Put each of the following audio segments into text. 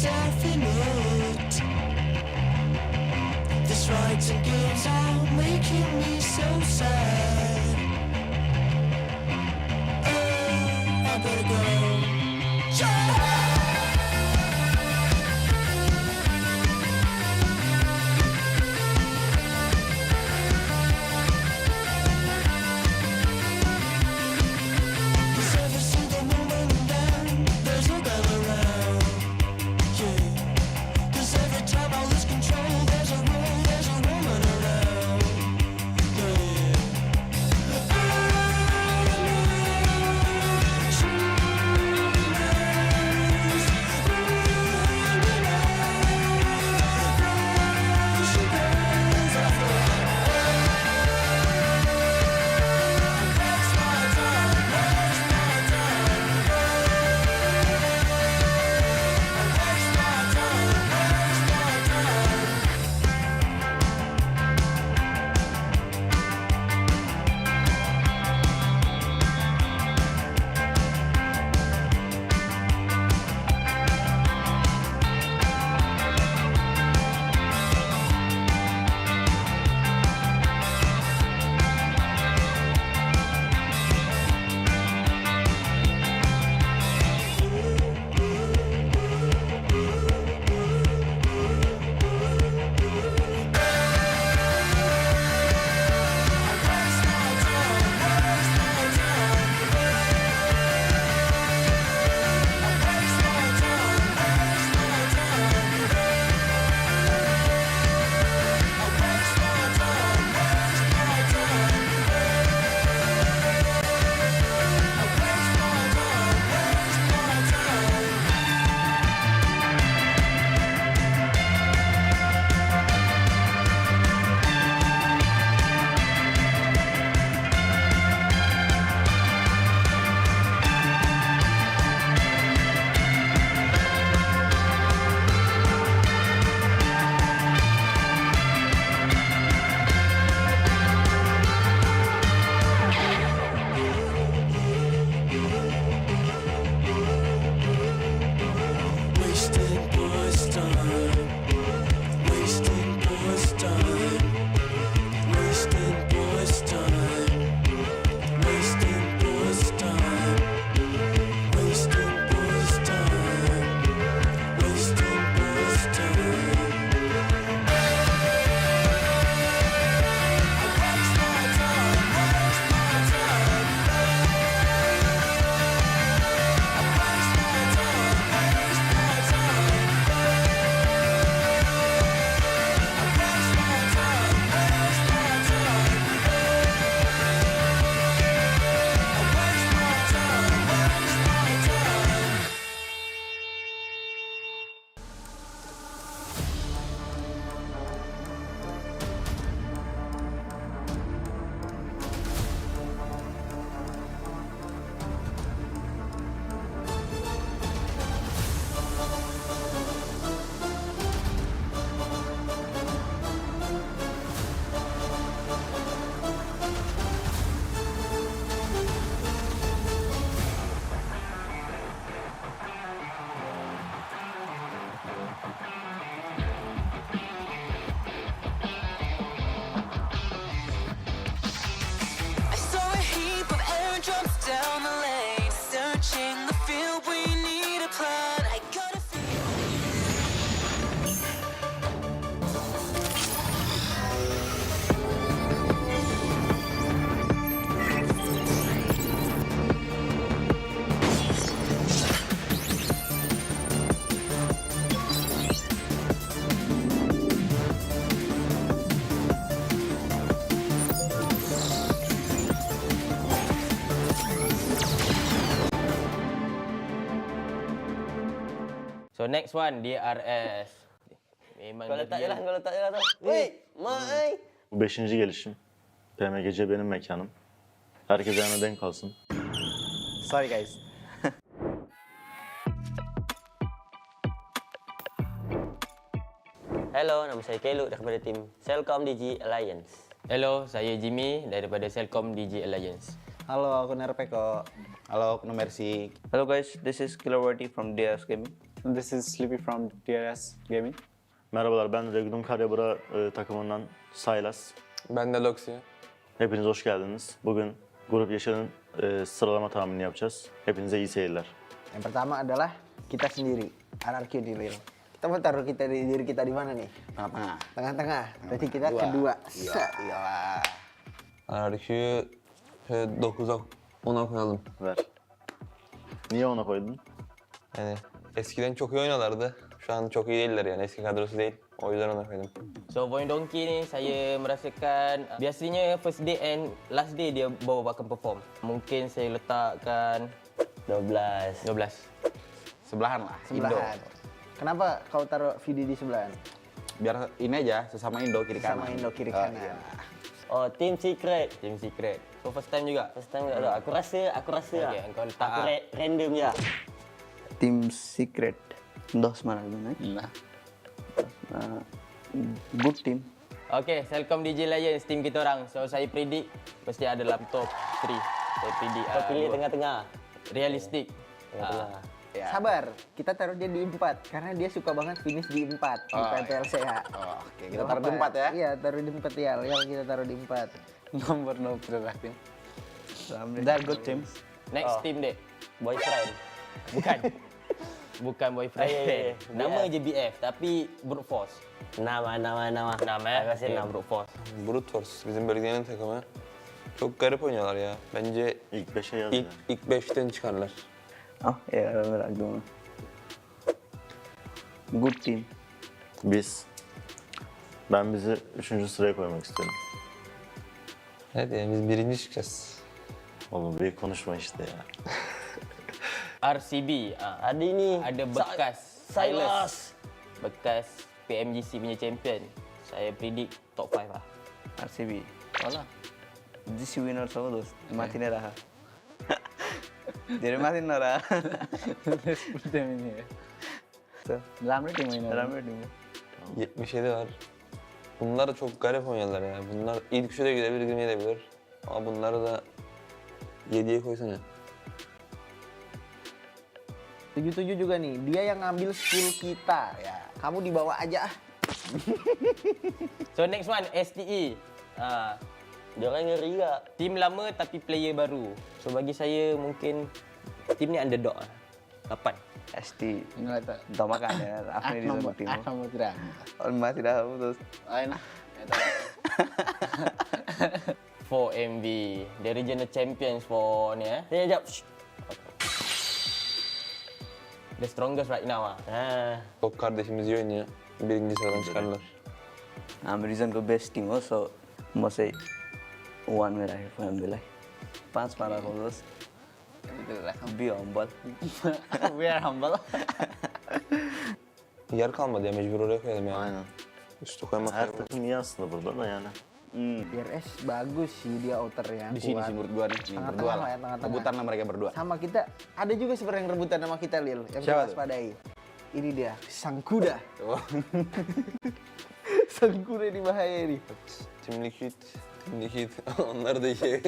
myself in it. This rides and games are making me so sad. Oh, I better go. So next one, DRS. Memang Kau letak je lah tu. Weh, mak ai. Bu 5. gelişim. PMGC benim mekanım. Herkes ayağına denk alsın. Sorry guys. Hello, nama saya Keluk daripada tim Selcom DG Alliance. Hello, saya Jimmy daripada Selcom DG Alliance. Halo, aku Nerpeko. Halo, aku Mercy. Hello guys, this is Killerworthy from DS Gaming. This is Sleepy from DRS Gaming. Merhabalar, ben Regulum Karyabura takımından Saylas. Ben de Loxy. Hepiniz hoş geldiniz. Bugün Grup Yeşil'in sıralama tahminini yapacağız. Hepinize iyi seyirler. Yang pertama adalah kita sendiri, anarki di Lil. Kita mau taruh diri kita di mana nih? Tengah-tengah. Tengah-tengah. Berarti kita kedua. Iyalah. Anarki'yi şöyle 9'a 10'a koyalım. Ver. Niye ona koydun? Yani eskiden çok iyi oynuyorlardı. Şu an çok iyi değiller yani eski kadrosu değil. O yüzden ona koydum. So Voin Donkey ni saya merasakan biasanya first day and last day dia baru akan perform. Mungkin saya letakkan 12. 12. Sebelahan lah. Sebelahan. Indo. Kenapa kau taruh video di sebelahan? Biar ini aja sesama Indo kiri kanan. Sama Indo kiri kanan. Iya. Oh, Team Secret. Team Secret. So first time juga? First time tak ada. Aku rasa Okay, lah. engkau letak Aku random je. Team Secret dos mana Nah. good team. Okay, Selcom DJ Lions team kita orang. So saya predict mesti ada dalam top 3. Saya predict Kau pilih tengah-tengah. realistik. Tengah-tengah. Ya. Sabar, kita taruh dia di 4 karena dia suka banget finish di 4 di Oh, PPLCH. Oh, oke, kita taruh di 4 ya. Iya, taruh di 4 ya. Yang kita taruh di 4. Number no team. They're good team. Next team dek. Boyfriend. Bukan. Bukan boyfriend. Eh, Nama BF. je BF tapi brute force. Nama. Nama Aku rasa okay, 6. brute force. Brute Force bizim bölgenin takımı. Çok garip oynuyorlar ya. Bence İlk 5'e yaz ya. ilk 5'ten çıkarlar. Oh ya, merak dulu. Good team. Ben bizi 3. sıraya koymak istiyorum. Evet yani biz birinci çıkacağız. Oğlum büyük konuşma işte ya. RCB. Ada ni. Ada bekas Silas. Bekas PMGC punya champion. Saya predict top 5 lah. RCB. Wala. This winner sama dos. Mati ne raha. Dari mati ne raha. Let's put them in here. So, Ramre team oynadı. Ramre team. 77 var. Bunlar da çok garip oynuyorlar ya. Bunlar ilk 3'e de gidebilir, girmeyebilir. Ama bunları da 7'ye koysana. 77 juga nih, dia yang ngambil skill kita ya. Kamu dibawa aja ah. So next one STE. Dia orang ngeri juga. Team lama tapi player baru. So bagi saya mungkin team ni underdog lah. 8. ST. Ini letak. Damakan ya. Apa ini sama tim? Nomor 3. Orang mati dah dos. Ayun na. 4MV. The regional champions for ni Sekejap. The strongest right now Çok kardeşimiz iyi oynuyor. Birinci sıradan çıkarlar. I'm reason को best team हो, so म चाहिँ 1 में राखेको हामीलाई 5 मा राखौँ दोस्त. Be humble. We are humble. Yer kalmadı ya mecbur oraya koyalım yani. Aynen. Üstü koymak Her yok. takım iyi aslında burada da yani. DRS bagus sih dia outernya. Di sini kuat. sih menurut gua nih, Tengah-tengah berdua lah lah. ya, tengah-tengah. Rebutan lah mereka berdua. Sama kita, ada juga sebenarnya yang rebutan sama kita Lil, yang Siapa kita tuh? waspadai. Ini dia, sang kuda. Oh. Sang kuda ini bahaya ini. Tim Liquid, Tim Liquid. Onlar da iyi.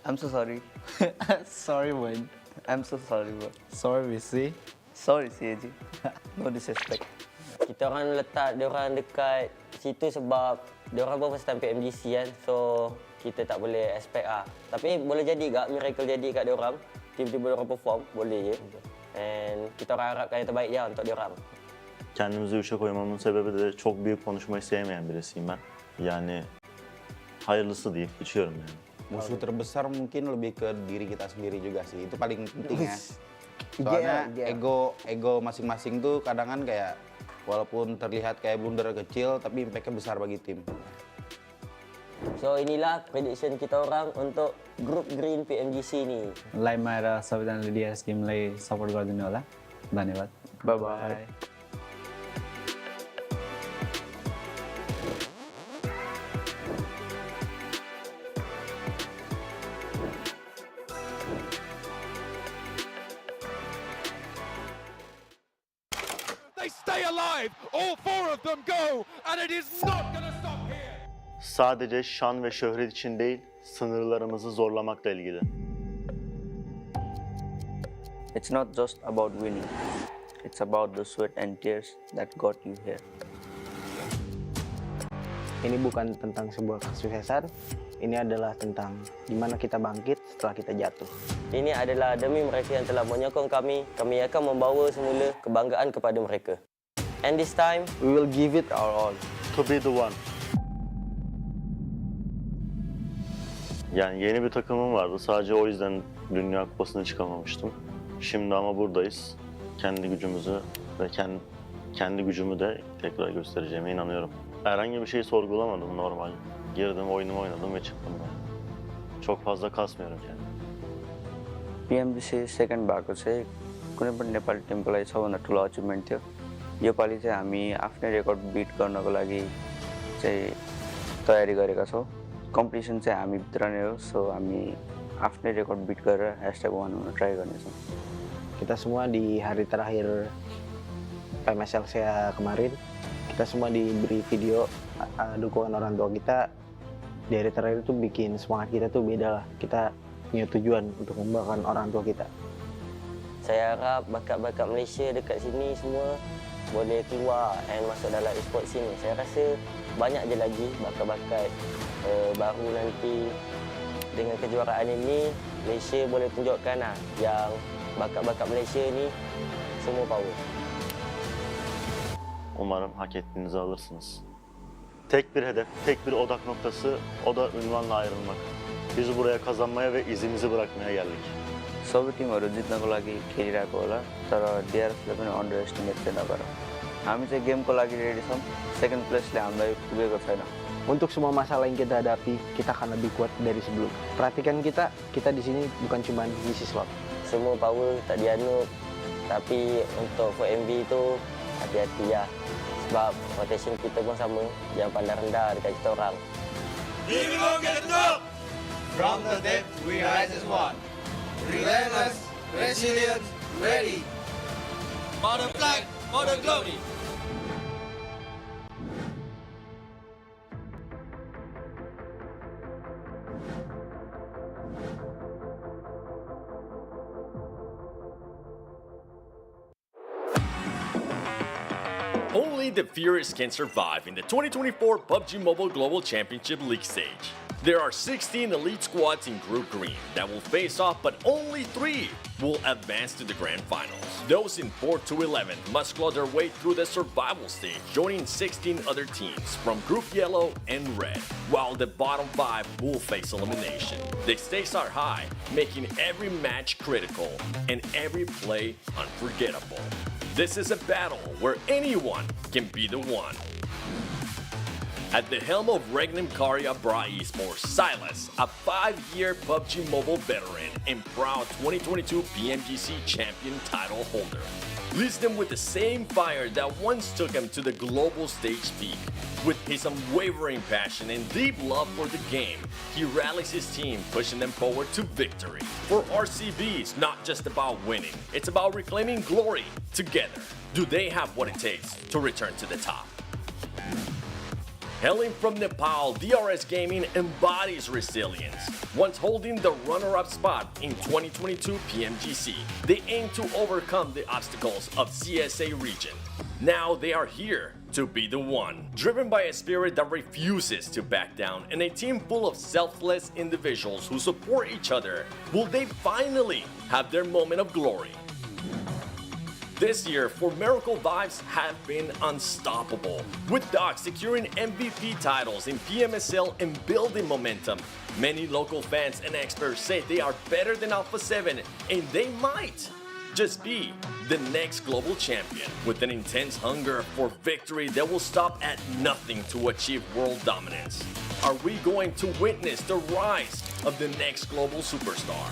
I'm so sorry. Sorry, Wayne. I'm so sorry, bro. Sorry, VC. Sorry, CAG. No disrespect. Kita orang letak dia orang dekat situ sebab dia orang pun first time PMGC kan. So kita tak boleh expect ah. Tapi boleh jadi gak miracle jadi kat dia orang. Tiba-tiba dia orang perform, boleh je. And kita orang harapkan yang terbaik je untuk dia orang. Kendimizi 3'e koymamın sebebi de çok büyük konuşmayı sevmeyen birisiyim ben. Yani hayırlısı deyip geçiyorum yani. Musuh terbesar mungkin lebih ke diri kita sendiri juga sih. Itu paling penting ya. Soalnya ego masing-masing tuh kadang kan kayak walaupun terlihat kayak blunder kecil tapi impact-nya besar bagi tim. So inilah prediction kita orang untuk Group Green PMGC ni. लाइभमा आएर सबैजनाले DRS गेमलाई support गरिदिनु होला. धन्यवाद. Bye bye. All four of them go, and it is not going to stop here. Sadece şan ve şöhret için değil, sınırlarımızı zorlamakla ilgili. It's not just about winning. It's about the sweat and tears that got you here. Ini bukan tentang sebuah kesuksesan, ini adalah tentang gimana kita bangkit setelah kita jatuh. Ini adalah demi mereka yang telah menyokong kami akan membawa semula kebanggaan kepada mereka. And this time, We will give it our all. To be the one. Yani yeni bir takımım vardı. Sadece o yüzden Dünya Kupası'na çıkamamıştım. Şimdi ama buradayız. Kendi gücümüzü ve kendi gücümü de tekrar göstereceğime inanıyorum. Herhangi bir şeyi sorgulamadım, normal. Girdim, oyunumu oynadım ve çıktım ben. Çok fazla kasmıyorum yani. PMGC second भएको चाहिँ कुनै पनि Nepali Timko लागि सबभन्दा ठुलो achievement थियो। योपालि चाहिँ हामी आफ्नै रेकर्ड बिट गर्नको लागि चाहिँ तयारी गरेका छौँ। कम्पिटिसन चाहिँ हामीभित्र नै हो, सो हामी आफ्नै रेकर्ड बिट गरेर #1 हुन ट्राई गर्नेछौँ। Kita semua di hari terakhir PMSL saya kemarin, kita semua diberi video dukungan orang tua kita. Di hari terakhir itu bikin semangat kita tuh beda lah. Kita punya tujuan untuk membanggakan orang tua kita. saya harap bakat-bakat Malaysia dekat sini semua boleh keluar dan masuk dalam esports sini. Saya rasa banyak je lagi bakat-bakat baru nanti. Dengan kejuaraan ini, Malaysia boleh tunjukkan yang bakat-bakat Malaysia ni semua power. Umarım hak ettiğinizi alırsınız. Tek bir hedef, tek bir odak noktası, o da ünvanla ayrılmak. Biz buraya kazanmaya ve izimizi bırakmaya geldik. सबै टिमहरू जित्नको लागि खेलिरहेको होला, तर डिआरएफले पनि under estimate चाहिँ नगर। हामी चाहिँ गेमको लागि रेडी छौँ, सेकेन्ड प्लेसले हामीलाई पुगेको छैन। Untuk semua masalah yang kita hadapi, kita akan lebih kuat dari sebelum. Perhatikan kita di sini bukan cuma ngisi slot. Semua power tak dianut, tapi untuk for MV tu hati-hati ya. Sebab rotation kita pun sama, jangan pandang rendah dekat kita orang. Here we go, get it up! From the depth, we rise as one. Relentless, resilient, ready. Mother flag, mother glory. Only the fierce can survive in the 2024 PUBG MOBILE Global Championship League stage. There are 16 elite squads in Group Green that will face off, but only 3 will advance to the Grand Finals. Those in 4 to 11 must claw their way through the survival stage, joining 16 other teams from Group Yellow and Red, while the bottom 5 will face elimination. The stakes are high, making every match critical and every play unforgettable. This is a battle where anyone can be the one. At the helm of Regnum Karya Bra Esports, Silas, a 5-year PUBG Mobile veteran and proud 2022 PMGC champion title holder, leads them with the same fire that once took him to the global stage peak. With his unwavering passion and deep love for the game, he rallies his team, pushing them forward to victory. For RCB, it's not just about winning, it's about reclaiming glory together. Do they have what it takes to return to the top? Hailing from Nepal, DRS Gaming embodies resilience. Once holding the runner-up spot in 2022 PMGC, they aim to overcome the obstacles of CSA region. Now they are here to be the one. Driven by a spirit that refuses to back down and a team full of selfless individuals who support each other, will they finally have their moment of glory? This year, For Miracle Vibes have been unstoppable, with Doc securing MVP titles in PMSL and building momentum. Many local fans and experts say they are better than Alpha 7, and they might just be the next global champion, with an intense hunger for victory that will stop at nothing to achieve world dominance. Are we going to witness the rise of the next global superstar?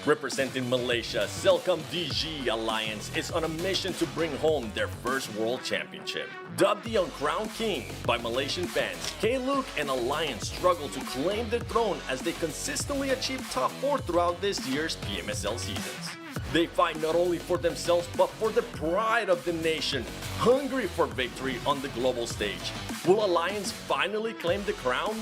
Representing Malaysia, Selcom DG Alliance is on a mission to bring home their first world championship. Dubbed the Uncrowned King by Malaysian fans, K-Luke and Alliance struggle to claim the throne as they consistently achieve top 4 throughout this year's PMSL seasons. They fight not only for themselves but for the pride of the nation, hungry for victory on the global stage. Will Alliance finally claim the crown?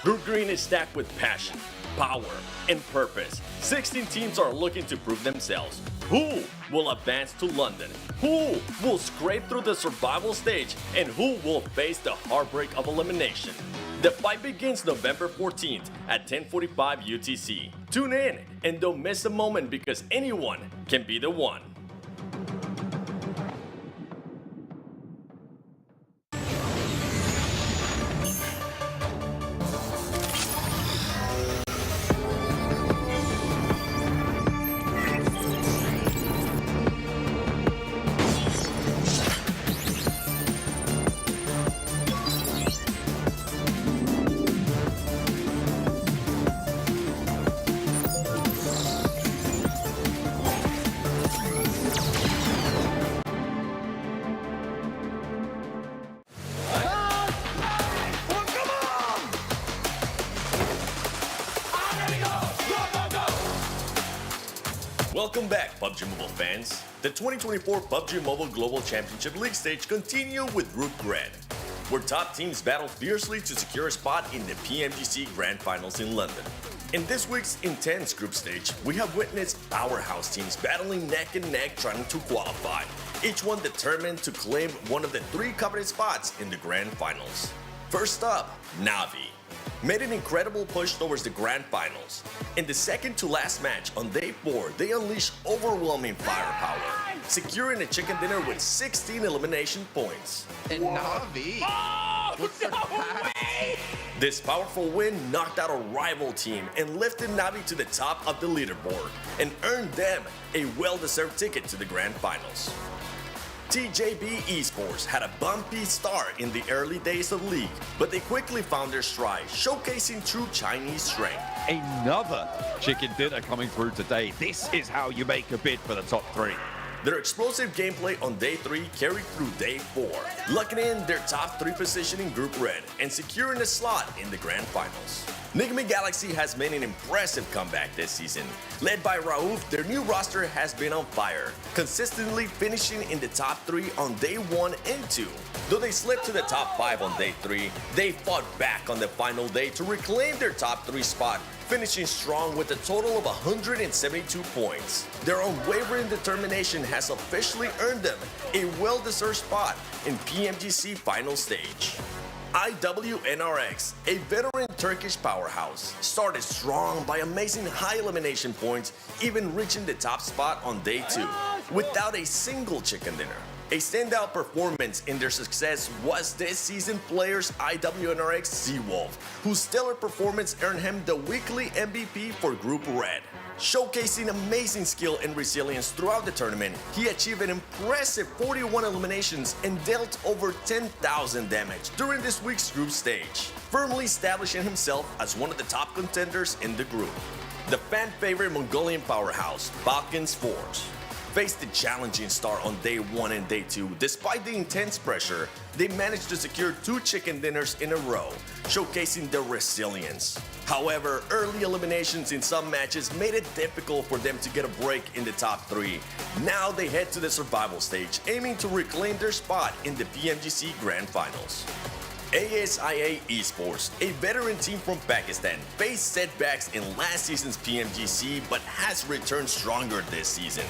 Group Green is stacked with passion, power, and purpose. 16 teams are looking to prove themselves. Who will advance to London? Who will scrape through the survival stage? And who will face the heartbreak of elimination? The fight begins November 14th at 10:45 UTC. Tune in and don't miss a moment because anyone can be the one. Welcome back, PUBG Mobile fans. The 2024 PUBG Mobile Global Championship League stage continue with Group Green, where top teams battle fiercely to secure a spot in the PMGC Grand Finals in London. In this week's intense group stage, we have witnessed powerhouse teams battling neck and neck trying to qualify, each one determined to claim one of the 3 coveted spots in the Grand Finals. First up, Navi made an incredible push towards the Grand Finals. In the second to last match on day 4, they unleashed overwhelming firepower, securing a chicken dinner with 16 elimination points. And Navi. This powerful win knocked out a rival team and lifted Navi to the top of the leaderboard and earned them a well-deserved ticket to the Grand Finals. TJB Esports had a bumpy start in the early days of League, but they quickly found their stride, showcasing true Chinese strength. Another chicken dinner coming through today. This is how you make a bid for the top 3. Their explosive gameplay on day 3 carried through day 4, locking in their top 3 position in Group Red and securing a slot in the Grand Finals. Nigma Galaxy has made an impressive comeback this season. Led by Rauf, their new roster has been on fire, consistently finishing in the top 3 on day 1 and 2. Though they slipped to the top 5 on day 3, they fought back on the final day to reclaim their top 3 spot, finishing strong with a total of 172 points. Their unwavering determination has officially earned them a well-deserved spot in PMGC final stage. IWNRX, a veteran Turkish powerhouse, started strong by amazing high elimination points, even reaching the top spot on day 2, without a single chicken dinner. A standout performance in their success was this season player's IWNRX Seawolf, whose stellar performance earned him the weekly MVP for Group Red. Showcasing amazing skill and resilience throughout the tournament, he achieved an impressive 41 eliminations and dealt over 10,000 damage during this week's group stage, firmly establishing himself as one of the top contenders in the group. The fan-favorite Mongolian powerhouse, Balkan's Force, faced a challenging start on day 1 and day 2. Despite the intense pressure, they managed to secure 2 chicken dinners in a row, showcasing their resilience. However, early eliminations in some matches made it difficult for them to get a break in the top 3. Now they head to the survival stage, aiming to reclaim their spot in the PMGC Grand Finals. ASIA Esports, a veteran team from Pakistan, faced setbacks in last season's PMGC but has returned stronger this season.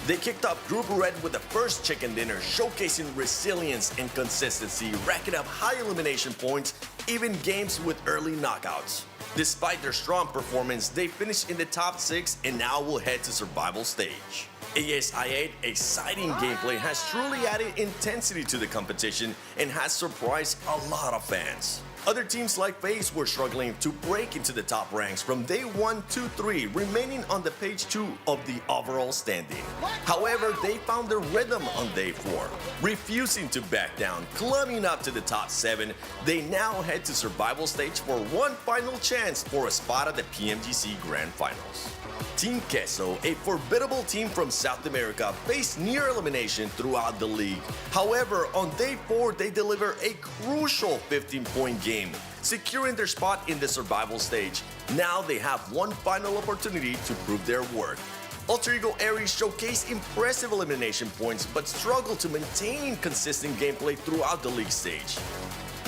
They kicked off Group Red with the first chicken dinner, showcasing resilience and consistency, racking up high elimination points, even games with early knockouts. Despite their strong performance, they finished in the top 6 and now will head to survival stage. ASIA, exciting gameplay, has truly added intensity to the competition and has surprised a lot of fans. Other teams like FaZe were struggling to break into the top ranks from day 1 to 3, remaining on the page 2 of the overall standing. However, they found their rhythm on day 4, refusing to back down, climbing up to the top 7. They now head to survival stage for one final chance for a spot at the PMGC Grand Finals. Team Queso, a formidable team from South America, faced near elimination throughout the league. However, on day 4, they deliver a crucial 15-point game, securing their spot in the survival stage. Now they have one final opportunity to prove their worth. Alter Ego Aries showcased impressive elimination points but struggled to maintain consistent gameplay throughout the league stage.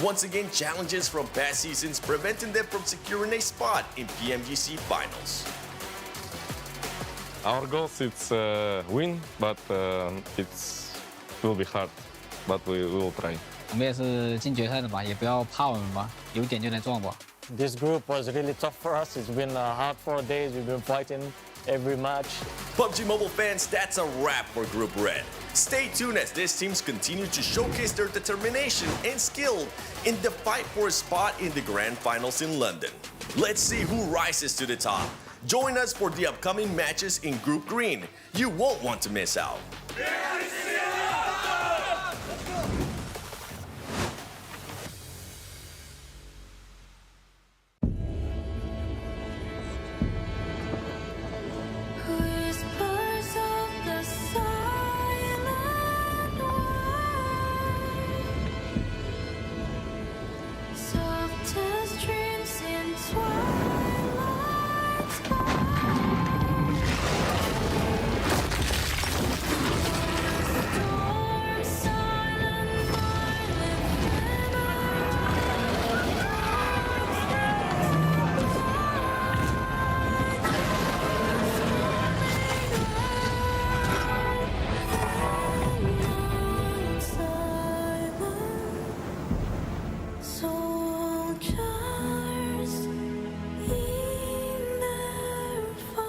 Once again, challenges from past seasons preventing them from securing a spot in PMGC Finals. Our goal is win, but it will be hard, but we will try. 我们也是进决赛的吧，也不要怕我们吧，有点就能撞吧。This group was really tough for us. It's been hard 4 days. We've been fighting every match. PUBG Mobile fans, that's a wrap for Group Red. Stay tuned as these teams continue to showcase their determination and skill in the fight for a spot in the Grand Finals in London. Let's see who rises to the top. Join us for the upcoming matches in Group Green. You won't want to miss out. Whispers of the silent wind, softest dreams in twilight sky. Storm silent, soldiers in their fight.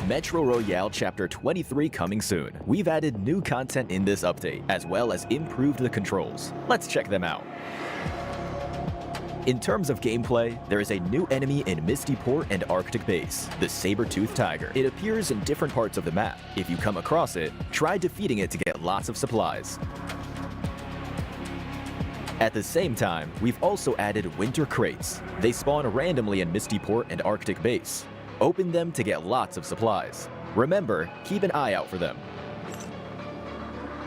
Metro Royale Chapter 23 coming soon. We've added new content in this update, as well as improved the controls. Let's check them out. In terms of gameplay, there is a new enemy in Misty Port and Arctic Base, the Saber-toothed Tiger. It appears in different parts of the map. If you come across it, try defeating it to get lots of supplies. At the same time, we've also added winter crates. They spawn randomly in Misty Port and Arctic Base. Open them to get lots of supplies. Remember, keep an eye out for them.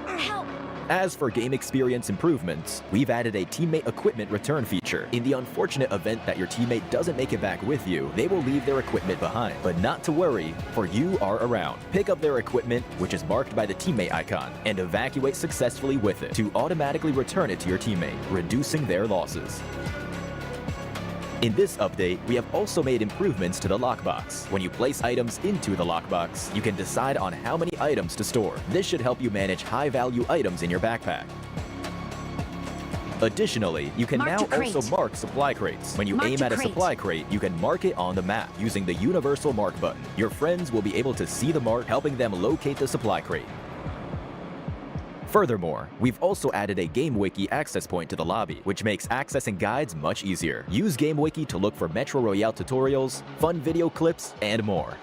Help! As for game experience improvements, we've added a teammate equipment return feature. In the unfortunate event that your teammate doesn't make it back with you, they will leave their equipment behind. But not to worry, for you are around. Pick up their equipment, which is marked by the teammate icon, and evacuate successfully with it to automatically return it to your teammate, reducing their losses. In this update, we have also made improvements to the lockbox. When you place items into the lockbox, you can decide on how many items to store. This should help you manage high-value items in your backpack. Additionally, you can now also mark supply crates. When you aim at a supply crate, you can mark it on the map using the universal mark button. Your friends will be able to see the mark, helping them locate the supply crate. Furthermore, we've also added a Game Wiki access point to the lobby, which makes accessing guides much easier. Use Game Wiki to look for Metro Royale tutorials, fun video clips, and more.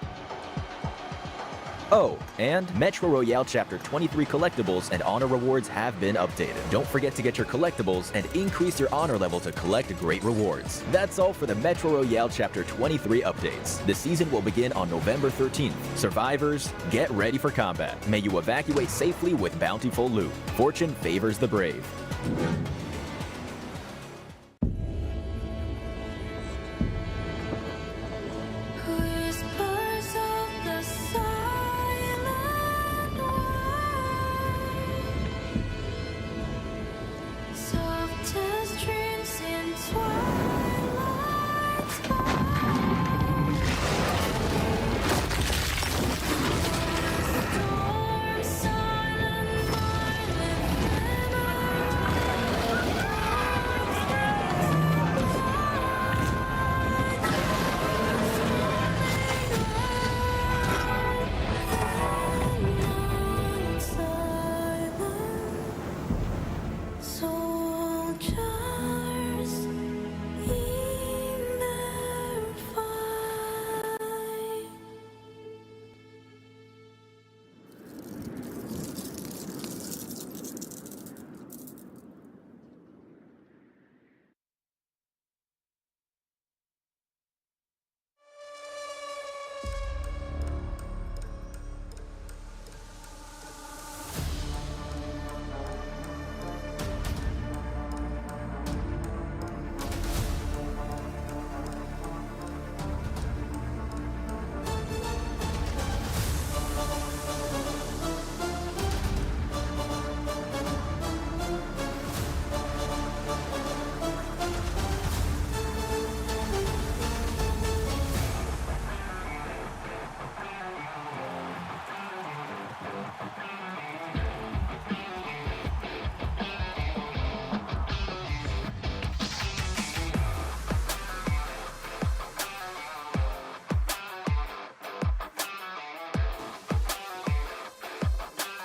Oh, and Metro Royale Chapter 23 collectibles and honor rewards have been updated. Don't forget to get your collectibles and increase your honor level to collect great rewards. That's all for the Metro Royale Chapter 23 updates. The season will begin on November 13th. Survivors, get ready for combat. May you evacuate safely with bountiful loot. Fortune favors the brave. Whispers of the silent wind, soft as dreams in twilight sky. Storm silent, soldiers in their fight.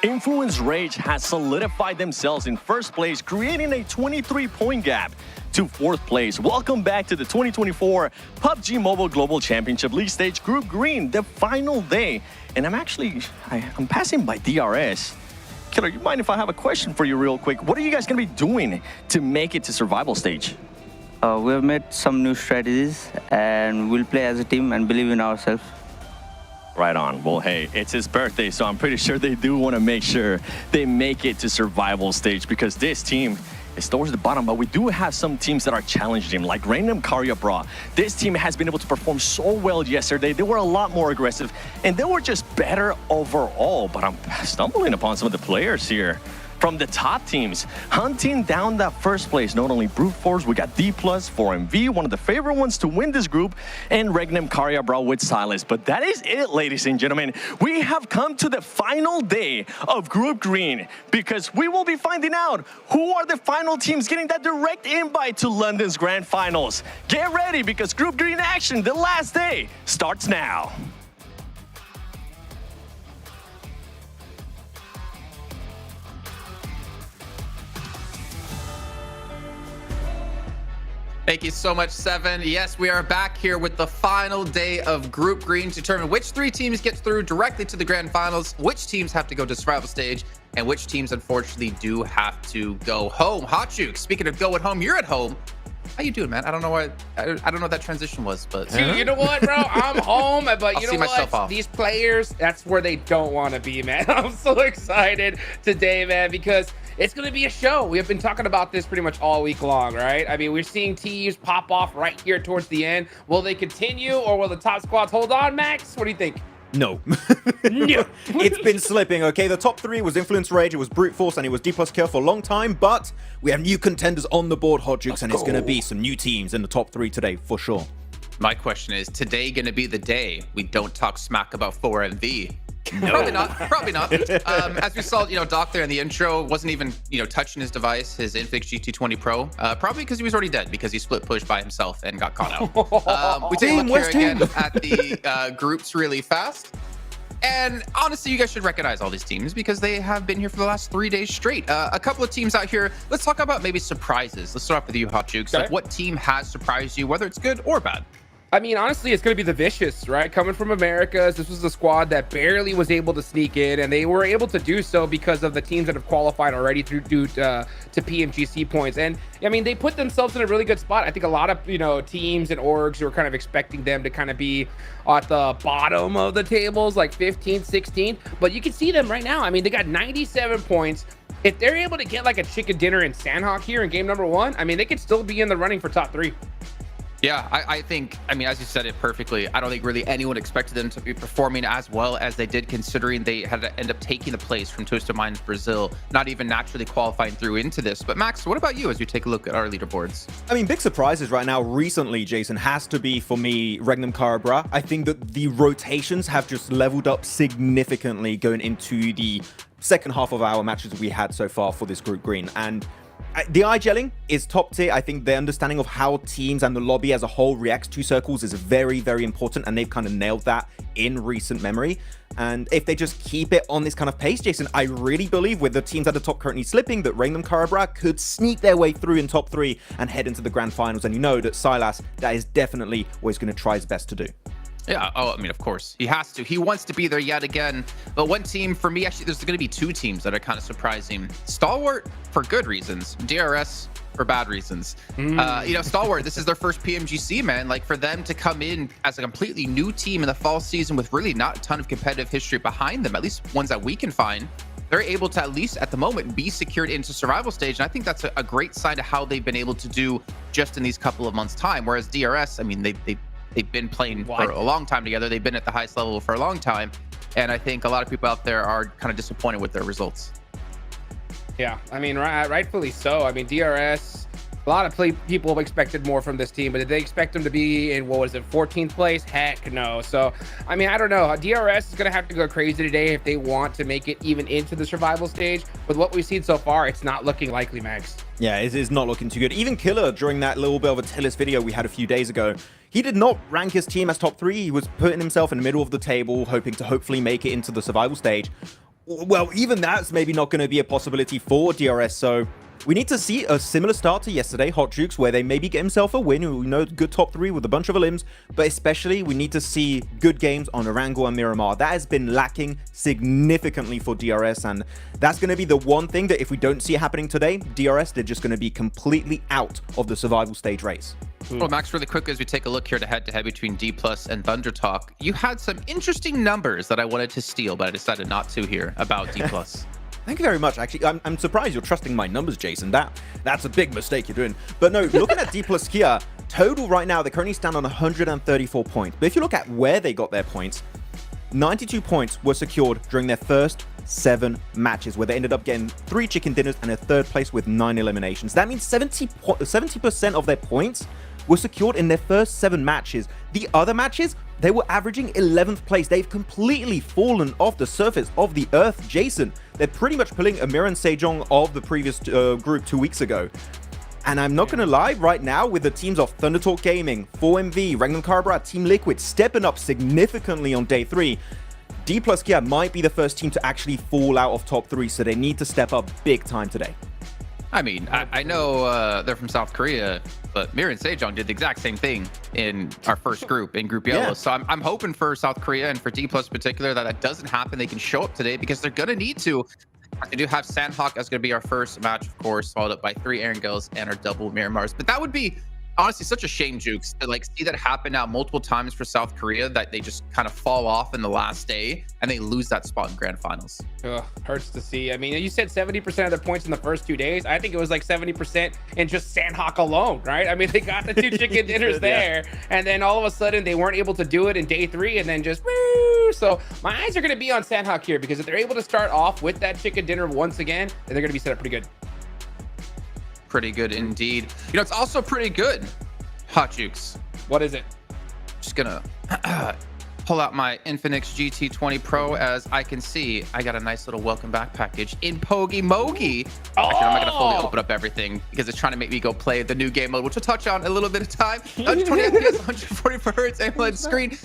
Influence Rage has solidified themselves in first place, creating a 23-point gap to fourth place. Welcome back to the 2024 PUBG Mobile Global Championship League Stage Group Green, the final day. And I'm passing by DRS. Killer, you mind if I have a question for you real quick? What are you guys going to be doing to make it to survival stage? We have made some new strategies and we'll play as a team and believe in ourselves. Right on. Well, hey, it's his birthday, so I'm pretty sure they do want to make sure they make it to survival stage because this team is towards the bottom, but we do have some teams that are challenging him, like Random Karya Bra. This team has been able to perform so well yesterday. They were a lot more aggressive, and they were just better overall, but I'm stumbling upon some of the players here from the top teams, hunting down that first place. Not only Brute Force, we got D+, 4MV, one of the favorite ones to win this group, and Regnum Karya Bra with Silas. But that is it, ladies and gentlemen. We have come to the final day of Group Green because we will be finding out who are the final teams getting that direct invite to London's Grand Finals. Get ready because Group Green action, the last day, starts now. Thank you so much, Seven. Yes, we are back here with the final day of Group Green to determine which three teams get through directly to the Grand Finals, which teams have to go to survival stage, and which teams, unfortunately, do have to go home. Hotjuke, speaking of going home, you're at home. How you doing, man? I don't know what that transition was, but Dude, you know what, bro? I'm home, but you know what? Off. These players, that's where they don't want to be, man. I'm so excited today, man, because it's going to be a show. We have been talking about this pretty much all week long, right? I mean, we're seeing teams pop off right here towards the end. Will they continue or will the top squads hold on, Max? What do you think? No. No. It's been slipping, okay? The top three was Influence Rage, it was Brute Force, and it was D+ Kill for a long time, but we have new contenders on the board, Hotjukes, and it's going to be some new teams in the top three today, for sure. My question is, today going to be the day we don't talk smack about 4MV? No. Probably not. Probably not. As we saw, Doc there in the intro wasn't even, touching his device, his Infix GT20 Pro. Probably because he was already dead because he split push by himself and got caught out. We take a look here again at the groups really fast. And honestly, you guys should recognize all these teams because they have been here for the last 3 days straight. A couple of teams out here. Let's talk about maybe surprises. Let's start off with you, Hot Jukes. Like, what team has surprised you, whether it's good or bad? I mean, honestly, it's going to be the Vicious, right? Coming from Americas, this was a squad that barely was able to sneak in, and they were able to do so because of the teams that have qualified already due to PMGC points. And I mean, they put themselves in a really good spot. I think a lot of, teams and orgs were kind of expecting them to kind of be at the bottom of the tables, like 15th, 16th. But you can see them right now. I mean, they got 97 points. If they're able to get like a chicken dinner in Sandhawk here in game number 1, I mean, they could still be in the running for top 3. Yeah, I think, I mean, as you said it perfectly, I don't think really anyone expected them to be performing as well as they did, considering they had to end up taking the place from Twisted Minds Brazil, not even naturally qualifying through into this. But Max, what about you as we take a look at our leaderboards? I mean, big surprises right now recently, Jason, has to be for me Regnum Carabra. I think that the rotations have just leveled up significantly going into the second half of our matches we had so far for this Group Green. And the eye gelling is top tier. I think the understanding of how teams and the lobby as a whole reacts to circles is very, very important, and they've kind of nailed that in recent memory. And if they just keep it on this kind of pace, Jason, I really believe with the teams at the top currently slipping, that Regnum Carabra could sneak their way through in top 3 and head into the Grand Finals. And you know that Silas, that is definitely what he's going to try his best to do. Yeah, I mean, of course, he has to. He wants to be there yet again. But one team, for me, actually, there's going to be 2 teams that are kind of surprising. Stalwart, for good reasons. DRS, for bad reasons. Stalwart, this is their first PMGC, man. Like, for them to come in as a completely new team in the fall season with really not a ton of competitive history behind them, at least ones that we can find, they're able to, at least at the moment, be secured into survival stage. And I think that's a great sign of how they've been able to do just in these couple of months' time. Whereas DRS, I mean, they've been playing for a long time together. They've been at the highest level for a long time. And I think a lot of people out there are kind of disappointed with their results. Yeah, I mean, rightfully so. I mean, DRS, a lot of people expected more from this team, but did they expect them to be in, 14th place? Heck no. So, I mean, I don't know. DRS is going to have to go crazy today if they want to make it even into the survival stage. With what we've seen so far, it's not looking likely, Max. Yeah, it is not looking too good. Even Killer, during that little bit of a Tillis video we had a few days ago, he did not rank his team as top 3. He was putting himself in the middle of the table, hoping to hopefully make it into the survival stage. Well, even that's maybe not going to be a possibility for DRS, so we need to see a similar start to yesterday, Hot Jukes, where they maybe get himself a win, good top 3 with a bunch of limbs, but especially we need to see good games on Erangel and Miramar. That has been lacking significantly for DRS, and that's going to be the one thing that if we don't see it happening today, DRS, they're just going to be completely out of the survival stage race. Well, Max, really quick, as we take a look here to head-to-head between D+ and Thunder Talk, you had some interesting numbers that I wanted to steal, but I decided not to here about D+. Thank you very much. Actually, I'm surprised you're trusting my numbers, Jason. That's a big mistake you're doing. But no, looking at D+ Kia, total right now, they currently stand on 134 points. But if you look at where they got their points, 92 points were secured during their first 7 matches, where they ended up getting 3 chicken dinners and a 3rd place with 9 eliminations. That means 70% of their points were secured in their first 7 matches. The other matches, they were averaging 11th place. They've completely fallen off the surface of the earth, Jason. They're pretty much pulling Amir and Sejong of the previous group 2 weeks ago. And I'm not going to lie, right now, with the teams of Thunder Talk Gaming, 4MV, Regnum Carabra, Team Liquid stepping up significantly on day 3, D+ Kia might be the first team to actually fall out of top 3, so they need to step up big time today. I mean, I know they're from South Korea, but Mir and Sejong did the exact same thing in our first group, in Group Yellow. Yeah. So I'm hoping for South Korea and for D+ in particular that doesn't happen. They can show up today because they're going to need to. I do have Sandhawk as going to be our first match, of course, followed up by 3 Erangels and our double Miramars. But that would be honestly such a shame, Jukes, to see that happen now multiple times for South Korea, that they just kind of fall off in the last day and they lose that spot in Grand Finals. Ugh, hurts to see. I mean, you said 70% of the points in the first 2 days. I think it was like 70% in just Sandhawk alone, right? I mean, they got the 2 chicken dinners there, and then all of a sudden they weren't able to do it in day 3, and then just woo! So my eyes are going to be on Sandhawk here, because if they're able to start off with that chicken dinner once again, then they're going to be set up pretty good. Pretty good indeed. It's also pretty good, Hot Jukes. What is it? Just gonna pull out my Infinix GT20 Pro. As I can see, I got a nice little welcome back package in Pogi Mogi. Actually, I'm not gonna fully open up everything because it's trying to make me go play the new game mode, which we'll touch on in a little bit of time. 120 FPS, 144 Hz AMOLED screen.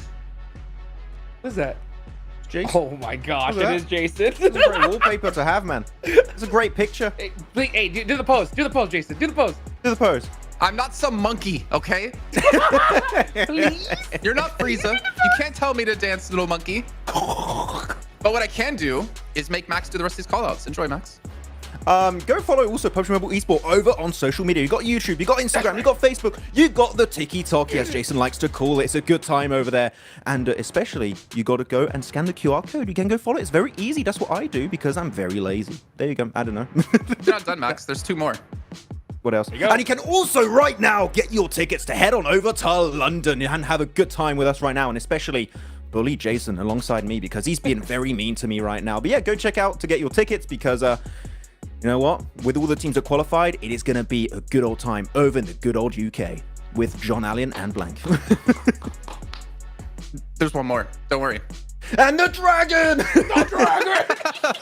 What is that? Jason. Oh my gosh, Look at it is Jason. It's a great wallpaper to have, man. It's a great picture. Hey, do the pose. Do the pose, Jason. Do the pose. Do the pose. I'm not some monkey, okay? You're not Frieza. You can't tell me to dance, little monkey. But what I can do is make Max do the rest of these callouts. Enjoy, Max. Go follow also PUBG Mobile Esports over on social media. You got YouTube, you got Instagram, you got Facebook, you got the TikTok, as Jason likes to call it. It's a good time over there. And especially, you got to go and scan the QR code. You can go follow it. It's very easy. That's what I do because I'm very lazy. There you go. I don't know. You're not done, Max. There's 2 more. What else? And you can also right now get your tickets to head on over to London and have a good time with us right now, and especially bully Jason alongside me because he's being very mean to me right now. But yeah, go check out to get your tickets because you know what? With all the teams that qualified, it is going to be a good old time over in the good old UK with John Allen and Blank. There's one more. Don't worry. And the dragon! The dragon!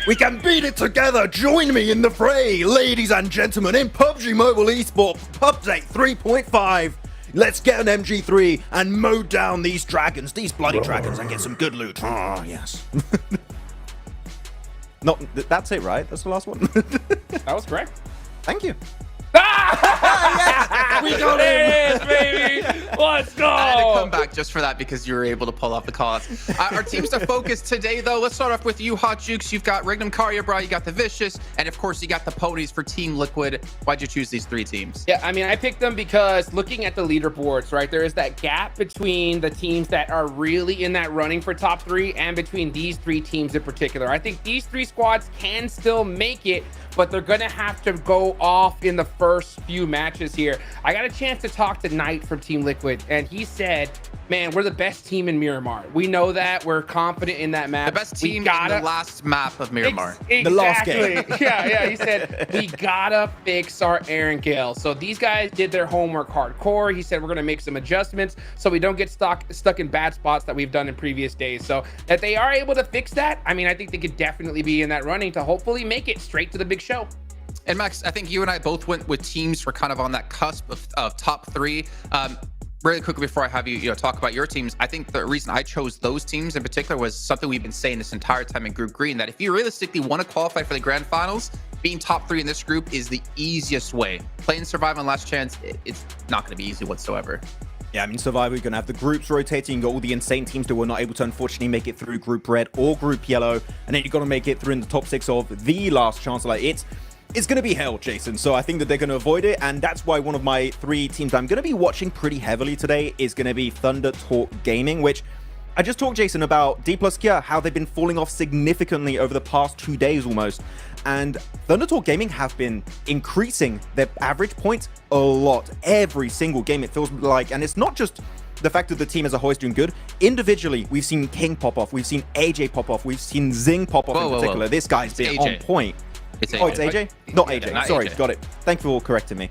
We can beat it together. Join me in the fray, ladies and gentlemen, in PUBG Mobile Esports Update 3.5. Let's get an MG3 and mow down these dragons, these bloody dragons, and get some good loot. Oh, yes. That's it, right? That's the last one. That was correct. Thank you. Yes! We got it, baby. Let's go. I had to come back just for that because you were able to pull off the calls. Our teams to focus today, though. Let's start off with you, Hot Jukes. You've got Rignum Karyabra, you got the Vicious, and of course, you got the Ponies for Team Liquid. Why'd you choose these 3 teams? Yeah, I mean, I picked them because looking at the leaderboards, right, there is that gap between the teams that are really in that running for top 3 and between these 3 teams in particular. I think these 3 squads can still make it, but they're gonna have to go off in the first few matches here. I got a chance to talk to Knight from Team Liquid, and he said, man, we're the best team in Miramar. We know that. We're confident in that map. The best team in the last map of Miramar. Exactly. The last game. Yeah. He said, we gotta fix our Aaron Gale. So these guys did their homework hardcore. He said, we're gonna make some adjustments so we don't get stuck in bad spots that we've done in previous days. So if they are able to fix that, I mean, I think they could definitely be in that running to hopefully make it straight to the big show. And Max, I think you and I both went with teams for kind of on that cusp of top 3. Really quickly before I have you talk about your teams, I think the reason I chose those teams in particular was something we've been saying this entire time in Group Green, that if you realistically want to qualify for the Grand Finals, being top 3 in this group is the easiest way. Playing Survival and Last Chance, it's not going to be easy whatsoever. Yeah, I mean, Survivor, you're going to have the groups rotating. You've got all the insane teams that were not able to, unfortunately, make it through Group Red or Group Yellow. And then you've got to make it through in the top 6 of the Last Chance. Like, it's going to be hell, Jason. So I think that they're going to avoid it. And that's why one of my 3 teams I'm going to be watching pretty heavily today is going to be Thunder Talk Gaming, which I just talked, Jason, about D plus Kia, how they've been falling off significantly over the past 2 days almost. And Thunder Talk Gaming have been increasing their average points a lot. Every single game, it feels like. And it's not just the fact that the team as a whole is doing good. Individually, we've seen King pop off. We've seen AJ pop off. We've seen Zing pop off in particular. This guy's been on point. It's AJ. Oh, it's AJ? Not AJ. Not Sorry, AJ. got it. Thank you for correcting me.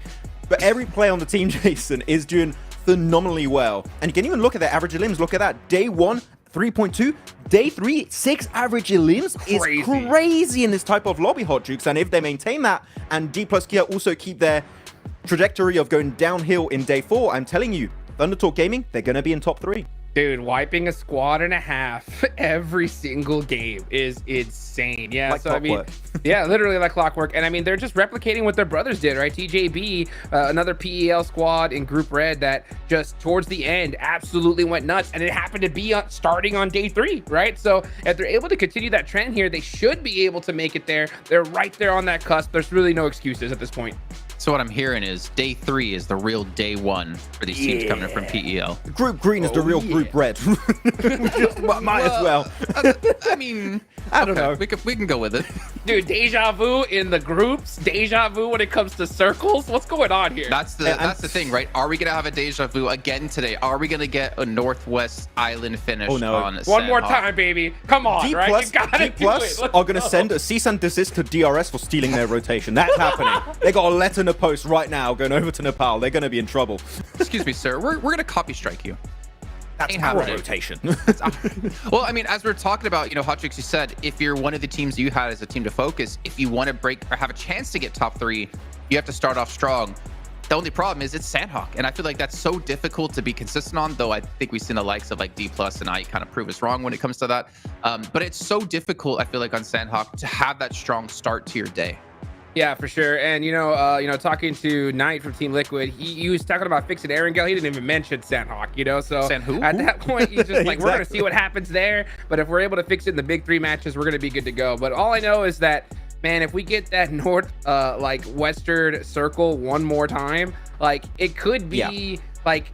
But every player on the team, Jason, is doing phenomenally well. And you can even look at their average elims. Look at that. Day 1, 3.2. Day 3, 6 average elims is crazy in this type of lobby, Hot Jukes. And if they maintain that and D plus Kia also keep their trajectory of going downhill in day 4, I'm telling you, Thunder Talk Gaming, they're going to be in top 3. Dude, wiping a squad and a half every single game is insane. Yeah, like so clockwork. I mean, yeah, literally like clockwork. And I mean, they're just replicating what their brothers did, right? TJB, another PEL squad in Group Red that just towards the end absolutely went nuts. And it happened to be starting on day 3, right? So if they're able to continue that trend here, they should be able to make it there. They're right there on that cusp. There's really no excuses at this point. So what I'm hearing is day 3 is the real day 1 for these teams coming in from PEL. Group Green is the real Group Red. Might as well. I mean, I don't know. We can go with it. Dude, deja vu in the groups, deja vu when it comes to circles. What's going on here? That's the thing, right? Are we gonna have a deja vu again today? Are we gonna get a Northwest Island finish on One more time, baby. Come on, D+, right? You gotta D+ do it. Let's are going to go. send a cease and desist to DRS for stealing their rotation. That's happening. They got a letter in the post right now going over to Nepal. They're going to be in trouble. Excuse me, sir. We're gonna copy strike you. That's Ain't our happening. rotation. Well, I mean, as we're talking about, Hot Tricks, you said if you're one of the teams you had as a team to focus, if you want to break or have a chance to get top 3, you have to start off strong. The only problem is it's Sandhawk, and I feel like that's so difficult to be consistent on, though I think we've seen the likes of like D+ and I kind of prove us wrong when it comes to that. But it's so difficult, I feel like, on Sandhawk to have that strong start to your day. Yeah, for sure. And talking to Knight from Team Liquid, he was talking about fixing Erangel. He didn't even mention Sandhawk, so at that point he's just like, we're gonna see what happens there. But if we're able to fix it in the big 3 matches, we're gonna be good to go. But all I know is that, man, if we get that north western circle one more time, like it could be like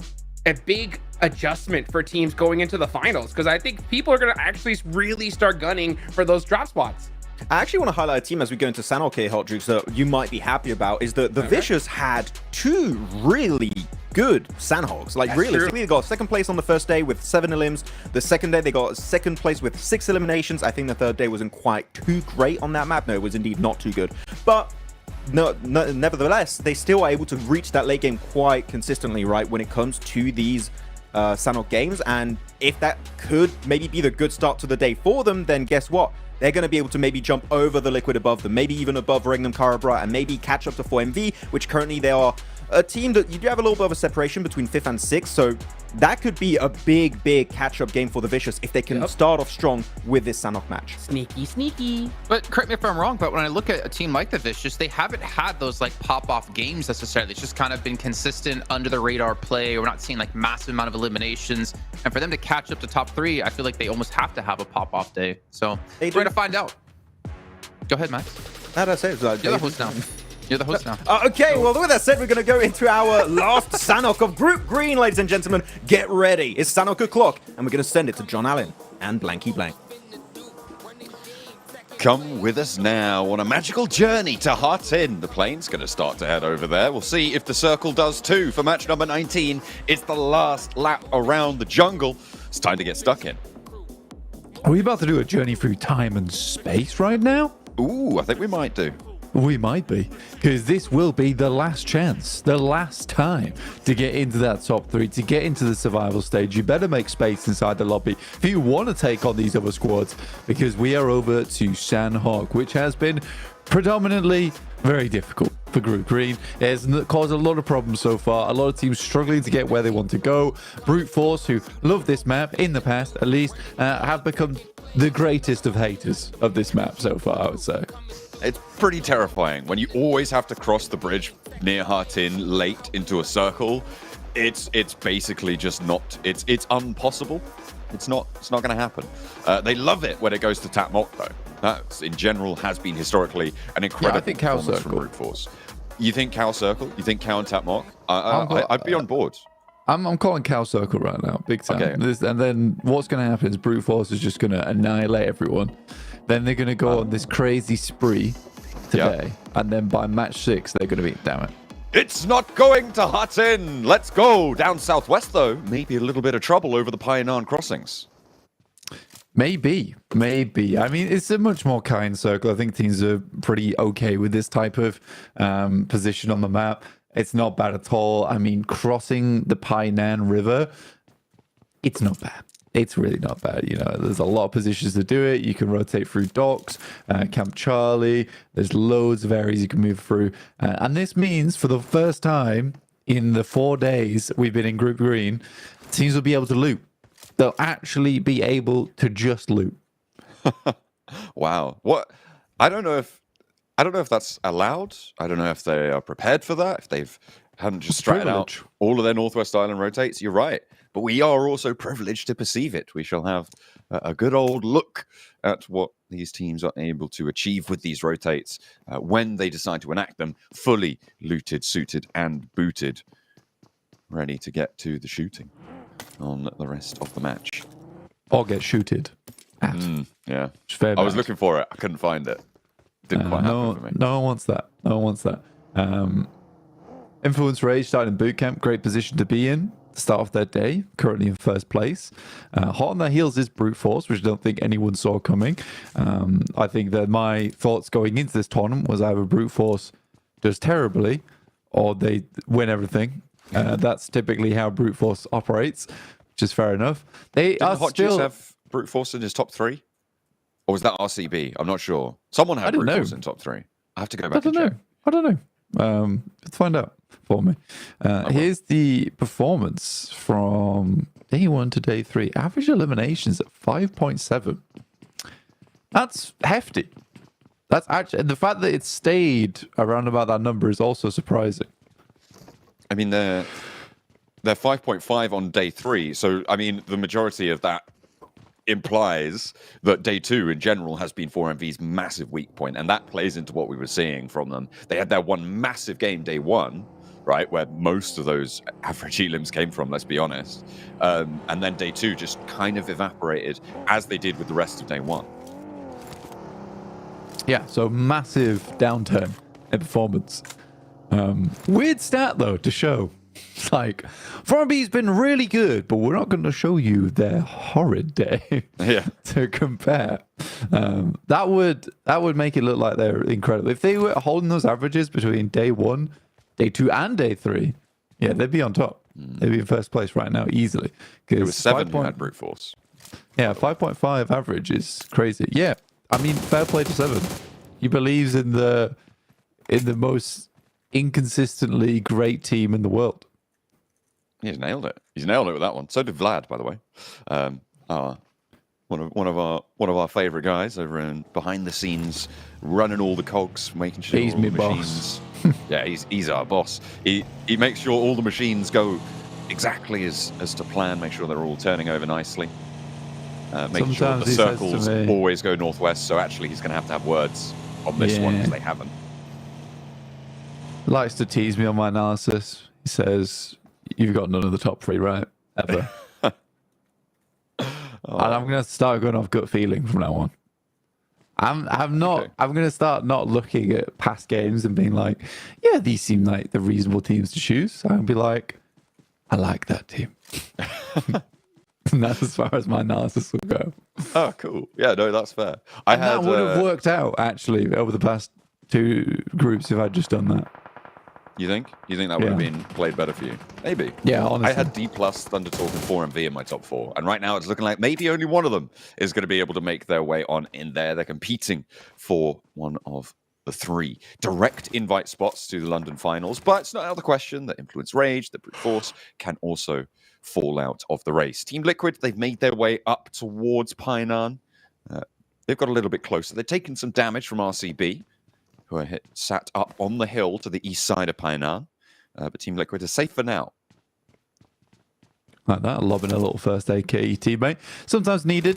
a big adjustment for teams going into the finals, because I think people are gonna actually really start gunning for those drop spots. I actually want to highlight a team as we go into Sandhawk here, Hot Jukes, that you might be happy about, is that the Vicious had 2 really good Sandhawks. Like, That's really. true. They got second place on the first day with 7 elims. The second day, they got second place with 6 eliminations. I think the third day wasn't quite too great on that map. No, it was indeed not too good. But nevertheless, they still are able to reach that late game quite consistently, right, when it comes to these Sandhawk games. And if that could maybe be the good start to the day for them, then guess what? They're going to be able to maybe jump over the Liquid above them, maybe even above Regnum Karabra, and maybe catch up to 4MV, which currently they are a team that you do have a little bit of a separation between 5th and 6th, so that could be a big catch-up game for the Vicious if they can start off strong with this Sandhawk match. Sneaky. But correct me if I'm wrong, but when I look at a team like the Vicious, they haven't had those like pop-off games necessarily. It's just kind of been consistent under the radar play. We're not seeing like massive amount of eliminations. And for them to catch up to top 3, I feel like they almost have to have a pop-off day. So we're going to find out. Go ahead, Max. How do I say it? You're the host now. You're the host now. Okay, well, with that said, we're going to go into our last Sandhawk of Group Green, ladies and gentlemen. Get ready. It's Sandhawk o'clock, and we're going to send it to John Allen and Blanky Blank. Come with us now on a magical journey to Hartin. The plane's going to start to head over there. We'll see if the circle does too for match number 19. It's the last lap around the jungle. It's time to get stuck in. Are we about to do a journey through time and space right now? Ooh, I think we might do. We might be, because this will be the last chance, the last time to get into that top 3, to get into the survival stage. You better make space inside the lobby if you want to take on these other squads, because we are over to Sandhawk, which has been predominantly very difficult for Group Green. It has caused a lot of problems so far. A lot of teams struggling to get where they want to go. Brute Force, who love this map in the past at least, have become the greatest of haters of this map so far, I would say. It's pretty terrifying when you always have to cross the bridge near Hartin late into a circle. It's basically just not. It's impossible. It's not going to happen. They love it when it goes to Tap Mock though. That in general has been historically an incredible performance from Brute Force. You think Cow Circle? You think Cow and Tap Mock? I'd be on board. I'm calling Cow Circle right now, big time. Okay. And then what's going to happen is Brute Force is just going to annihilate everyone. Then they're going to go on this crazy spree today. And then by match 6, they're going to be, damn it. It's not going to Hartin. Let's go. Down southwest, though. Maybe a little bit of trouble over the Pioneer crossings. Maybe. I mean, it's a much more kind circle. I think teams are pretty okay with this type of position on the map. It's not bad at all. I mean, crossing the Pioneer River, it's not bad. It's really not bad. There's a lot of positions to do it. You can rotate through docks, Camp Charlie. There's loads of areas you can move through. And this means for the first time in the 4 days we've been in Group Green, teams will be able to loot. They'll actually be able to just loot. Wow. What? I don't know if that's allowed. I don't know if they are prepared for that. If they've hadn't just stratted out all of their Northwest Island rotates. You're right. But we are also privileged to perceive it. We shall have a good old look at what these teams are able to achieve with these rotates when they decide to enact them fully looted, suited, and booted, ready to get to the shooting on the rest of the match. Or get shooted. Yeah. I was looking for it. I couldn't find it. Didn't quite happen for me. No one wants that. No one wants that. Influence Rage starting in boot camp. Great position to be in. Start off their day, currently in first place. Hot on their heels is Brute Force, which I don't think anyone saw coming. I think that my thoughts going into this tournament was either Brute Force does terribly or they win everything. That's typically how Brute Force operates, which is fair enough. Didn't Hot Juice have Brute Force in his top 3? Or was that RCB? I'm not sure. Someone had Brute Force in top 3. I have to go back and check. I don't know. Let's find out for me. Here's the performance from day 1 to day 3. Average eliminations at 5.7. That's hefty. That's actually, and the fact that it stayed around about that number is also surprising. I mean, they're 5.5 on day 3. So, I mean, the majority of that implies that day 2 in general has been 4MV's massive weak point, and that plays into what we were seeing from them. They had their one massive game day 1, right, where most of those average elims came from, let's be honest. And then day 2 just kind of evaporated, as they did with the rest of day 1. Yeah, so massive downturn in performance. Weird stat, though, to show. It's like, 4MV's been really good, but we're not going to show you their horrid day to compare. That would make it look like they're incredible. If they were holding those averages between day 1, day 2, and day 3, yeah, they'd be on top. They'd be in first place right now, easily. It was 7 who had brute force. Yeah, 5.5 average is crazy. Yeah, I mean, fair play to 7. He believes in the most inconsistently great team in the world. He's nailed it. He's nailed it with that one. So did Vlad, by the way. One of our favorite guys over in behind the scenes, running all the cogs, making sure he's all me the boss. machines. Yeah, he's our boss. He makes sure all the machines go exactly as to plan. Make sure they're all turning over nicely. Making sure Sometimes the he says to circles me- always go northwest. So actually, he's going to have words on this one because Yeah. they haven't. Likes to tease me on my analysis. He says, "You've got none of the top 3 right ever." And I'm going to start going off gut feeling from now on. I'm not. Okay. I'm going to start not looking at past games and being like, "Yeah, these seem like the reasonable teams to choose." I'm going to be like, "I like that team." And that's as far as my analysis will go. Oh, cool. Yeah, no, that's fair. That would have worked out actually over the past 2 groups if I'd just done that. You think? You think that would have been played better for you? Maybe. Yeah, honestly. I had D+, Thunder Talk, and 4MV in my top 4. And right now it's looking like maybe only one of them is going to be able to make their way on in there. They're competing for one of the 3 direct invite spots to the London finals. But it's not out of the question that Influence Rage, the Brute Force, can also fall out of the race. Team Liquid, they've made their way up towards Painan. They've got a little bit closer. They've taken some damage from RCB, who are sat up on the hill to the east side of Painan. But Team Liquid is safe for now. Like that, lobbing a little first aid kit at your teammate. Sometimes needed.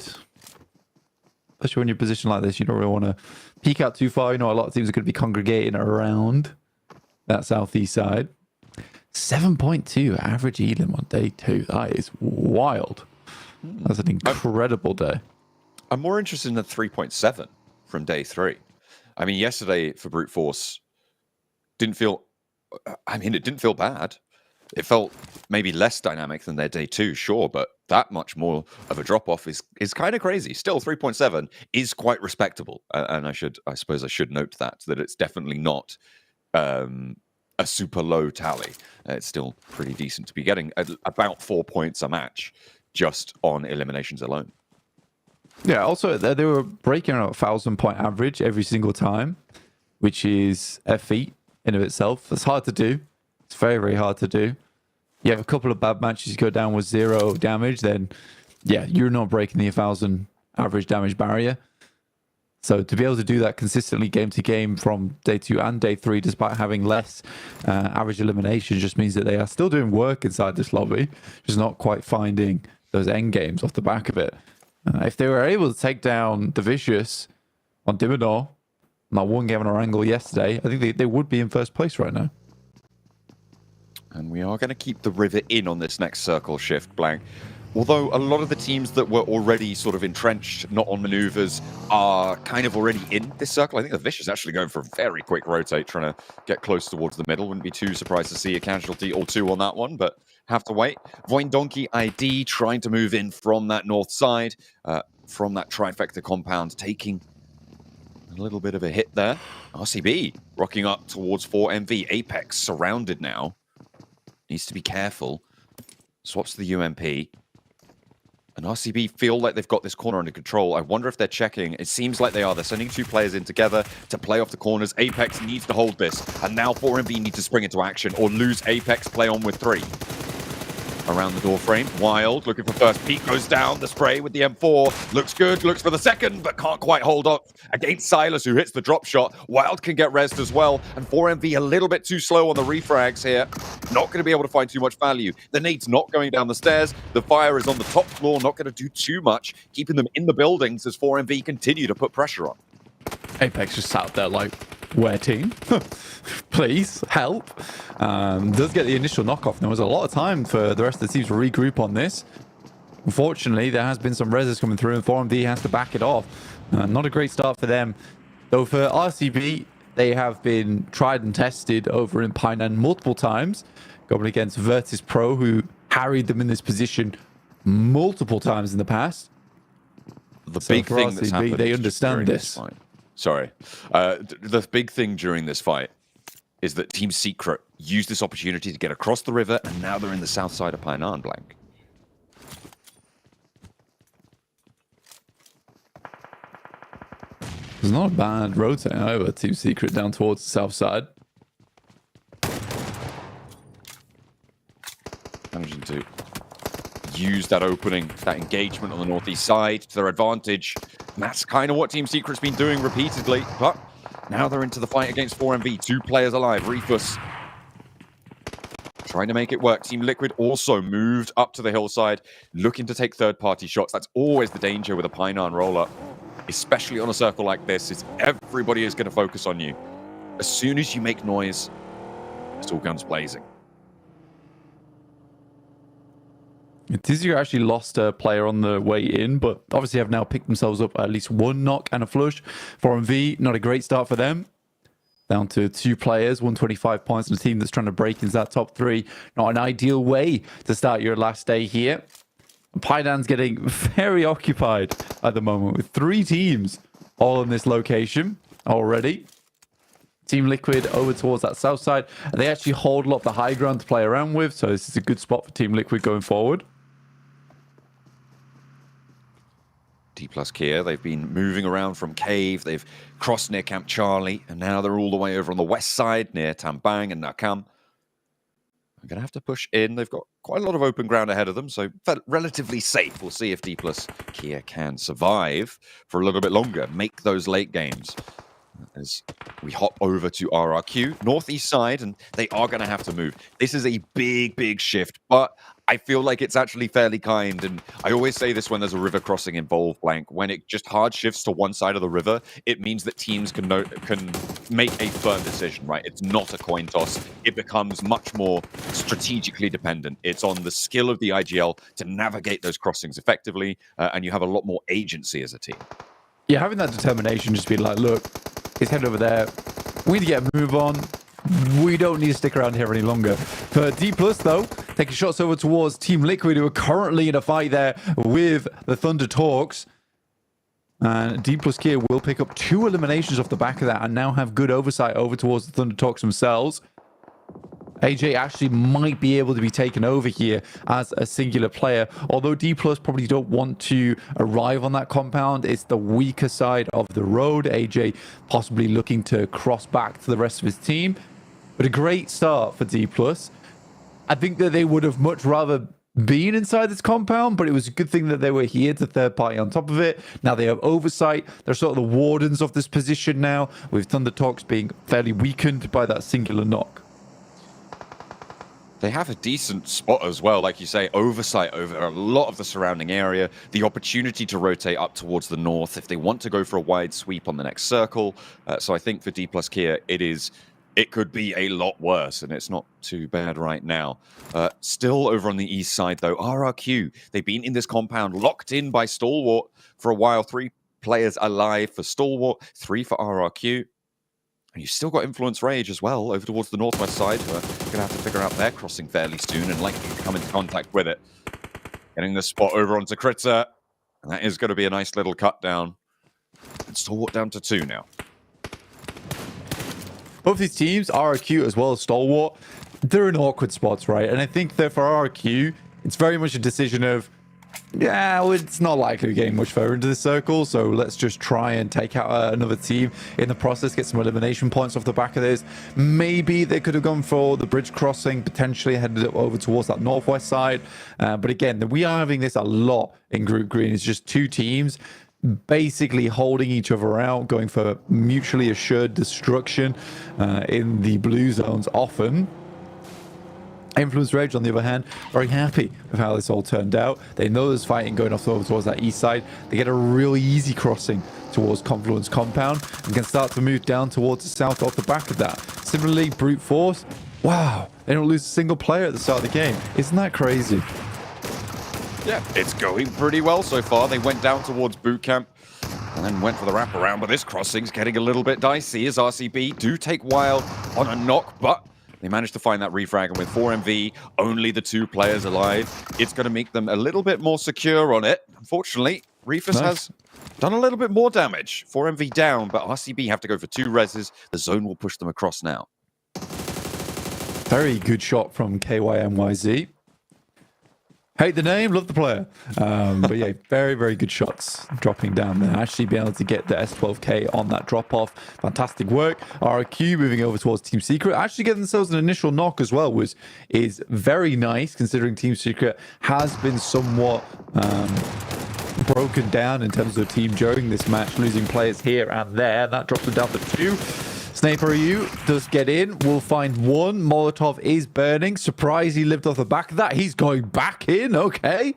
Especially when you're in a position like this, you don't really want to peek out too far. You know, a lot of teams are going to be congregating around that southeast side. 7.2 average elim on day 2. That is wild. That's an incredible day. I'm more interested in the 3.7 from day 3. I mean, yesterday for Brute Force didn't feel... I mean, it didn't feel bad. It felt maybe less dynamic than their day 2, sure, but that much more of a drop-off is kind of crazy. Still, 3.7 is quite respectable. And I suppose I should note that it's definitely not a super low tally. It's still pretty decent to be getting about 4 points a match just on eliminations alone. Yeah, also, they were breaking out a 1,000-point average every single time, which is a feat in of itself. It's hard to do. It's very, very hard to do. You have a couple of bad matches, you go down with 0 damage, then, yeah, you're not breaking the 1,000 average damage barrier. So to be able to do that consistently game to game from day 2 and day 3, despite having less average elimination, just means that they are still doing work inside this lobby, just not quite finding those end games off the back of it. If they were able to take down the Vicious on Dimmador, that one game on our angle yesterday, I think they would be in first place right now. And we are going to keep the river in on this next circle shift, Blank. Although a lot of the teams that were already sort of entrenched, not on maneuvers, are kind of already in this circle. I think the Vicious actually going for a very quick rotate, trying to get close towards the middle. Wouldn't be too surprised to see a casualty or 2 on that one, but have to wait. Voin Donkey ID trying to move in from that north side, from that trifecta compound, taking a little bit of a hit there. RCB rocking up towards 4MV. Apex surrounded now. Needs to be careful. Swaps to the UMP. And RCB feel like they've got this corner under control. I wonder if they're checking. It seems like they are. They're sending 2 players in together to play off the corners. Apex needs to hold this. And now 4MV need to spring into action or lose Apex, play on with 3. Around the door frame, Wild looking for first peek, goes down, the spray with the M4, looks good, looks for the second, but can't quite hold up against Silas, who hits the drop shot. Wild can get rezzed as well, and 4MV a little bit too slow on the refrags here. Not going to be able to find too much value. The nade's not going down the stairs, the fire is on the top floor, not going to do too much, keeping them in the buildings as 4MV continue to put pressure on. Apex just sat there like, where team? Please, help. Does get the initial knockoff. There was a lot of time for the rest of the teams to regroup on this. Unfortunately, there has been some reses coming through, and 4MV has to back it off. Not a great start for them. Though for RCB, they have been tried and tested over in Painan multiple times, going against Virtus Pro, who harried them in this position multiple times in the past. The big thing RCB, that's happened they understand this. fight. Sorry. The big thing during this fight is that Team Secret used this opportunity to get across the river, and now they're in the south side of Painan, Blank. It's not a bad rotate either. Team Secret down towards the south side. Managing to use that opening, that engagement on the northeast side to their advantage. And that's kind of what Team Secret's been doing repeatedly. But now they're into the fight against 4MV. 2 players alive. Refus trying to make it work. Team Liquid also moved up to the hillside, looking to take third-party shots. That's always the danger with a Painan roll-up, especially on a circle like this. Is everybody is going to focus on you. As soon as you make noise, it's all guns blazing. Tizio actually lost a player on the way in, but obviously have now picked themselves up at least 1 knock and a flush. 4MV, not a great start for them. Down to 2 players, 125 points, and a team that's trying to break into that top 3. Not an ideal way to start your last day here. Painan's getting very occupied at the moment with 3 teams all in this location already. Team Liquid over towards that south side. They actually hold a lot of the high ground to play around with, so this is a good spot for Team Liquid going forward. D plus Kia, they've been moving around from Cave, they've crossed near Camp Charlie, and now they're all the way over on the west side near Tambang and Nakam. They're going to have to push in. They've got quite a lot of open ground ahead of them, so relatively safe. We'll see if D plus Kia can survive for a little bit longer, make those late games. As we hop over to RRQ, northeast side, and they are going to have to move. This is a big, big shift, but I feel like it's actually fairly kind. And I always say this when there's a river crossing involved, Blank. When it just hard shifts to one side of the river, it means that teams can make a firm decision, right? It's not a coin toss. It becomes much more strategically dependent. It's on the skill of the IGL to navigate those crossings effectively, and you have a lot more agency as a team. Yeah, having that determination, just be like, look, he's headed over there. We need to get a move on. We don't need to stick around here any longer. For D+, though, taking shots over towards Team Liquid, who are currently in a fight there with the Thunder Talks. And D+ Kia will pick up 2 eliminations off the back of that and now have good oversight over towards the Thunder Talks themselves. AJ actually might be able to be taken over here as a singular player, although D+ probably don't want to arrive on that compound. It's the weaker side of the road. AJ possibly looking to cross back to the rest of his team. But a great start for D+. I think that they would have much rather been inside this compound, but it was a good thing that they were here to third party on top of it. Now they have oversight. They're sort of the wardens of this position now, with Thunder Talks being fairly weakened by that singular knock. They have a decent spot as well, like you say, oversight over a lot of the surrounding area, the opportunity to rotate up towards the north if they want to go for a wide sweep on the next circle. So I think for D+ Kia, it could be a lot worse, and it's not too bad right now. Still over on the east side, though, RRQ, they've been in this compound, locked in by Stalwart for a while. 3 players alive for Stalwart, 3 for RRQ. And you've still got Influence Rage as well over towards the northwest side. We're going to have to figure out their crossing fairly soon and likely to come into contact with it. Getting the spot over onto Kritzer. And that is going to be a nice little cut down. And Stalwart down to 2 now. Both these teams, RRQ as well as Stalwart, they're in awkward spots, right? And I think that for RRQ, it's very much a decision of, Yeah, well, it's not likely we're getting much further into the circle, so let's just try and take out another team in the process, get some elimination points off the back of this. Maybe they could have gone for the bridge crossing, potentially headed over towards that northwest side. But again, we are having this a lot in Group Green. It's just two teams basically holding each other out, going for mutually assured destruction in the blue zones often. Influence Rage, on the other hand, very happy with how this all turned out. They know there's fighting going off over towards that east side. They get a really easy crossing towards Confluence Compound and can start to move down towards the south off the back of that. Similarly, Brute Force, wow, they don't lose a single player at the start of the game. Isn't that crazy? Yeah, it's going pretty well so far. They went down towards boot camp and then went for the wraparound, but this crossing's getting a little bit dicey as RCB do take Wild on a knock, but they managed to find that refrag, and with 4MV, only the two players alive, it's going to make them a little bit more secure on it. Unfortunately, Reefus has done a little bit more damage. 4MV down, but RCB have to go for 2 reses. The zone will push them across now. Very good shot from KYMYZ. Hate the name, love the player. But yeah, very, very good shots dropping down there. Actually being able to get the S12K on that drop-off. Fantastic work. RQ moving over towards Team Secret. Actually getting themselves an initial knock as well is very nice, considering Team Secret has been somewhat broken down in terms of team during this match, losing players here and there. That drops them down to 2. Sniper EU does get in. We'll find 1. Molotov is burning. Surprise, he lived off the back of that. He's going back in. Okay.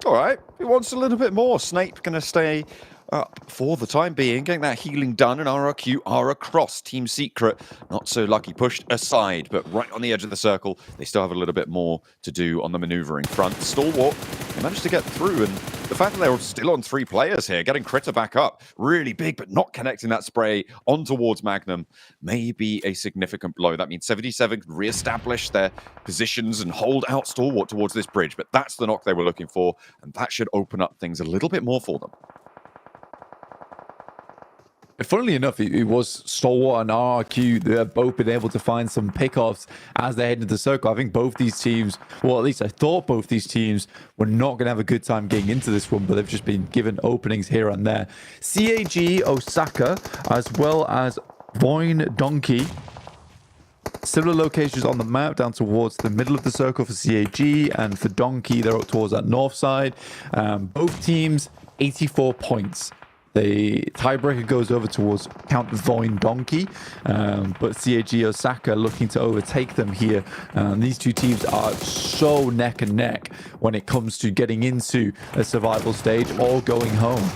All right. He wants a little bit more. Snape going to stay up for the time being, getting that healing done, and RRQ are across. Team Secret, not so lucky, pushed aside, but right on the edge of the circle. They still have a little bit more to do on the maneuvering front. Stalwart, they managed to get through, and the fact that they're still on 3 players here, getting Critter back up, really big, but not connecting that spray on towards Magnum, may be a significant blow. That means 77 can re-establish their positions and hold out Stalwart towards this bridge, but that's the knock they were looking for, and that should open up things a little bit more for them. Funnily enough, it was Stalwart and RRQ that have both been able to find some pickoffs as they head into the circle. I think both these teams, well, at least I thought both these teams were not going to have a good time getting into this one, but they've just been given openings here and there. CAG Osaka, as well as Voin Donkey. Similar locations on the map, down towards the middle of the circle for CAG, and for Donkey, they're up towards that north side. Both teams, 84 points. The tiebreaker goes over towards Count Voin Donkey, but CAG Osaka looking to overtake them here. These two teams are so neck and neck when it comes to getting into a survival stage or going home.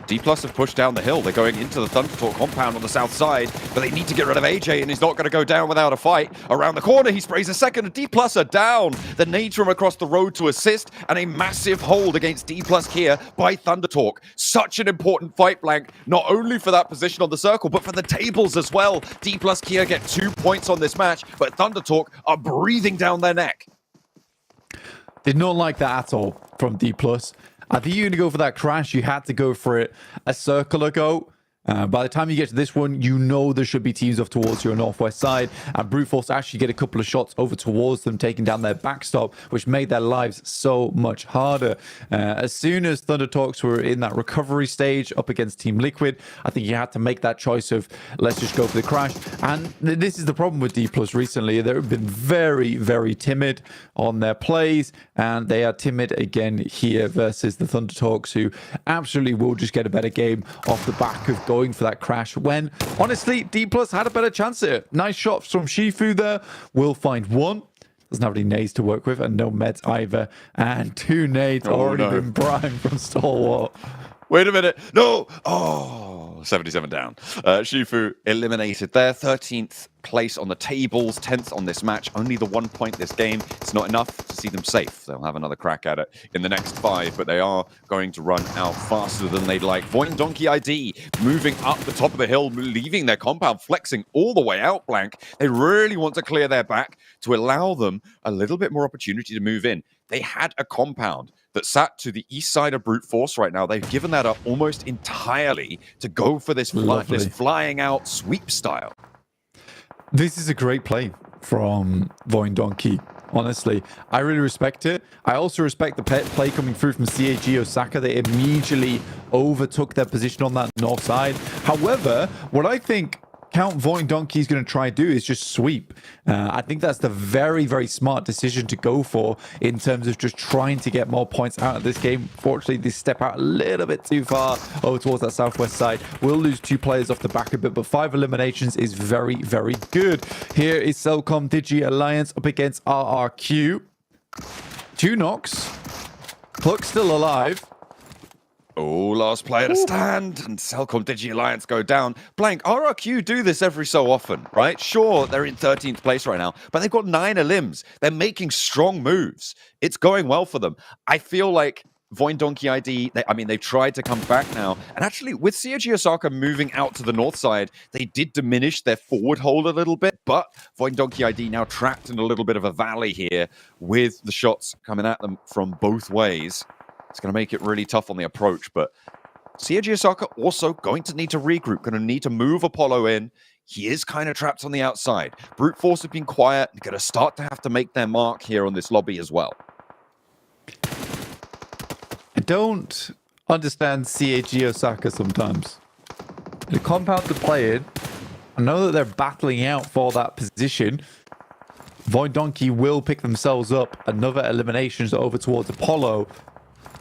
D+ have pushed down the hill. They're going into the Thundertalk compound on the south side, but they need to get rid of AJ, and he's not going to go down without a fight. Around the corner, he sprays a second, and D+ are down. The nades from across the road to assist, and a massive hold against D+ here by Thundertalk. Such an important fight blank, not only for that position on the circle, but for the tables as well. D+ Kia get 2 points on this match, but Thundertalk are breathing down their neck. Did not like that at all from D+. I think you're going to go for that crash. You had to go for it a circle ago. By the time you get to this one, you know there should be teams off towards your northwest side, and Brute Force actually get a couple of shots over towards them, taking down their backstop, which made their lives so much harder. As soon as Thundertalks were in that recovery stage up against Team Liquid, I think you had to make that choice of let's just go for the crash. And this is the problem with D+ recently. They've been very, very timid on their plays, and they are timid again here versus the Thundertalks, who absolutely will just get a better game off the back of going for that crash, when honestly D+ had a better chance at it. Nice shots from Shifu there. We'll find 1. Doesn't have any nades to work with, and no meds either, and 2 nades already been primed from Stalwart. Wait a minute. No. Oh, 77 down. Shifu eliminated there. 13th place on the tables, 10th on this match. Only the 1 point this game. It's not enough to see them safe. They'll have another crack at it in the next 5, but they are going to run out faster than they'd like. Voin Donkey ID moving up the top of the hill, leaving their compound, flexing all the way out blank. They really want to clear their back to allow them a little bit more opportunity to move in. They had a compound that sat to the east side of Brute Force right now. They've given that up almost entirely to go for this flying out sweep style. This is a great play from Voin Donkey. Honestly, I really respect it. I also respect the play coming through from CAG Osaka. They immediately overtook their position on that north side. However, what I think Count Voin Donkey is going to try and do is just sweep. I think that's the very, very smart decision to go for in terms of just trying to get more points out of this game. Fortunately, they step out a little bit too far over towards that southwest side. We'll lose 2 players off the back of it, but 5 eliminations is very, very good. Here is Cellcom Digi Alliance up against RRQ. 2 knocks. Pluck's still alive. Oh, last player to stand, and Cellcom Digi Alliance go down. Blank, RRQ do this every so often, right? Sure, they're in 13th place right now, but they've got 9 elims. They're making strong moves. It's going well for them. I feel like Voin Donkey ID, they've tried to come back now. And actually, with CAG Osaka moving out to the north side, they did diminish their forward hold a little bit, but Voin Donkey ID now trapped in a little bit of a valley here with the shots coming at them from both ways. It's going to make it really tough on the approach, but CAG Osaka also going to need to regroup, going to need to move Apollo in. He is kind of trapped on the outside. Brute Force have been quiet. They're going to start to have to make their mark here on this lobby as well. I don't understand CAG Osaka sometimes. The compound to play in, I know that they're battling out for that position. Voin Donkey will pick themselves up. Another eliminations over towards Apollo.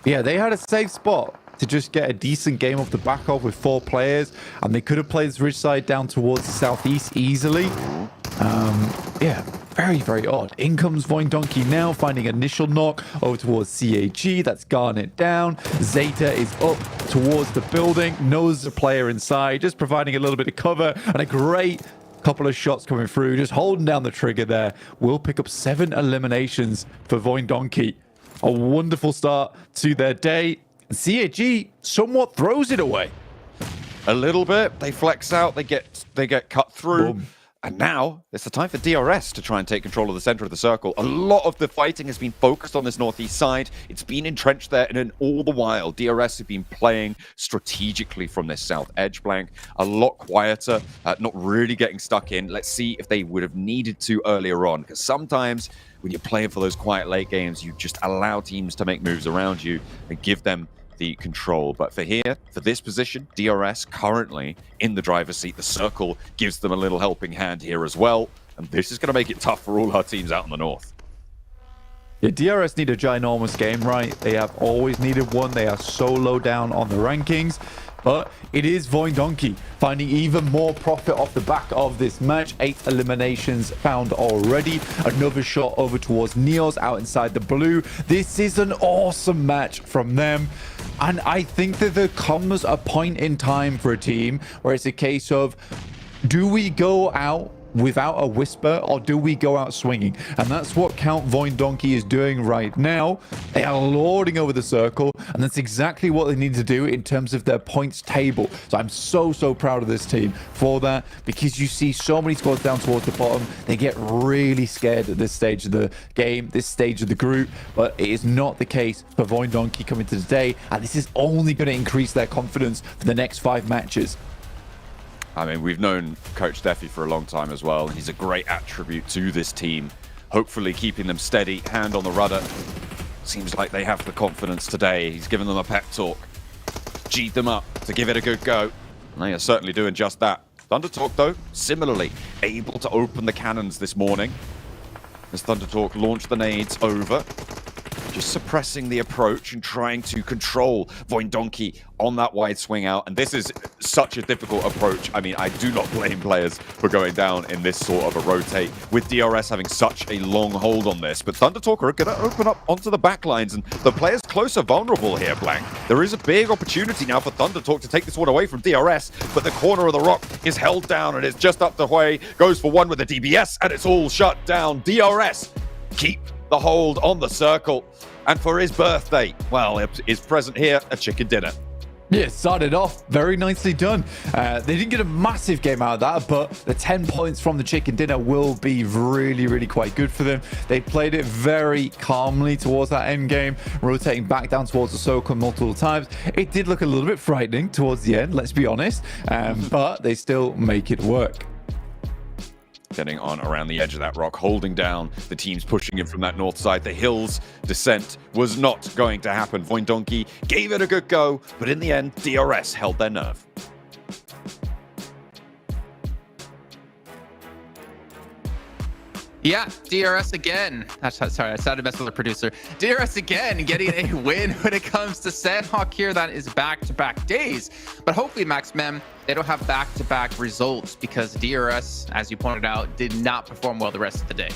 Yeah, they had a safe spot to just get a decent game off the back of with 4 players, and they could have played this ridge side down towards the southeast easily. Yeah, very, very odd. In comes Voin Donkey now, finding initial knock over towards CAG. That's Garnet down. Zeta is up towards the building, knows the player inside, just providing a little bit of cover, and a great couple of shots coming through, just holding down the trigger there. Will pick up 7 eliminations for Voin Donkey. A wonderful start to their day. CAG somewhat throws it away. A little bit. They flex out. They get cut through. Boom. And now it's the time for DRS to try and take control of the center of the circle. A lot of the fighting has been focused on this northeast side. It's been entrenched there, and then all the while, DRS have been playing strategically from this south edge. Blank. A lot quieter, not really getting stuck in. Let's see if they would have needed to earlier on, because sometimes when you're playing for those quiet late games, you just allow teams to make moves around you and give them the control. But for this position, DRS currently in the driver's seat. The circle gives them a little helping hand here as well. And this is going to make it tough for all our teams out in the north. Yeah, DRS need a ginormous game, right? They have always needed one. They are so low down on the rankings. But it is Voin Donkey finding even more profit off the back of this match. 8 eliminations found already. Another shot over towards Neos out inside the blue. This is an awesome match from them. And I think that there comes a point in time for a team where it's a case of, do we go out without a whisper, or do we go out swinging? And that's what Count Voin Donkey is doing right now. They are lording over the circle, and that's exactly what they need to do in terms of their points table. So I'm so proud of this team for that, because you see so many squads down towards the bottom. They get really scared at this stage of the game, this stage of the group, but it is not the case for Voin Donkey coming to today, and this is only going to increase their confidence for the next 5 matches. I mean, we've known Coach Steffi for a long time as well, and he's a great attribute to this team. Hopefully keeping them steady, hand on the rudder. Seems like they have the confidence today. He's given them a pep talk. G'd them up to give it a good go. And they are certainly doing just that. Thunder Talk, though, similarly able to open the cannons this morning. As Thunder Talk launched the nades over. Just suppressing the approach and trying to control Voin Donkey on that wide swing out. And this is such a difficult approach. I mean, I do not blame players for going down in this sort of a rotate, with DRS having such a long hold on this. But Thunder Talk are going to open up onto the back lines, and the players close are vulnerable here, Blank. There is a big opportunity now for Thunder Talk to take this one away from DRS, but the corner of the rock is held down, and it's just up the way. Goes for one with the DBS, and it's all shut down. DRS keep the hold on the circle. And for his birthday, well, his present here, a chicken dinner. Yeah, started off very nicely done. They didn't get a massive game out of that, but the 10 points from the chicken dinner will be really quite good for them. They played it very calmly towards that end game, rotating back down towards the circle multiple times. It did look a little bit frightening towards the end, let's be honest, but they still make it work. getting on around the edge of that rock, holding down the teams pushing in from that north side. The hills descent was not going to happen. Voindonkey gave it a good go, but in the end, DRS held their nerve. Yeah, DRS again. Sorry, I sounded mess with the producer. DRS again, getting a win when it comes to Sandhawk here. That is back-to-back days. But hopefully, Maxman, they don't have back-to-back results because DRS, as you pointed out, did not perform well the rest of the day.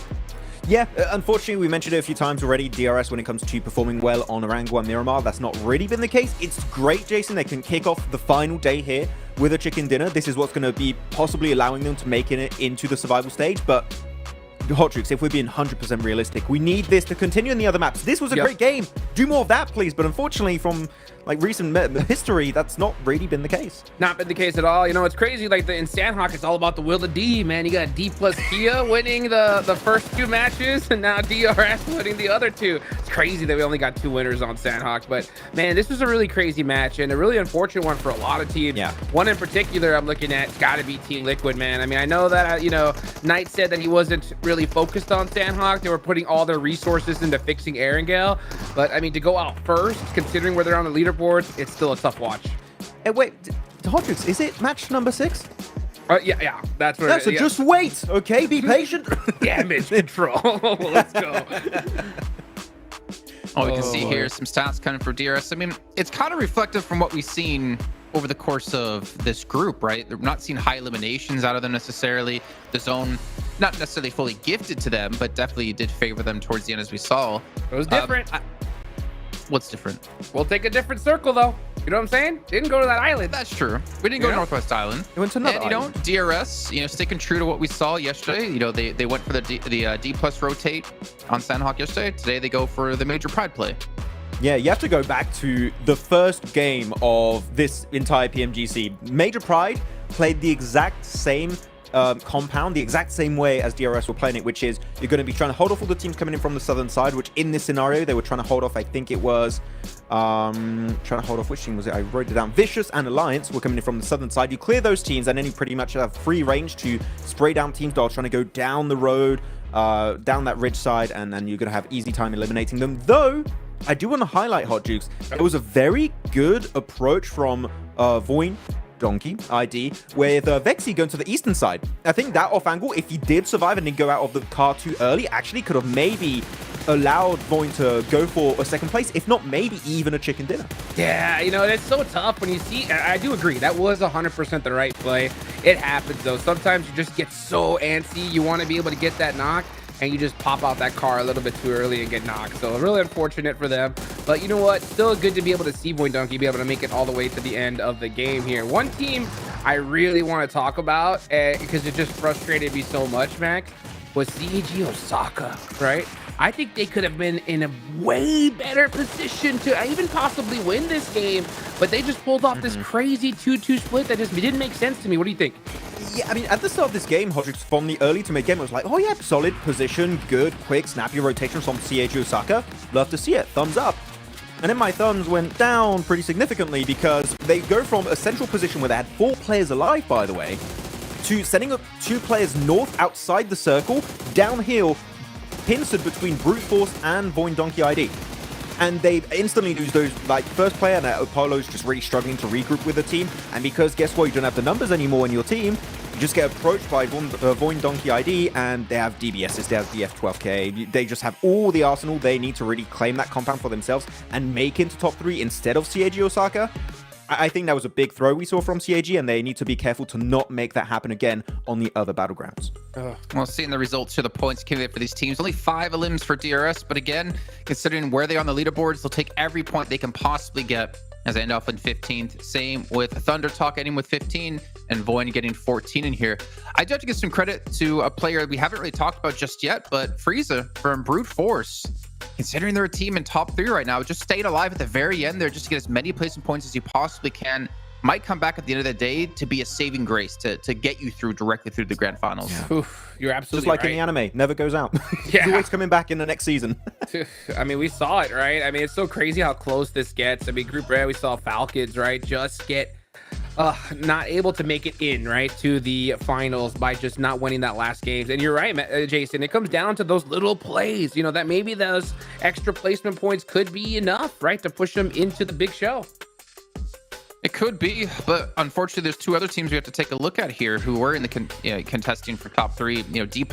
Yeah, unfortunately, we mentioned it a few times already, DRS, when it comes to performing well on Arango and Miramar, that's not really been the case. It's great, Jason, they can kick off the final day here with a chicken dinner. This is what's going to be possibly allowing them to make it into the survival stage, but Hotjukes, if we're being 100% realistic, we need this to continue in the other maps. This was a great game. Do more of that, please. But unfortunately, from like recent history, that's not really been the case. Not been the case at all. You know, it's crazy. Like in Sandhawk, it's all about the will of D, man. You got D plus Kia winning the first 2 matches, and now DRS winning the other 2. It's crazy that we only got 2 winners on Sandhawk. But man, this was a really crazy match and a really unfortunate one for a lot of teams. Yeah. One in particular I'm looking at, got to be Team Liquid, man. I mean, I know that, you know, Knight said that he wasn't really focused on Sandhawk. They were putting all their resources into fixing Erangel. But I mean, to go out first, considering where they're on the leaderboard, it's still a tough watch. Hey, wait, Hotjukes, is it match number 6? Yeah, that's what. Yeah, so just wait, okay? Be patient. Damage control. Let's go. We can see here some stats coming for DRS. I mean, it's kind of reflective from what we've seen over the course of this group, right? We're not seeing high eliminations out of them necessarily. The zone, not necessarily fully gifted to them, but definitely did favor them towards the end, as we saw. It was different. What's different? We'll take a different circle, though. You know what I'm saying? Didn't go to that island. That's true. We didn't go to Northwest Island. We went to another island. DRS, sticking true to what we saw yesterday. They went for the D plus rotate on Sandhawk yesterday. Today they go for the major pride play. Yeah, you have to go back to the first game of this entire PMGC. Major Pride played the exact same compound, the exact same way as DRS were playing it, which is you're going to be trying to hold off all the teams coming in from the southern side, which in this scenario, they were trying to hold off, I think it was, trying to hold off, which team was it? I wrote it down. Vicious and Alliance were coming in from the southern side. You clear those teams, and then you pretty much have free range to spray down teams that are trying to go down the road, down that ridge side, and then you're going to have easy time eliminating them. Though, I do want to highlight, Hotjukes, it was a very good approach from Voindonkey ID with Vexy going to the eastern side. I think that off angle, if he did survive and didn't go out of the car too early, actually could have maybe allowed Voin to go for a second place, if not maybe even a chicken dinner. Yeah, it's so tough when you see, I do agree, that was 100% the right play. It happens though. Sometimes you just get so antsy, you want to be able to get that knock, and you just pop out that car a little bit too early and get knocked. So really unfortunate for them. But you know what? Still good to be able to see Voindonkey be able to make it all the way to the end of the game here. One team I really want to talk about, because it just frustrated me so much, Max, was CAG Osaka, right? I think they could have been in a way better position to even possibly win this game, but they just pulled off this crazy 2-2 split that just didn't make sense to me. What do you think? Yeah, I mean, at the start of this game, Hotjukes, from the early to mid-game, it was like, oh yeah, solid position, good, quick, snappy rotations from CAG Osaka. Love to see it. Thumbs up. And then my thumbs went down pretty significantly because they go from a central position where they had 4 players alive, by the way, to sending up 2 players north outside the circle, downhill, pincered between Brute Force and Voindonkey ID. And they instantly lose those, like, first player, and Apollo's just really struggling to regroup with the team. And because, guess what, you don't have the numbers anymore in your team, you just get approached by Voindonkey ID, and they have DBSs, they have BF12K. They just have all the arsenal they need to really claim that compound for themselves and make into top 3 instead of CAG Osaka. I think that was a big throw we saw from CAG, and they need to be careful to not make that happen again on the other battlegrounds. Well, seeing the results here, the points accumulated for these teams, only 5 elims for DRS, but again, considering where they are on the leaderboards, they'll take every point they can possibly get as they end off in 15th. Same with Thunder Talk ending with 15 and Voin getting 14 in here. I do have to give some credit to a player we haven't really talked about just yet, but Frieza from Brute Force. Considering they're a team in top 3 right now, just staying alive at the very end there just to get as many placement points as you possibly can. Might come back at the end of the day to be a saving grace to get you through directly through the grand finals. Yeah. Oof, you're absolutely just like right. in the anime, never goes out. Yeah. He's always coming back in the next season. I mean, we saw it, right? I mean, it's so crazy how close this gets. I mean, Group Red, we saw Falcons, right? Just get not able to make it in, right, to the finals by just not winning that last game. And you're right, Jason, it comes down to those little plays, you know, that maybe those extra placement points could be enough, right, to push them into the big show. It could be, but unfortunately, there's two other teams we have to take a look at here who were in the contesting for top 3. You know, D+,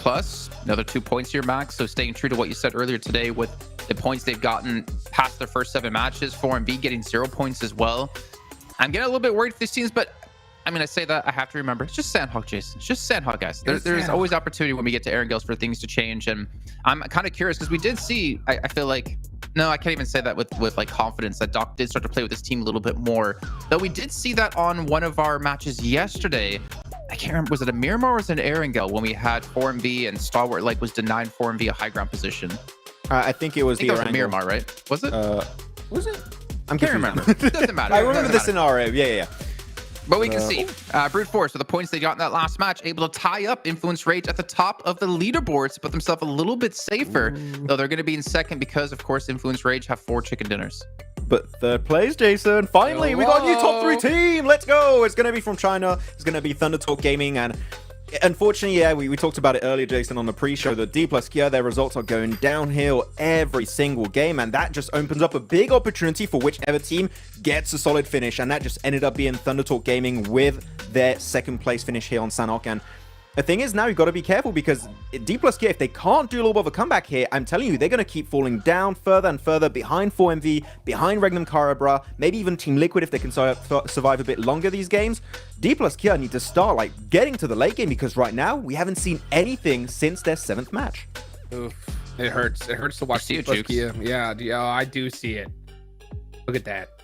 another 2 points here, Max. So staying true to what you said earlier today with the points they've gotten past their first 7 matches. 4MB getting 0 points as well. I'm getting a little bit worried for these teams, but I mean, I say that, I have to remember, it's just Sandhawk, Jason. It's just Sandhawk, guys. There's always opportunity when we get to Erangels for things to change. And I'm kind of curious because we did see, I feel like, no, I can't even say that with like confidence, that Doc did start to play with this team a little bit more. Though we did see that on one of our matches yesterday. I can't remember, was it a Miramar or was it an Erangel when we had 4MB and Stalwart like was denying 4MB a high ground position? I think it was the Erangel. Miramar, right? Was it? Was it? I can't remember. It doesn't matter. I remember the scenario. Yeah. But we can see Brute Force, with the points they got in that last match, able to tie up Influence Rage at the top of the leaderboards to put themselves a little bit safer, though they're going to be in second because, of course, Influence Rage have 4 chicken dinners. But third place, Jason. Finally, we got a new top 3 team. Let's go. It's going to be from China. It's going to be Thunder Talk Gaming. And unfortunately, yeah, we talked about it earlier, Jason, on the pre-show, that D+ Kia, their results are going downhill every single game, and that just opens up a big opportunity for whichever team gets a solid finish, and that just ended up being Thunder Talk Gaming with their second place finish here on Sanhok. And the thing is, now you've got to be careful because D+ Kia, if they can't do a little bit of a comeback here, I'm telling you, they're going to keep falling down further and further behind 4MV, behind Regnum Karabra, maybe even Team Liquid if they can survive a bit longer these games. D+ Kia need to start like getting to the late game because right now we haven't seen anything since their 7th match. Oof, it hurts. It hurts to watch D+ Kia. Yeah, I do see it. Look at that.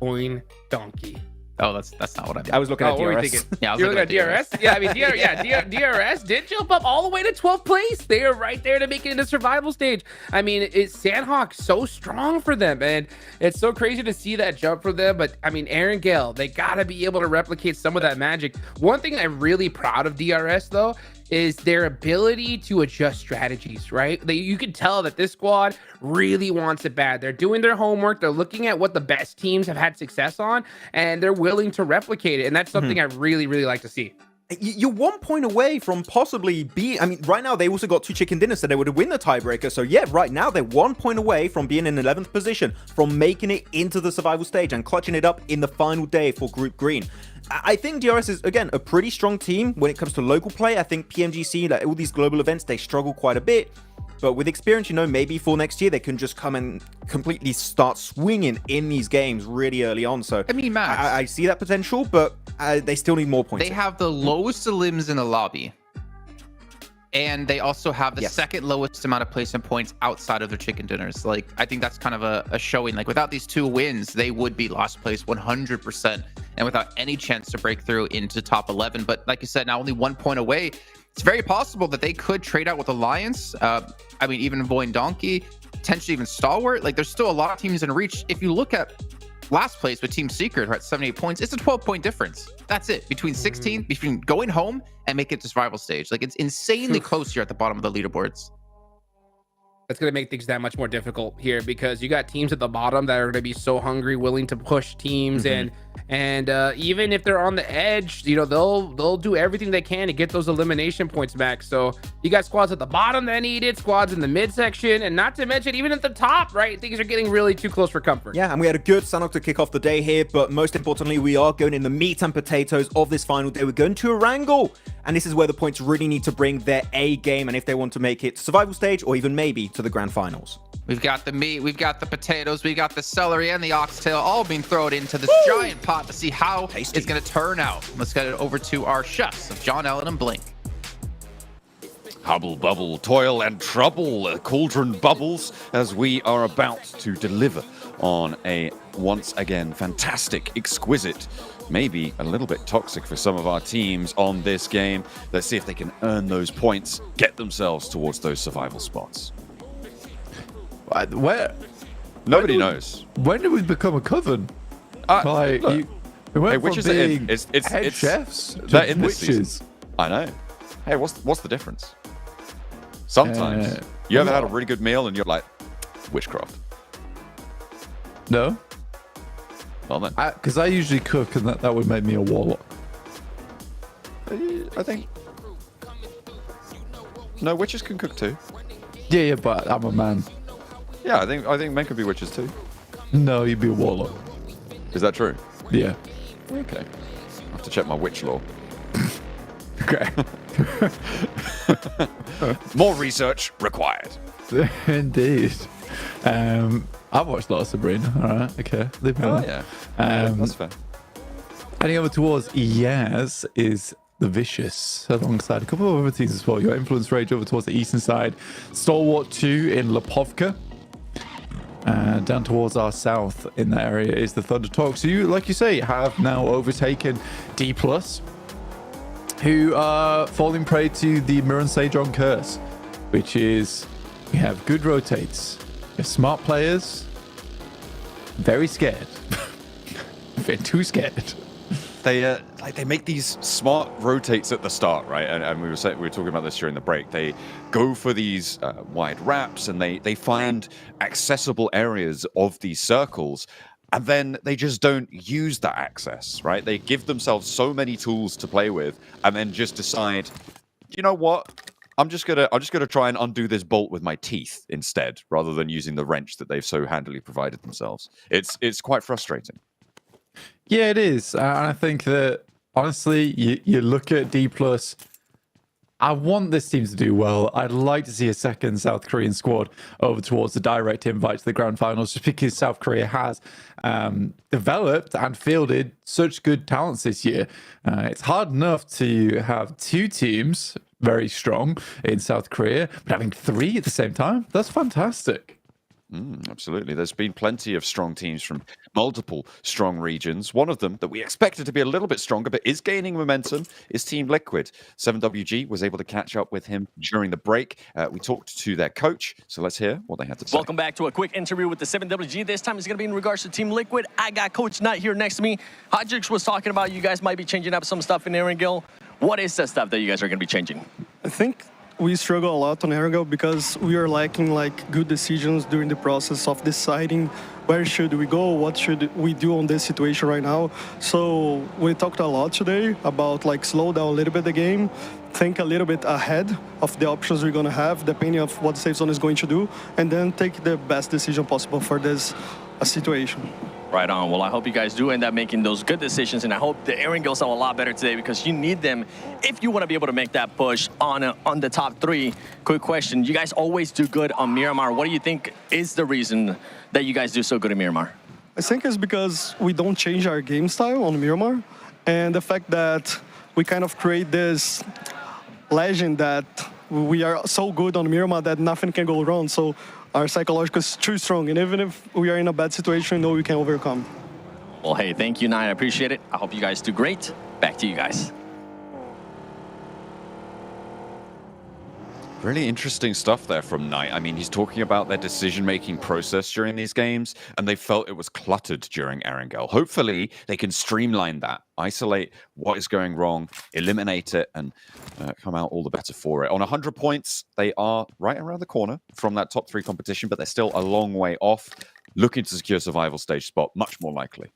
Boing donkey. Oh, that's not what I meant. I was looking at DRS. Yeah, I was You're looking at DRS. Yeah, I mean, DRS did jump up all the way to 12th place. They are right there to make it into survival stage. I mean, it's Sandhawk so strong for them, and it's so crazy to see that jump for them. But I mean, Erangel, they gotta be able to replicate some of that magic. One thing I'm really proud of DRS though is their ability to adjust strategies, right? You can tell that this squad really wants it bad. They're doing their homework. They're looking at what the best teams have had success on, and they're willing to replicate it. And that's something I really, really like to see. You're 1 point away from possibly being... I mean, right now, they also got 2 chicken dinners, so they would win the tiebreaker. So, yeah, right now, they're 1 point away from being in 11th position, from making it into the survival stage and clutching it up in the final day for Group Green. I think DRS is, again, a pretty strong team when it comes to local play. I think PMGC, like all these global events, they struggle quite a bit. But with experience, you know, maybe for next year, they can just come and completely start swinging in these games really early on. So, I mean, Max, I see that potential, but they still need more points. They have the lowest limbs in the lobby. And they also have the second lowest amount of placement points outside of their chicken dinners. Like, I think that's kind of a showing. Like, without these 2 wins, they would be last place 100%, and without any chance to break through into top 11. But like you said, now only 1 point away. It's very possible that they could trade out with Alliance. I mean, even Void Donkey, potentially even Stalwart. Like, there's still a lot of teams in reach. If you look at last place with Team Secret, who are at 78 points, it's a 12-point difference. That's it. Between 16, between going home and make it to survival stage. Like, it's insanely close here at the bottom of the leaderboards. That's going to make things that much more difficult here because you got teams at the bottom that are going to be so hungry, willing to push teams, and even if they're on the edge, you know, they'll do everything they can to get those elimination points back. So you got squads at the bottom that need it, squads in the midsection, and not to mention even at the top, right? Things are getting really too close for comfort. Yeah, and we had a good Sanhok to kick off the day here, but most importantly, we are going in the meat and potatoes of this final day. We're going to Erangel, and this is where the points really need to bring their A game, and if they want to make it to survival stage or even maybe to the grand finals. We've got the meat, we've got the potatoes, we've got the celery and the oxtail all being thrown into this giant pot to see how it's going to turn out. Let's get it over to our chefs of John Allen and Blink. Hubble, bubble, toil and trouble, cauldron bubbles, as we are about to deliver on a, once again, fantastic, exquisite, maybe a little bit toxic for some of our teams on this game. Let's see if they can earn those points, get themselves towards those survival spots. Nobody knows. When did we become a coven? Like, we went which from is it being it's head chefs they're to in this witches. season. I know. Hey, what's the difference? Sometimes you ever had a really good meal and you're like, witchcraft. No. Well then. Because I usually cook, and that would make me a warlock. I think. No, witches can cook too. Yeah, but I'm a man. Yeah, I think men could be witches too. No, you'd be a warlock. Is that true? Yeah. Okay. I have to check my witch lore. Okay. More research required. Indeed. I've watched a lot of Sabrina. All right. Okay. Leave me alone. Yeah. That's fair. Heading over towards Yaz is the Vicious, alongside a couple of other teams as well. Your Influence Rage over towards the eastern side. Stalwart 2 in Lepovka. Down towards our south in that area is the Thunder Talk. So you, like you say, have now overtaken D+, who are falling prey to the Mirren Sajon curse, which is we have good rotates, we have smart players, very scared. They're too scared. They make these smart rotates at the start, right? And we were talking about this during the break. They go for these wide wraps, and they find accessible areas of these circles, and then they just don't use that access, right? They give themselves so many tools to play with, and then just decide, you know what? I'm just gonna try and undo this bolt with my teeth instead, rather than using the wrench that they've so handily provided themselves. It's quite frustrating. Yeah, it is. And I think that, honestly, you look at D+, I want this team to do well. I'd like to see a second South Korean squad over towards the direct invite to the Grand Finals, just because South Korea has developed and fielded such good talents this year. It's hard enough to have two teams very strong in South Korea, but having three at the same time, that's fantastic. Absolutely. There's been plenty of strong teams from multiple strong regions. One of them that we expected to be a little bit stronger but is gaining momentum is Team Liquid. 7WG was able to catch up with him during the break. We talked to their coach, so let's hear what they had to say. Welcome back to a quick interview with the 7WG. This time it's going to be in regards to Team Liquid. I got Coach Knight here next to me. Hodgix was talking about you guys might be changing up some stuff in Erangel. What is the stuff that you guys are going to be changing? I think we struggle a lot on Erangel because we are lacking good decisions during the process of deciding where should we go, what should we do on this situation right now. So we talked a lot today about slow down a little bit the game, think a little bit ahead of the options we're going to have depending on what Safe Zone is going to do, and then take the best decision possible for this situation. Right on. Well, I hope you guys do end up making those good decisions, and I hope the Erangels are a lot better today because you need them if you want to be able to make that push on the top three. Quick question. You guys always do good on Miramar. What do you think is the reason that you guys do so good at Miramar? I think it's because we don't change our game style on Miramar, and the fact that we kind of create this legend that we are so good on Miramar that nothing can go wrong. So our psychological is too strong, and even if we are in a bad situation, we know we can overcome. Well, hey, thank you, Nine. I appreciate it. I hope you guys do great. Back to you guys. Really interesting stuff there from Knight. I mean, he's talking about their decision-making process during these games, and they felt it was cluttered during Erangel. Hopefully, they can streamline that, isolate what is going wrong, eliminate it, and come out all the better for it. On 100 points, they are right around the corner from that top three competition, but they're still a long way off. Looking to secure survival stage spot, much more likely.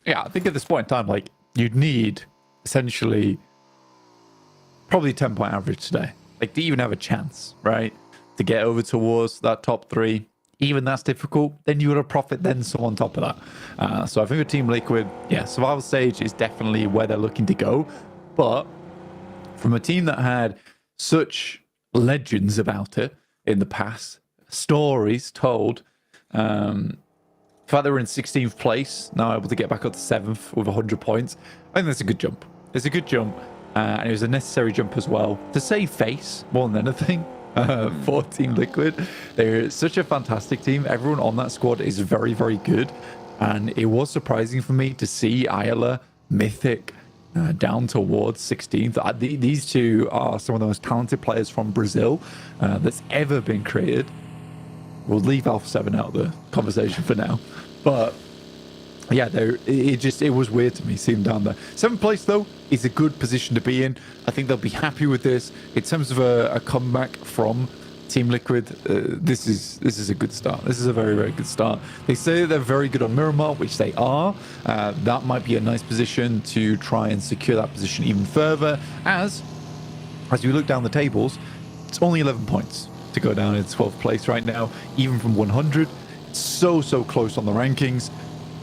Yeah, I think at this point in time, you'd need essentially probably 10-point average today. To even have a chance, right? To get over towards that top three. Even that's difficult. Then you would have profit then some on top of that. So I think with Team Liquid, yeah, survival stage is definitely where they're looking to go. But from a team that had such legends about it in the past, stories told, the fact they were in 16th place, now able to get back up to 7th with 100 points, I think that's a good jump. It's a good jump. And it was a necessary jump as well to save face more than anything for Team Liquid. They're such a fantastic team. Everyone on that squad is very, very good. And it was surprising for me to see Ayala, Mythic, down towards 16th. These two are some of the most talented players from Brazil that's ever been created. We'll leave Alpha 7 out of the conversation for now. But yeah, it was weird to me seeing them down there. 7th place, though, is a good position to be in. I think they'll be happy with this. In terms of a comeback from Team Liquid, this is a good start. This is a very, very good start. They say they're very good on Miramar, which they are. That might be a nice position to try and secure that position even further. As we look down the tables, it's only 11 points to go down in 12th place right now, even from 100. It's so close on the rankings.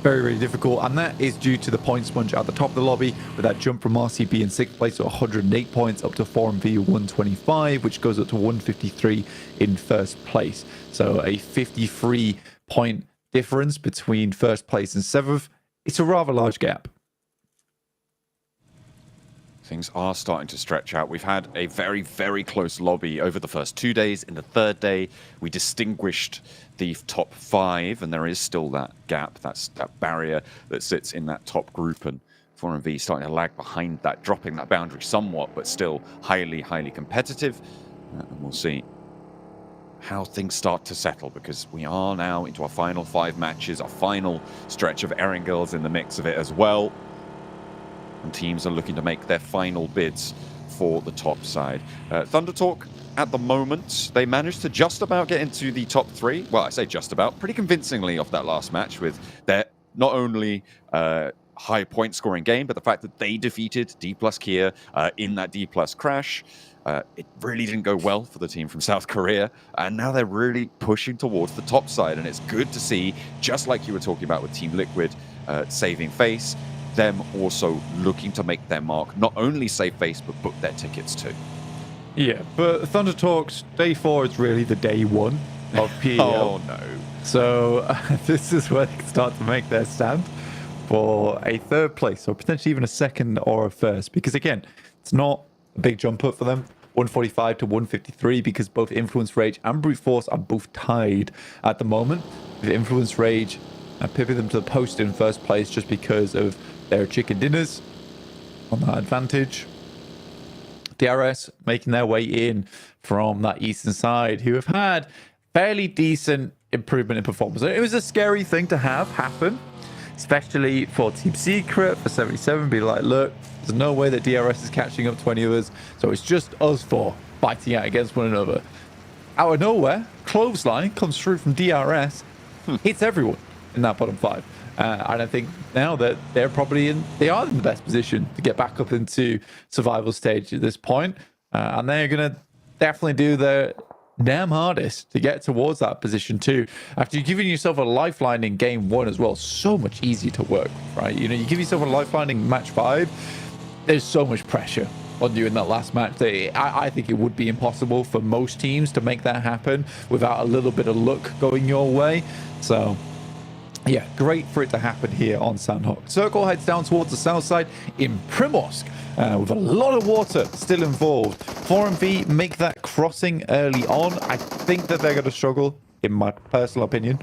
Very, very difficult, and that is due to the point sponge at the top of the lobby with that jump from RCB in 6th place to 108 points up to 4MV 125, which goes up to 153 in first place. So a 53 point difference between first place and 7th. It's a rather large gap. Things are starting to stretch out. We've had a very, very close lobby over the first 2 days. In the third day, we distinguished the top 5, and there is still that gap, that barrier that sits in that top group, and 4MV starting to lag behind that, dropping that boundary somewhat, but still highly, highly competitive. And we'll see how things start to settle, because we are now into our final 5 matches, our final stretch of Erangels in the mix of it as well. And teams are looking to make their final bids for the top side. Thunder Talk, at the moment, they managed to just about get into the top 3. Well, I say just about, pretty convincingly off that last match with their not only high point scoring game, but the fact that they defeated D+ Kia in that D+ crash. It really didn't go well for the team from South Korea, and now they're really pushing towards the top side, and it's good to see, just like you were talking about with Team Liquid saving face, them also looking to make their mark, not only save face, but book their tickets too. Yeah, but Thunder Talks, day 4 is really the day 1 of PEL. Oh no. So this is where they can start to make their stand for a 3rd place, or potentially even a 2nd or a 1st, because again, it's not a big jump up for them. 145 to 153, because both Influence Rage and Brute Force are both tied at the moment. The Influence Rage pipping them to the post in 1st place just because of their chicken dinners on that advantage. DRS making their way in from that eastern side, who have had fairly decent improvement in performance. It was a scary thing to have happen, especially for Team Secret, for 77, be like, look, there's no way that DRS is catching up to any of us, so it's just us 4 fighting out against one another. Out of nowhere, Clothesline comes through from DRS, hits everyone in that bottom 5. And I think now that they're probably they are in the best position to get back up into survival stage at this point. And they're going to definitely do their damn hardest to get towards that position too. After you've given yourself a lifeline in game 1 as well, so much easier to work with, right? You know, you give yourself a lifeline in match 5, there's so much pressure on you in that last match. I think it would be impossible for most teams to make that happen without a little bit of luck going your way. So yeah, great for it to happen here on Sandhawk. Circle heads down towards the south side in Primorsk with a lot of water still involved. 4MV make that crossing early on. I think that they're going to struggle, in my personal opinion.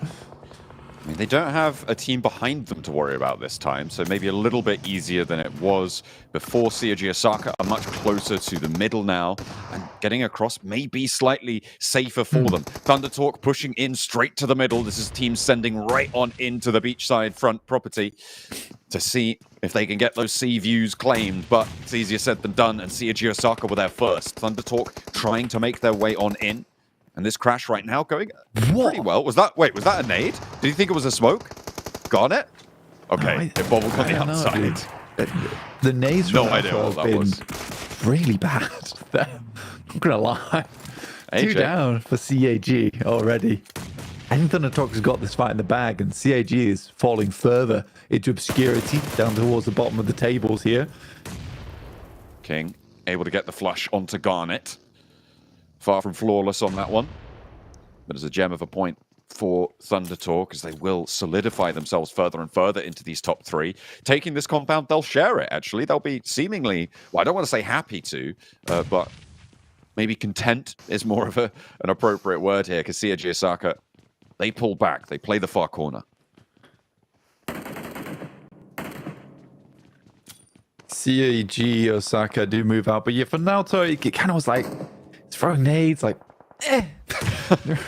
I mean, they don't have a team behind them to worry about this time, so maybe a little bit easier than it was before. COG Osaka are much closer to the middle now, and getting across may be slightly safer for them. Thunder Talk pushing in straight to the middle. This is team sending right on into the beachside front property to see if they can get those sea views claimed, but it's easier said than done, and COG Osaka were there first. Thunder Talk trying to make their way on in. And this crash right now going pretty well. Was that a nade? Did you think it was a smoke? Got it? Okay, it bobbled on the outside. The nades no idea what that been was. Really bad. I'm not gonna lie. AJ. 2 down for CAG already. I think Thunder Talk has got this fight in the bag, and CAG is falling further into obscurity down towards the bottom of the tables here. King able to get the flush onto Garnet. Far from flawless on that one, but as a gem of a point for Thunder Talk, as they will solidify themselves further and further into these top 3. Taking this compound, they'll share it, actually. They'll be seemingly, well, I don't want to say happy to, but maybe content is more of an appropriate word here, because COG Osaka, they pull back. They play the far corner. CAG Osaka do move out, but yeah, for Naoto, it kind of was like, throwing nades, like,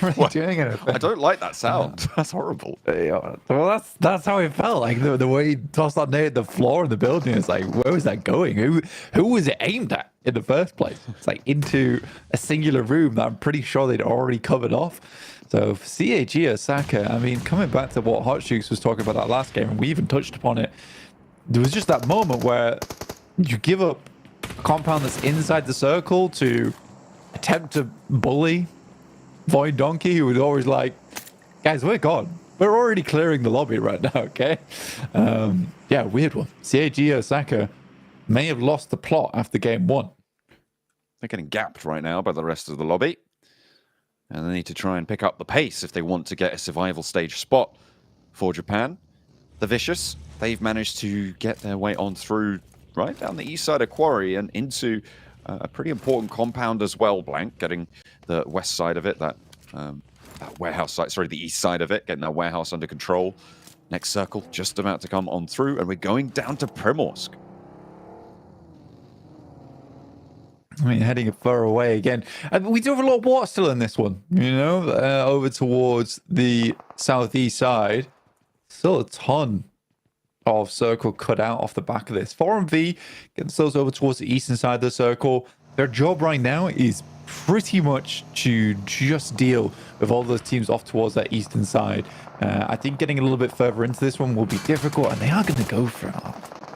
really doing anything. I don't like that sound. That's horrible. Yeah, well, that's how it felt. Like the way he tossed that nade at the floor of the building. It's like, where was that going? Who was it aimed at in the first place? It's like into a singular room that I'm pretty sure they'd already covered off. So for CAG Osaka, I mean, coming back to what Hot Jukes was talking about that last game, and we even touched upon it, there was just that moment where you give up a compound that's inside the circle to attempt to bully Void Donkey, who was always like, guys, we're gone. We're already clearing the lobby right now, okay? Yeah, weird one. CAG Osaka may have lost the plot after game one. They're getting gapped right now by the rest of the lobby. And they need to try and pick up the pace if they want to get a survival stage spot for Japan. The Vicious, they've managed to get their way on through right down the east side of Quarry and into a pretty important compound as well, Blank, getting the west side of it, that warehouse side, sorry, the east side of it, getting that warehouse under control. Next circle just about to come on through, and we're going down to Primorsk. I mean, heading far away again. We do have a lot of water still in this one, you know, over towards the southeast side. Still a ton of circle cut out off the back of this. 4MV get themselves over towards the eastern side of the circle. Their job right now is pretty much to just deal with all those teams off towards that eastern side. I think getting a little bit further into this one will be difficult, and they are going to go for it.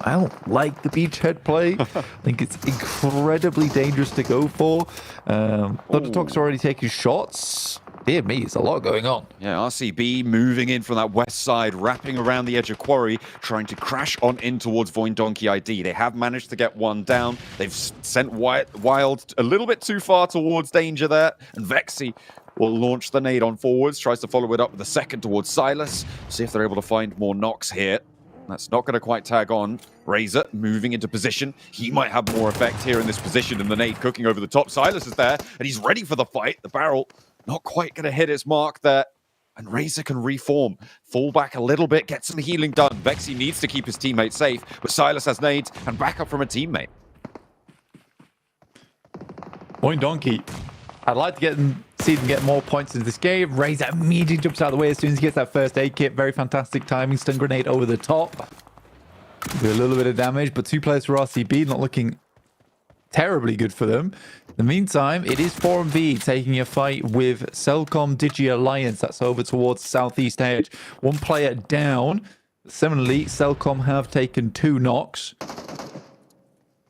I don't like the beachhead play. I think it's incredibly dangerous to go for. Thundertalk's already taking shots. Dear me, it's a lot going on. Yeah, RCB moving in from that west side, wrapping around the edge of Quarry, trying to crash on in towards Void Donkey ID. They have managed to get one down. They've sent Wild a little bit too far towards danger there, and Vexy will launch the nade on forwards, tries to follow it up with a second towards Silas. See if they're able to find more knocks here. That's not going to quite tag on. Razor moving into position. He might have more effect here in this position, and the nade cooking over the top. Silas is there, and he's ready for the fight. The barrel not quite going to hit its mark there. And Razor can reform, fall back a little bit, get some healing done. Vexy needs to keep his teammate safe, but Silas has nades and backup from a teammate. Point Donkey. I'd like to see them get more points in this game. Razor immediately jumps out of the way as soon as he gets that first aid kit. Very fantastic timing. Stun grenade over the top. Do a little bit of damage, but 2 players for RCB, not looking terribly good for them. In the meantime, it is 4MV taking a fight with Cellcom Digi Alliance. That's over towards southeast edge. 1 player down. Similarly, Cellcom have taken 2 knocks.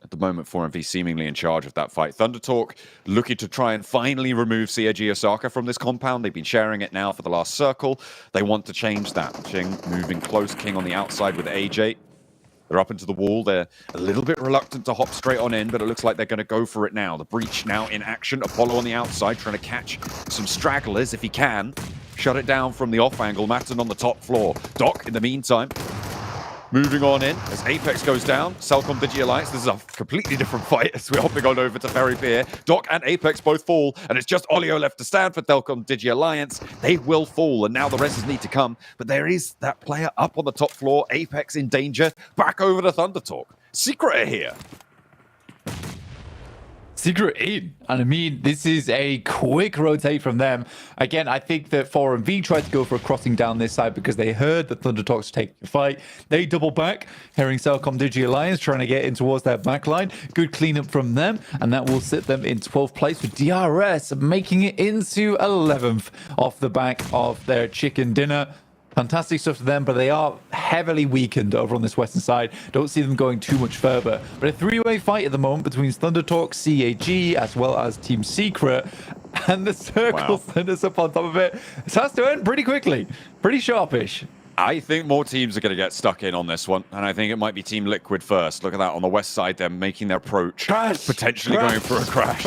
At the moment, 4MV seemingly in charge of that fight. Thundertalk looking to try and finally remove CAG Osaka from this compound. They've been sharing it now for the last circle. They want to change that. Ching moving close, King on the outside with AJ. They're up into the wall. They're a little bit reluctant to hop straight on in, but it looks like they're going to go for it now. The breach now in action. Apollo on the outside trying to catch some stragglers if he can. Shut it down from the off angle. Matten on the top floor. Doc, in the meantime, moving on in as Apex goes down. Cellcom Digi Alliance. This is a completely different fight as we're hopping on over to Ferry Pier. Doc and Apex both fall, and it's just Olio left to stand for Cellcom Digi Alliance. They will fall, and now the rest need to come. But there is that player up on the top floor. Apex in danger. Back over to Thundertalk. Secret are here. Secret in. And I mean, this is a quick rotate from them. Again, I think that 4MV tried to go for a crossing down this side because they heard that Thundertalk's taking the fight. They double back, hearing Cellcom Digi Alliance trying to get in towards their backline. Good cleanup from them, and that will sit them in 12th place with DRS making it into 11th off the back of their chicken dinner. Fantastic stuff to them, but they are heavily weakened over on this western side. Don't see them going too much further. But a 3-way fight at the moment between Thundertalk, CAG, as well as Team Secret. And the circle send us up on top of it. This has to end pretty quickly. Pretty sharpish. I think more teams are going to get stuck in on this one, and I think it might be Team Liquid first. Look at that on the west side. They're making their approach, potentially going for a crash,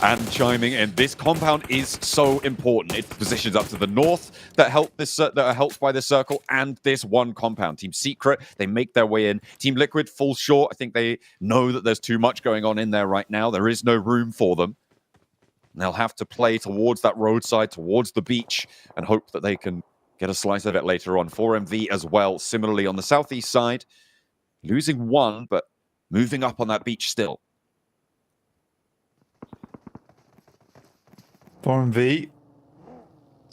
and chiming in. This compound is so important. It positions up to the north that are helped by this circle and this one compound. Team Secret, they make their way in. Team Liquid falls short. I think they know that there's too much going on in there right now. There is no room for them. They'll have to play towards that roadside, towards the beach, and hope that they can get a slice of it later on. 4MV as well, similarly on the southeast side. Losing 1, but moving up on that beach still. 4MV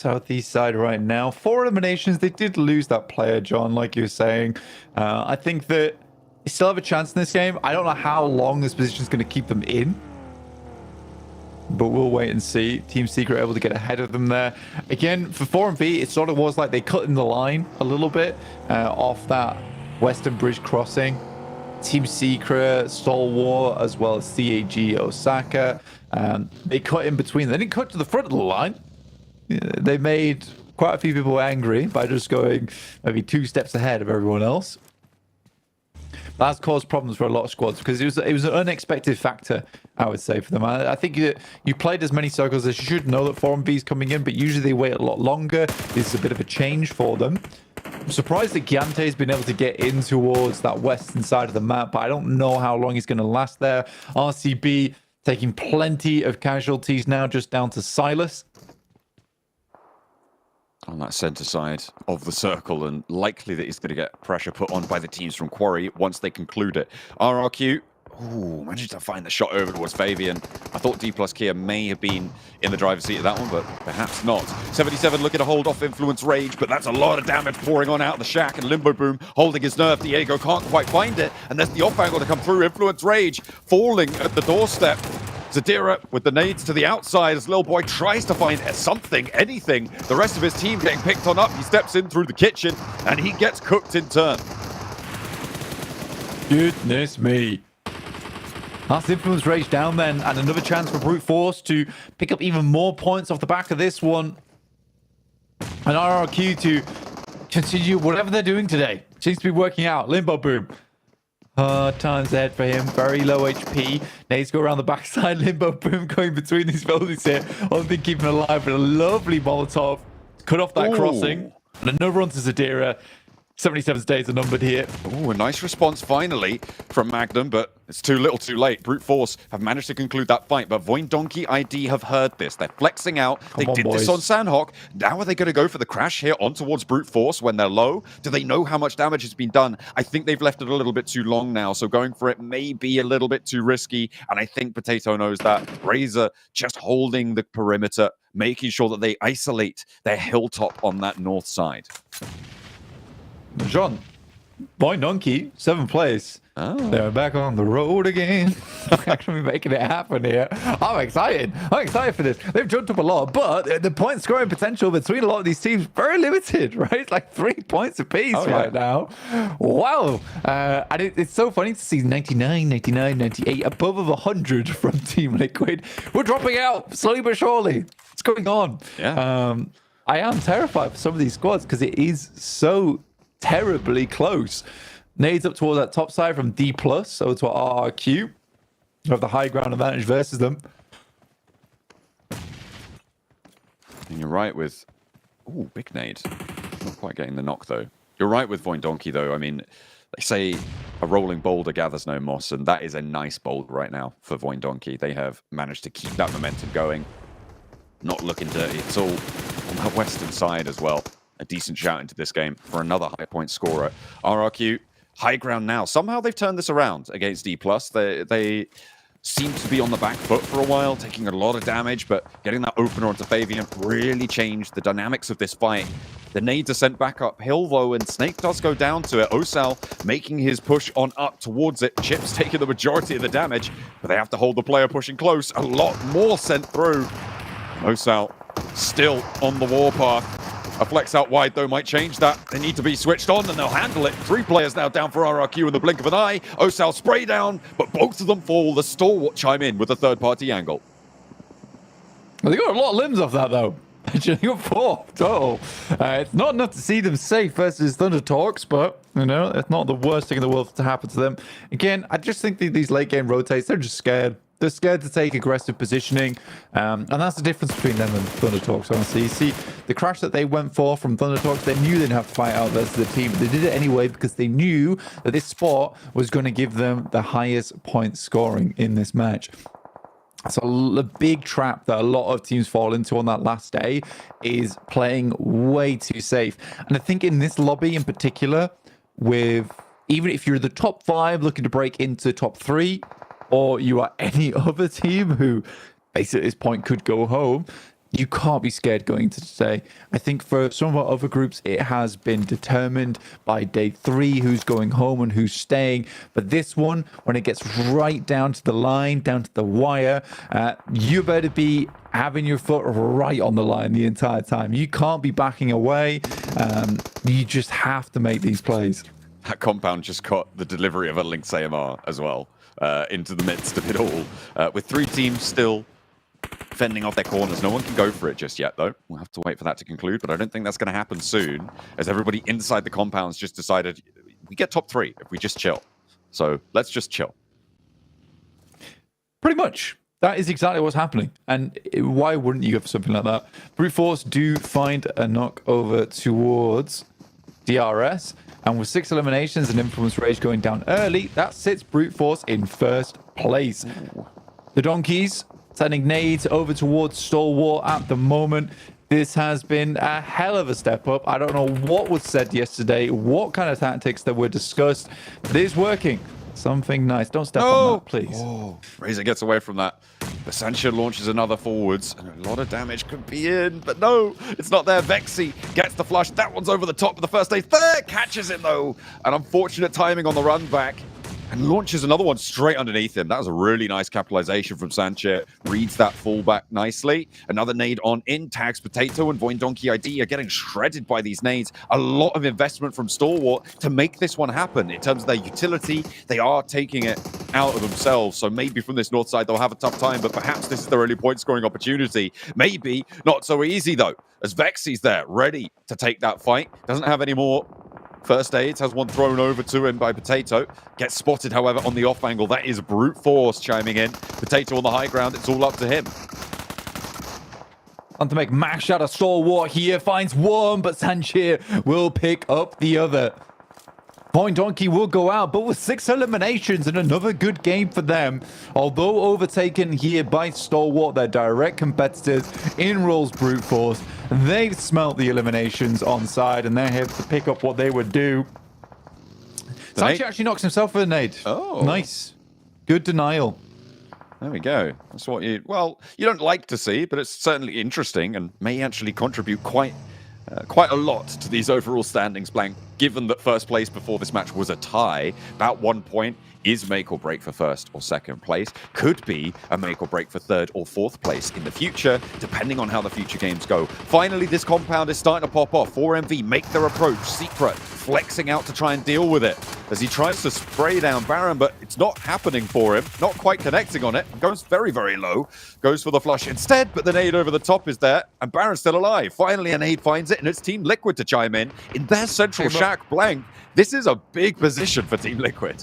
Southeast side right now. 4 eliminations. They did lose that player, John, like you were saying. I think that they still have a chance in this game. I don't know how long this position is going to keep them in, but we'll wait and see. Team Secret able to get ahead of them there. Again, for 4&V, it sort of was like they cut in the line a little bit off that Western Bridge crossing. Team Secret, Stalwart, as well as CAG Osaka. They cut in between. They didn't cut to the front of the line. They made quite a few people angry by just going maybe 2 steps ahead of everyone else. That's caused problems for a lot of squads because it was an unexpected factor, I would say, for them. I think you played as many circles as you should know that 4&V is coming in, but usually they wait a lot longer. This is a bit of a change for them. I'm surprised that Giante has been able to get in towards that western side of the map, but I don't know how long he's going to last there. RCB taking plenty of casualties now, just down to Silas on that center side of the circle, and likely that he's going to get pressure put on by the teams from Quarry once they conclude it. RRQ, ooh, managed to find the shot over towards Fabian. I thought D plus Kia may have been in the driver's seat of that one, but perhaps not. 77 looking to hold off Influence Rage, but that's a lot of damage pouring on out of the shack, and Limbo Boom holding his nerve. Diego can't quite find it, and there's the off angle to come through. Influence Rage falling at the doorstep. Zadira with the nades to the outside as Lil Boy tries to find something, anything. The rest of his team getting picked on up. He steps in through the kitchen and he gets cooked in turn. Goodness me. That's Influence Rage down then, and another chance for Brute Force to pick up even more points off the back of this one. And RRQ to continue whatever they're doing today. Seems to be working out. Limbo Boom. Times ahead for him. Very low HP. Nades go around the backside. Limbo Boom going between these buildings here. Only thing keeping alive, but a lovely Molotov. Cut off that crossing. And another run to Zadira. 77 days are numbered here. Oh, a nice response finally from Magnum, but it's too little too late. Brute Force have managed to conclude that fight, but Voin Donkey ID have heard this. They're flexing out. They did this on Sandhawk. Now are they going to go for the crash here on towards Brute Force when they're low? Do they know how much damage has been done? I think they've left it a little bit too long now, so going for it may be a little bit too risky, and I think Potato knows that. Razor just holding the perimeter, making sure that they isolate their hilltop on that north side. John, Voin Donkey, 7th place. Oh. They're back on the road again. Actually making it happen here. I'm excited. I'm excited for this. They've jumped up a lot, but the point scoring potential between a lot of these teams very limited, right? It's like 3 points apiece right now. Wow. And it's so funny to see 99, 99, 98, above of 100 from Team Liquid. We're dropping out slowly but surely. What's going on? Yeah. I am terrified for some of these squads because it is so terribly close. Nades up towards that top side from D+, so to RRQ. You have the high ground advantage versus them. And you're right with... Ooh, big nade. Not quite getting the knock, though. You're right with Voin Donkey, though. I mean, they say a rolling boulder gathers no moss, and that is a nice boulder right now for Voin Donkey. They have managed to keep that momentum going. Not looking dirty. It's all on that western side as well. A decent shout into this game for another high point scorer. RRQ, high ground now. Somehow they've turned this around against D+. They seem to be on the back foot for a while, taking a lot of damage, but getting that opener onto Fabian really changed the dynamics of this fight. The nades are sent back uphill, though, and Snake does go down to it. Osal making his push on up towards it. Chips taking the majority of the damage, but they have to hold the player pushing close. A lot more sent through. Osal still on the warpath. A flex out wide, though, might change that. They need to be switched on, and they'll handle it. 3 players now down for RRQ in the blink of an eye. Osal spray down, but both of them fall. The Stalwart chime in with a third-party angle. Well, they got a lot of limbs off that, though. Actually, they got 4 total. It's not enough to see them safe versus Thunder Talks, but, you know, it's not the worst thing in the world to happen to them. Again, I just think these late-game rotates, they're just scared. They're scared to take aggressive positioning, and that's the difference between them and Thunder Talks, honestly. You see, the crash that they went for from Thunder Talks, they knew they'd have to fight out versus the team. They did it anyway because they knew that this spot was going to give them the highest point scoring in this match. So a big trap that a lot of teams fall into on that last day is playing way too safe. And I think in this lobby in particular, with even if you're the top 5 looking to break into top 3, or you are any other team who basically at this point could go home, You can't be scared going into today. I think for some of our other groups, it has been determined by day 3 who's going home and who's staying. But this one, when it gets right down to the line, down to the wire, you better be having your foot right on the line the entire time. You can't be backing away. You just have to make these plays. That compound just got the delivery of a Lynx AMR as well into the midst of it all. With 3 teams still fending off their corners. No one can go for it just yet, though. We'll have to wait for that to conclude, but I don't think that's going to happen soon, as everybody inside the compounds just decided we get top 3 if we just chill. So let's just chill. Pretty much. That is exactly what's happening. And why wouldn't you go for something like that? Brute Force do find a knock over towards DRS. And with 6 eliminations and Influence Rage going down early, that sits Brute Force in first place. The Donkeys sending nades over towards Stalwart at the moment. This has been a hell of a step up. I don't know what was said yesterday, what kind of tactics that were discussed. But it is working. Something nice. Don't step on that, please. Oh, Razor gets away from that. The Sancho launches another forwards, and a lot of damage could be in, but no, it's not there. Vexy gets the flush. That one's over the top of the first aid. There, catches it though. An unfortunate timing on the run back. And launches another one straight underneath him. That was a really nice capitalization from Sanchez. Reads that fullback nicely. Another nade on in. Tags Potato and Voin Donkey ID are getting shredded by these nades. A lot of investment from Stalwart to make this one happen. In terms of their utility, they are taking it out of themselves. So maybe from this north side, they'll have a tough time, but perhaps this is their early point scoring opportunity. Maybe not so easy, though, as Vexy's there, ready to take that fight. Doesn't have any more first aids, has one thrown over to him by Potato. Gets spotted, however, on the off angle. That is Brute Force chiming in. Potato on the high ground. It's all up to him. On to make mash out of Stalwart here. Finds one, but Sanchez will pick up the other. Point Donkey will go out, but with 6 eliminations and another good game for them. Although overtaken here by Stalwart, their direct competitors, in rolls Brute Force. They've smelt the eliminations on side, and they're here to pick up what they would do. Sanchez actually knocks himself with a nade. Oh. Nice. Good denial. There we go. That's what you don't like to see, but it's certainly interesting and may actually contribute quite a lot to these overall standings, Blank, given that first place before this match was a tie. About 1 point is make or break for first or second place. Could be a make or break for third or fourth place in the future, depending on how the future games go. Finally, this compound is starting to pop off. 4MV make their approach. Secret flexing out to try and deal with it as he tries to spray down Baron, but it's not happening for him. Not quite connecting on it. Goes very, very low. Goes for the flush instead, but the nade over the top is there, and Baron's still alive. Finally, a nade finds it, and it's Team Liquid to chime in their central shack. Blank. This is a big position for Team Liquid.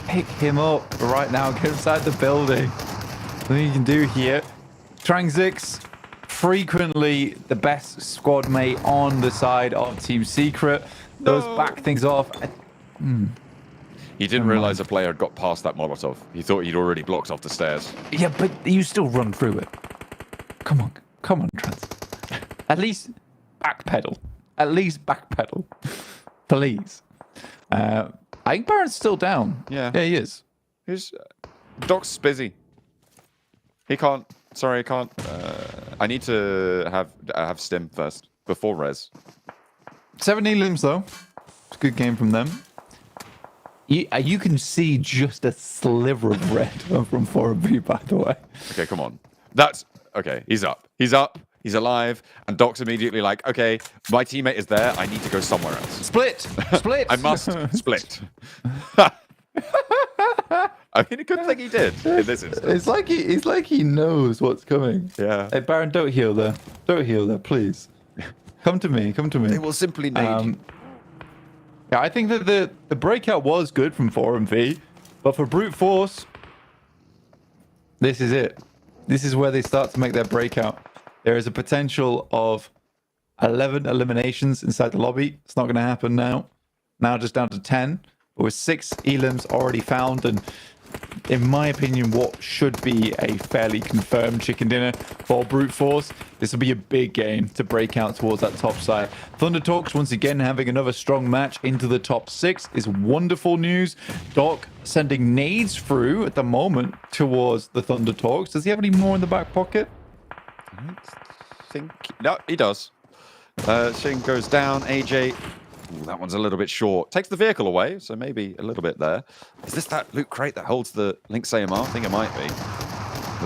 Pick him up right now. Get inside the building. What you can do here. Trangzix, frequently the best squad mate on the side of Team Secret. Those back things off. He didn't realize a player had got past that Molotov. He thought he'd already blocked off the stairs. Yeah, but you still run through it. Come on, Trans. At least backpedal. At least backpedal. Please. I think Baron's still down. Yeah. Yeah, he is. Doc's busy. He can't. Sorry, I can't. I need to have Stim first before Res. 17 limbs though. It's a good game from them. You can see just a sliver of red from 4B, by the way. Okay, come on. That's okay. He's up. He's up. He's alive. And Doc's immediately like, okay, my teammate is there. I need to go somewhere else. Split. I must split. I mean, a good thing he did in this instance. It's like he knows what's coming. Yeah. Hey, Baron, don't heal there. Don't heal there, please. Come to me. Come to me. They will simply nade you. Yeah, I think that the breakout was good from 4MV, but for Brute Force, this is it. This is where they start to make their breakout. There is a potential of 11 eliminations inside the lobby. It's not going to happen now. Now just down to 10. But with 6 elims already found, and in my opinion, what should be a fairly confirmed chicken dinner for Brute Force, this will be a big game to break out towards that top side. Thunder Talks, once again, having another strong match into the top 6 is wonderful news. Doc sending nades through at the moment towards the Thunder Talks. Does he have any more in the back pocket? I think... No, he does. Shin goes down. AJ... Ooh, that one's a little bit short. Takes the vehicle away, so maybe a little bit there. Is this that loot crate that holds the Lynx AMR? I think it might be.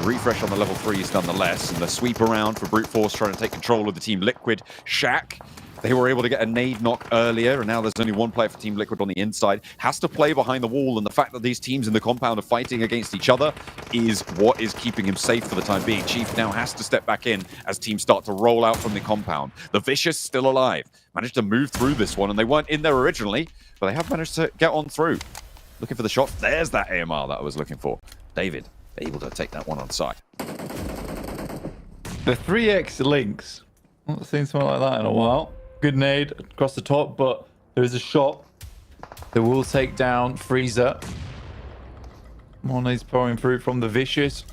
The refresh on the level 3s nonetheless, and the sweep around for Brute Force trying to take control of the Team Liquid shack. They were able to get a nade knock earlier, and now there's only one player for Team Liquid on the inside. Has to play behind the wall, and the fact that these teams in the compound are fighting against each other is what is keeping him safe for the time being. Chief now has to step back in as teams start to roll out from the compound. The Vicious still alive. Managed to move through this one, and they weren't in there originally, but they have managed to get on through. Looking for the shot. There's that AMR that I was looking for. David, able to take that one on side. The 3x Lynx. Not seen something like that in a while. Good nade across the top, but there is a shot that will take down Freezer. More nades pouring through from the Vicious.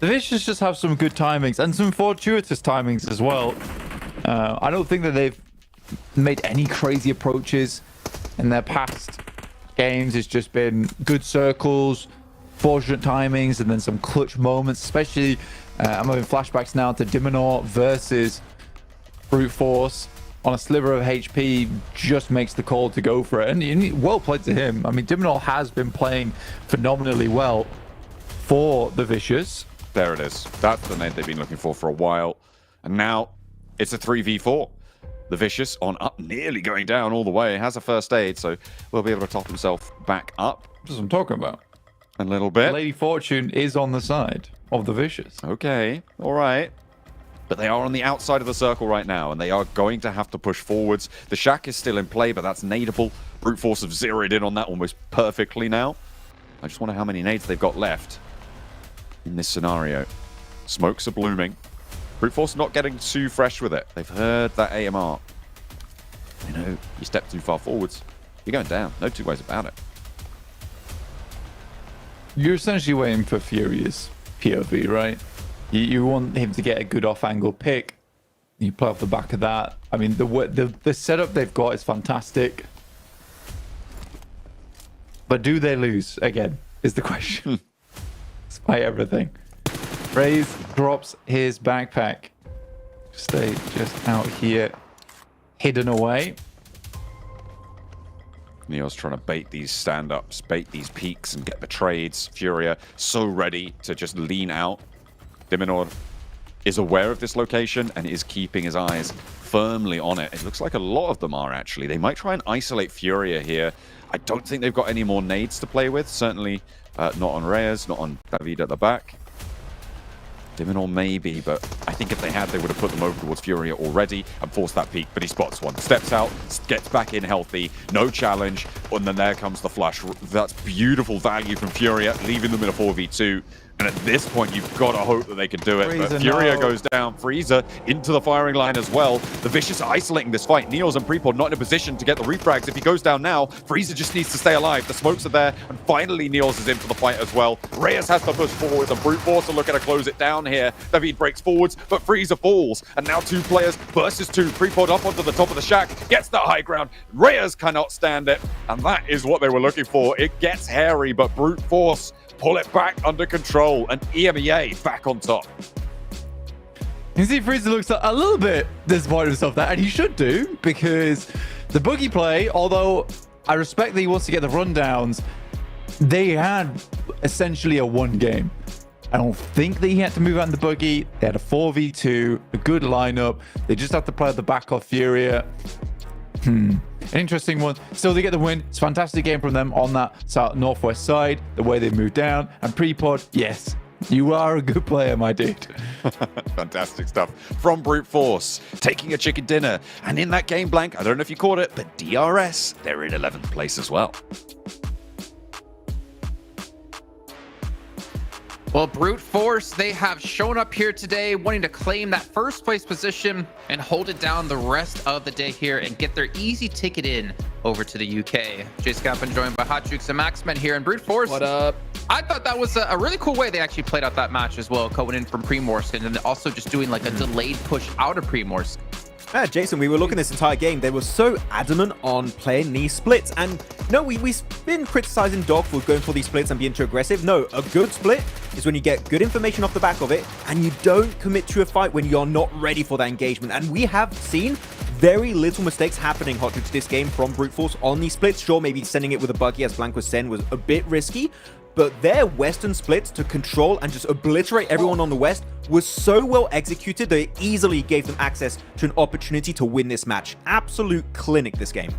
The Vicious just have some good timings and some fortuitous timings as well. I don't think that they've made any crazy approaches in their past games. It's just been good circles, fortunate timings, and then some clutch moments. Especially, I'm having flashbacks now to Diminor versus Brute Force. On a sliver of HP, just makes the call to go for it. And well played to him. I mean, Diminor has been playing phenomenally well for the Vicious. There it is. That's the nade they've been looking for a while. And now it's a 3v4. The Vicious on up, nearly going down all the way. Has a first aid, so will be able to top himself back up. That's what I'm talking about. A little bit. Lady Fortune is on the side of the Vicious. Okay, all right. But they are on the outside of the circle right now, and they are going to have to push forwards. The shack is still in play, but that's nadeable. Brute Force have zeroed in on that almost perfectly now. I just wonder how many nades they've got left in this scenario. Smokes are blooming. Brute Force not getting too fresh with it. They've heard that AMR. You know, you step too far forwards, you're going down. No two ways about it. You're essentially waiting for Furious POV, right? You want him to get a good off-angle pick. You play off the back of that. I mean, the setup they've got is fantastic. But do they lose again, is the question. Despite everything. Raze drops his backpack. Stay just out here, hidden away. Neo's trying to bait these stand-ups, bait these peaks, and get the trades. Furia so ready to just lean out. Diminor is aware of this location and is keeping his eyes firmly on it. It looks like a lot of them are, actually. They might try and isolate Furia here. I don't think they've got any more nades to play with. Certainly not on Reyes, not on David at the back. Diminor maybe, but I think if they had, they would have put them over towards Furia already and forced that peak. But he spots one, steps out, gets back in healthy, no challenge, and then there comes the flush. That's beautiful value from Furia, leaving them in a 4v2. And at this point, you've got to hope that they can do it. Freezer, but Furia no. goes down. Freezer into the firing line as well. The Vicious are isolating this fight. Neos and Prepod not in a position to get the refrags. If he goes down now, Freezer just needs to stay alive. The smokes are there. And finally, Neos is in for the fight as well. Reyes has to push forwards, and Brute Force are looking to close it down here. David breaks forwards, but Freezer falls. And now 2 players versus 2. Prepod up onto the top of the shack. Gets that high ground. Reyes cannot stand it. And that is what they were looking for. It gets hairy, but Brute Force pull it back under control, and EMEA back on top. You see, Freezer looks a little bit disappointed with himself there, and he should do, because the boogie play, although I respect that he wants to get the rundowns, they had essentially a 1 game. I don't think that he had to move out in the boogie. They had a 4v2, a good lineup. They just have to play at the back of Furia. An interesting one. Still, they get the win. It's a fantastic game from them on that northwest side, the way they move down. And Prepod, yes, you are a good player, my dude. Fantastic stuff from Brute Force, taking a chicken dinner. And in that game blank, I don't know if you caught it, but DRS, they're in 11th place as well. Well, Brute Force, they have shown up here today wanting to claim that first place position and hold it down the rest of the day here and get their easy ticket in over to the UK. Jay Scampin joined by Hot Jukes and Maxman here in Brute Force. What up? I thought that was a really cool way they actually played out that match as well, going in from Primorsk and then also just doing like a delayed push out of Primorsk. Jason, we were looking this entire game. They were so adamant on playing these splits. And no, we've been criticizing Dog for going for these splits and being too aggressive. No, a good split is when you get good information off the back of it and you don't commit to a fight when you're not ready for that engagement. And we have seen very little mistakes happening, Hot Juice, this game from Brute Force on these splits. Sure, maybe sending it with a buggy, as Blank was saying, was a bit risky. But their Western splits to control and just obliterate everyone on the West was so well executed that it easily gave them access to an opportunity to win this match. Absolute clinic, this game.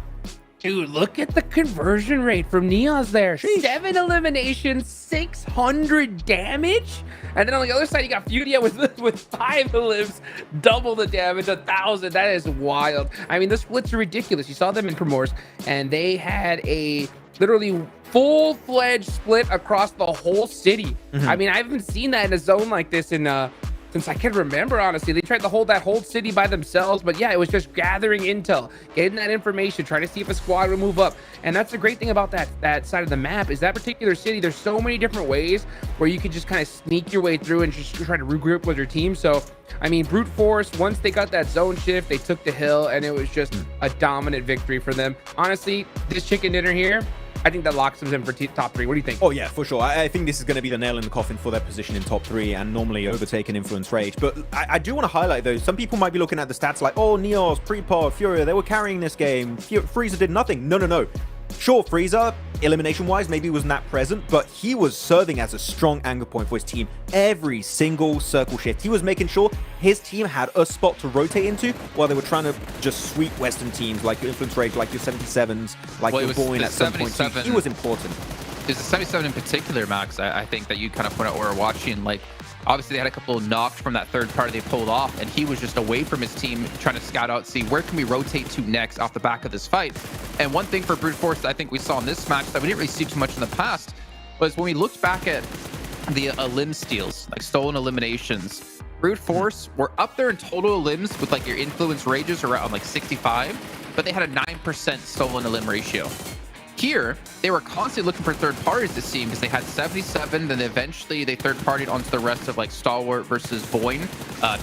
Dude, look at the conversion rate from Neos there. 7 eliminations, 600 damage. And then on the other side, you got Fudia with 5 elims, double the damage, 1,000. That is wild. I mean, the splits are ridiculous. You saw them in Promores, and they had a literally full-fledged split across the whole city. I mean, I haven't seen that in a zone like this in since I can remember, honestly. They tried to hold that whole city by themselves, but yeah, it was just gathering intel, getting that information, trying to see if a squad would move up. And that's the great thing about that side of the map, is that particular city, there's so many different ways where you could just kind of sneak your way through and just try to regroup with your team. So, I mean, Brute Force, once they got that zone shift, they took the hill, and it was just a dominant victory for them. Honestly, this chicken dinner here, I think that locks them in for top 3. What do you think? Oh, yeah, for sure. I think this is going to be the nail in the coffin for their position in top 3 and normally overtaken Influence Rage. But I do want to highlight, though, some people might be looking at the stats like, oh, Neos, Prepod, Furia, they were carrying this game. Freezer did nothing. No. Sure, Freezer, elimination-wise, maybe wasn't that present, but he was serving as a strong anchor point for his team every single circle shift. He was making sure his team had a spot to rotate into while they were trying to just sweep Western teams like your Influence Rage, like your 77s, like your Boyne at some point. He was important. There's a 77 in particular, Max, I think that you kind of point out where we're watching. Like, obviously, they had a couple of knocks from that third party they pulled off, and he was just away from his team trying to scout out, see where can we rotate to next off the back of this fight. And one thing for Brute Force that I think we saw in this match that we didn't really see too much in the past was when we looked back at the limb steals, like stolen eliminations, Brute Force were up there in total limbs with like your Influence Rages around like 65, but they had a 9% stolen elim ratio. Here, they were constantly looking for third parties to see because they had 77, then eventually they third partied onto the rest of like Stalwart versus Boyne,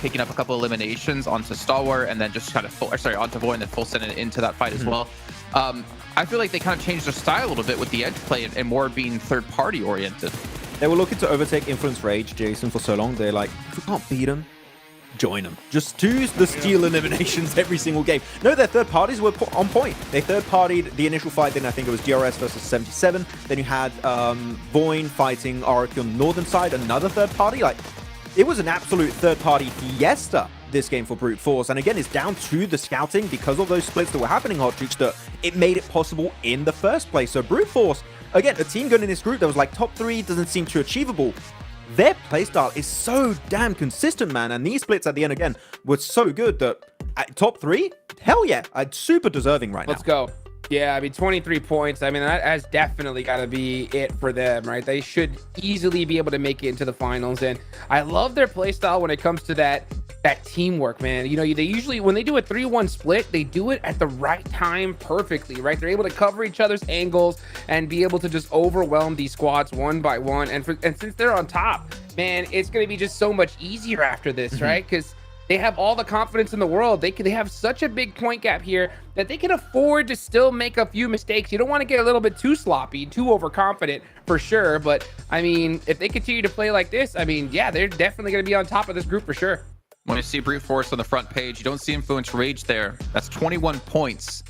picking up a couple eliminations onto Stalwart and then just kind of onto Boyne, then full send it into that fight as well. I feel like they kind of changed their style a little bit with the edge play and more being third party oriented. They were looking to overtake Influence Rage, Jason, for so long. They're like, if we can't beat them, join them. Just do the steal eliminations every single game. No, their third parties were on point. They third partied the initial fight, then I think it was DRS versus 77. Then you had Boyne fighting Oracle on the northern side, another third party. Like, it was an absolute third party fiesta, this game for Brute Force. And again, it's down to the scouting because of those splits that were happening, Hot Juice, that it made it possible in the first place. So Brute Force, again, a team going in this group that was like top 3 doesn't seem too achievable. Their playstyle is so damn consistent, man. And these splits at the end, again, were so good that at top 3, hell yeah, super deserving right now. Let's go. Yeah, I mean, 23 points. I mean, that has definitely got to be it for them, right? They should easily be able to make it into the finals. And I love their playstyle when it comes to that teamwork, man. You know, they usually, when they do a 3-1 split, they do it at the right time perfectly, right? They're able to cover each other's angles and be able to just overwhelm these squads one by one. And since they're on top, man, it's going to be just so much easier after this, right? Because they have all the confidence in the world. They have such a big point gap here that they can afford to still make a few mistakes. You don't want to get a little bit too sloppy, too overconfident for sure. But I mean, if they continue to play like this, I mean, yeah, they're definitely going to be on top of this group for sure. When you see Brute Force on the front page, you don't see Influence Rage there. That's 21 points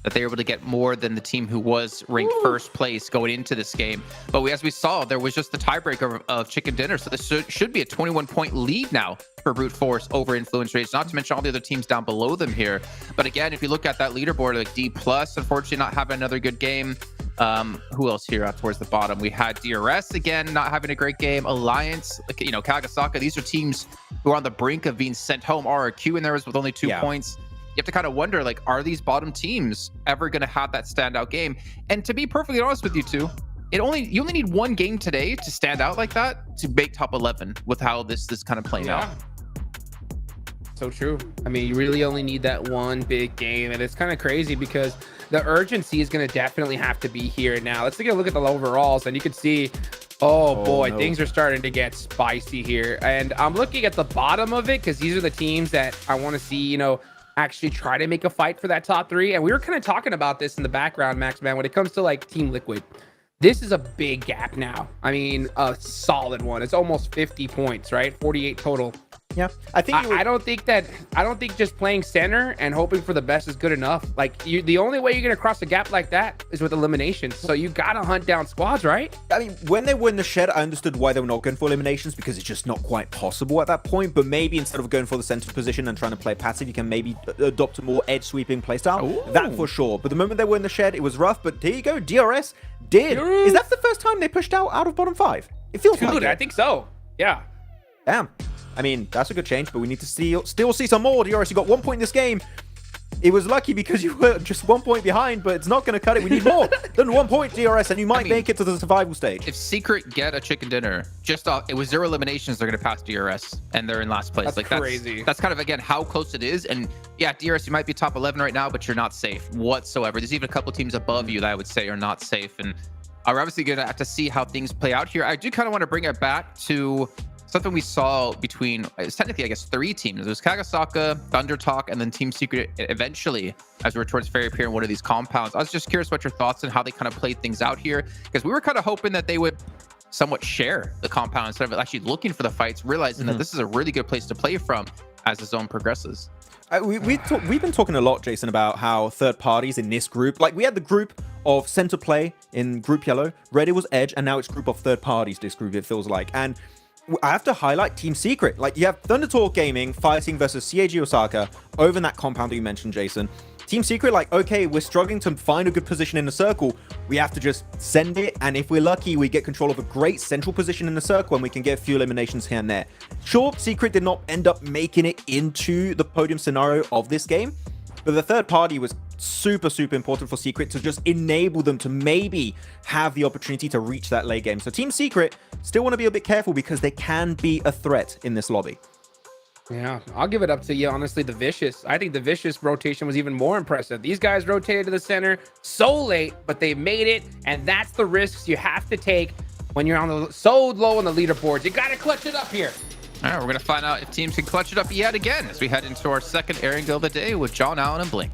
that they were able to get more than the team who was ranked first place going into this game. But as we saw, there was just the tiebreaker of Chicken Dinner. So this should be a 21-point lead now for Brute Force over Influence Rage, not to mention all the other teams down below them here. But again, if you look at that leaderboard, like D+, unfortunately not having another good game. Who else here towards the bottom? We had DRS again, not having a great game. Alliance, you know, Kagasaka. These are teams who are on the brink of being sent home. RRQ in there with only 2 points. You have to kind of wonder, like, are these bottom teams ever going to have that standout game? And to be perfectly honest with you two, you only need one game today to stand out like that to make top 11 with how this is kind of playing out. So true. I mean, you really only need that one big game, and it's kind of crazy because the urgency is going to definitely have to be here now. Let's take a look at the overalls, and you can see, oh boy, things are starting to get spicy here. And I'm looking at the bottom of it because these are the teams that I want to see, you know, actually try to make a fight for that top 3. And we were kind of talking about this in the background, Max, man, when it comes to like Team Liquid. This is a big gap now. I mean, a solid one. It's almost 50 points, right? 48 total. Yeah, I think I don't think just playing center and hoping for the best is good enough. Like the only way you're gonna cross a gap like that is with eliminations. So you gotta hunt down squads, right? I mean, when they were in the shed, I understood why they were not going for eliminations because it's just not quite possible at that point. But maybe instead of going for the center position and trying to play passive, you can maybe adopt a more edge sweeping playstyle. Ooh. That for sure. But the moment they were in the shed, it was rough. But here you go, DRS did. Is that the first time they pushed out of bottom 5? It feels like it. I think so. Yeah. Damn. I mean, that's a good change, but we need to still see some more. DRS, you got 1 point in this game. It was lucky because you were just 1 point behind, but it's not going to cut it. We need more than 1 point, DRS, and you might make it to the survival stage. If Secret get a chicken dinner, just off, it was 0 eliminations, they're going to pass DRS, and they're in last place. That's crazy. That's kind of, again, how close it is. And yeah, DRS, you might be top 11 right now, but you're not safe whatsoever. There's even a couple teams above you that I would say are not safe. And we're obviously going to have to see how things play out here. I do kind of want to bring it back to something we saw between, it's technically, I guess, 3 teams. It was Kagasaka, Thunder Talk, and then Team Secret eventually, as we were towards Fairy Pier in one of these compounds. I was just curious what your thoughts and how they kind of played things out here, because we were kind of hoping that they would somewhat share the compound instead of actually looking for the fights, realizing that this is a really good place to play from as the zone progresses. We've been talking a lot, Jason, about how third parties in this group, like we had the group of center play in Group Yellow, Red was Edge, and now it's group of third parties, this group, it feels like. And I have to highlight Team Secret. Like, you have Thunder Talk Gaming fighting versus CAG Osaka over in that compound that you mentioned, Jason. Team Secret, like, okay, we're struggling to find a good position in the circle. We have to just send it, and if we're lucky, we get control of a great central position in the circle, and we can get a few eliminations here and there. Sure, Secret did not end up making it into the podium scenario of this game, but the third party was super important for Secret to just enable them to maybe have the opportunity to reach that late game. So Team Secret still want to be a bit careful because they can be a threat in this lobby. Yeah, I'll give it up to you, honestly, the Vicious. I think the Vicious rotation was even more impressive. These guys rotated to the center so late, but they made it, and that's the risks you have to take when you're on so low on the leaderboards. You got to clutch it up here. All right, we're going to find out if teams can clutch it up yet again as we head into our second airing of the day with John Allen and Blink.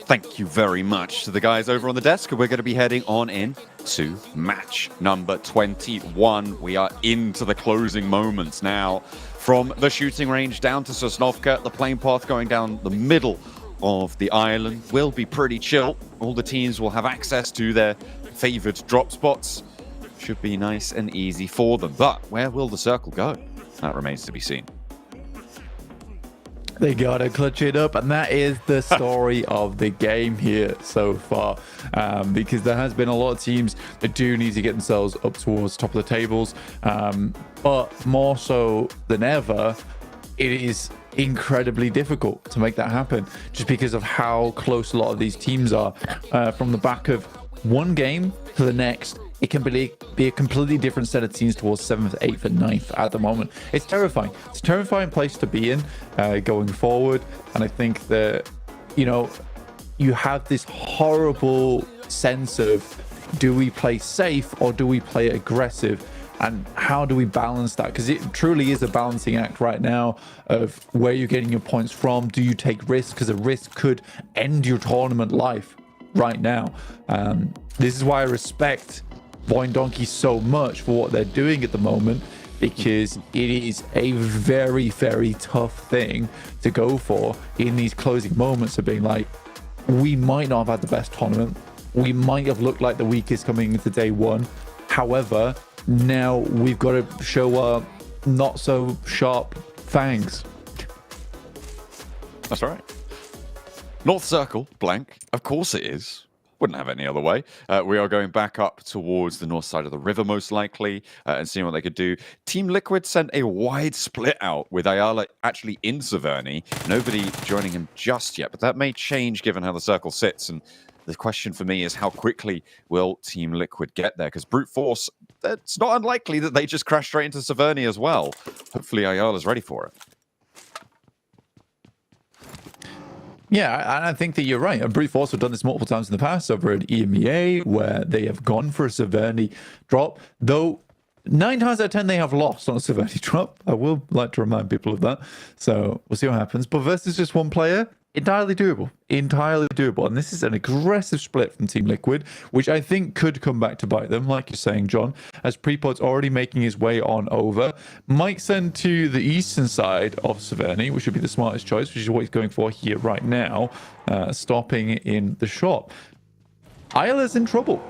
Thank you very much to the guys over on the desk. We're going to be heading on in to match number 21. We are into the closing moments now. From the shooting range down to Sosnovka, the plane path going down the middle of the island will be pretty chill. All the teams will have access to their favored drop spots. Should be nice and easy for them. But where will the circle go? That remains to be seen. They gotta clutch it up, and that is the story of the game here so far, because there has been a lot of teams that do need to get themselves up towards the top of the tables, but more so than ever, it is incredibly difficult to make that happen just because of how close a lot of these teams are. From the back of one game to the next, it can be a completely different set of teams towards 7th, 8th, and 9th at the moment. It's terrifying. It's a terrifying place to be in going forward. And I think that, you know, you have this horrible sense of, do we play safe or do we play aggressive? And how do we balance that? Because it truly is a balancing act right now of where you're getting your points from. Do you take risks? Because a risk could end your tournament life right now. This is why I respect Void Donkey so much for what they're doing at the moment, because it is a very tough thing to go for in these closing moments of being like, we might not have had the best tournament, we might have looked like the weakest coming into day one, however now we've got to show our not so sharp fangs. That's right. North Circle, blank. Of course it is. Wouldn't have any other way. We are going back up towards the north side of the river, most likely, and seeing what they could do. Team Liquid sent a wide split out with Ayala actually in Severny. Nobody joining him just yet, but that may change given how the circle sits. And the question for me is, how quickly will Team Liquid get there? Because Brute Force, it's not unlikely that they just crash straight into Severny as well. Hopefully Ayala's ready for it. Yeah, and I think that you're right. And Brute Force have done this multiple times in the past over at EMEA, where they have gone for a Severny drop. Though 9 times out of 10 they have lost on a severity drop. I will like to remind people of that. So we'll see what happens. But versus just one player, entirely doable. Entirely doable. And this is an aggressive split from Team Liquid, which I think could come back to bite them, like you're saying, John, as Prepod's already making his way on over. Might send to the eastern side of Severny, which would be the smartest choice, which is what he's going for here right now, stopping in the shop. Isla's in trouble.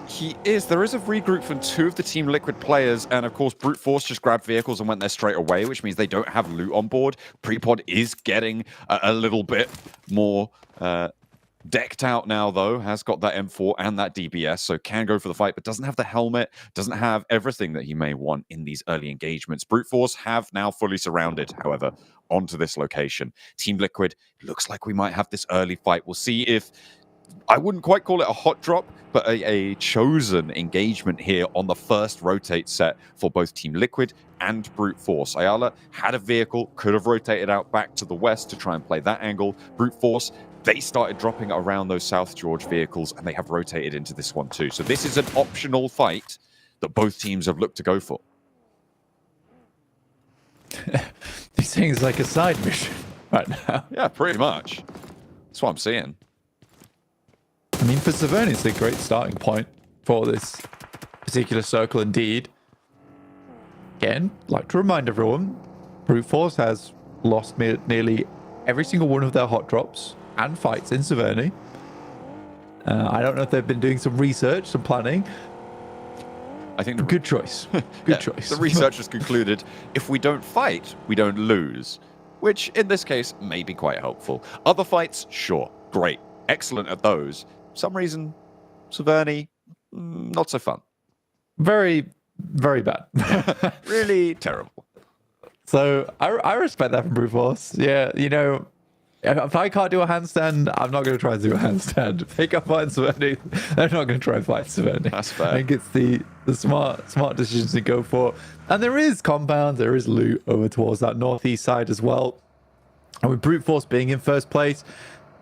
He is. There is a regroup from 2 of the Team Liquid players, and of course, Brute Force just grabbed vehicles and went there straight away, which means they don't have loot on board. Prepod is getting a little bit more decked out now, though. Has got that M4 and that DBS, so can go for the fight, but doesn't have the helmet, doesn't have everything that he may want in these early engagements. Brute Force have now fully surrounded, however, onto this location. Team Liquid, looks like we might have this early fight. We'll see if... I wouldn't quite call it a hot drop, but a chosen engagement here on the first rotate set for both Team Liquid and Brute Force. Ayala had a vehicle, could have rotated out back to the west to try and play that angle. Brute Force, they started dropping around those South George vehicles, and they have rotated into this one too. So this is an optional fight that both teams have looked to go for. These things like a side mission right now. Yeah, pretty much. That's what I'm seeing. I mean, for Severny, it's a great starting point for this particular circle indeed. Again, like to remind everyone, Brute Force has lost nearly every single one of their hot drops and fights in Severny. I don't know if they've been doing some research, some planning. I think good choice. Good choice. The research has concluded if we don't fight, we don't lose, which in this case may be quite helpful. Other fights, sure, great, excellent at those. For some reason, Severny, not so fun. Very, very bad. Really terrible. So I respect that from Brute Force. Yeah, you know, if I can't do a handstand, I'm not going to try to do a handstand. If they can't fight Severny, they're not going to try and fight Severny. That's fair. I think it's the smart decisions to go for. And there is compound, there is loot over towards that northeast side as well. And with Brute Force being in first place,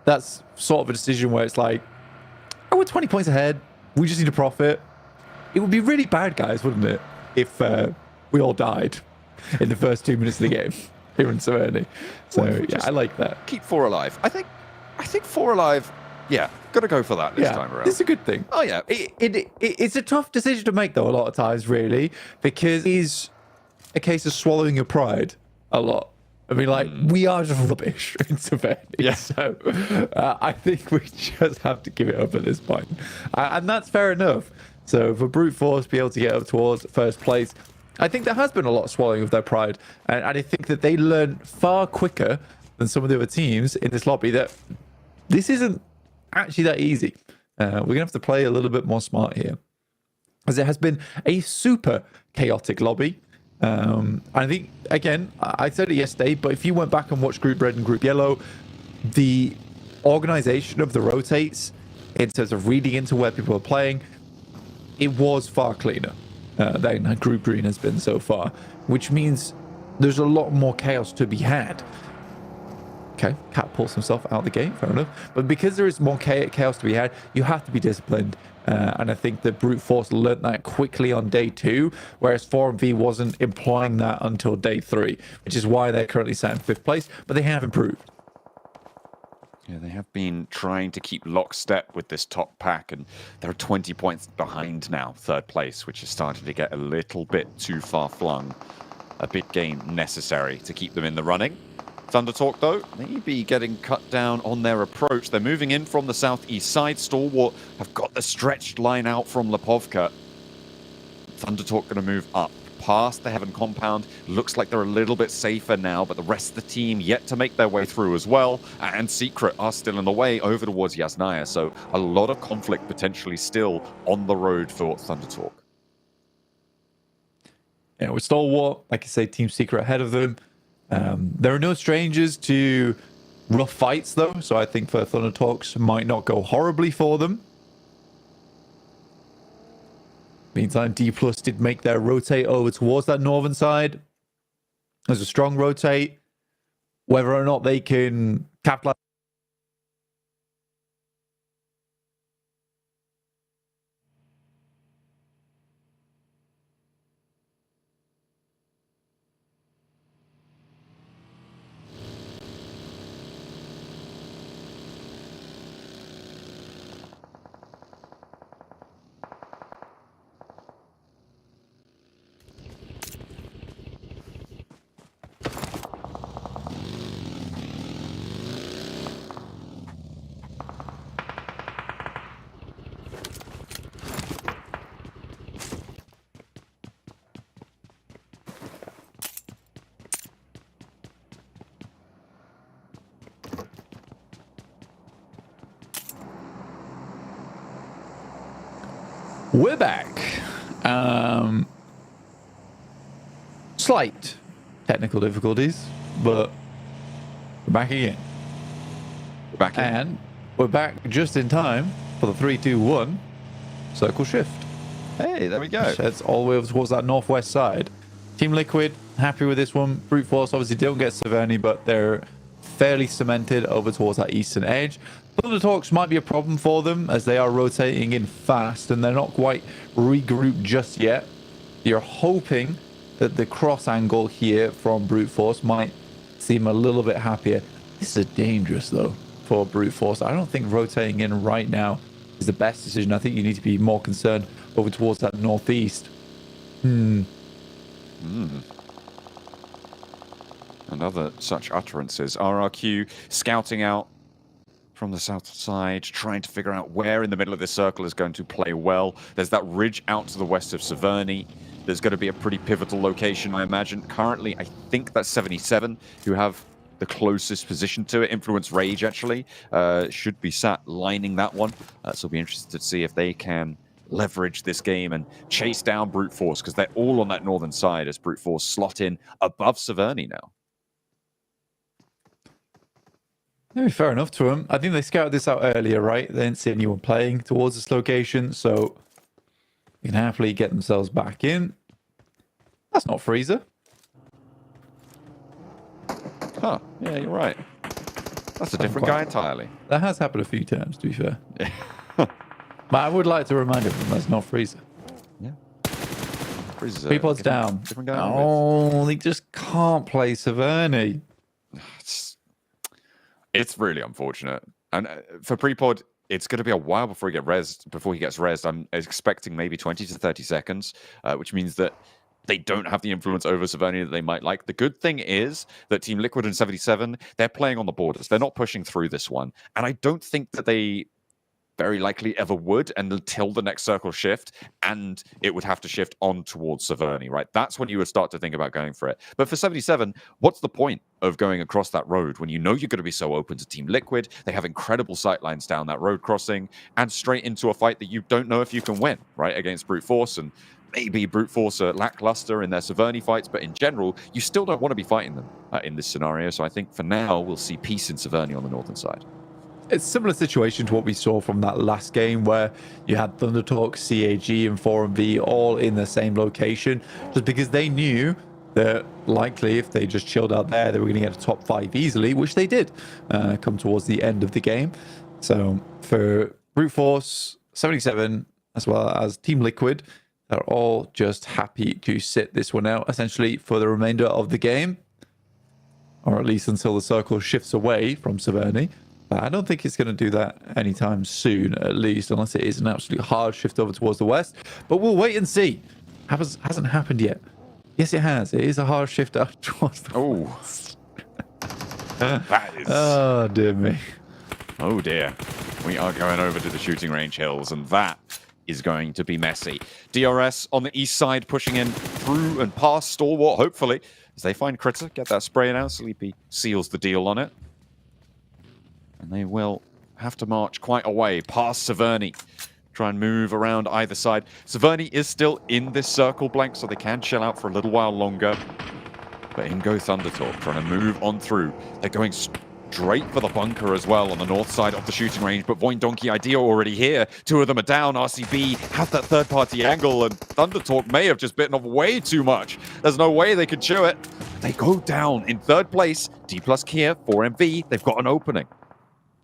that's sort of a decision where it's like, oh, we're 20 points ahead. We just need to profit. It would be really bad, guys, wouldn't it, if we all died in the first 2 minutes of the game here in Severny. So, yeah, I like that. Keep 4 alive. I think 4 alive, yeah, got to go for that this time around. It's a good thing. Oh, yeah. It's a tough decision to make, though, a lot of times, really, because it is a case of swallowing your pride a lot. I mean, like, we are just rubbish in Severny. Yeah. So I think we just have to give it up at this point. And that's fair enough. So for Brute Force to be able to get up towards first place, I think there has been a lot of swallowing of their pride. And I think that they learn far quicker than some of the other teams in this lobby that this isn't actually that easy. We're going to have to play a little bit more smart here, as it has been a super chaotic lobby. I think, again, I said it yesterday, but if you went back and watched Group Red and Group Yellow, the organization of the rotates, in terms of reading into where people are playing, it was far cleaner than Group Green has been so far, which means there's a lot more chaos to be had. Okay, Cat pulls himself out of the game, fair enough. But because there is more chaos to be had, you have to be disciplined. And I think that Brute Force learnt that quickly on day 2, whereas 4MV wasn't implying that until day 3, which is why they're currently sat in 5th place, but they have improved. Yeah, they have been trying to keep lockstep with this top pack, and they're 20 points behind now, 3rd place, which is starting to get a little bit too far flung. A big game necessary to keep them in the running. Thundertalk, though, maybe getting cut down on their approach. They're moving in from the southeast side. Stalwart have got the stretched line out from Lipovka. Thundertalk going to move up past the Heaven compound. Looks like they're a little bit safer now, but the rest of the team yet to make their way through as well. And Secret are still in the way over towards Yasnaya. So a lot of conflict potentially still on the road for Thundertalk. Yeah, with Stalwart, like I say, Team Secret ahead of them. There are no strangers to rough fights, though, so I think for Thunder Talks might not go horribly for them. Meantime, D+ did make their rotate over towards that northern side. There's a strong rotate. Whether or not they can capitalize. We're back. Slight technical difficulties, but we're back again. We're back in. And we're back just in time for the 3-2-1 circle shift. Hey, there we go. It's all the way over towards that northwest side. Team Liquid, happy with this one. Brute Force obviously don't get Severny, but they're fairly cemented over towards that eastern edge. Thunder Talks might be a problem for them as they are rotating in fast and they're not quite regrouped just yet. You're hoping that the cross angle here from Brute Force might seem a little bit happier. This is dangerous though for Brute Force. I don't think rotating in right now is the best decision. I think you need to be more concerned over towards that northeast. Another such utterances. RRQ scouting out from the south side, trying to figure out where in the middle of this circle is going to play well. There's that ridge out to the west of Severny. There's going to be a pretty pivotal location, I imagine. Currently, I think that's 77 who have the closest position to it. Influence Rage, actually, should be sat lining that one. So we'll be interested to see if they can leverage this game and chase down Brute Force, because they're all on that northern side as Brute Force slot in above Severny now. Maybe fair enough to them. I think they scouted this out earlier, right? They didn't see anyone playing towards this location, so they can happily get themselves back in. That's not Freezer. Huh, yeah, you're right. That's a different guy entirely. That has happened a few times, to be fair. But I would like to remind everyone that's not Freezer. Yeah. Freezer's Pre-pod's down. Different guy. Oh, they just can't play Severny. It's really unfortunate. And for Prepod, it's going to be a while before he gets rezzed. I'm expecting maybe 20 to 30 seconds, which means that they don't have the influence over Severny that they might like. The good thing is that Team Liquid and 77, they're playing on the borders. They're not pushing through this one. And I don't think that they very likely ever would until the next circle shift, and it would have to shift on towards Severny, right? That's when you would start to think about going for it. But for 77, what's the point of going across that road when you know you're going to be so open to Team Liquid? They have incredible sightlines down that road crossing and straight into a fight that you don't know if you can win, right, against Brute Force. And maybe Brute Force are lackluster in their Severny fights, but in general, you still don't want to be fighting them in this scenario. So I think for now, we'll see peace in Severny on the northern side. It's a similar situation to what we saw from that last game where you had Thunder Talk, CAG, and 4MV all in the same location, just because they knew that likely if they just chilled out there, they were going to get a top 5 easily, which they did come towards the end of the game. So for Brute Force, 77, as well as Team Liquid, they're all just happy to sit this one out, essentially, for the remainder of the game, or at least until the circle shifts away from Severny. I don't think it's going to do that anytime soon, at least, unless it is an absolute hard shift over towards the west. But we'll wait and see. Hasn't happened yet. Yes, it has. It is a hard shift up towards the west. That is... Oh, dear me. Oh, dear. We are going over to the shooting range hills, and that is going to be messy. DRS on the east side pushing in through and past Stalwart, hopefully, as they find Critter, get that spray out. Sleepy seals the deal on it. And they will have to march quite a way past Severny. Try and move around either side. Severny is still in this circle blank, so they can chill out for a little while longer. But in go Thundertalk, trying to move on through. They're going straight for the bunker as well on the north side of the shooting range. But Voin Donkey Idea already here. 2 of them are down. RCB has that third-party angle, and Thundertalk may have just bitten off way too much. There's no way they could chew it. They go down in 3rd place. D+ Kia, 4MV. They've got an opening.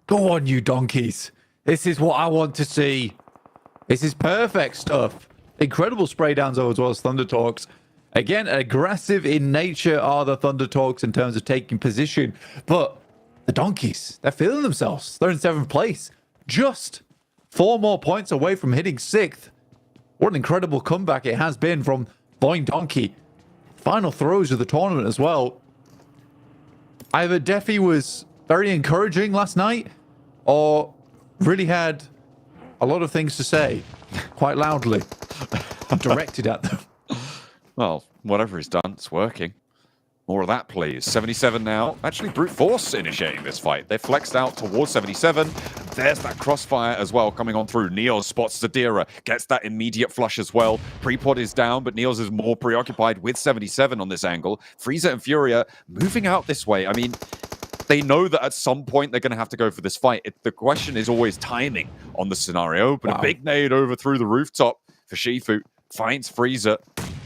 Go on, you donkeys. This is what I want to see. This is perfect stuff. Incredible spray downs over as well as Thunder Talks. Again, aggressive in nature are the Thunder Talks in terms of taking position. But the donkeys, they're feeling themselves. They're in 7th place. Just 4 more points away from hitting 6th. What an incredible comeback it has been from Voin Donkey. Final throws of the tournament as well. Either Defi was very encouraging last night, or really had a lot of things to say, quite loudly, directed at them. Well, whatever he's done, it's working. More of that, please. 77 now. Actually, Brute Force initiating this fight. They flexed out towards 77. there's that crossfire as well coming on through. Neos spots Zadira, gets that immediate flush as well. Prepod is down, but Neos is more preoccupied with 77 on this angle. Frieza and Furia moving out this way. I mean, they know that at some point they're going to have to go for this fight. The question is always timing on the scenario, but a big nade over through the rooftop for Shifu finds Frieza.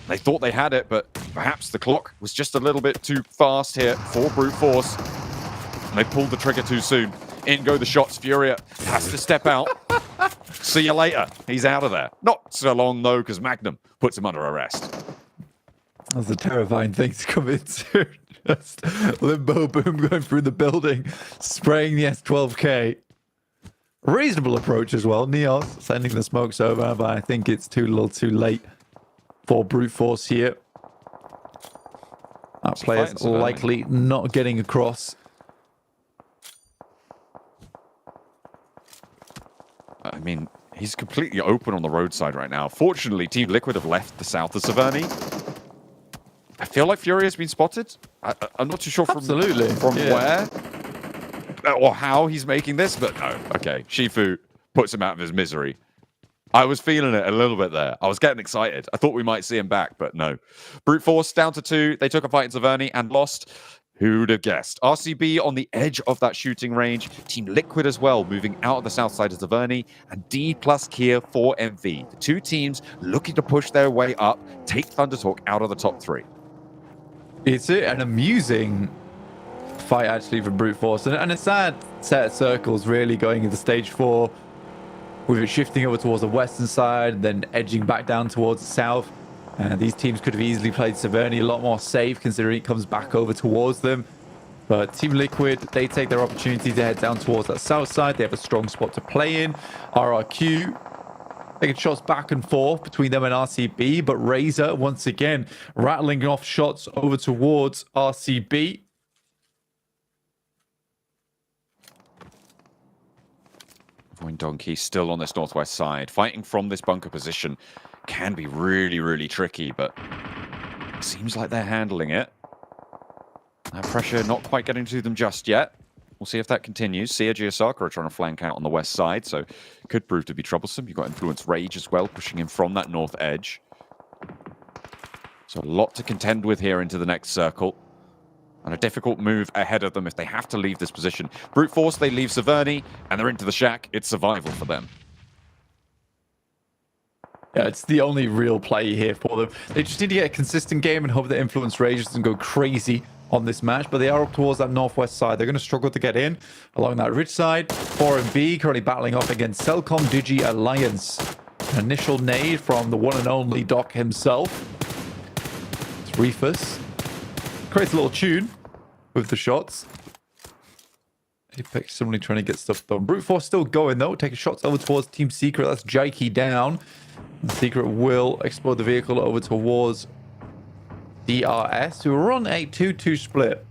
They thought they had it, but perhaps the clock was just a little bit too fast here for Brute Force. And they pulled the trigger too soon. In go the shots. Furia has to step out. See you later. He's out of there. Not so long, though, because Magnum puts him under arrest. That's a terrifying thing to come into. Just Limbo Boom going through the building, spraying the S12K. Reasonable approach as well. Neos sending the smokes over, but I think it's too little too late for Brute Force here. That player's likely not getting across. I mean, he's completely open on the roadside right now. Fortunately, Team Liquid have left the south of Severny. I feel like Fury has been spotted. I'm not too sure from where or how he's making this, but no. Okay, Shifu puts him out of his misery. I was feeling it a little bit there. I was getting excited. I thought we might see him back, but no. Brute Force down to 2. They took a fight in Severny and lost. Who'd have guessed? RCB on the edge of that shooting range. Team Liquid as well, moving out of the south side of Severny. And D plus Kia for MV. The two teams looking to push their way up, take Thundertalk out of the top 3. It's an amusing fight, actually, for Brute Force. And a sad set of circles, really, going into stage 4. With it shifting over towards the western side, then edging back down towards the south. And these teams could have easily played Severny a lot more safe, considering it comes back over towards them. But Team Liquid, they take their opportunity to head down towards that south side. They have a strong spot to play in. RRQ taking shots back and forth between them and RCB, but Razor, once again, rattling off shots over towards RCB. Donkey still on this northwest side. Fighting from this bunker position can be really, really tricky, but it seems like they're handling it. That pressure not quite getting to them just yet. We'll see if that continues. Seiji Osaka are trying to flank out on the west side, so could prove to be troublesome. You've got Influence Rage as well, pushing in from that north edge. So a lot to contend with here into the next circle. And a difficult move ahead of them if they have to leave this position. Brute Force, they leave Severny, and they're into the shack. It's survival for them. Yeah, it's the only real play here for them. They just need to get a consistent game and hope that Influence Rage doesn't go crazy on this match, but they are up towards that northwest side. They're going to struggle to get in along that ridge side. 4MB currently battling off against Cellcom Digi Alliance. An initial nade from the one and only Doc himself. It's Reefus. Creates a little tune with the shots. Apex suddenly trying to get stuff done. Brute Force still going though, taking shots over towards Team Secret. That's Jaiki down. Secret will explode the vehicle over towards DRS, who are on a 2-2 split.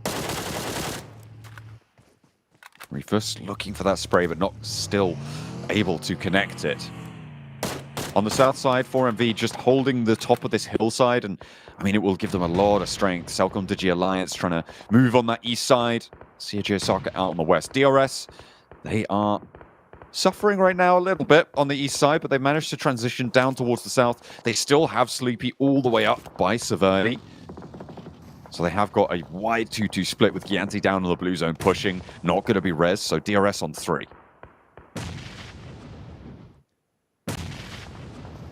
Reefus looking for that spray, but not still able to connect it. On the south side, 4MV just holding the top of this hillside, and I mean, it will give them a lot of strength. Cellcom Digi Alliance trying to move on that east side. CJ Osaka out on the west. DRS, they are suffering right now a little bit on the east side, but they managed to transition down towards the south. They still have Sleepy all the way up by Severny. So they have got a wide 2-2 split with Gianti down in the blue zone pushing. Not going to be res, so DRS on 3.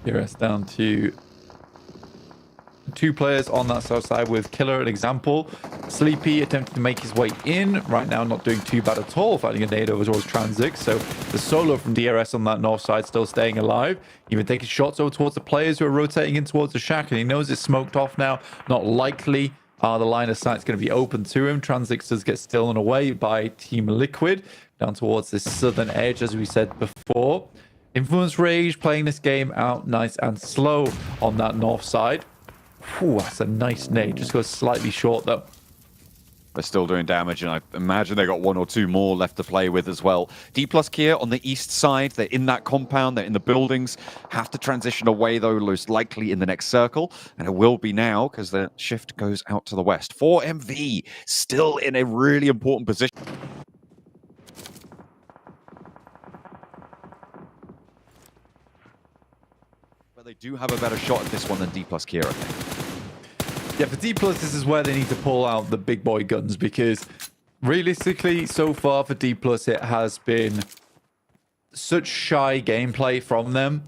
DRS down to 2 players on that south side with Killer, an example. Sleepy attempting to make his way in. Right now not doing too bad at all, fighting a nade over towards Transix. So the solo from DRS on that north side still staying alive. Even taking shots over towards the players who are rotating in towards the shack. And he knows it's smoked off now. Not likely the line of sight's going to be open to him. Transix does get stolen away by Team Liquid. Down towards this southern edge, as we said before. Influence Rage playing this game out nice and slow on that north side. Ooh, that's a nice nade. Just goes slightly short, though. They're still doing damage, and I imagine they got 1 or 2 more left to play with as well. D plus Kia on the east side. They're in that compound. They're in the buildings. Have to transition away, though, most likely in the next circle. And it will be now, because the shift goes out to the west. 4MV still in a really important position. But they do have a better shot at this one than D plus Kia, I think. Yeah, for D+, this is where they need to pull out the big boy guns, because realistically, so far for D+, it has been such shy gameplay from them.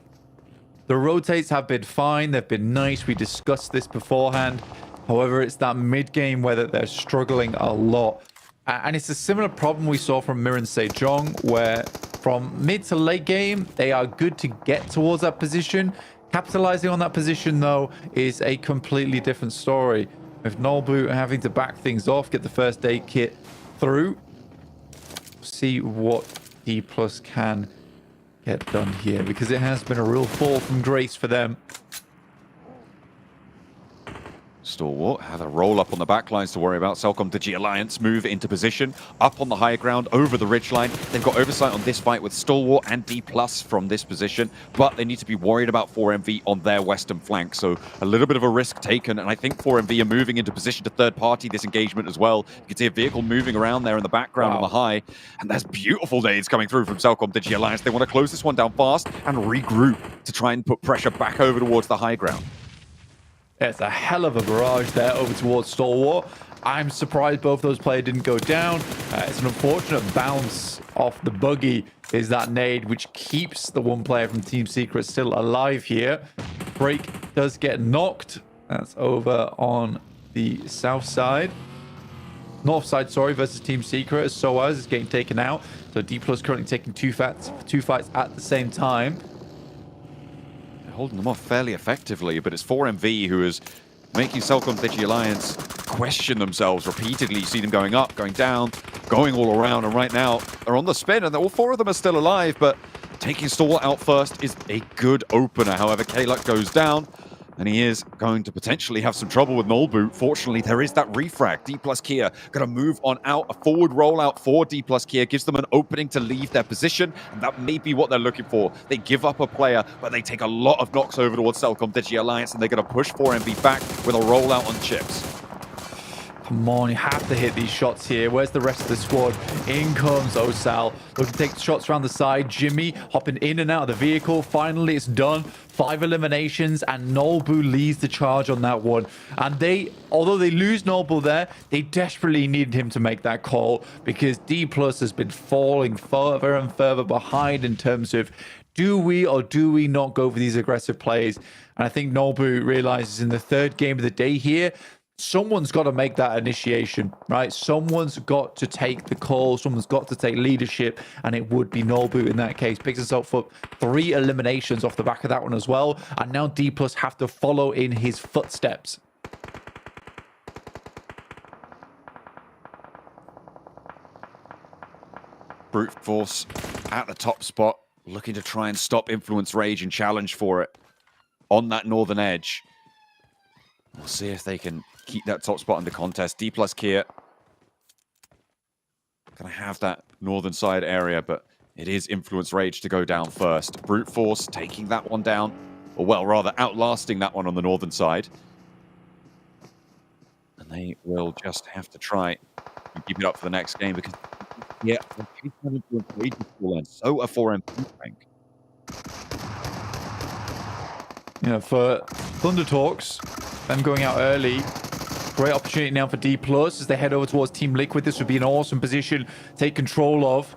The rotates have been fine. They've been nice. We discussed this beforehand. However, it's that mid-game where they're struggling a lot. And it's a similar problem we saw from Mir and Sejong, where from mid to late game, they are good to get towards that position. Capitalizing on that position, though, is a completely different story. With Nolbu having to back things off, get the first aid kit through. See what D+ can get done here, because it has been a real fall from grace for them. Stalwart have a roll up on the back lines to worry about. Celcom Digi Alliance move into position, up on the higher ground, over the ridgeline. They've got oversight on this fight with Stalwart and D+ from this position, but they need to be worried about 4MV on their western flank. So a little bit of a risk taken, and I think 4MV are moving into position to third party this engagement as well. You can see a vehicle moving around there in the background on the high, and there's beautiful nades coming through from Celcom Digi Alliance. They want to close this one down fast and regroup to try and put pressure back over towards the high ground. It's a hell of a barrage there over towards Stalwart. I'm surprised both those players didn't go down. It's an unfortunate bounce off the buggy is that nade, which keeps the one player from Team Secret still alive here. Break does get knocked. That's over on the south side. North side, sorry, versus Team Secret. As Soaz is getting taken out. So D+ currently taking two fights at the same time. Holding them off fairly effectively, but it's 4MV who is making Celcom Digi Alliance question themselves repeatedly. You see them going up, going down, going all around, and right now they're on the spin, and all four of them are still alive, but taking Stalwart out first is a good opener. However, Kaluk goes down, and he is going to potentially have some trouble with Nolbu. Fortunately, there is that refrag. D+ Kia going to move on out. A forward rollout for D+ Kia gives them an opening to leave their position, and that may be what they're looking for. They give up a player, but they take a lot of knocks over towards Celcom Digi Alliance, and they're going to push 4MV back with a rollout on chips. Come on, you have to hit these shots here. Where's the rest of the squad? In comes Osal. Looking to take shots around the side. Jimmy hopping in and out of the vehicle. Finally, it's done. 5 eliminations, and Nolbu leads the charge on that one. And although they lose Nolbu there, they desperately needed him to make that call, because D+ has been falling further and further behind in terms of do we or do we not go for these aggressive plays. And I think Nolbu realizes in the third game of the day here, someone's got to make that initiation, right? Someone's got to take the call. Someone's got to take leadership, and it would be Nolbu in that case. Picks himself up 3 eliminations off the back of that one as well, and now D+ have to follow in his footsteps. Brute Force at the top spot, looking to try and stop Influence Rage and challenge for it on that northern edge. We'll see if they can keep that top spot under contest. D+ Kia gonna have that northern side area, but it is Influence Rage to go down first. Brute Force taking that one down, or well, rather outlasting that one on the northern side. And they will just have to try and keep it up for the next game, because yeah, Influence Rage is full end. So a 4MP rank. You know, for Thunder Talks, them going out early, great opportunity now for D+ as they head over towards Team Liquid. This would be an awesome position to take control of.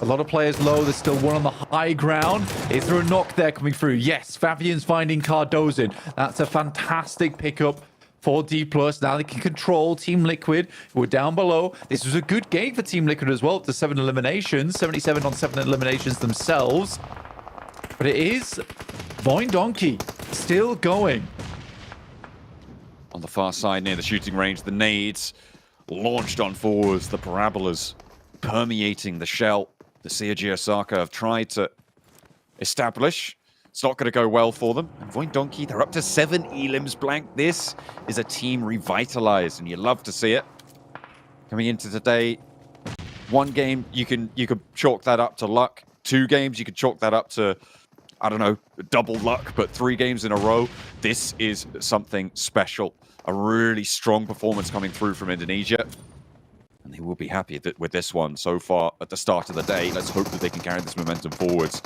A lot of players low. There's still one on the high ground. Is there a knock there coming through? Yes, Fabian's finding Cardozin. That's a fantastic pickup for D+. Now they can control Team Liquid, who are down below. This was a good game for Team Liquid as well, up to 7 eliminations, 77 on 7 eliminations themselves. But it is Voin Donkey still going. On the far side near the shooting range, the nades launched on forwards, the parabolas permeating the shell. The Seiji Osaka have tried to establish. It's not going to go well for them. And Voin Donkey, they're up to 7 elims blank. This is a team revitalized, and you love to see it. Coming into today, 1 game, you could chalk that up to luck. 2 games, you could chalk that up to, I don't know, double luck, but 3 games in a row, this is something special. A really strong performance coming through from Indonesia. And they will be happy with this one so far at the start of the day. Let's hope that they can carry this momentum forwards.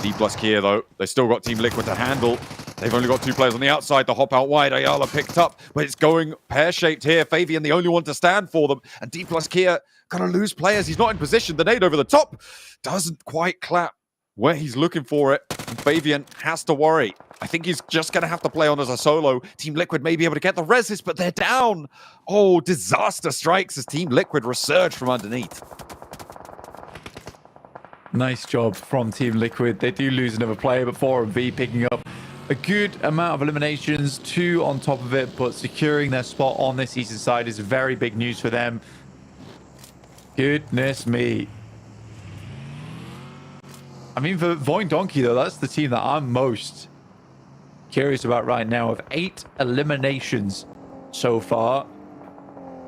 D+ Kia, though, they've still got Team Liquid to handle. They've only got 2 players on the outside. The hop out wide, Ayala picked up, but it's going pear-shaped here. Fabian, the only one to stand for them. And D plus Kia gonna lose players. He's not in position. The nade over the top doesn't quite clap where he's looking for it. And Fabian has to worry. I think he's just gonna have to play on as a solo. Team Liquid may be able to get the resist, but they're down. Oh, disaster strikes as Team Liquid resurge from underneath. Nice job from Team Liquid. They do lose another player, but 4MV picking up a good amount of eliminations, 2 on top of it, but securing their spot on this eastern side is very big news for them. Goodness me. I mean, for Voin Donkey, though, that's the team that I'm most curious about right now, of 8 eliminations so far.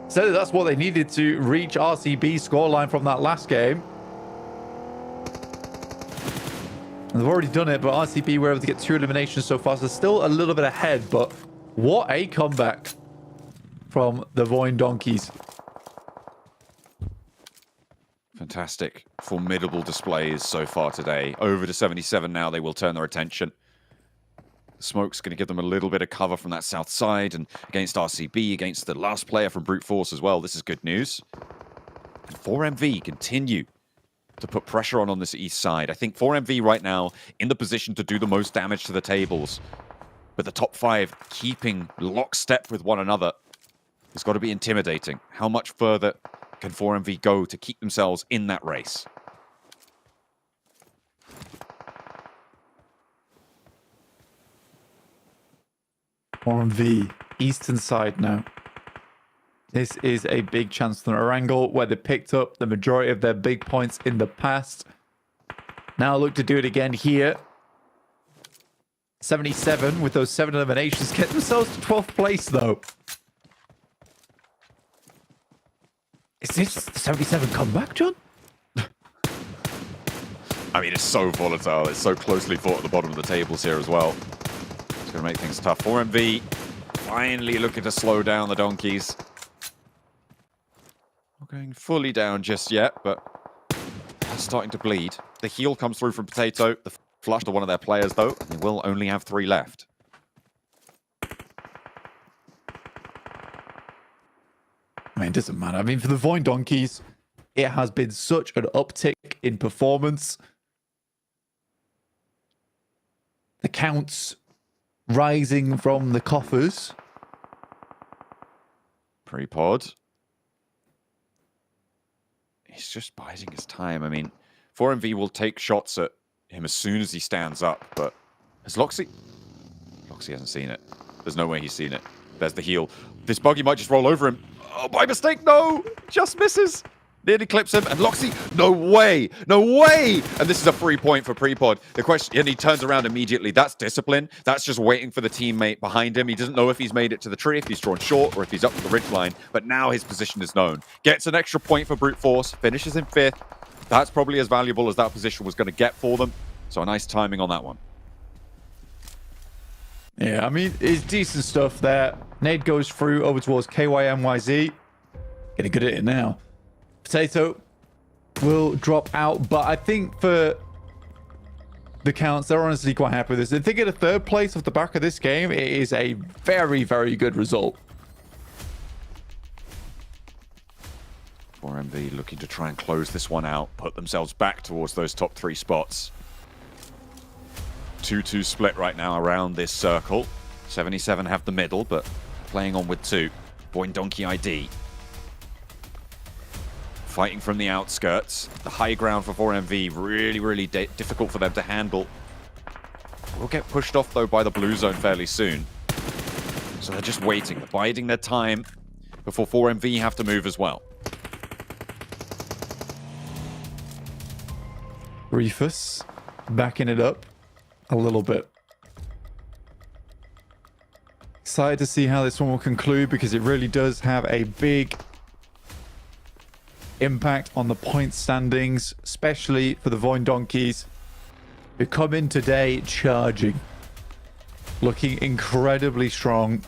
So that's what they needed to reach RCB's scoreline from that last game. And they've already done it, but RCB were able to get 2 eliminations so far, so still a little bit ahead, but what a comeback from the Voin Donkeys. Fantastic, formidable displays so far today. Over to 77 now, they will turn their attention. The smoke's going to give them a little bit of cover from that south side, and against RCB, against the last player from Brute Force as well. This is good news. And 4MV continue to put pressure on this east side. I think 4MV right now in the position to do the most damage to the tables. But the top 5 keeping lockstep with one another has got to be intimidating. How much further can 4MV go to keep themselves in that race? RMV, eastern side now. This is a big chance for Orangle, where they picked up the majority of their big points in the past. Now look to do it again here. 77 with those 7 eliminations. Get themselves to 12th place, though. Is this 77 comeback, John? I mean, it's so volatile. It's so closely fought at the bottom of the tables here as well. It's going to make things tough. 4MV finally looking to slow down the Donkeys. Not going fully down just yet, but starting to bleed. The heal comes through from Potato. The flush to one of their players, though. They will only have 3 left. I mean, it doesn't matter. I mean, for the Voin Donkeys, it has been such an uptick in performance. The counts rising from the coffers. Pre-pod. He's just biding his time. I mean, 4MV will take shots at him as soon as he stands up, but has Loxy? Loxy hasn't seen it. There's no way he's seen it. There's the heal. This buggy might just roll over him. Oh, by mistake, no! Just misses. Nearly clips him, and Loxy, no way! No way! And this is a free point for Prepod. The question, and he turns around immediately. That's discipline. That's just waiting for the teammate behind him. He doesn't know if he's made it to the tree, if he's drawn short, or if he's up to the ridgeline, but now his position is known. Gets an extra point for Brute Force, finishes in 5th. That's probably as valuable as that position was going to get for them. So a nice timing on that one. Yeah, I mean, it's decent stuff there. Nade goes through over towards KYMYZ. Getting good at it now. Potato will drop out, but I think for the counts, they're honestly quite happy with this. If they get a 3rd place off the back of this game, it is a very, very good result. 4MV looking to try and close this one out, put themselves back towards those top 3 spots. 2-2 split right now around this circle. 77 have the middle, but playing on with 2. Voin Donkey ID. Fighting from the outskirts. The high ground for 4MV, really, really difficult for them to handle. Will get pushed off, though, by the blue zone fairly soon. So they're just waiting, biding their time before 4MV have to move as well. Reefus backing it up a little bit. Excited to see how this one will conclude, because it really does have a big impact on the point standings, especially for the Voin Donkeys, who come in today charging, looking incredibly strong.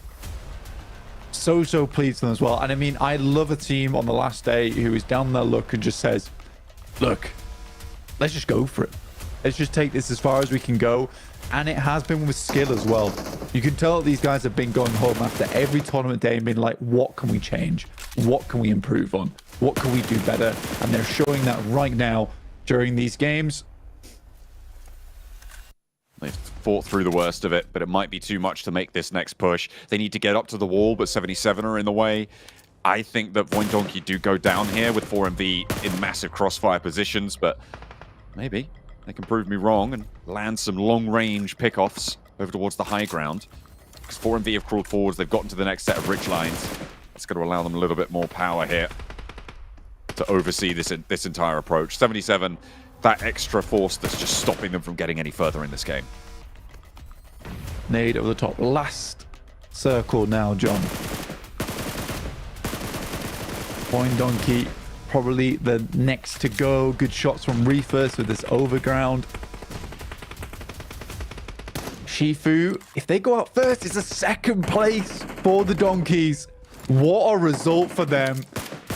So pleased with them as well. And I mean, I love a team on the last day who is down their luck and just says, look, let's just go for it. Let's just take this as far as we can go. And it has been with skill as well. You can tell these guys have been going home after every tournament day and been like, what can we change? What can we improve on? What can we do better? And they're showing that right now during these games. They've fought through the worst of it, but it might be too much to make this next push. They need to get up to the wall, but 77 are in the way. I think that Voindonkey do go down here with 4MV in massive crossfire positions, but maybe they can prove me wrong and land some long-range pickoffs over towards the high ground. Because 4MV have crawled forwards, they've gotten to the next set of ridge lines. It's going to allow them a little bit more power here to oversee this entire approach. 77, that extra force that's just stopping them from getting any further in this game. Nade over the top. Last circle now, John. Voindonkey probably the next to go. Good shots from Reefers with this overground. Shifu, if they go out first, it's a second place for the Donkeys. What a result for them.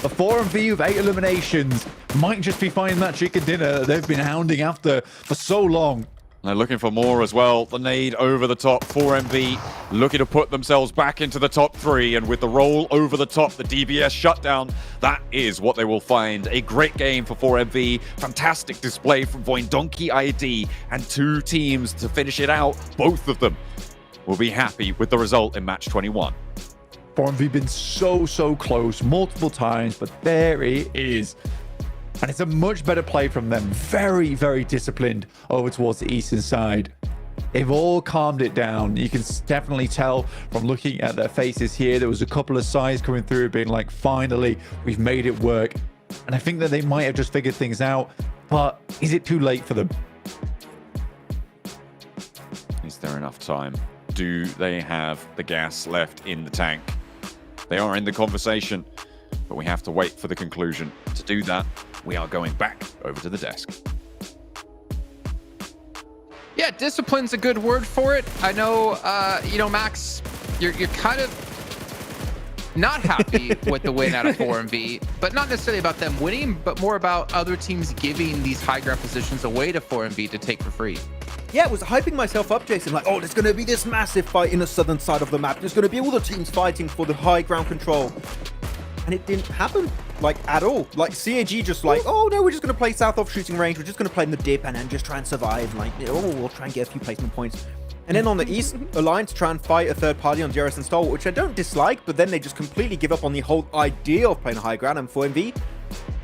A 4MV with 8 eliminations might just be finding that chicken dinner that they've been hounding after for so long. They're looking for more as well. The nade over the top. 4MV looking to put themselves back into the top 3. And with the roll over the top, the DBS shutdown, that is what they will find. A great game for 4MV. Fantastic display from Voindonkey ID. And 2 teams to finish it out. Both of them will be happy with the result in match 21. 4MV been so close multiple times, but there it is. And it's a much better play from them. Very disciplined over towards the eastern side. They've all calmed it down. You can definitely tell from looking at their faces here. There was a couple of sighs coming through being like, finally, we've made it work. And I think that they might have just figured things out. But is it too late for them? Is there enough time? Do they have the gas left in the tank? They are in the conversation, but we have to wait for the conclusion. To do that, we are going back over to the desk. Yeah, discipline's a good word for it. I know, Max, you're kind of not happy with the win out of 4MV, but not necessarily about them winning, but more about other teams giving these high ground positions away to 4MV to take for free. Yeah, I was hyping myself up, Jason, like, oh, there's going to be this massive fight in the southern side of the map. There's going to be all the teams fighting for the high ground control. And it didn't happen, like, at all. Like, CAG just like, oh, no, we're just going to play south of shooting range. We're just going to play in the dip and then just try and survive. Like, oh, we'll try and get a few placement points. And then on the east, Alliance try and fight a third party on DRS and Stalwart, which I don't dislike, but then they just completely give up on the whole idea of playing high ground and 4MV.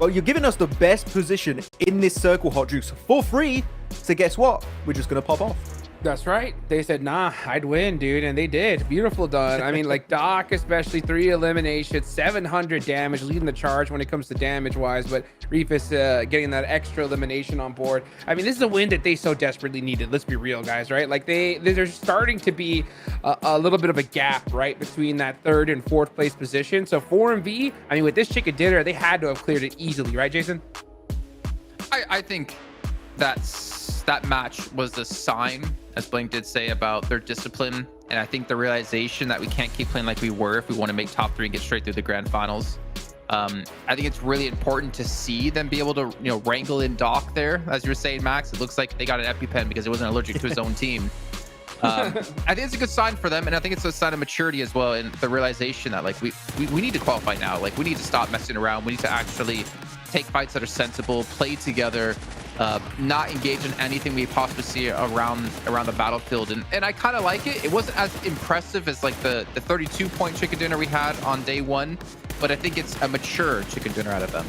Well, you're giving us the best position in this circle, Hot Jukes, for free. So guess what? We're just going to pop off. That's right. They said, nah, I'd win, dude. And they did. Beautiful done. I mean, like Doc, especially 3 eliminations, 700 damage, leading the charge when it comes to damage-wise. But Reefus getting that extra elimination on board. I mean, this is a win that they so desperately needed. Let's be real, guys, right? Like, there's starting to be a little bit of a gap, right, between that 3rd and 4th place position. So 4MV, I mean, with this chicken dinner, they had to have cleared it easily, right, Jason? I think that match was the sign, as Blink did say, about their discipline, and I think the realization that we can't keep playing like we were if we want to make top 3 and get straight through the grand finals. I think it's really important to see them be able to, wrangle in Doc there, as you were saying, Max. It looks like they got an EpiPen because it wasn't allergic to his own team. I think it's a good sign for them, and I think it's a sign of maturity as well, and the realization that, like, we need to qualify now. Like, we need to stop messing around. We need to actually take fights that are sensible, play together, not engage in anything we possibly see around the battlefield. And I kind of like it. It wasn't as impressive as like the 32-point chicken dinner we had on day 1, but I think it's a mature chicken dinner out of them.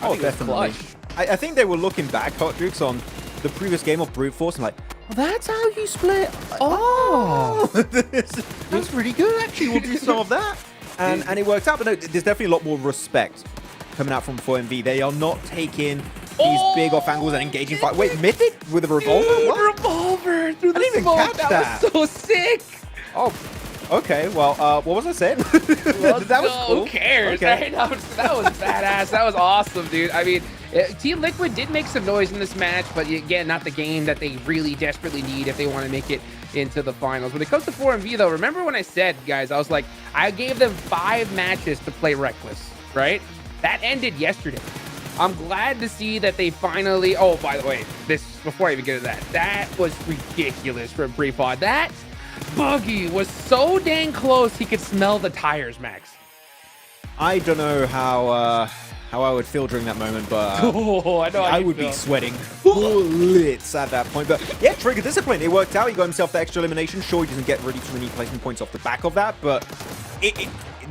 Oh, definitely. I think they were looking back, Hot Jukes, on the previous game of Brute Force and like, well, that's how you split. Oh, that's really good, actually. We'll do some of that. And it works out. But no, there's definitely a lot more respect coming out from 4MV. They are not taking these big off angles and engaging fight. Wait, Mythic with a revolver? Dude, what? revolver through the I didn't even smoke. catch that. Was so sick. Oh, okay. Well, what was I saying? That was cool. Who cares? Okay. Right? That was badass. That was awesome, dude. I mean, Team Liquid did make some noise in this match, but again, not the game that they really desperately need if they want to make it into the finals. When it comes to 4MV, though, remember when I said, guys, I was like, I gave them 5 matches to play Reckless, right? That ended yesterday. I'm glad to see that they finally, oh, by the way, before I even get to that was ridiculous from Breefod. That buggy was so dang close, he could smell the tires, Max. I don't know how I would feel during that moment, but I would be sweating bullets at that point. But yeah, Trigger discipline. It worked out. He got himself the extra elimination. Sure, he doesn't get really too many placement points off the back of that, but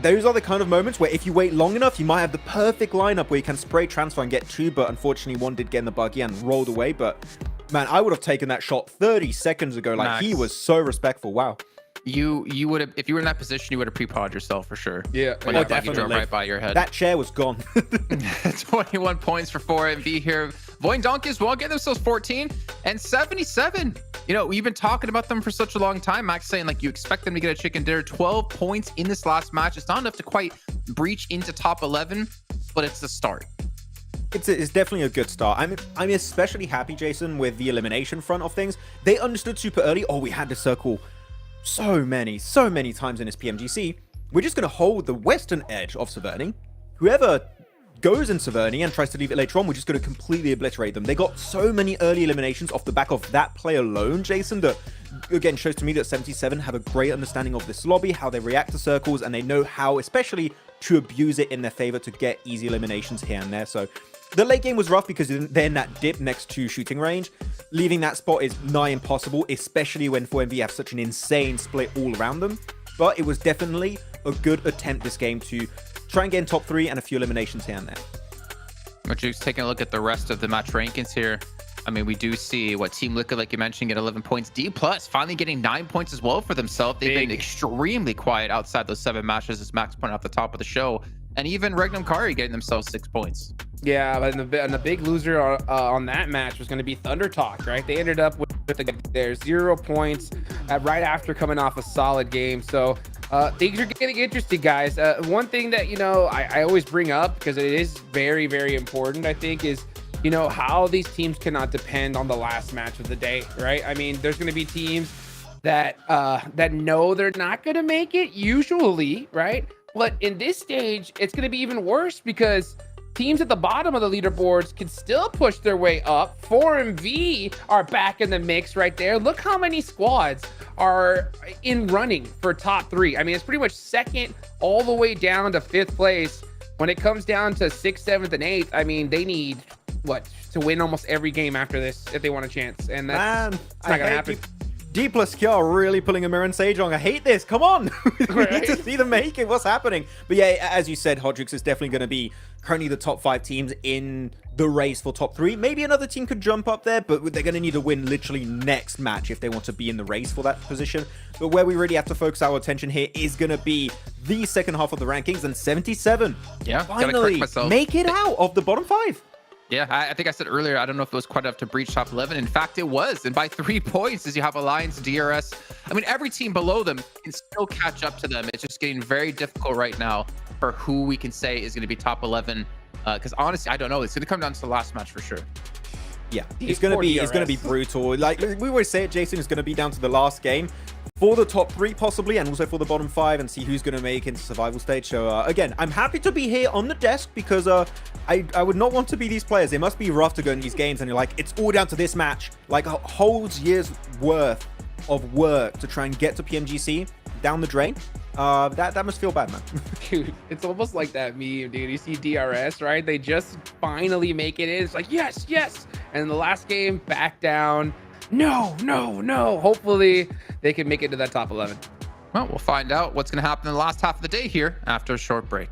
those are the kind of moments where if you wait long enough, you might have the perfect lineup where you can spray, transfer, and get two. But unfortunately, one did get in the buggy and rolled away. But man, I would have taken that shot 30 seconds ago. Like, Max, he was so respectful. Wow. You would have, if you were in that position, you would have pre-podded yourself for sure. Yeah, when that buggy drove right by your head. That chair was gone. 21 points for 4MV here. Void Donkey as well, getting themselves 14 and 77. You know, we've been talking about them for such a long time. Max saying like you expect them to get a chicken dinner. 12 points in this last match. It's not enough to quite breach into top 11, but it's the start. It's definitely a good start. I'm especially happy, Jason, with the elimination front of things. They understood super early. Oh, we had to circle so many times in this PMGC. We're just going to hold the western edge of Severny. Whoever goes in Severny and tries to leave it later on, we're just going to completely obliterate them. They got so many early eliminations off the back of that play alone, Jason, that again shows to me that 77 have a great understanding of this lobby, how they react to circles, and they know how especially to abuse it in their favor to get easy eliminations here and there. So the late game was rough because they're in that dip next to shooting range. Leaving that spot is nigh impossible, especially when 4MV have such an insane split all around them. But it was definitely a good attempt this game to try and get in top 3 and a few eliminations here and there. But just taking a look at the rest of the match rankings here. I mean, we do see what Team Liquid, like you mentioned, get 11 points. D+ finally getting 9 points as well for themselves. They've been extremely quiet outside those 7 matches, as Max pointed out at the top of the show. And even Regnum Kari getting themselves 6 points. Yeah, and the big loser on that match was going to be Thunder Talk, right? They ended up with their 0 points right after coming off a solid game. So things are getting interesting, guys. One thing that, you know, I always bring up, because it is very, very important, I think, is, you know, how these teams cannot depend on the last match of the day, right? I mean, there's going to be teams that know they're not going to make it usually, right? But in this stage, it's going to be even worse because teams at the bottom of the leaderboards can still push their way up. 4MV are back in the mix right there. Look how many squads are in running for top 3. I mean, it's pretty much second all the way down to 5th place. When it comes down to 6th, 7th, and 8th, I mean, they need, to win almost every game after this if they want a chance. And that's not going to happen. D+ Q are really pulling a mirror and Sejong. I hate this. Come on. We need to see them make it. What's happening? But yeah, as you said, Hodrix is definitely going to be currently the top 5 teams in the race for top 3. Maybe another team could jump up there, but they're going to need to win literally next match if they want to be in the race for that position. But where we really have to focus our attention here is going to be the second half of the rankings, and 77 finally make it out of the bottom 5. Yeah, I think I said earlier, I don't know if it was quite enough to breach top 11. In fact, it was. And by 3 points, as you have Alliance, DRS. I mean, every team below them can still catch up to them. It's just getting very difficult right now for who we can say is going to be top 11. Because honestly, I don't know. It's going to come down to the last match for sure. Yeah, it's going to be brutal. Like we always say it, Jason, it's going to be down to the last game for the top 3 possibly, and also for the bottom 5, and see who's going to make into survival stage. So again, I'm happy to be here on the desk because I would not want to be these players. It must be rough to go in these games and you're like, it's all down to this match. Like a whole year's worth of work to try and get to PMGC down the drain. That must feel bad, man. Dude, it's almost like that meme, dude. You see DRS, right? They just finally make it in. It's like, yes, yes. And in the last game, back down. No. Hopefully they can make it to that top 11. Well, we'll find out what's going to happen in the last half of the day here after a short break.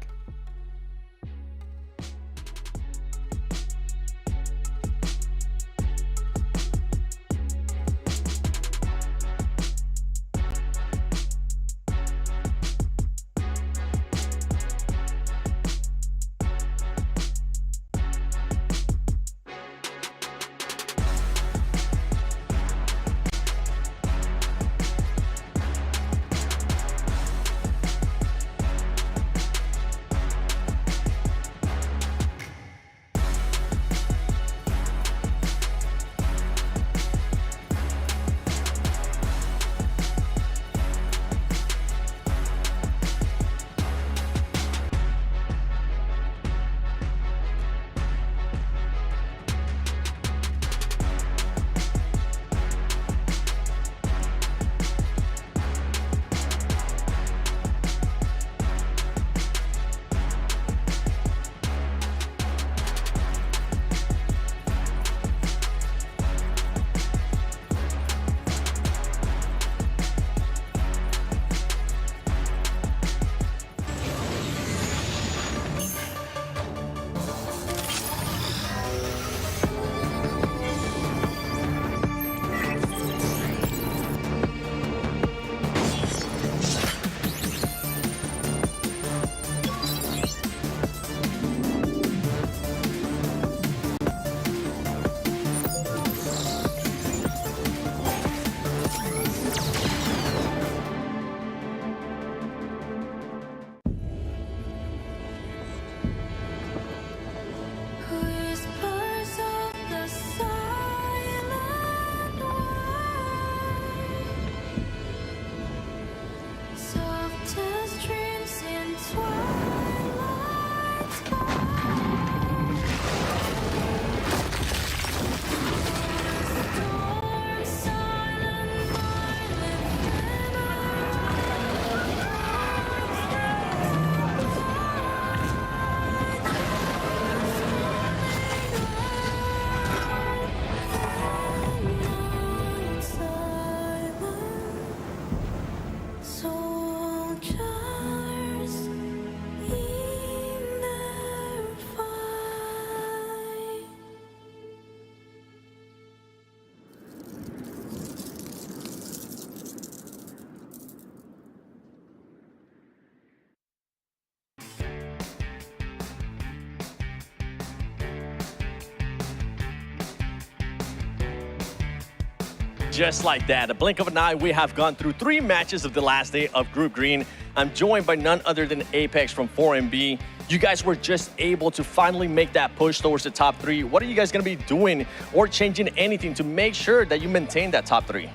just like that, a blink of an eye, we have gone through 3 matches of the last day of Group Green. I'm joined by none other than Apex from 4MB. You guys were just able to finally make that push towards the top 3. What are you guys going to be doing or changing anything to make sure that you maintain that top 3?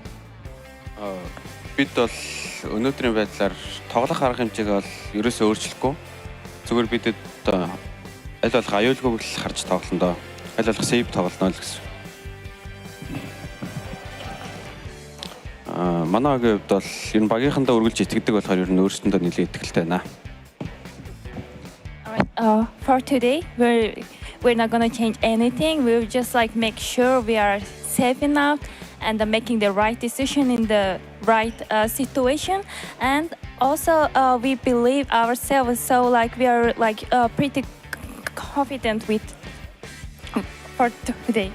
Бид бол өнөөдрийн байдлаар тоглох арга хэмжээг бол ерөөсөө өөрчлөхгүй. Зүгээр бидэд аль болох аюулгүйг л харж тоглоно доо. Аль болох сейв тоглоно л гэсэн. Манайгийн хувьд бол ер нь багийнхандаа үргэлж итгэдэг болохоор ер нь өөрсдөндөө нэлээд итгэлтэй байна. For today, we're not gonna change anything. We'll just like make sure we are safe enough and making the right decision in the right situation. And also, we believe ourselves. So like we are like pretty confident with for today.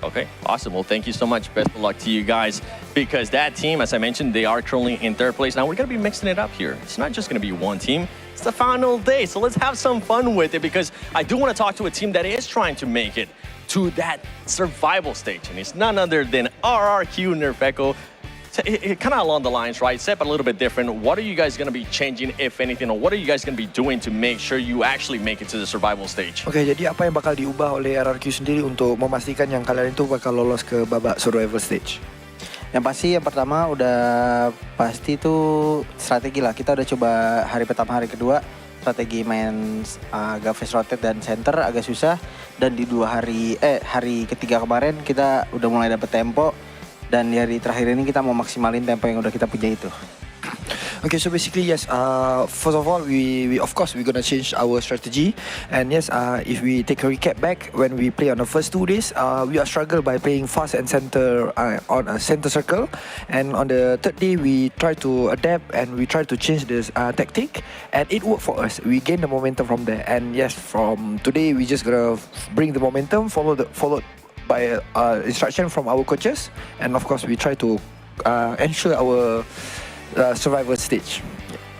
Okay, awesome. Well, thank you so much. Best of luck to you guys, because that team, as I mentioned, they are currently in 3rd place. Now we're going to be mixing it up here. It's not just going to be one team. It's the final day, so let's have some fun with it, because I do want to talk to a team that is trying to make it to that survival stage, and it's none other than RRQ Nerfeco. Kind of along the lines, right? Set, but a little bit different. What are you guys going to be changing, if anything, or what are you guys going to be doing to make sure you actually make it to the survival stage? Oke, jadi apa yang bakal diubah oleh RRQ sendiri untuk memastikan yang kalian itu bakal lolos ke babak survival stage? Yang pasti yang pertama udah pasti itu strategi lah. Kita udah coba hari pertama, hari kedua strategi main agak face rotate dan center agak susah, dan di hari ketiga kemarin kita udah mulai dapet tempo. Dan di hari terakhir ini kita mau maksimalin tempo yang udah kita punya itu. Okay, so basically yes. First of all, we of course we're gonna change our strategy. And yes, if we take a recap back when we play on the first 2 days, we are struggled by playing fast and center on a center circle. And on the 3rd day, we try to adapt and we try to change this tactic, and it worked for us. We gain the momentum from there. And yes, from today we just gonna bring the momentum, followed by instruction from our coaches, and of course we try to ensure our survival stage.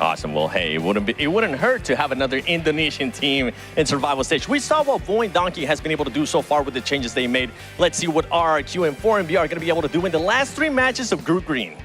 Awesome. Well, hey, it wouldn't hurt to have another Indonesian team in survival stage. We saw what Void Donkey has been able to do so far with the changes they made. Let's see what RRQ and 4MB are going to be able to do in the last 3 matches of Group Green.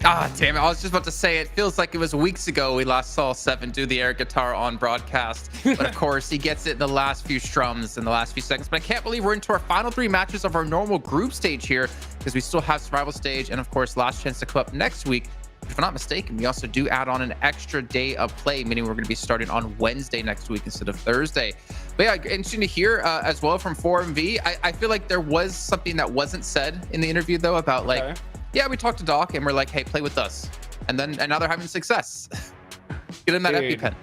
Ah, damn it. I was just about to say, it feels like it was weeks ago we last saw Seven do the air guitar on broadcast. But of course, he gets it in the last few strums, in the last few seconds. But I can't believe we're into our final 3 matches of our normal group stage here, because we still have survival stage and, of course, last chance to come up next week. If I'm not mistaken, we also do add on an extra day of play, meaning we're going to be starting on Wednesday next week instead of Thursday. But yeah, interesting to hear as well from 4MV. I feel like there was something that wasn't said in the interview, though, about like... Okay. Yeah, we talked to Doc and we're like, hey, play with us. And now they're having success. Get him that EpiPen.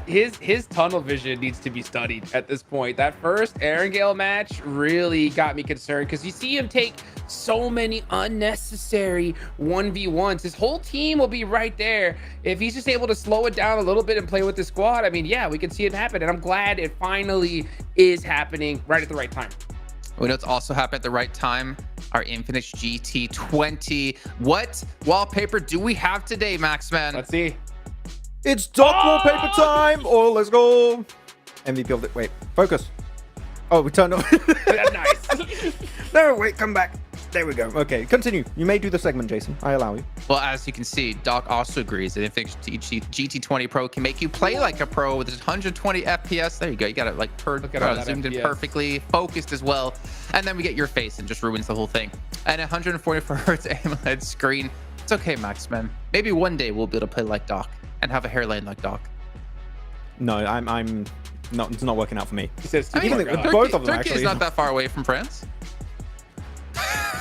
His tunnel vision needs to be studied at this point. That first Erangel match really got me concerned, because you see him take so many unnecessary 1v1s. His whole team will be right there. If he's just able to slow it down a little bit and play with the squad, I mean, yeah, we can see it happen. And I'm glad it finally is happening right at the right time. We know it's also happened at the right time. Our Infinix GT20. What wallpaper do we have today, Maxman? Let's see. It's Doc wallpaper time! Oh, let's go! MVP of the... Wait, focus. Oh, we turned off. Nice. No, wait, come back. There we go. Okay, continue. You may do the segment, Jason. I allow you. Well, as you can see, Doc also agrees that Infinix GT20 Pro can make you play like a pro with 120 FPS. There you go. You got it like zoomed in perfectly, focused as well. And then we get your face and just ruins the whole thing. And 144 Hz AMOLED screen. It's okay, Maxman. Maybe one day we'll be able to play like Doc and have a hairline like Doc. No, I'm not. It's not working out for me. He says, both of them Turkey actually. is not that far away from France.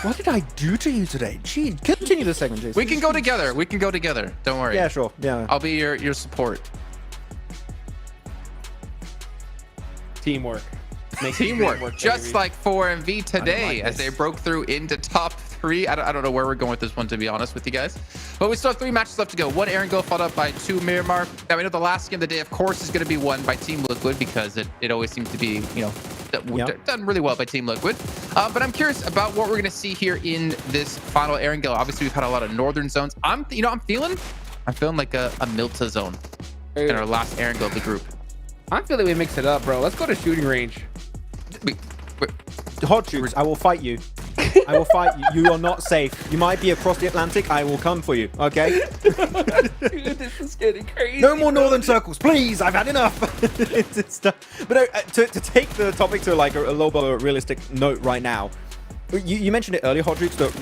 What did I do to you today? Gee, continue the segment, Jason. We can go together. We can go together. Don't worry. Yeah, sure. Yeah. I'll be your support. Teamwork. Teamwork. Just like 4MV today, as they broke through into top 3. I don't know where we're going with this one, to be honest with you guys. But we still have 3 matches left to go. 1 Erangel followed up by 2 Miramar. Now we know the last game of the day, of course, is going to be won by Team Liquid, because it always seems to be, you know, done really well by Team Liquid. But I'm curious about what we're going to see here in this final Erangel. Obviously, we've had a lot of northern zones. I'm feeling like a Milta zone in our last Erangel of the group. I'm feeling we mix it up, bro. Let's go to shooting range. Hot Jukes, I will fight you. I will fight you. You are not safe. You might be across the Atlantic. I will come for you. Okay. Dude, this is getting crazy. No more northern circles, please. I've had enough. But to take the topic to like a little bit of a realistic note right now, you mentioned it earlier, Hot Jukes, that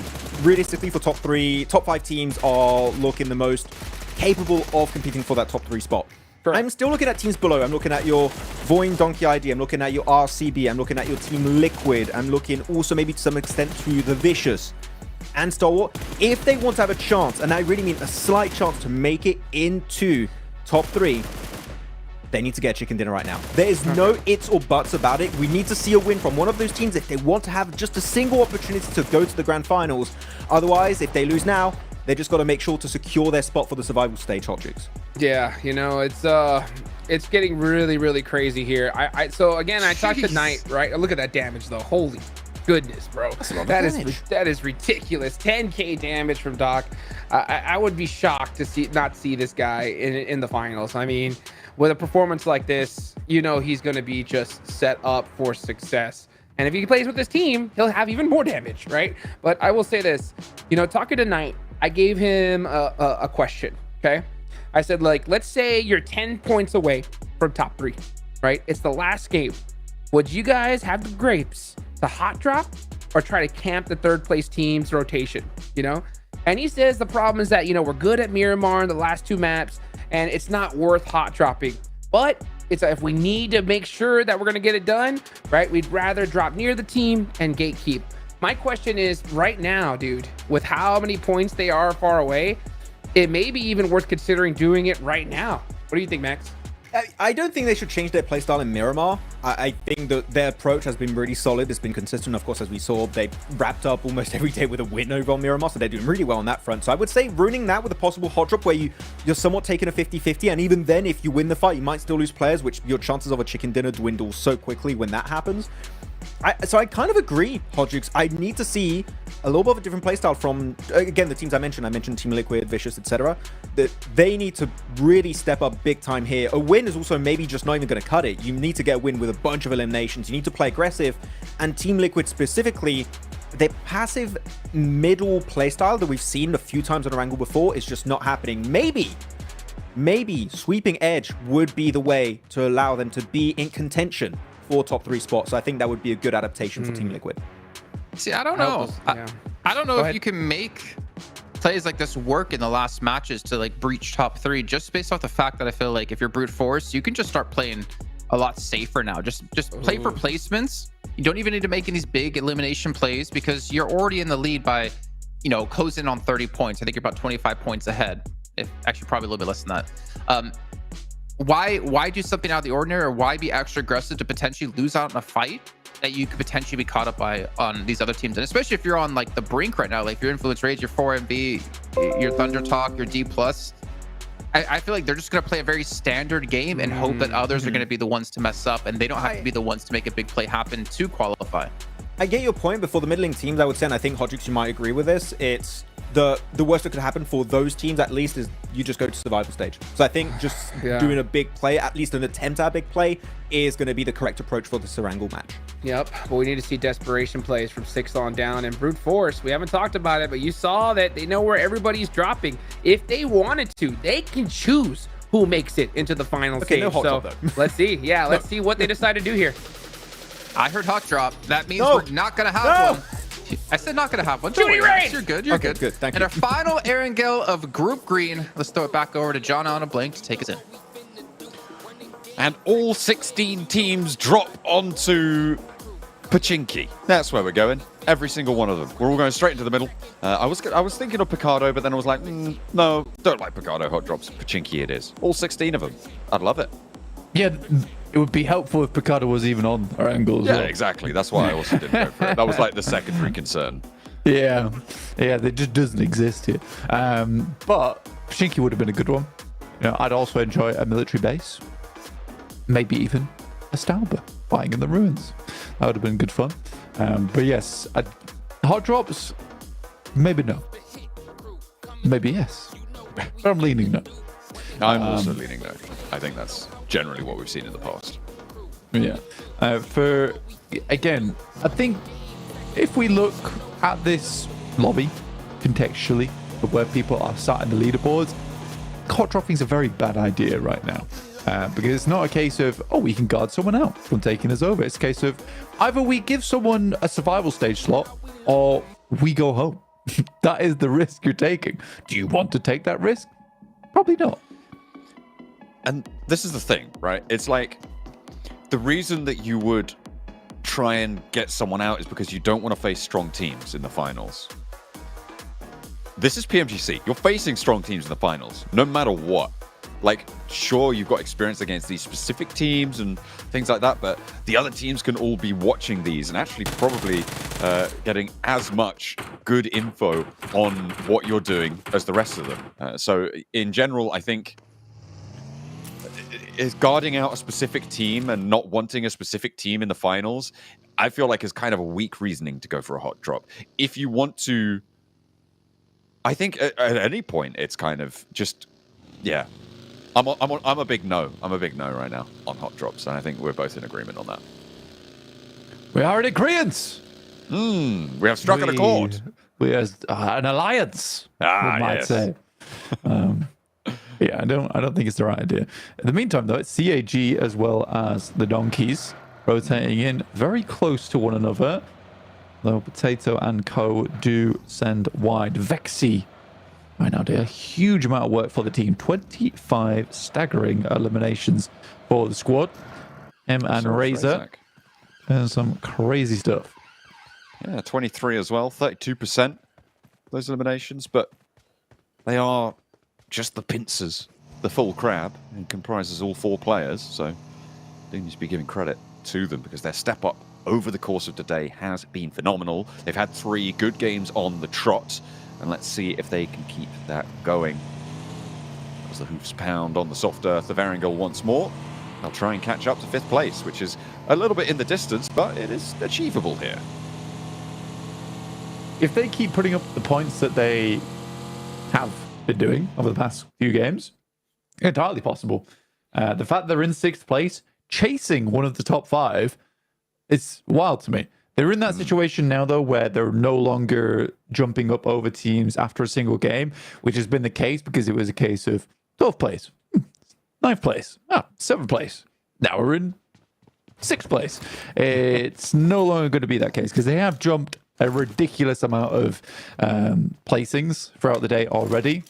realistically for top 5 teams are looking the most capable of competing for that top 3 spot. I'm still looking at teams below. I'm looking at your Voin Donkey ID. I'm looking at your RCB. I'm looking at your Team Liquid. I'm looking also maybe to some extent to the Vicious and Stalwart. If they want to have a chance, and I really mean a slight chance to make it into top 3, they need to get chicken dinner right now. There is no ifs or buts about it. We need to see a win from one of those teams if they want to have just a single opportunity to go to the Grand Finals. Otherwise, if they lose now, they just got to make sure to secure their spot for the survival stage, Hot Jukes. Yeah, it's getting really, really crazy here. So again, I talked to Knight, right? Look at that damage though. Holy goodness, bro. That is ridiculous. 10k damage from Doc. I would be shocked to not see this guy in the finals. I mean, with a performance like this, he's going to be just set up for success. And if he plays with this team, he'll have even more damage, right? But I will say this, talking to Knight, I gave him a question, okay? I said, like, let's say you're 10 points away from top 3, right? It's the last game. Would you guys have the grapes to hot drop or try to camp the 3rd place team's rotation, And he says the problem is that, we're good at Miramar in the last 2 maps and it's not worth hot dropping. But it's if we need to make sure that we're going to get it done, right? We'd rather drop near the team and gatekeep. My question is right now, dude, with how many points they are far away, it may be even worth considering doing it right now. What do you think, Max? I don't think they should change their playstyle in Miramar. I think that their approach has been really solid. It's been consistent. Of course, as we saw, they wrapped up almost every day with a win over on Miramar, so they're doing really well on that front. So I would say ruining that with a possible hot drop where you're somewhat taking a 50-50, and even then, if you win the fight, you might still lose players, which your chances of a chicken dinner dwindle so quickly when that happens. So I kind of agree, Hot Jukes. I need to see a little bit of a different playstyle from, again, the teams I mentioned Team Liquid, Vicious, etc. That they need to really step up big time here. A win is also maybe just not even going to cut it. You need to get a win with a bunch of eliminations. You need to play aggressive. And Team Liquid specifically, their passive middle playstyle that we've seen a few times on Erangel before is just not happening. Maybe Sweeping Edge would be the way to allow them to be in contention for top 3 spots. So I think that would be a good adaptation for Team Liquid. See, I don't know. I don't know if you can make plays like this work in the last matches to like breach top 3, just based off the fact that I feel like if you're brute force, you can just start playing a lot safer now. Just play for placements. You don't even need to make any these big elimination plays because you're already in the lead by, closing on 30 points. I think you're about 25 points ahead. Actually, probably a little bit less than that. Why do something out of the ordinary, or why be extra aggressive to potentially lose out in a fight that you could potentially be caught up by on these other teams? And especially if you're on like the brink right now, like your Influence Rage, your 4MB, your Thunder Talk, your D+, I feel like they're just going to play a very standard game and hope that others are going to be the ones to mess up, and they don't have to be the ones to make a big play happen to qualify. I get your point, but for the middling teams, I would say, and I think Hot Jukes, you might agree with this, it's the worst that could happen for those teams at least is you just go to survival stage. So I think just doing a big play, at least an attempt at a big play, is going to be the correct approach for the Erangel match. Yep, but we need to see desperation plays from 6 on down, and brute force, we haven't talked about it, but you saw that they know where everybody's dropping. If they wanted to, they can choose who makes it into the final stage. No hot so drop, though. Let's see. Yeah, let's see what they decide to do here. I heard hot drop. That means we're not going to have one. I said not going to have one. Don't worry. You're good. You're good. Thank you. And our final Erangel of Group Green. Let's throw it back over to John on a blank to take us in. And all 16 teams drop onto Pachinki. That's where we're going. Every single one of them. We're all going straight into the middle. I was thinking of Picardo, but then I was like, no, don't like Picardo hot drops. Pachinki it is. All 16 of them. I'd love it. Yeah, it would be helpful if Picardo was even on our angles. Yeah, exactly. That's why I also didn't go for it. That was like the secondary concern. Yeah, that just doesn't exist here. But Pachinki would have been a good one. I'd also enjoy a military base. Maybe even a Stauber fighting in the ruins. That would have been good fun. But yes, hot drops, maybe no. Maybe yes. But I'm leaning no. I'm also leaning no. I think that's generally what we've seen in the past. Yeah. Again, I think if we look at this lobby contextually of where people are sat in the leaderboards, hot dropping is a very bad idea right now. Because it's not a case of, oh, we can guard someone out from taking us over. It's a case of either we give someone a survival stage slot or we go home. That is the risk you're taking. Do you want to take that risk? Probably not. And this is the thing, right? It's like the reason that you would try and get someone out is because you don't want to face strong teams in the finals. This is PMGC. You're facing strong teams in the finals, no matter what. Like, sure, you've got experience against these specific teams and things like that, but the other teams can all be watching these and actually probably getting as much good info on what you're doing as the rest of them. So in general, I think is guarding out a specific team and not wanting a specific team in the finals, I feel like is kind of a weak reasoning to go for a hot drop. If you want to, I think at any point, it's kind of just, yeah. I'm a big no. I'm a big no right now on hot drops, and I think we're both in agreement on that. We are in agreement. We have struck an accord. We are an alliance. We might say. Yeah, I don't think it's the right idea. In the meantime, though, it's CAG as well as the Donkeys rotating in very close to one another. Though Potato and Co do send wide. Vexy right now doing a huge amount of work for the team. 25 staggering eliminations for the squad. And Razor and some crazy stuff. Yeah, 23 as well, 32% those eliminations, but they are just the pincers, the full crab. It comprises all 4 players, so they need to be giving credit to them because their step up over the course of today has been phenomenal. They've had 3 good games on the trot, and let's see if they can keep that going. As the hoofs pound on the soft earth of Erangel once more, they'll try and catch up to 5th place, which is a little bit in the distance, but it is achievable here. If they keep putting up the points that they have been doing over the past few games, entirely possible. The fact they're in 6th place, chasing one of the top 5, it's wild to me. They're in that situation now, though, where they're no longer jumping up over teams after a single game, which has been the case because it was a case of 12th place, 9th place, 7th place. Now we're in 6th place. It's no longer going to be that case because they have jumped a ridiculous amount of placings throughout the day already.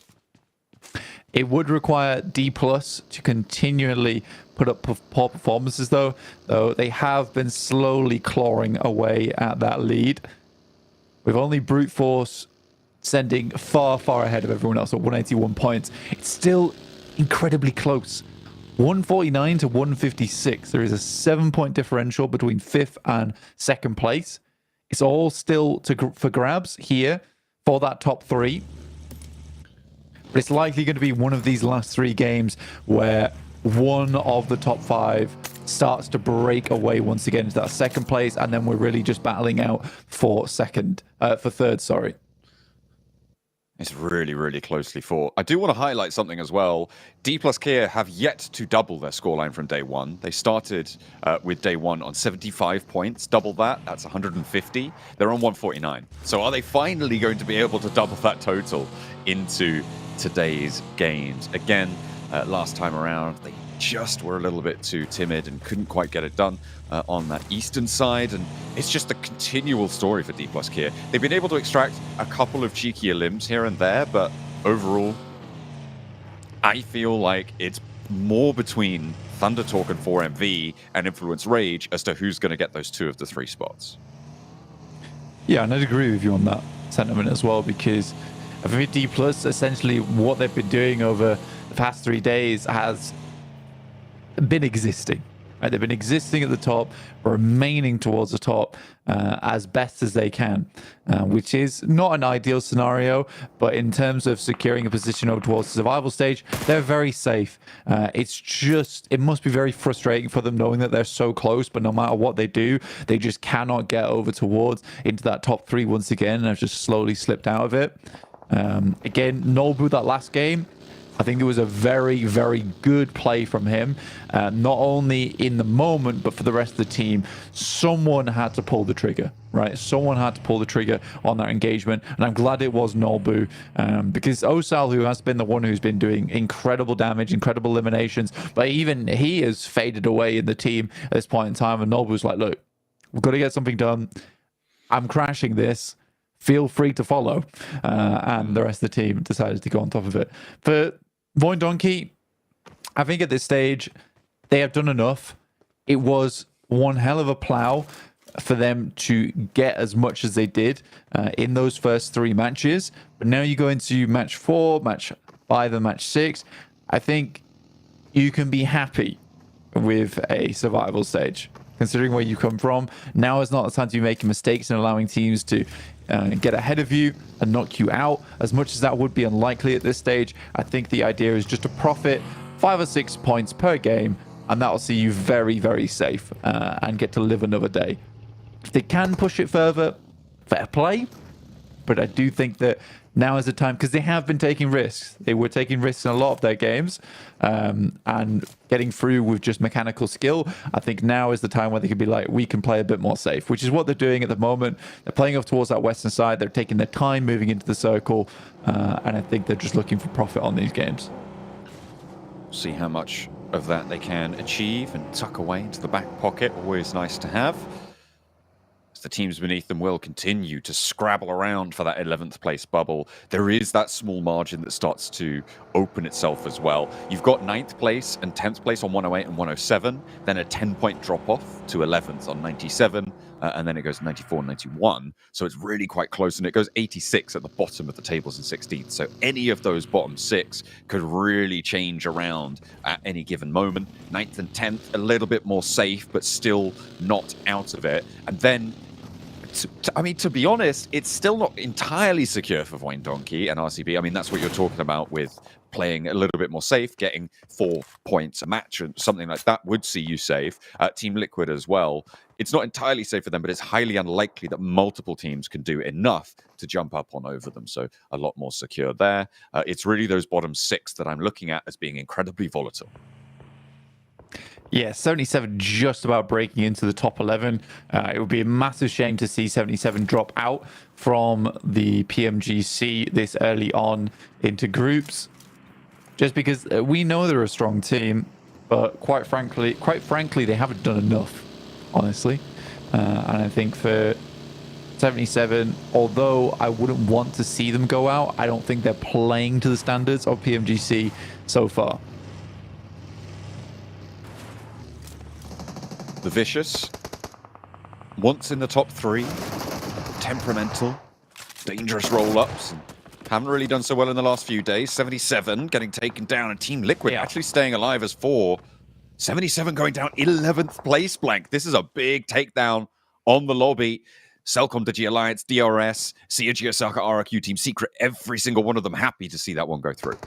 It would require D+ to continually put up poor performances, though they have been slowly clawing away at that lead. With only Brute Force sending far, far ahead of everyone else at 181 points. It's still incredibly close. 149 to 156. There is a 7-point differential between 5th and 2nd place. It's all still for grabs here for that top 3. But it's likely going to be one of these last 3 games where one of the top 5 starts to break away once again into that 2nd place, and then we're really just battling out for 3rd, sorry. It's really, really closely fought. I do want to highlight something as well. D+ Kia have yet to double their scoreline from day 1. They started with day 1 on 75 points. Double that, that's 150. They're on 149. So are they finally going to be able to double that total into today's games? Again, last time around, they just were a little bit too timid and couldn't quite get it done on that eastern side, and it's just a continual story for D+ Kia. They've been able to extract a couple of cheekier limbs here and there, but overall, I feel like it's more between Thunder Talk and 4MV and Influence Rage as to who's going to get those 2 of the 3 spots. Yeah, and I'd agree with you on that sentiment as well, because I think D+, essentially what they've been doing over the past 3 days has been existing. Right? They've been existing at the top, remaining towards the top as best as they can, which is not an ideal scenario, but in terms of securing a position over towards the survival stage, they're very safe. It must be very frustrating for them knowing that they're so close, but no matter what they do, they just cannot get over towards into that top 3 once again, and have just slowly slipped out of it. Again, Nobu, that last game, I think it was a very, very good play from him, not only in the moment, but for the rest of the team. Someone had to pull the trigger, right? Someone had to pull the trigger on that engagement, and I'm glad it was Nobu, because Osal, who has been the one who's been doing incredible damage, incredible eliminations, but even he has faded away in the team at this point in time, and Nobu's like, look, we've got to get something done. I'm crashing this. Feel free to follow. And the rest of the team decided to go on top of it. For Voin Donkey, I think at this stage, they have done enough. It was one hell of a plow for them to get as much as they did in those first 3 matches. But now you go into match 4, match 5, and match 6. I think you can be happy with a survival stage. Considering where you come from, now is not the time to be making mistakes and allowing teams to get ahead of you and knock you out. As much as that would be unlikely at this stage, I think the idea is just to profit 5 or 6 points per game, and that will see you very, very safe and get to live another day. If they can push it further, fair play. But I do think that now is the time, because they have been taking risks. They were taking risks in a lot of their games and getting through with just mechanical skill. I think now is the time where they can be like, we can play a bit more safe, which is what they're doing at the moment. They're playing off towards that western side. They're taking their time moving into the circle. And I think they're just looking for profit on these games. See how much of that they can achieve and tuck away into the back pocket. Always nice to have. The teams beneath them will continue to scrabble around for that 11th place bubble. There is that small margin that starts to open itself as well. You've got 9th place and 10th place on 108 and 107, then a 10-point drop-off to 11th on 97, and then it goes 94 and 91. So it's really quite close, and it goes 86 at the bottom of the tables in 16th. So any of those bottom 6 could really change around at any given moment. 9th and 10th, a little bit more safe, but still not out of it. And then I mean, to be honest, it's still not entirely secure for Voin Donkey and RCB. I mean, that's what you're talking about with playing a little bit more safe, getting 4 points a match or something like that would see you safe. Team Liquid as well. It's not entirely safe for them, but it's highly unlikely that multiple teams can do enough to jump up on over them. So a lot more secure there. It's really those bottom 6 that I'm looking at as being incredibly volatile. Yeah, 77 just about breaking into the top 11. It would be a massive shame to see 77 drop out from the PMGC this early on into groups. Just because we know they're a strong team, but quite frankly, they haven't done enough, honestly. And I think for 77, although I wouldn't want to see them go out, I don't think they're playing to the standards of PMGC so far. The Vicious, once in the top 3, temperamental, dangerous roll-ups, and haven't really done so well in the last few days. 77 getting taken down, and Team Liquid actually staying alive as 4. 77 going down 11th place blank. This is a big takedown on the lobby. Celcom, Digi Alliance, DRS, COG Osaka, RRQ, Team Secret, every single one of them happy to see that one go through.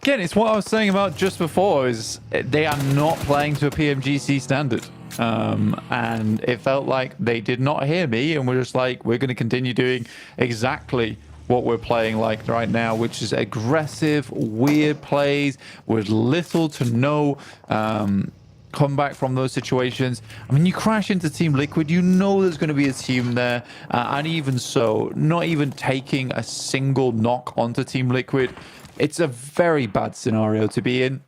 Again, it's what I was saying about just before, is they are not playing to a PMGC standard. And it felt like they did not hear me, and we're just like, we're going to continue doing exactly what we're playing like right now, which is aggressive, weird plays with little to no comeback from those situations. I mean, you crash into Team Liquid, you know there's going to be a team there, and even so, not even taking a single knock onto Team Liquid, it's a very bad scenario to be in.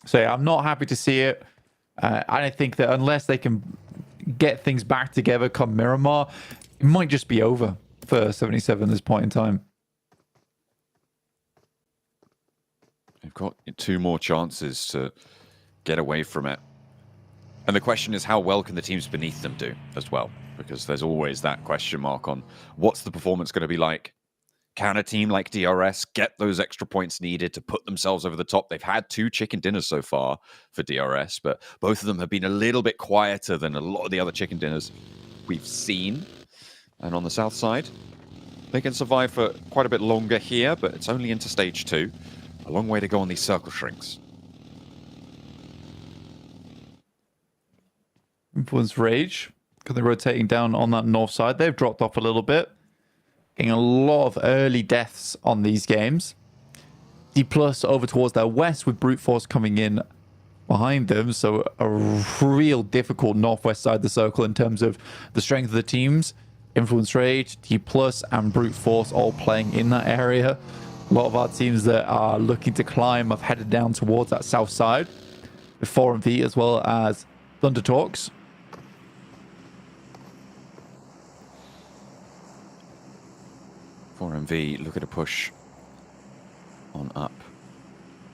So yeah, I'm not happy to see it. I think that unless they can get things back together come Miramar, it might just be over for 77 at this point in time. They've got 2 more chances to get away from it. And the question is, how well can the teams beneath them do as well? Because there's always that question mark on what's the performance going to be like Can a team like DRS get those extra points needed to put themselves over the top? They've had 2 chicken dinners so far for DRS, but both of them have been a little bit quieter than a lot of the other chicken dinners we've seen. And on the south side, they can survive for quite a bit longer here, but it's only into stage 2. A long way to go on these circle shrinks. Influence Rage, because they're rotating down on that north side. They've dropped off a little bit. Getting a lot of early deaths on these games. D+ over towards their west with Brute Force coming in behind them. So a real difficult northwest side of the circle in terms of the strength of the teams. Influence Rage, D+, and Brute Force all playing in that area. A lot of our teams that are looking to climb have headed down towards that south side. With 4MV as well as Thunder Talks. MV look at a push on up.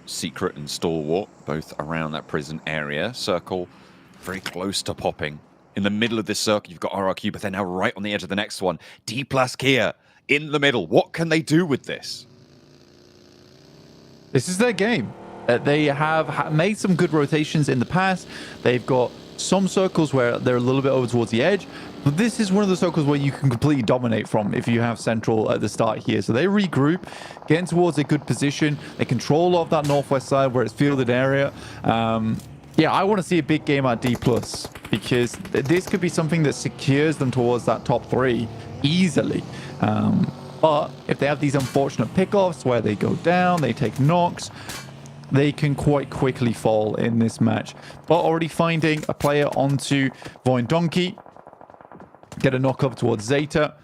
Secret and Stalwart, both around that prison area. Circle very close to popping. In the middle of this circle, you've got RRQ, but they're now right on the edge of the next one. D+ Kia in the middle. What can they do with this? This is their game. They have made some good rotations in the past. They've got some circles where they're a little bit over towards the edge. But this is one of the circles where you can completely dominate from if you have Central at the start here. So they regroup, getting towards a good position. They control a lot of that northwest side where it's fielded area. Yeah, I want to see a big game at D+, because this could be something that secures them towards that top 3 easily. But if they have these unfortunate pickoffs where they go down, they take knocks, they can quite quickly fall in this match. But already finding a player onto Voin Donkey. Get a knock up towards Zeta.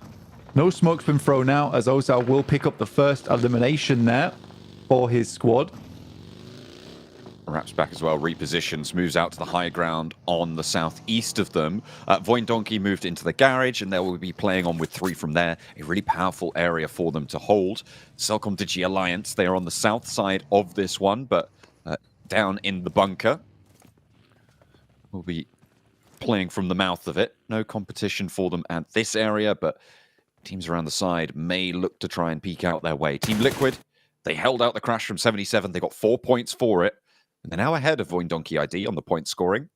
No smoke's been thrown out as Ozal will pick up the first elimination there for his squad. Wraps back as well, repositions, moves out to the high ground on the southeast of them. Voin Donkey moved into the garage, and they will be playing on with 3 from there. A really powerful area for them to hold. Celcom Digi Alliance, they are on the south side of this one, but down in the bunker. We'll be playing from the mouth of it. No competition for them at this area, but teams around the side may look to try and peek out their way. Team Liquid, they held out the crash from 77. They got 4 points for it. And they're now ahead of Voin Donkey ID on the point scoring,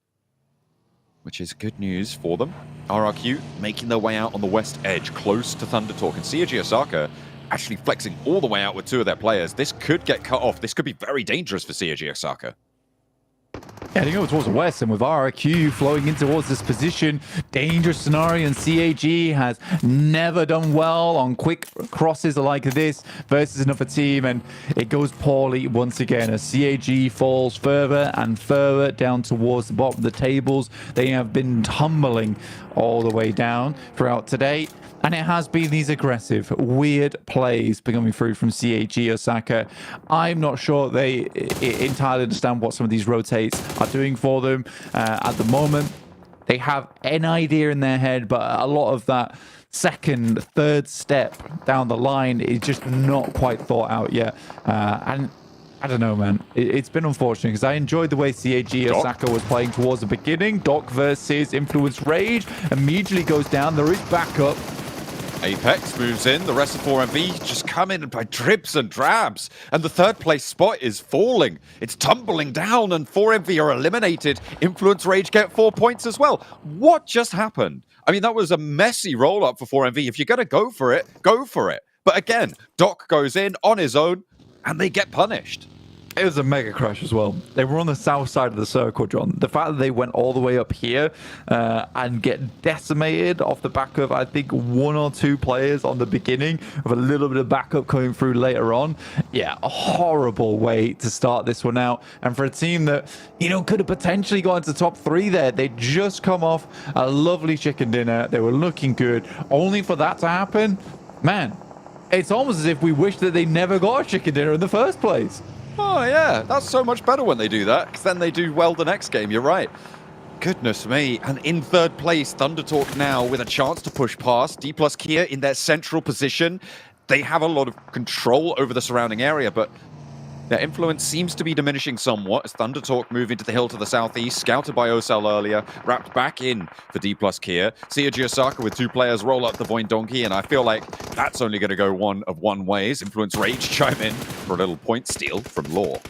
which is good news for them. RRQ making their way out on the west edge, close to Thunder Talk. And CAG Osaka actually flexing all the way out with 2 of their players. This could get cut off. This could be very dangerous for CAG Osaka. Heading over towards the west, and with RRQ flowing in towards this position, dangerous scenario, and CAG has never done well on quick crosses like this versus another team, and it goes poorly once again as CAG falls further and further down towards the bottom of the tables. They have been tumbling all the way down throughout today. And it has been these aggressive, weird plays coming through from CAG Osaka. I'm not sure they entirely understand what some of these rotates are doing for them at the moment. They have an idea in their head, but a lot of that second, third step down the line is just not quite thought out yet. And I don't know, man. It's been unfortunate because I enjoyed the way CAG Osaka was playing towards the beginning. Doc versus Influence Rage immediately goes down. There is backup. Apex moves in. The rest of 4MV just come in by dribs and drabs. And the third place spot is falling. It's tumbling down and 4MV are eliminated. Influence Rage get 4 points as well. What just happened? I mean, that was a messy roll-up for 4MV. If you're going to go for it, go for it. But again, Doc goes in on his own and they get punished. It was a mega crash as well. They were on the south side of the circle, John. The fact that they went all the way up here and get decimated off the back of, I think, 1 or 2 players on the beginning, with a little bit of backup coming through later on. Yeah, a horrible way to start this one out. And for a team that, you know, could have potentially gone to top 3 there. They just come off a lovely chicken dinner. They were looking good. Only for that to happen, man, it's almost as if we wish that they never got a chicken dinner in the first place. Oh, yeah. That's so much better when they do that, because then they do well the next game. You're right. Goodness me. And in third place, Thunder Talk now with a chance to push past. D+ Kia in their central position. They have a lot of control over the surrounding area, but Their influence seems to be diminishing somewhat as Thunder Talk move into the hill to the southeast, scouted by Osel earlier, wrapped back in for D plus Kia. Sia Giosaka with 2 players roll up the Voin Donkey, and I feel like that's only going to go one of one ways. Influence Rage chime in for a little point steal from Law.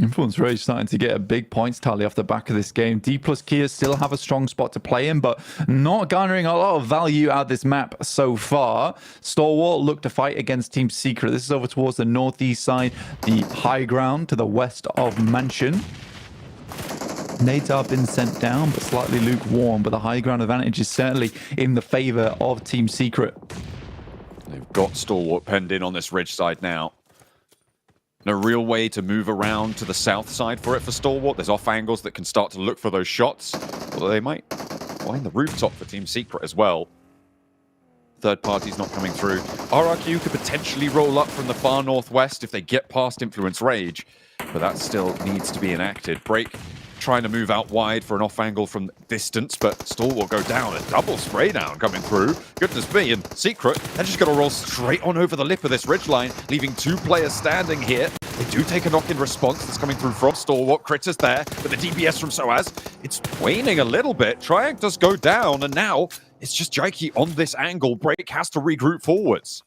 Influence Rage starting to get a big points tally off the back of this game. D plus Kia still have a strong spot to play in, but not garnering a lot of value out of this map so far. Stalwart look to fight against Team Secret. This is over towards the northeast side, the high ground to the west of Mansion. Nades have been sent down, but slightly lukewarm, but the high ground advantage is certainly in the favor of Team Secret. They've got Stalwart penned in on this ridge side now. No real way to move around to the south side for it for Stalwart. There's off angles that can start to look for those shots. Although they might find the rooftop for Team Secret as well. Third party's not coming through. RRQ could potentially roll up from the far northwest if they get past Influence Rage. But that still needs to be enacted. Break trying to move out wide for an off angle from distance, but Stall will go down. A double spray down coming through. Goodness me, and Secret, they're just going to roll straight on over the lip of this ridgeline, leaving 2 players standing here. They do take a knock in response that's coming through from Stalwart. Critter's there, but the DPS from Soaz, it's waning a little bit. Triangle does go down, and now it's just Jaiki on this angle. Break has to regroup forwards.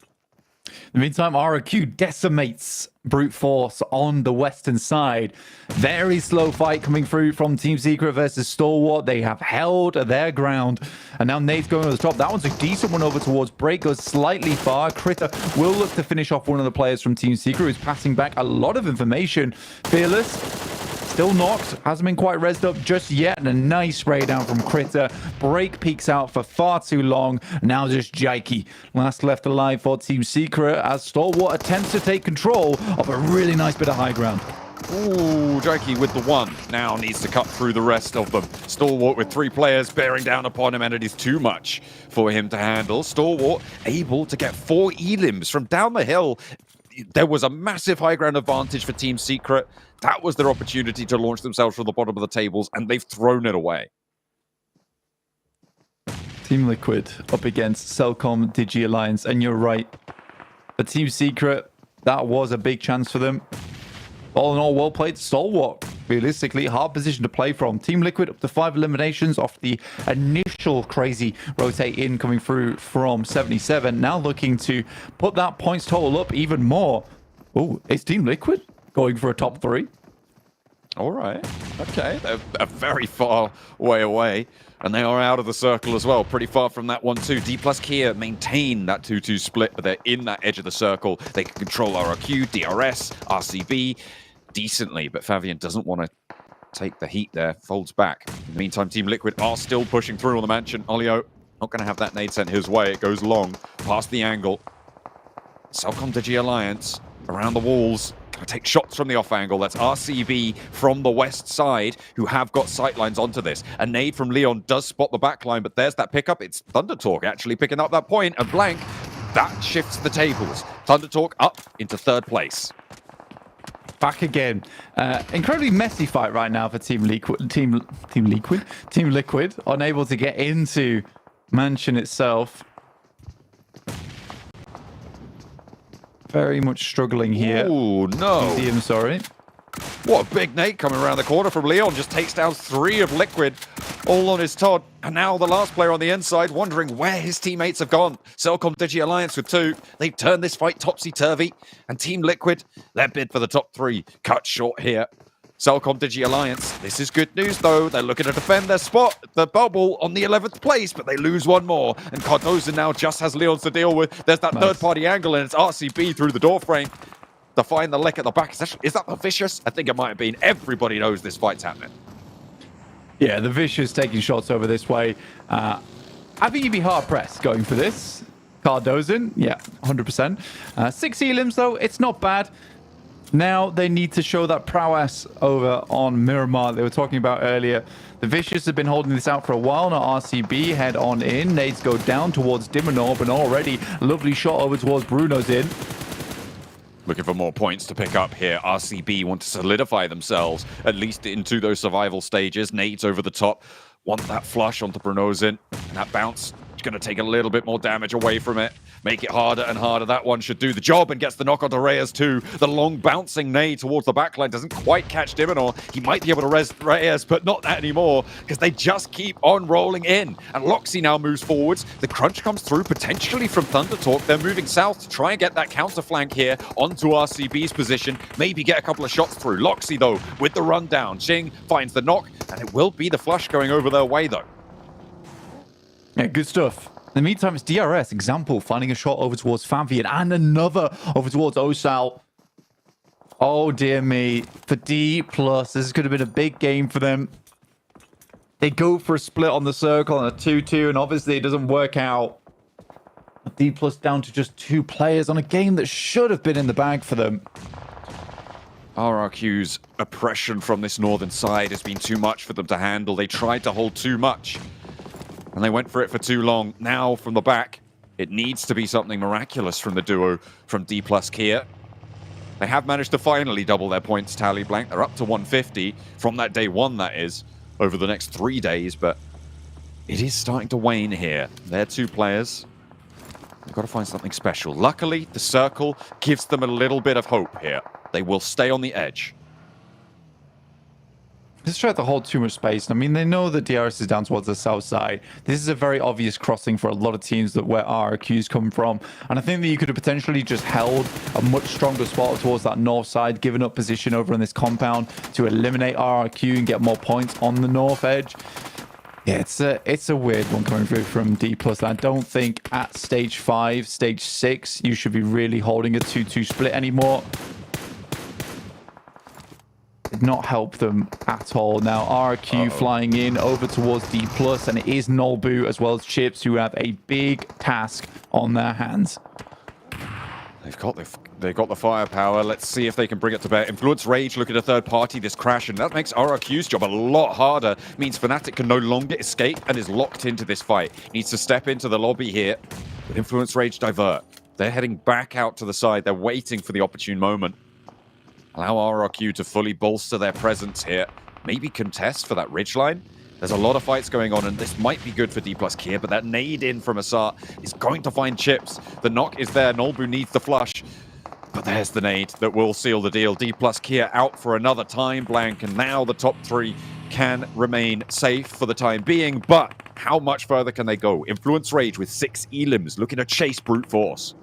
In the meantime, RRQ decimates Brute Force on the western side. Very slow fight coming through from Team Secret versus Stalwart. They have held their ground. And now Nate's going over the top. That one's a decent one over towards Break. Goes slightly far. Critter will look to finish off one of the players from Team Secret, who's passing back a lot of information. Fearless still knocked, hasn't been quite rezzed up just yet, and a nice spray down from Critter. Break peeks out for far too long. Now just Jaiki last left alive for Team Secret as Stalwart attempts to take control of a really nice bit of high ground. Ooh, Jaiki with the one. Now needs to cut through the rest of them. Stalwart with 3 players bearing down upon him, and it is too much for him to handle. Stalwart able to get 4 elims from down the hill. There was a massive high ground advantage for Team Secret. That was their opportunity to launch themselves from the bottom of the tables, and they've thrown it away. Team Liquid up against Cellcom Digi Alliance, and you're right. For Team Secret, that was a big chance for them. All in all, well played. Stalwart, realistically, hard position to play from. Team Liquid up to 5 eliminations off the initial crazy rotate in coming through from 77. Now looking to put that points total up even more. Oh, it's Team Liquid going for a top 3. All right. Okay. They're a very far way away. And they are out of the circle as well. Pretty far from that 1-2. D plus Kia maintain that 2-2 split, but they're in that edge of the circle. They can control RRQ, DRS, RCB decently, but Fabian doesn't want to take the heat there. Folds back. In the meantime, Team Liquid are still pushing through on the Mansion. Olio not going to have that nade sent his way. It goes long, past the angle. Cellcom Digi Alliance around the walls. Gonna take shots from the off angle. That's RCB from the west side who have got sightlines onto this. A nade from Leon does spot the backline, but there's that pickup. It's Thunder Talk actually picking up that point, and Blank, that shifts the tables. Thunder Talk up into 3rd place. Back again. Incredibly messy fight right now for Team Liquid. Team Liquid unable to get into Mansion itself. Very much struggling here. Oh no! I'm sorry. What a big nade coming around the corner from Leon. Just takes down 3 of Liquid, all on his Todd. And now the last player on the inside, wondering where his teammates have gone. Cellcom Digi Alliance with 2. They've turned this fight topsy-turvy. And Team Liquid, their bid for the top 3, cut short here. Cellcom Digi Alliance, this is good news though. They're looking to defend their spot, the bubble on the 11th place, but they lose 1 more. And Cardoza now just has Leons to deal with. There's that third-party angle, and it's RCB through the door frame to find the lick at the back. Is that the Vicious? I think it might have been. Everybody knows this fight's happening. Yeah, the Vicious taking shots over this way. I think you'd be hard-pressed going for this. Cardozan, yeah, 100%. 6 elims, though, it's not bad. Now they need to show that prowess over on Miramar they were talking about earlier. The Vicious have been holding this out for a while. Now RCB head on in. Nades go down towards Dimonor, but already lovely shot over towards Bruno's in. Looking for more points to pick up here. RCB want to solidify themselves, at least into those survival stages. Nades over the top. Want that flush onto Brunozin. And that bounce going to take a little bit more damage away from it. Make it harder and harder. That one should do the job and gets the knock onto Reyes too. The long bouncing nade towards the backline doesn't quite catch Diminor. He might be able to res Reyes, but not that anymore because they just keep on rolling in. And Loxy now moves forwards. The crunch comes through potentially from Thunder Talk. They're moving south to try and get that counter flank here onto RCB's position. Maybe get a couple of shots through. Loxy though with the rundown. Xing finds the knock and it will be the flush going over their way though. Yeah, good stuff. In the meantime, it's DRS. Example, finding a shot over towards Favian and another over towards Osal. Oh, dear me. For D+, this is going to be a big game for them. They go for a split on the circle and a 2-2, and obviously it doesn't work out. D+ down to just 2 players on a game that should have been in the bag for them. RRQ's oppression from this northern side has been too much for them to handle. They tried to hold too much. And they went for it for too long. Now, from the back, it needs to be something miraculous from the duo from D+ Kia. They have managed to finally double their points tally blank. They're up to 150 from that day one, that is, over the next 3 days. But it is starting to wane here. They're 2 players. They've got to find something special. Luckily, the circle gives them a little bit of hope here. They will stay on the edge. Just try to hold too much space. I mean, they know that DRS is down towards the south side. This is a very obvious crossing for a lot of teams that where RRQ's come from. And I think that you could have potentially just held a much stronger spot towards that north side, given up position over in this compound to eliminate RRQ and get more points on the north edge. Yeah, it's a weird one coming through from D+. I don't think at stage 5, stage 6, you should be really holding a 2-2 split anymore. Did not help them at all. Now RRQ flying in over towards D+, and it is Nolbu as well as Chips who have a big task on their hands. They've got the firepower. Let's see if they can bring it to bear. Influence Rage look at a third party this crash, and that makes RRQ's job a lot harder. Means Fnatic can no longer escape and is locked into this fight. Needs to step into the lobby here. But Influence Rage divert. They're heading back out to the side. They're waiting for the opportune moment. Allow RRQ to fully bolster their presence here. Maybe contest for that ridgeline. There's a lot of fights going on, and this might be good for D+ Kia, but that nade in from Asar is going to find Chips. The knock is there. Nolbu needs the flush. But there's the nade that will seal the deal. D+ Kia out for another time blank, and now the top 3 can remain safe for the time being. But how much further can they go? Influence Rage with 6 elims looking to chase brute force.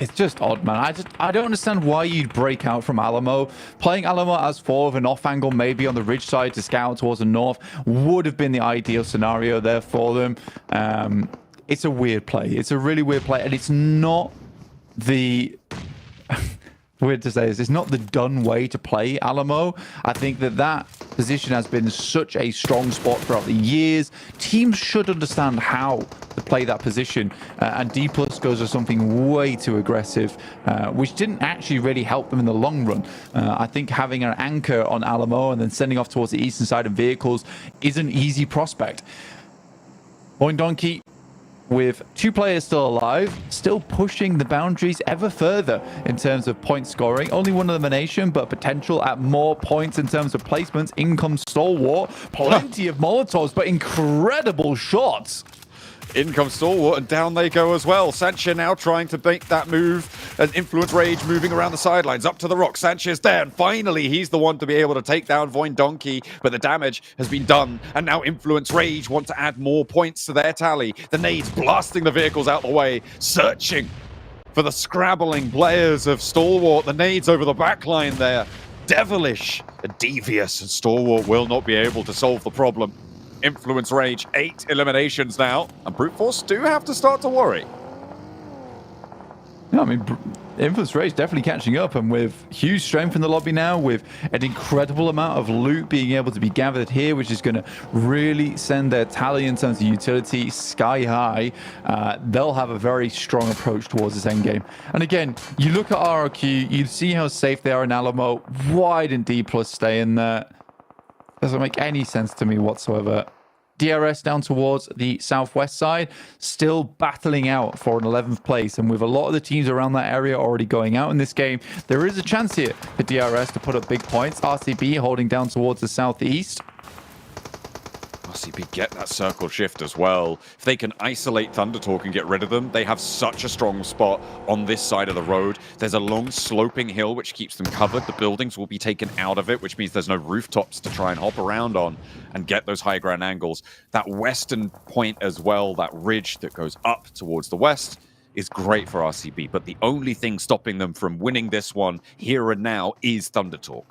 It's just odd, man. I don't understand why you'd break out from Alamo. Playing Alamo as 4 with an off angle, maybe on the ridge side to scout towards the north, would have been the ideal scenario there for them. It's a weird play. It's a really weird play, and it's not the... weird to say this, it's not the done way to play Alamo. I think that position has been such a strong spot throughout the years. Teams should understand how to play that position, and D+ goes for something way too aggressive, which didn't actually really help them in the long run. I think having an anchor on Alamo and then sending off towards the eastern side of vehicles is an easy prospect. Donkey, with 2 players still alive, still pushing the boundaries ever further in terms of point scoring. Only 1 elimination, but potential at more points in terms of placements. In comes Stalwart. Plenty of Molotovs, but incredible shots. In comes Stalwart, and down they go as well. Sanchez now trying to make that move, and Influence Rage moving around the sidelines, up to the rock. Sanchez there, and finally he's the one to be able to take down Voin Donkey, but the damage has been done, and now Influence Rage want to add more points to their tally. The nades blasting the vehicles out the way, searching for the scrabbling players of Stalwart. The nades over the back line there. Devilish and devious, and Stalwart will not be able to solve the problem. Influence Rage, 8 eliminations now, and Brute Force do have to start to worry. No, I mean, Influence Rage definitely catching up, and with huge strength in the lobby now, with an incredible amount of loot being able to be gathered here, which is going to really send their tally in terms of utility sky high. They'll have a very strong approach towards this endgame. And again, you look at RRQ, you see how safe they are in Alamo. Why didn't D+ stay in there? Doesn't make any sense to me whatsoever. DRS down towards the southwest side, still battling out for an 11th place. And with a lot of the teams around that area already going out in this game, there is a chance here for DRS to put up big points. RCB holding down towards the southeast. RCB get that circle shift as well. If they can isolate Thundertalk and get rid of them, they have such a strong spot on this side of the road. There's a long sloping hill which keeps them covered. The buildings will be taken out of it, which means there's no rooftops to try and hop around on and get those high ground angles. That western point as well, that ridge that goes up towards the west, is great for RCB. But the only thing stopping them from winning this one here and now is Thundertalk.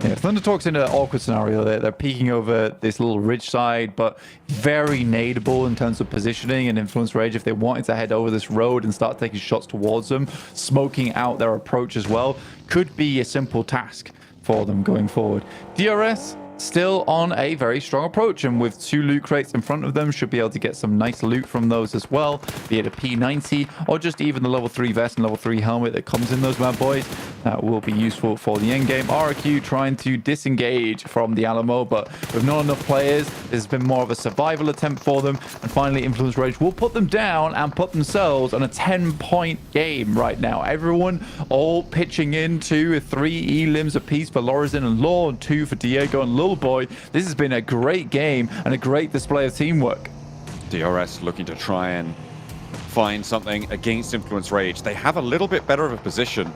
Yeah, Thundertalk's in an awkward scenario. They're peeking over this little ridge side, but very nadeable in terms of positioning and Influence Rage. If they wanted to head over this road and start taking shots towards them, smoking out their approach as well, could be a simple task for them going forward. DRS still on a very strong approach, and with 2 loot crates in front of them, should be able to get some nice loot from those as well, be it a P90 or just even the level 3 vest and level 3 helmet that comes in those bad boys. That will be useful for the end game. RQ trying to disengage from the Alamo, but with not enough players, this has been more of a survival attempt for them. And finally, Influence Rage will put them down and put themselves on a 10-point game right now. Everyone all pitching into 3 elims apiece for Lorizin and Law, and 2 for Diego and Lil Boy. This has been a great game and a great display of teamwork. DRS looking to try and find something against Influence Rage. They have a little bit better of a position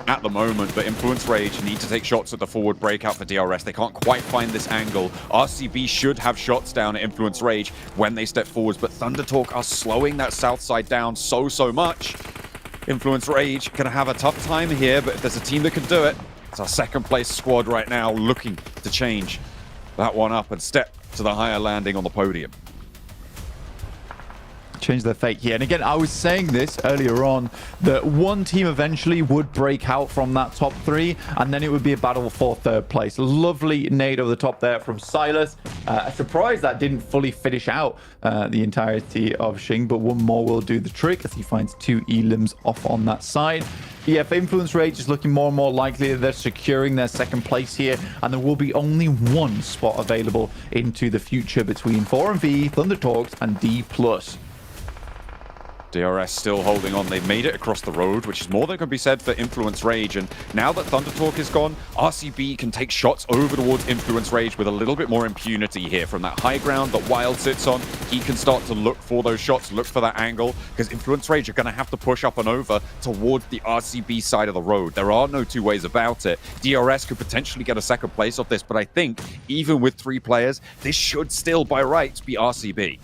at the moment, but Influence Rage need to take shots at the forward breakout for DRS. They can't quite find this angle. RCB should have shots down at Influence Rage when they step forwards, but Thundertalk are slowing that south side down so much. Influence Rage gonna have a tough time here, but if there's a team that can do it, it's our second place squad right now looking to change that one up and step to the higher landing on the podium. Change their fate here. And again, I was saying this earlier on, that one team eventually would break out from that top 3, and then it would be a battle for 3rd place. Lovely nade over the top there from Silas. A surprise that didn't fully finish out the entirety of Xing, but one more will do the trick as he finds 2 elims off on that side. Yeah, for Influence Rage is looking more and more likely that they're securing their 2nd place here, and there will be only 1 spot available into the future between 4MV, Thundertalks, and D+. DRS still holding on. They've made it across the road, which is more than can be said for Influence Rage. And now that Thundertalk is gone, RCB can take shots over towards Influence Rage with a little bit more impunity here. From that high ground that Wild sits on, he can start to look for those shots, look for that angle, because Influence Rage are going to have to push up and over towards the RCB side of the road. There are no 2 ways about it. DRS could potentially get a 2nd place off this, but I think even with 3 players, this should still by rights be RCB.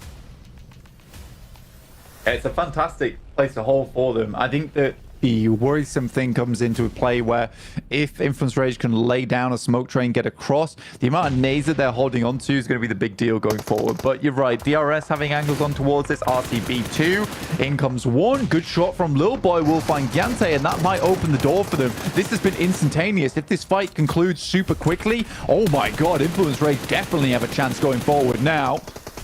It's a fantastic place to hold for them. I think that the worrisome thing comes into play where if Influence Rage can lay down a smoke train, get across, the amount of nades that they're holding on to is going to be the big deal going forward. But you're right, DRS having angles on towards this RCB2. In comes 1. Good shot from Lil Boy will find Gyante, and that might open the door for them. This has been instantaneous. If this fight concludes super quickly, oh my god, Influence Rage definitely have a chance going forward now.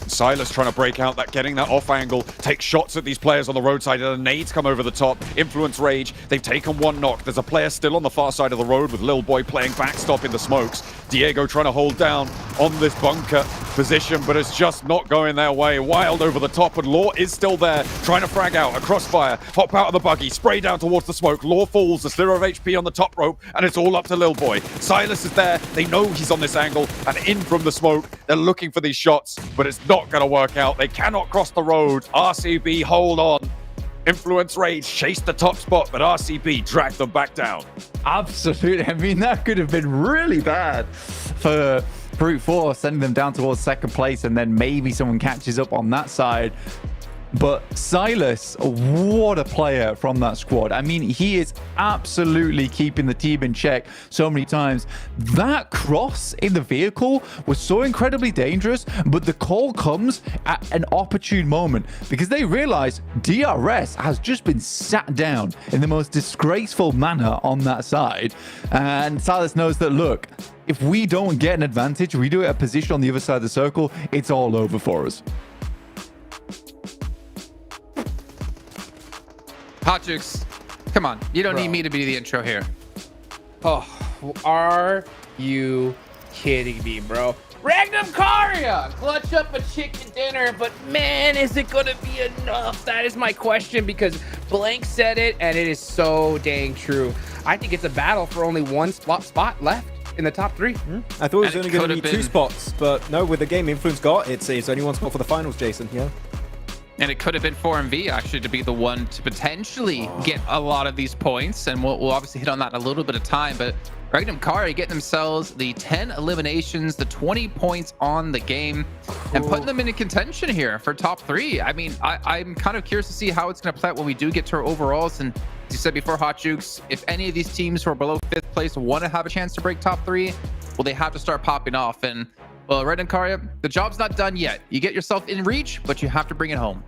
Silas trying to break out, getting that off angle, take shots at these players on the roadside, and the nades come over the top. Influence Rage, they've taken 1 knock. There's a player still on the far side of the road with Lil Boy playing backstop in the smokes. Diego trying to hold down on this bunker position, but it's just not going their way. Wild over the top, and Law is still there, trying to frag out, a crossfire, hop out of the buggy, spray down towards the smoke. Law falls, a slither of HP on the top rope, and it's all up to Lil Boy. Silas is there, they know he's on this angle, and in from the smoke. They're looking for these shots, but it's not going to work out. They cannot cross the road. RCB hold on. Influence Rage chased the top spot, but RCB dragged them back down. Absolutely. I mean, that could have been really bad for Brute Force, sending them down towards 2nd place, and then maybe someone catches up on that side. But Silas, what a player from that squad. I mean, he is absolutely keeping the team in check so many times. That cross in the vehicle was so incredibly dangerous, but the call comes at an opportune moment because they realize DRS has just been sat down in the most disgraceful manner on that side. And Silas knows that, look, if we don't get an advantage, we do it a position on the other side of the circle, it's all over for us. Hot Jukes, come on. You don't need me to be the intro here. Oh, are you kidding me, bro? Regnum Karia! Clutch up a chicken dinner, but man, is it gonna be enough? That is my question, because Blank said it, and it is so dang true. I think it's a battle for only 1 spot left. in the top 3. I thought it was And only it going to could be have 2 been- spots, but no, with the game Influence got, it's only 1 spot for the finals, Jason. Yeah. And it could have been 4MV actually to be the one to potentially get a lot of these points. And we'll obviously hit on that in a little bit of time. But Regnum Kari getting themselves the 10 eliminations, the 20 points on the game, and putting them into contention here for top 3. I mean, I'm kind of curious to see how it's going to play out when we do get to our overalls. And as you said before, Hot Jukes, if any of these teams who are below 5th place want to have a chance to break top 3, well, they have to start popping off. And well, Red and Karia, the job's not done yet. You get yourself in reach, but you have to bring it home.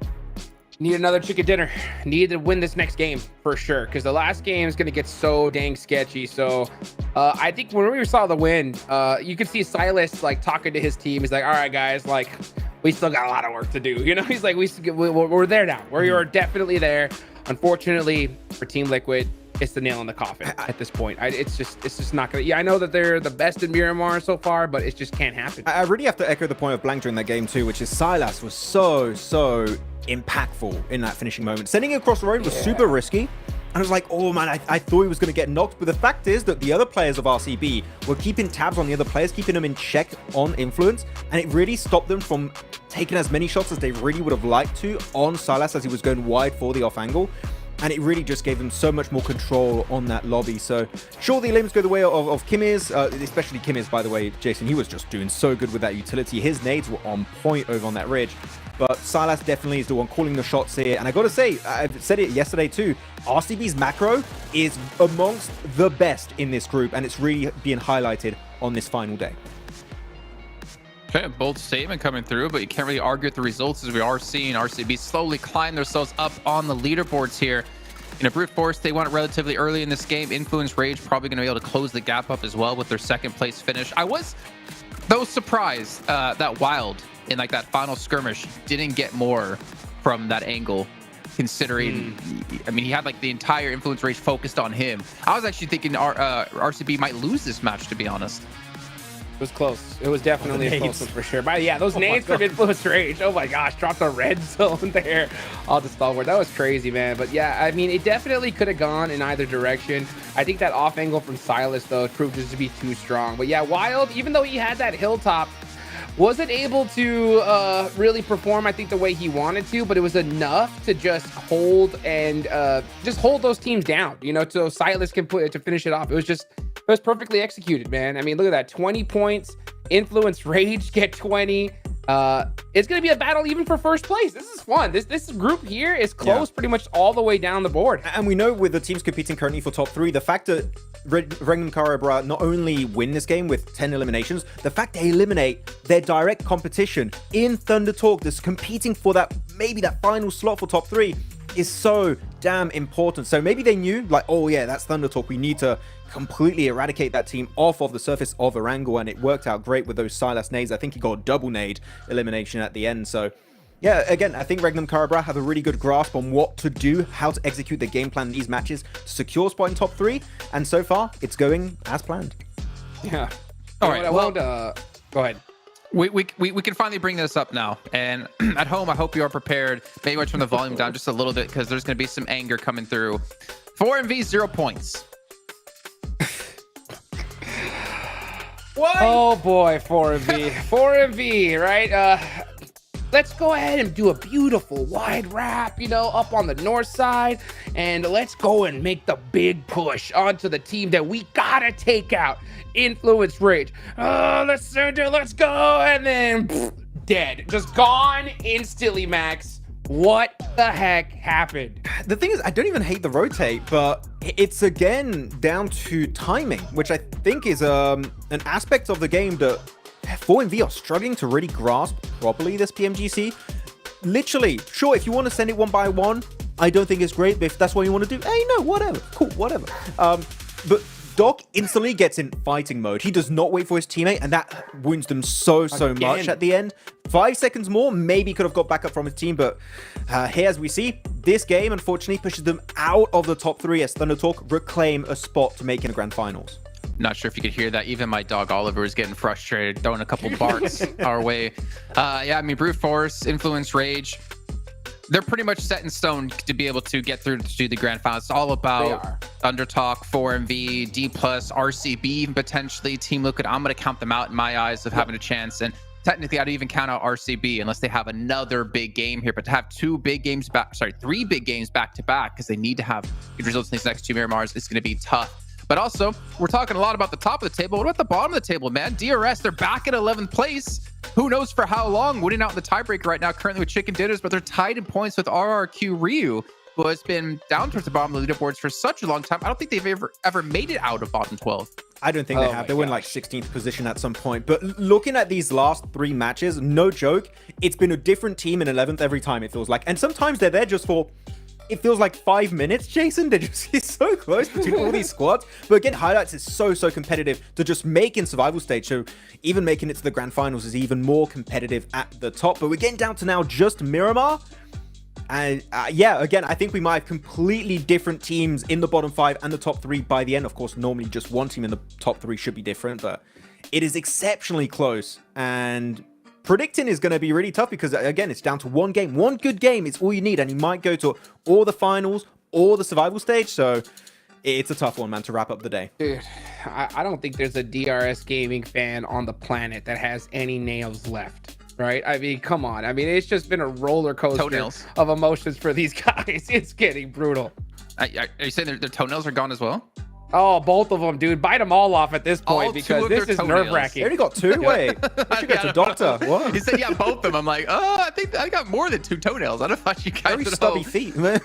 Need another chicken dinner. Need to win this next game for sure, because the last game is going to get so dang sketchy. So I think when we saw the win, you could see Silas like talking to his team. He's like, all right, guys, like we still got a lot of work to do. You know, he's like, we're there now. We're definitely there. Unfortunately for Team Liquid, it's the nail in the coffin at this point. It's just not gonna. Yeah, I know that they're the best in Miramar so far, but it just can't happen. I really have to echo the point of Blank during that game too, which is Silas was so impactful in that finishing moment. Sending it across the road was super risky. And I was like, oh man, I thought he was going to get knocked. But the fact is that the other players of RCB were keeping tabs on the other players, keeping them in check on Influence. And it really stopped them from taking as many shots as they really would have liked to on Silas as he was going wide for the off angle. And it really just gave them so much more control on that lobby. So sure, the elims go the way of Kimiz, especially Kimiz, by the way, Jason. He was just doing so good with that utility. His nades were on point over on that ridge. But Silas definitely is the one calling the shots here. And I got to say, I've said it yesterday too, RCB's macro is amongst the best in this group. And it's really being highlighted on this final day. Okay, a bold statement coming through, but you can't really argue with the results as we are seeing RCB slowly climb themselves up on the leaderboards here. In a brute force, they won it relatively early in this game. Influence Rage probably going to be able to close the gap up as well with their 2nd place finish. I was, though, surprised that Wild in like that final skirmish didn't get more from that angle, considering, I mean, he had like the entire Influence Rage focused on him. I was actually thinking RCB might lose this match, to be honest. It was close. It was definitely a close one for sure. But yeah, those nades from Influence Rage. Oh my gosh, dropped a red zone there. All the stalwart. That was crazy, man. But yeah, I mean, it definitely could have gone in either direction. I think that off angle from Silas, though, proved just to be too strong. But yeah, Wild, even though he had that hilltop, wasn't able to really perform, I think, the way he wanted to, but it was enough to just hold and just hold those teams down, you know, so Silas can put it to finish it off. It was perfectly executed, man. I mean, look at that, 20 points, Influence Rage get 20. It's going to be a battle even for first place. This is fun. This group here is close pretty much all the way down the board. And we know with the teams competing currently for top 3, the fact that Regnum Karabra not only win this game with 10 eliminations, the fact they eliminate their direct competition in Thunder Talk that's competing for that, maybe that final slot for top 3 is so damn important. So maybe they knew, like, oh yeah, that's Thunder Talk. We need to completely eradicate that team off of the surface of Erangel, and it worked out great with those Silas nades. I think he got a double nade elimination at the end. So yeah, again, I think Regnum Karabra have a really good grasp on what to do, how to execute the game plan in these matches to secure spot in top 3, and so far it's going as planned. Yeah. All right, well, go ahead. We can finally bring this up now. And at home, I hope you are prepared. Maybe watch from the volume down just a little bit, because there's going to be some anger coming through. 4MV, 0 points. What? Oh boy, 4MV. 4MV, right? Let's go ahead and do a beautiful wide wrap, you know, up on the north side. And let's go and make the big push onto the team that we gotta take out. Influence Rage. Let's center, let's go. And then dead. Just gone instantly, Max. What the heck happened? The thing is, I don't even hate the rotate, but it's again down to timing, which I think is an aspect of the game that 4MV are struggling to really grasp properly this PMGC. Literally, sure, if you want to send it 1 by 1, I don't think it's great, but if that's what you want to do, hey, no, whatever, cool, whatever. But Doc instantly gets in fighting mode. He does not wait for his teammate, and that wounds them so much at the end. 5 seconds more, maybe could have got back up from his team, but here, as we see, this game unfortunately pushes them out of the top 3 as Thunder Talk reclaim a spot to make in the Grand Finals. Not sure if you could hear that. Even my dog Oliver is getting frustrated, throwing a couple barks our way. Yeah, I mean, brute force, Influence Rage. they're pretty much set in stone to be able to get through to the grand finals. It's all about Undertalk, 4MV, D+, RCB, even potentially Team Liquid. I'm going to count them out in my eyes of having a chance. And technically, I don't even count out RCB unless they have another big game here. But to have three big games back to back, because they need to have good results in these next two Miramars, it's going to be tough. But also, we're talking a lot about the top of the table. What about the bottom of the table, man? DRS, they're back at 11th place. Who knows for how long? Winning out in the tiebreaker right now, currently with Chicken Dinners, but they're tied in points with RRQ Ryu, who has been down towards the bottom of the leaderboards for such a long time. I don't think they've ever made it out of bottom 12. I don't think they have. They were in like 16th position at some point. But looking at these last 3 matches, no joke, it's been a different team in 11th every time, it feels like. And sometimes they're there just for, it feels like 5 minutes, Jason. They're just it's so close between all these squads. But again, Highlights is so competitive to just make in survival stage. So even making it to the grand finals is even more competitive at the top. But we're getting down to now just Miramar. And yeah, again, I think we might have completely different teams in the bottom 5 and the top 3 by the end. Of course, normally just one team in the top 3 should be different, but it is exceptionally close. And predicting is going to be really tough because, again, it's down to one game. One good game is all you need, and you might go to all the finals or the survival stage. So it's a tough one, man, to wrap up the day. Dude, I don't think there's a DRS gaming fan on the planet that has any nails left. Right? I mean, come on. I mean, it's just been a roller coaster of emotions for these guys. It's getting brutal. Are you saying their toenails are gone as well? Oh, both of them, dude. Bite them all off at this point because this is nerve-wracking. They only got 2? Wait. I should get to doctor. What? He said, yeah, both of them. I'm like, oh, I think I got more than 2 toenails. I don't know if you guys Very stubby feet, man.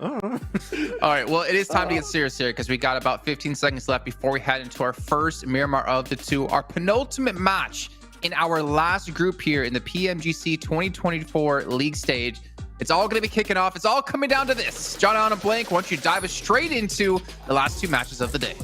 All right, well, it is time to get serious here because we got about 15 seconds left before we head into our first Miramar of the 2, our penultimate match in our last group here in the PMGC 2024 league stage. It's all going to be kicking off. It's all coming down to this. John Allen and Blank, once you dive us straight into the last 2 matches of the day.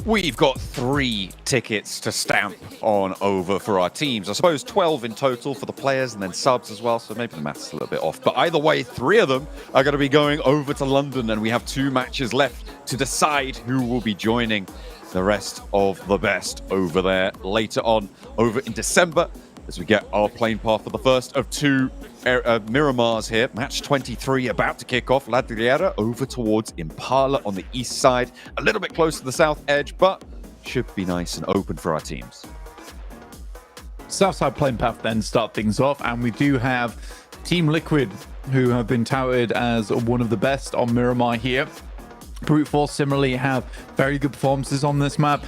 We've got 3 tickets to stamp on over for our teams. I suppose 12 in total for the players and then subs as well, so maybe the math's a little bit off. But either way, 3 of them are going to be going over to London, and we have 2 matches left to decide who will be joining the rest of the best over there later on over in December as we get our plane path for the first of 2 Miramars here. Match 23 about to kick off. Ladriera over towards Impala on the east side, a little bit close to the south edge, but should be nice and open for our teams. Southside plane path then start things off, and we do have Team Liquid, who have been touted as one of the best on Miramar here. Brute Force similarly have very good performances on this map.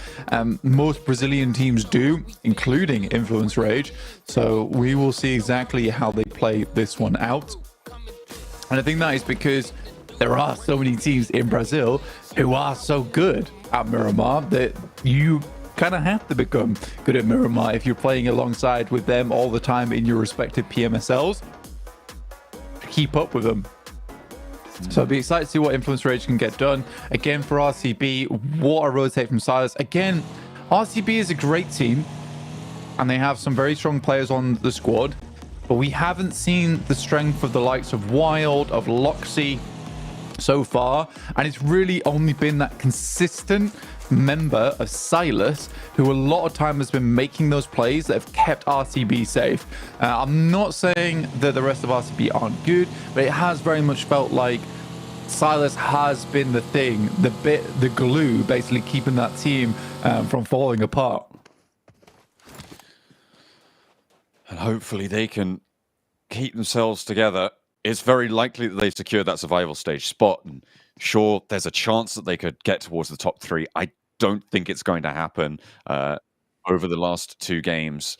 Most Brazilian teams do, including Influence Rage. So we will see exactly how they play this one out. And I think that is because there are so many teams in Brazil who are so good at Miramar that you kind of have to become good at Miramar if you're playing alongside with them all the time in your respective PMSLs. Keep up with them. So I'll be excited to see what Influence Rage can get done. Again, for RCB, what a rotate from Silas. Again, RCB is a great team, and they have some very strong players on the squad, but we haven't seen the strength of the likes of Wild, of Loxy so far, and it's really only been that consistent member of Silas who a lot of time has been making those plays that have kept RCB safe. I'm not saying that the rest of RCB aren't good, but it has very much felt like Silas has been the thing, the glue, basically keeping that team from falling apart. And hopefully they can keep themselves together. It's very likely that they've secured that survival stage spot. And sure, there's a chance that they could get towards the top 3. I don't think it's going to happen. Over the last 2 games,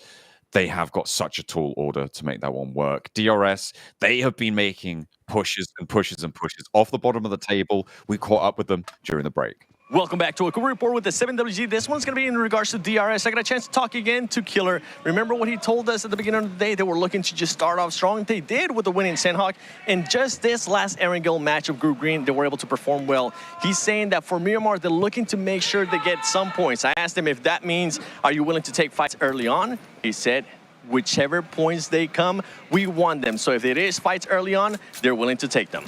they have got such a tall order to make that one work. DRS, they have been making pushes and pushes and pushes off the bottom of the table. We caught up with them during the break. Welcome back to a quick report with the 7WG. This one's going to be in regards to DRS. I got a chance to talk again to Killer. Remember what he told us at the beginning of the day? They were looking to just start off strong. They did with the win in Sandhawk. And just this last Erangel match of Group Green, they were able to perform well. He's saying that for Miramar, they're looking to make sure they get some points. I asked him if that means, are you willing to take fights early on? He said, whichever points they come, we want them. So if it is fights early on, they're willing to take them.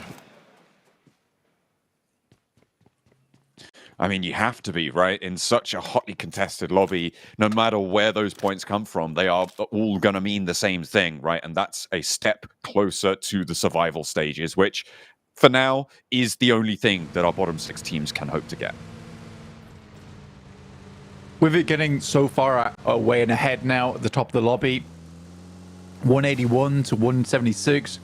I mean, you have to be, right? In such a hotly contested lobby, no matter where those points come from, they are all going to mean the same thing, right? And that's a step closer to the survival stages, which for now is the only thing that our bottom 6 teams can hope to get. With it getting so far away and ahead now at the top of the lobby, 181 to 176,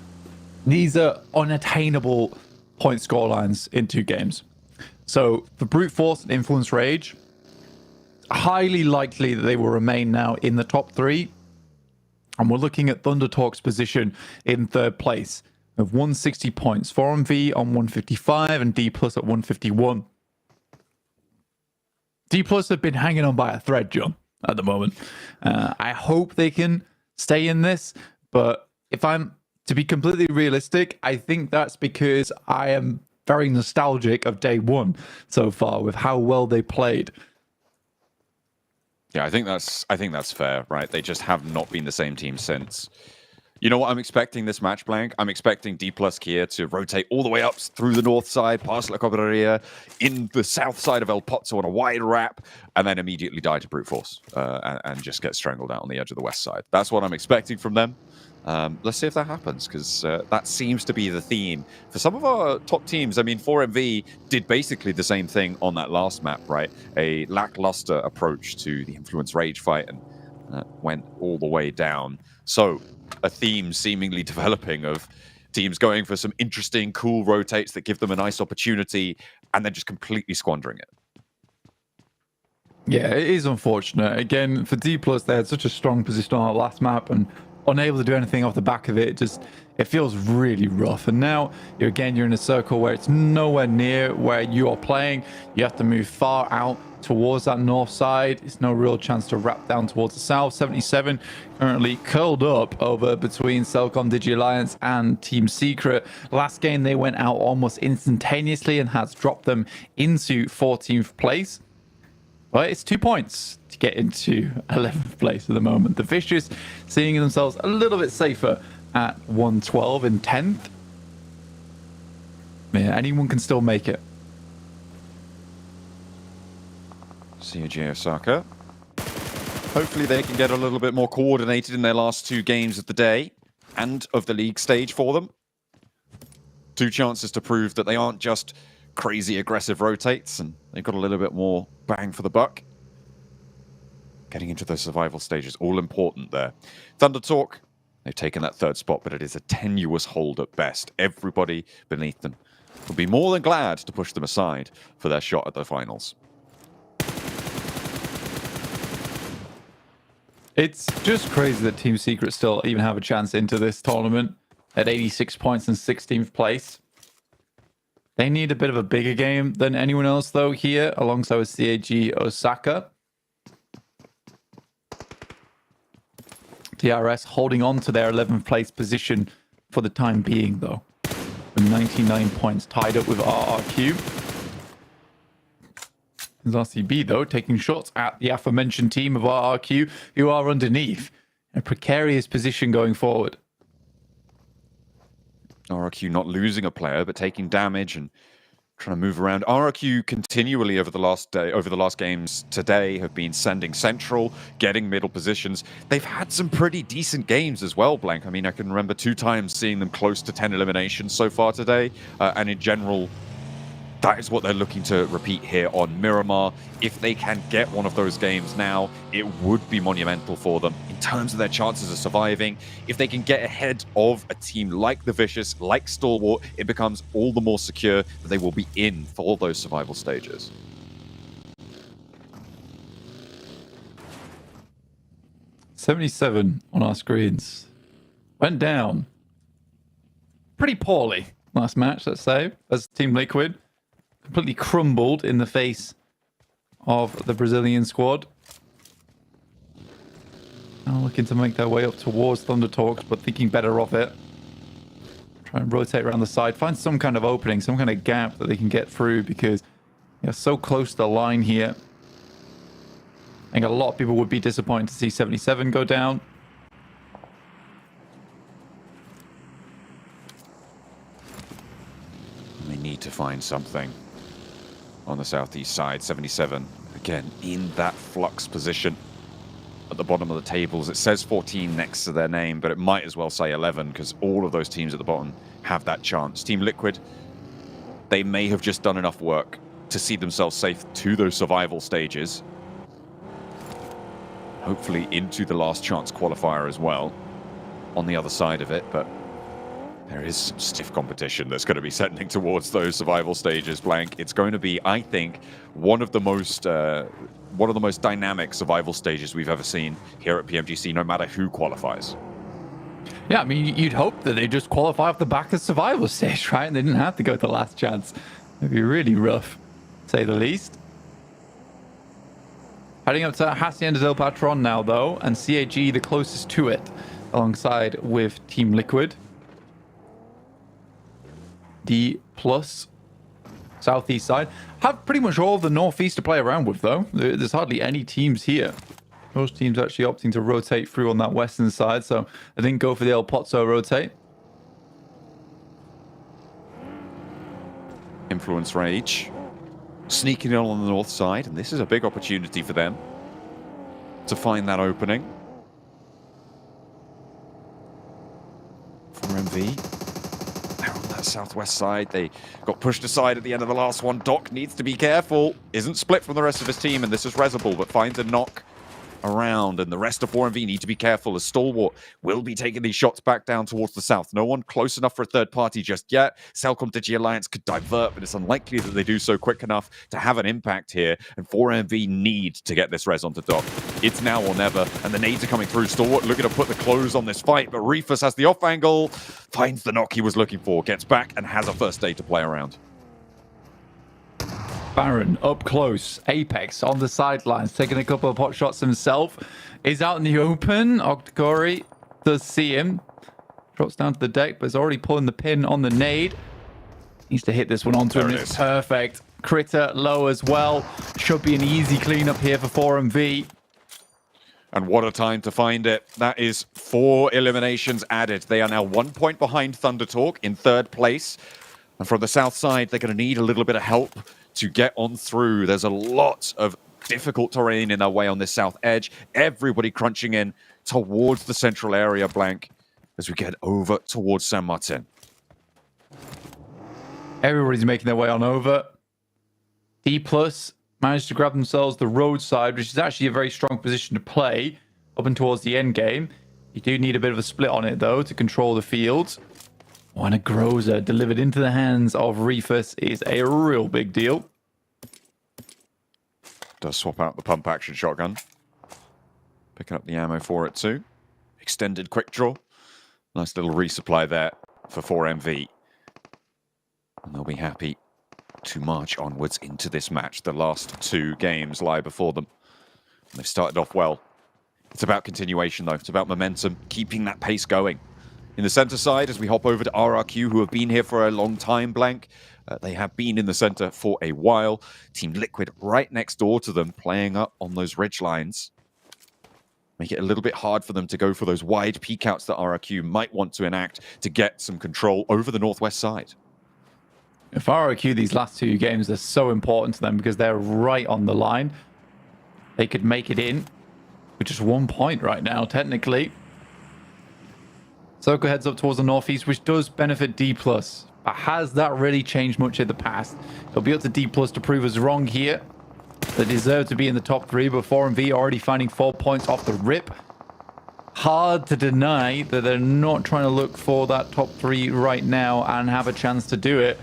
these are unattainable point scorelines in 2 games. So for Brute Force and Influence Rage, highly likely that they will remain now in the top 3. And we're looking at Thunder Talk's position in 3rd place of 160 points. 4MV on 155 and D Plus at 151. D Plus have been hanging on by a thread, John, at the moment. I hope they can stay in this, but if I'm to be completely realistic, I think that's because I am very nostalgic of day 1 so far with how well they played. Yeah, I think that's fair, right? They just have not been the same team since. You know what I'm expecting this match, Blank? I'm expecting D plus Kia to rotate all the way up through the north side, past La Cobreria, in the south side of El Pozzo on a wide wrap, and then immediately die to Brute Force and just get strangled out on the edge of the west side. That's what I'm expecting from them. Let's see if that happens, because that seems to be the theme for some of our top teams. I mean, 4MV did basically the same thing on that last map, right? A lackluster approach to the Influence Rage fight and went all the way down. So a theme seemingly developing of teams going for some interesting, cool rotates that give them a nice opportunity and then just completely squandering it. Yeah, it is unfortunate. Again, for D+, they had such a strong position on that last map and unable to do anything off the back of it. It feels really rough. And now, you're in a circle where it's nowhere near where you are playing. You have to move far out towards that north side. It's no real chance to wrap down towards the south. 77 currently curled up over between Cellcom Digi Alliance and Team Secret. Last game, they went out almost instantaneously and has dropped them into 14th place. But it's 2 points to get into 11th place at the moment. The Vicious seeing themselves a little bit safer at 112 in 10th. Yeah, anyone can still make it. CJ Osaka. Hopefully they can get a little bit more coordinated in their last 2 games of the day and of the league stage for them. 2 chances to prove that they aren't just crazy aggressive rotates and they've got a little bit more bang for the buck. Getting into the survival stages, all important there. Thunder Talk, they've taken that 3rd spot, but it is a tenuous hold at best. Everybody beneath them would be more than glad to push them aside for their shot at the finals. It's just crazy that Team Secret still even have a chance into this tournament at 86 points in 16th place. They need a bit of a bigger game than anyone else, though, here, alongside with CAG Osaka. DRS holding on to their 11th place position for the time being, though. With 99 points tied up with RRQ. There's RCB, though, taking shots at the aforementioned team of RRQ, who are underneath. A precarious position going forward. RRQ not losing a player, but taking damage and trying to move around. RRQ continually over the last games today have been sending central, getting middle positions. They've had some pretty decent games as well, Blank. I mean, I can remember 2 times seeing them close to 10 eliminations so far today. And in general, that is what they're looking to repeat here on Miramar. If they can get one of those games now, it would be monumental for them in terms of their chances of surviving. If they can get ahead of a team like the Vicious, like Stalwart, it becomes all the more secure that they will be in for all those survival stages. $77 on our screens. Went down pretty poorly last match, let's say, as Team Liquid. Completely crumbled in the face of the Brazilian squad. Now looking to make their way up towards Thunder Talks, but thinking better of it. Try and rotate around the side, find some kind of opening, some kind of gap that they can get through, because they're so close to the line here. I think a lot of people would be disappointed to see 77 go down. They need to find something. on the southeast side. 77, again, in that flux position at the bottom of the tables. It says 14 next to their name, but it might as well say 11 because all of those teams at the bottom have that chance. Team Liquid, they may have just done enough work to see themselves safe to those survival stages. Hopefully into the last chance qualifier as well on the other side of it, but there is some stiff competition that's going to be sending towards those survival stages, Blank. It's going to be, I think, one of the most dynamic survival stages we've ever seen here at PMGC, no matter who qualifies. Yeah, I mean, you'd hope that they just qualify off the back of survival stage, right? And they didn't have to go to the last chance. It'd be really rough, to say the least. Heading up to Hacienda del Patron now, though, and CAG the closest to it, alongside with Team Liquid. D plus southeast side have pretty much all of the northeast to play around with, though. There's hardly any teams here. Most teams actually opting to rotate through on that western side, so I didn't go for the El Pozo rotate. Influence Rage sneaking in on the north side, and this is a big opportunity for them to find that opening. For MV, they're on that southwest side. They got pushed aside at the end of the last one. Doc needs to be careful. Isn't split from the rest of his team, and this is Reserble, but finds a knock around, and the rest of 4MV need to be careful as Stalwart will be taking these shots back down towards the south. No one close enough for a third party just yet. Cellcom Digi Alliance could divert, but it's unlikely that they do so quick enough to have an impact here, and 4MV need to get this res onto Doc. It's now or never, and the nades are coming through. Stalwart looking to put the close on this fight, but Reefus has the off angle, finds the knock he was looking for, gets back, and has a first day to play around. Baron up close. Apex on the sidelines, taking a couple of pot shots himself. Is out in the open. Octagori does see him. Drops down to the deck, but is already pulling the pin on the nade. Needs to hit this one onto him. It's perfect. Critter low as well. Should be an easy cleanup here for 4MV. And what a time to find it. That is 4 eliminations added. They are now 1 point behind Thunder Talk in third place. And from the south side, they're going to need a little bit of help to get on through. There's a lot of difficult terrain in their way on this south edge. Everybody crunching in towards the central area, Blank, as we get over towards San Martin. Everybody's making their way on over. D plus managed to grab themselves the roadside, which is actually a very strong position to play up and towards the end game. You do need a bit of a split on it, though, to control the field. When a Groza delivered into the hands of Reefus is a real big deal. Does swap out the pump action shotgun. Picking up the ammo for it too. Extended quick draw. Nice little resupply there for 4MV. And they'll be happy to march onwards into this match. The last 2 games lie before them. And they've started off well. It's about continuation though. It's about momentum, keeping that pace going. In the center side, as we hop over to RRQ, who have been here for a long time, Blank. They have been in the center for a while. Team Liquid right next door to them, playing up on those ridge lines. Make it a little bit hard for them to go for those wide peek outs that RRQ might want to enact to get some control over the northwest side. If RRQ, these last 2 games are so important to them because they're right on the line. They could make it in with just 1 point right now, technically. Circle heads up towards the northeast, which does benefit D+. But has that really changed much in the past? It'll be up to D+ to prove us wrong here. They deserve to be in the top 3, but 4MV already finding 4 points off the rip. Hard to deny that they're not trying to look for that top 3 right now and have a chance to do it.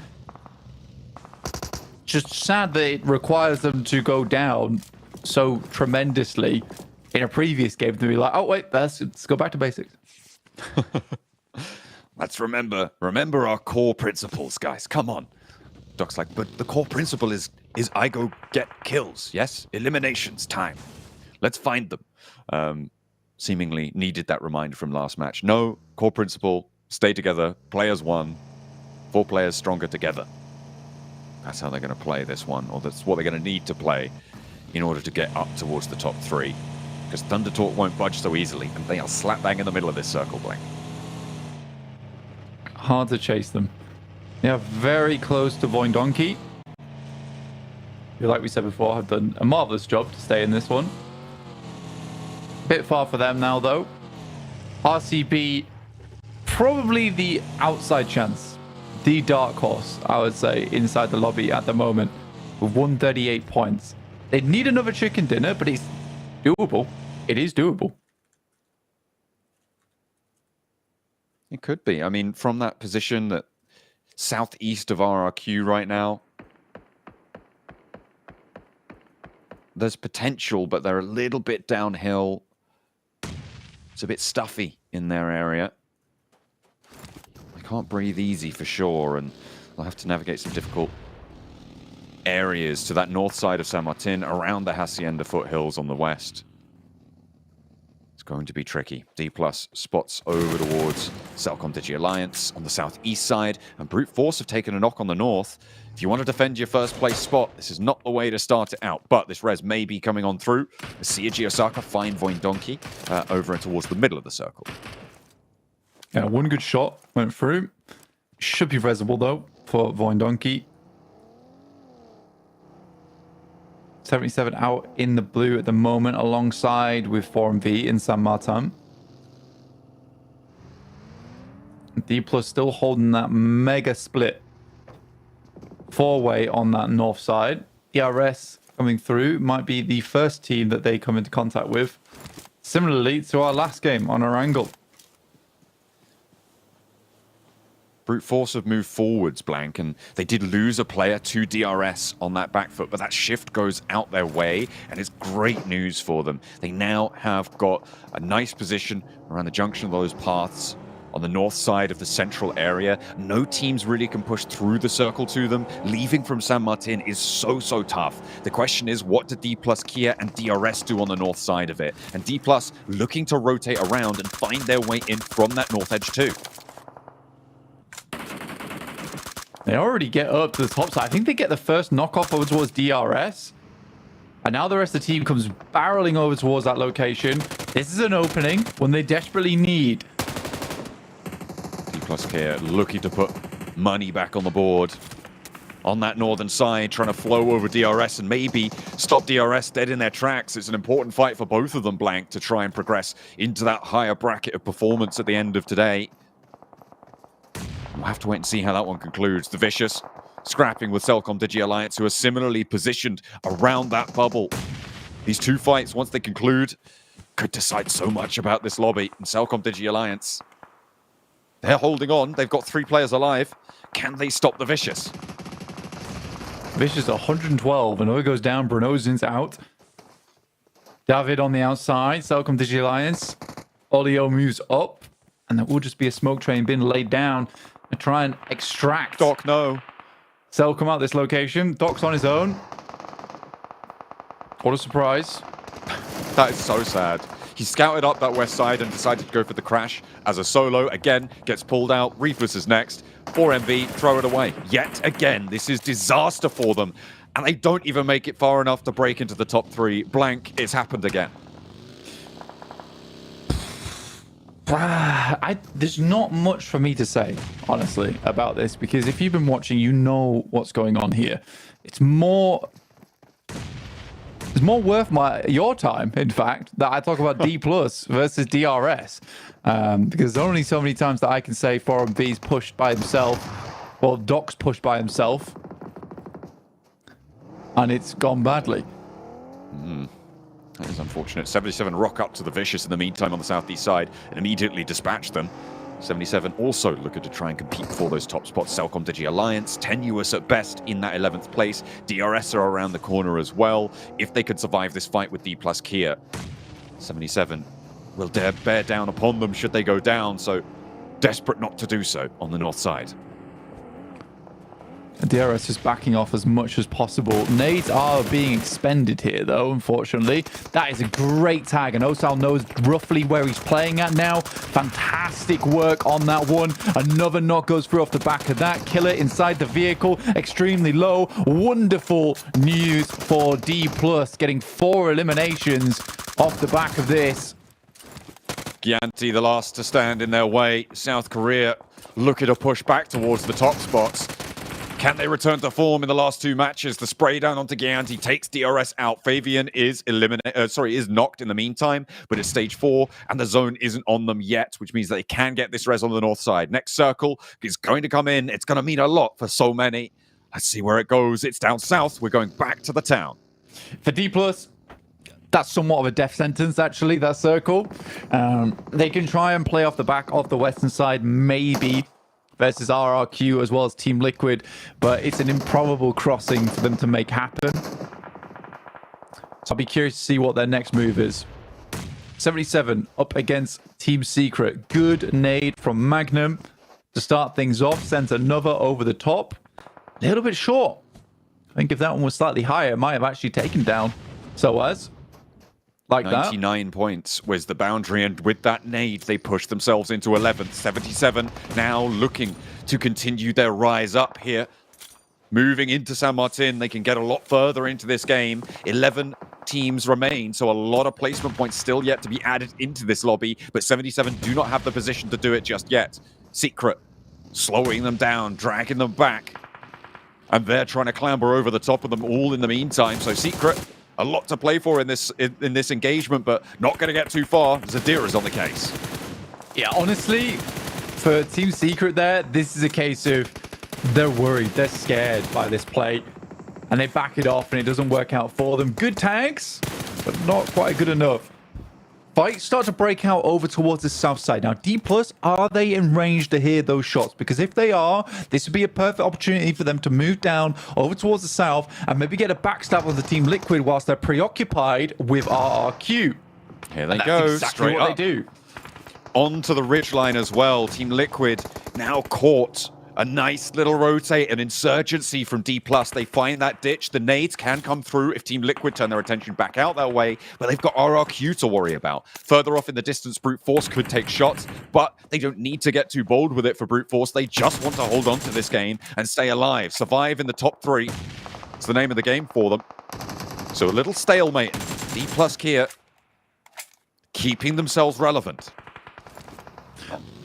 Just sad that it requires them to go down so tremendously in a previous game to be like, oh wait, let's go back to basics. Let's remember our core principles, guys. Come on. Doc's like, but the core principle is I go get kills, yes? Eliminations time. Let's find them. Seemingly needed that reminder from last match. No, core principle, stay together, players one, 4 players stronger together. That's how they're going to play this one, or that's what they're going to need to play in order to get up towards the top 3. Because Thunder Talk won't budge so easily, and they are slap bang in the middle of this circle, Blank. Hard to chase them. They are very close to Voindonki. who, like we said before, have done a marvelous job to stay in this one. Bit far for them now, though. RCB, probably the outside chance, the dark horse, I would say, inside the lobby at the moment, with 138 points. They'd need another chicken dinner, but it's doable. It is doable. It could be. I mean, from that position that southeast of RRQ right now, there's potential, but they're a little bit downhill. It's a bit stuffy in their area. They can't breathe easy for sure, and they'll have to navigate some difficult areas to that north side of San Martin, around the Hacienda foothills on the west. It's going to be tricky. D+ spots over towards Cellcom Digi Alliance on the southeast side, and Brute Force have taken a knock on the north. If you want to defend your first place spot, this is not the way to start it out, but this res may be coming on through. Seiji Osaka find Voindonkey over and towards the middle of the circle. Yeah, one good shot went through. Should be resable though for Voindonkey. 77 out in the blue at the moment, alongside with 4MV in San Martin. D+ still holding that mega split 4-way on that north side. ERS coming through might be the first team that they come into contact with, similarly to our last game on our angle. Brute Force have moved forwards, Blank, and they did lose a player to DRS on that back foot, but that shift goes out their way, and it's great news for them. They now have got a nice position around the junction of those paths on the north side of the central area. No teams really can push through the circle to them. Leaving from San Martin is so tough. The question is, what do D+ Kia and DRS do on the north side of it? And D+ looking to rotate around and find their way in from that north edge too. They already get up to the top side. I think they get the first knockoff over towards DRS. And now the rest of the team comes barreling over towards that location. This is an opening when they desperately need. D+ Kia looking to put money back on the board on that northern side, trying to flow over DRS and maybe stop DRS dead in their tracks. It's an important fight for both of them, Blank, to try and progress into that higher bracket of performance at the end of today. We'll have to wait and see how that one concludes. The Vicious scrapping with Cellcom Digi Alliance, who are similarly positioned around that bubble. These two fights, once they conclude, could decide so much about this lobby. And Cellcom Digi Alliance, they're holding on. They've got 3 players alive. Can they stop the Vicious? Vicious 112. Another goes down. Brunozin's out. David on the outside. Cellcom Digi Alliance. Olio moves up. And there will just be a smoke train being laid down and try and extract. Doc, no. Cell come out this location. Doc's on his own. What a surprise. That is so sad. He scouted up that west side and decided to go for the crash as a solo. Again, gets pulled out. Reefus is next. 4MV, throw it away. Yet again, this is disaster for them. And they don't even make it far enough to break into the top 3. Blank, it's happened again. There's not much for me to say, honestly, about this, because if you've been watching, you know what's going on here. It's more worth your time, in fact, that I talk about D+ versus DRS, because there's only so many times that I can say 4MV's pushed by himself, or Doc's pushed by himself, and it's gone badly. That is unfortunate. 77 rock up to the Vicious in the meantime on the southeast side and immediately dispatch them. 77 also looking to try and compete for those top spots. Cellcom Digi Alliance, tenuous at best in that 11th place. DRS are around the corner as well. If they could survive this fight with D+ Kia, 77 will dare bear down upon them should they go down, so desperate not to do so on the north side. DRS is backing off as much as possible. Nades are being expended here, though, unfortunately. That is a great tag, and Osal knows roughly where he's playing at now. Fantastic work on that one. Another knock goes through off the back of that. Killer inside the vehicle, extremely low. Wonderful news for D+, getting 4 eliminations off the back of this. Gyanti, the last to stand in their way. South Korea looking to push back towards the top spots. Can they return to form in the last two matches? The spray down onto Gianti takes DRS out. Fabian is is knocked in the meantime, but it's stage 4 and the zone isn't on them yet, which means that they can get this res on the north side. Next circle is going to come in. It's going to mean a lot for so many. Let's see where it goes. It's down south. We're going back to the town. For D+, that's somewhat of a death sentence, actually, that circle. They can try and play off the back of the western side, maybe, versus RRQ as well as Team Liquid, but it's an improbable crossing for them to make happen. So I'll be curious to see what their next move is. 77 up against Team Secret. Good nade from Magnum to start things off. Sends another over the top. A little bit short. I think if that one was slightly higher, it might have actually taken down Soaz. Like 99 points was the boundary, and with that nade, they pushed themselves into 11th. 77 now looking to continue their rise up here. Moving into San Martin, they can get a lot further into this game. 11 teams remain, so a lot of placement points still yet to be added into this lobby, but 77 do not have the position to do it just yet. Secret slowing them down, dragging them back, and they're trying to clamber over the top of them all in the meantime. So Secret, a lot to play for in this engagement, but not going to get too far. Zadira's on the case. Yeah, honestly, for Team Secret there, this is a case of they're worried, they're scared by this play, and they back it off, and it doesn't work out for them. Good tags, but not quite good enough. Fights start to break out over towards the south side. Now, D+, are they in range to hear those shots? Because if they are, this would be a perfect opportunity for them to move down over towards the south and maybe get a backstab on the Team Liquid whilst they're preoccupied with RRQ. Here they go, exactly straight what up. they do. Onto the ridgeline as well. Team Liquid now caught. A nice little rotate, an insurgency from D+. They find that ditch. The nades can come through if Team Liquid turn their attention back out that way, but they've got RRQ to worry about. Further off in the distance, Brute Force could take shots, but they don't need to get too bold with it for Brute Force. They just want to hold on to this game and stay alive. Survive in the top 3. It's the name of the game for them. So a little stalemate. D+ Kia keeping themselves relevant.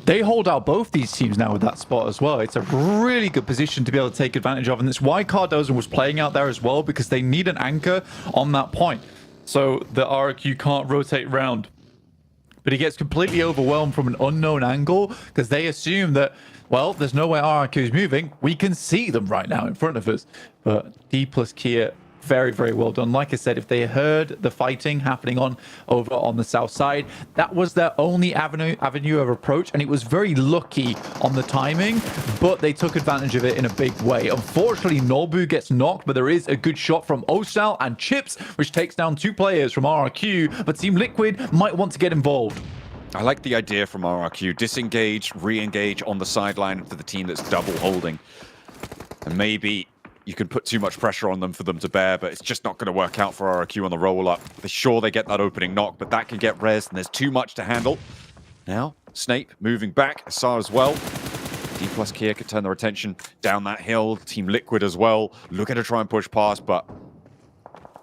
They hold out both these teams now with that spot as well. It's a really good position to be able to take advantage of. And it's why Cardozo was playing out there as well, because they need an anchor on that point. So the RQ can't rotate around. But he gets completely overwhelmed from an unknown angle because they assume that, well, there's no way RQ is moving. We can see them right now in front of us. But D+ Kia, very, very well done. Like I said, if they heard the fighting happening over on the south side, that was their only avenue of approach, and it was very lucky on the timing, but they took advantage of it in a big way. Unfortunately, Norbu gets knocked, but there is a good shot from Osal and Chips, which takes down 2 players from RRQ, but Team Liquid might want to get involved. I like the idea from RRQ. Disengage, re-engage on the sideline for the team that's double holding. And maybe you can put too much pressure on them for them to bear, but it's just not going to work out for RRQ on the roll-up. They're sure they get that opening knock, but that can get res, and there's too much to handle. Now, Snape moving back, Asar as well. D+ Kia could turn their attention down that hill. Team Liquid as well. Looking to try and push past, but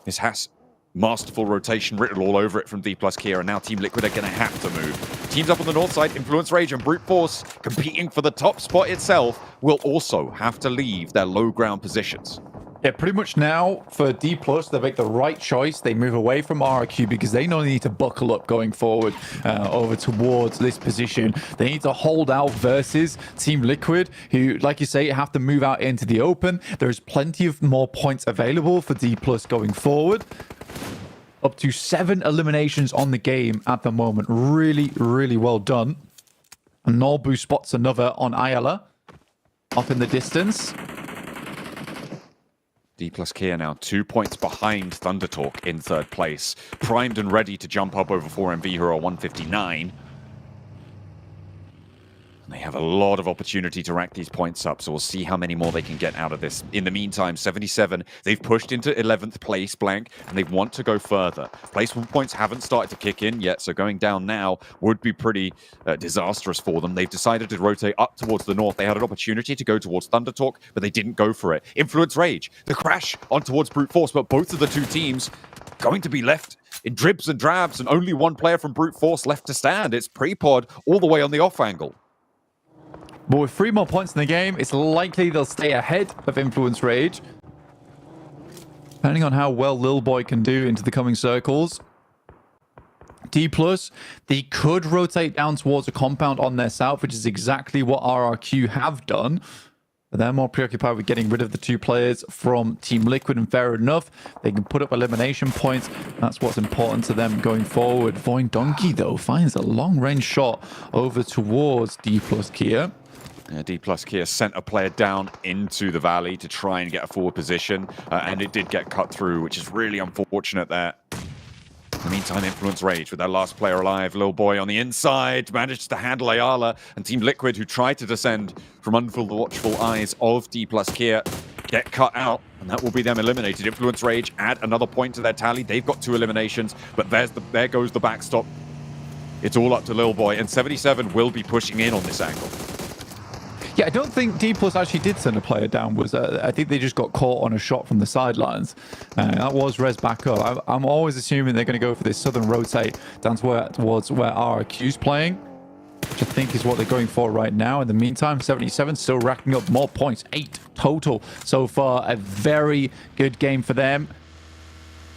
this has masterful rotation written all over it from D+ Kia, and now Team Liquid are going to have to move. Teams up on the north side, Influence Rage and Brute Force, competing for the top spot itself, will also have to leave their low ground positions. Yeah, pretty much now for D+, they make the right choice. They move away from RRQ because they know they need to buckle up going forward over towards this position. They need to hold out versus Team Liquid, who, like you say, have to move out into the open. There's plenty of more points available for D+ going forward. Up to 7 eliminations on the game at the moment. Really, really well done. And Norbu spots another on Ayala. Up in the distance. D+ Kia now 2 points behind Thundertalk in 3rd place. Primed and ready to jump up over 4MV, who are 159. They have a lot of opportunity to rack these points up, so we'll see how many more they can get out of this. In the meantime, 77, they've pushed into 11th place, blank, and they want to go further. Placement points haven't started to kick in yet, so going down now would be pretty disastrous for them. They've decided to rotate up towards the north. They had an opportunity to go towards Thundertalk, but they didn't go for it. Influence Rage, the crash on towards Brute Force, but both of the 2 teams going to be left in dribs and drabs, and only one player from Brute Force left to stand. It's Prepod all the way on the off angle. But with 3 more points in the game, it's likely they'll stay ahead of Influence Rage. Depending on how well Lil Boy can do into the coming circles. D+, they could rotate down towards a compound on their south, which is exactly what RRQ have done. But they're more preoccupied with getting rid of the 2 players from Team Liquid, and fair enough, they can put up elimination points. That's what's important to them going forward. Voin Donkey, though, finds a long-range shot over towards D+ Kia. Yeah, D+ Kia sent a player down into the valley to try and get a forward position, and it did get cut through, which is really unfortunate there. In the meantime, Influence Rage with their last player alive, Lil Boy on the inside, managed to handle Ayala, and Team Liquid, who tried to descend from under the watchful eyes of D+ Kia, get cut out, and that will be them eliminated. Influence Rage add another point to their tally. They've got 2 eliminations, but there goes the backstop. It's all up to Lil Boy, and 77 will be pushing in on this angle. Yeah, I don't think D+ actually did send a player downwards. I think they just got caught on a shot from the sidelines. That was res back up. I'm always assuming they're going to go for this southern rotate down towards where RRQ's playing, which I think is what they're going for right now. In the meantime, 77 still racking up more points. 8 total so far. A very good game for them.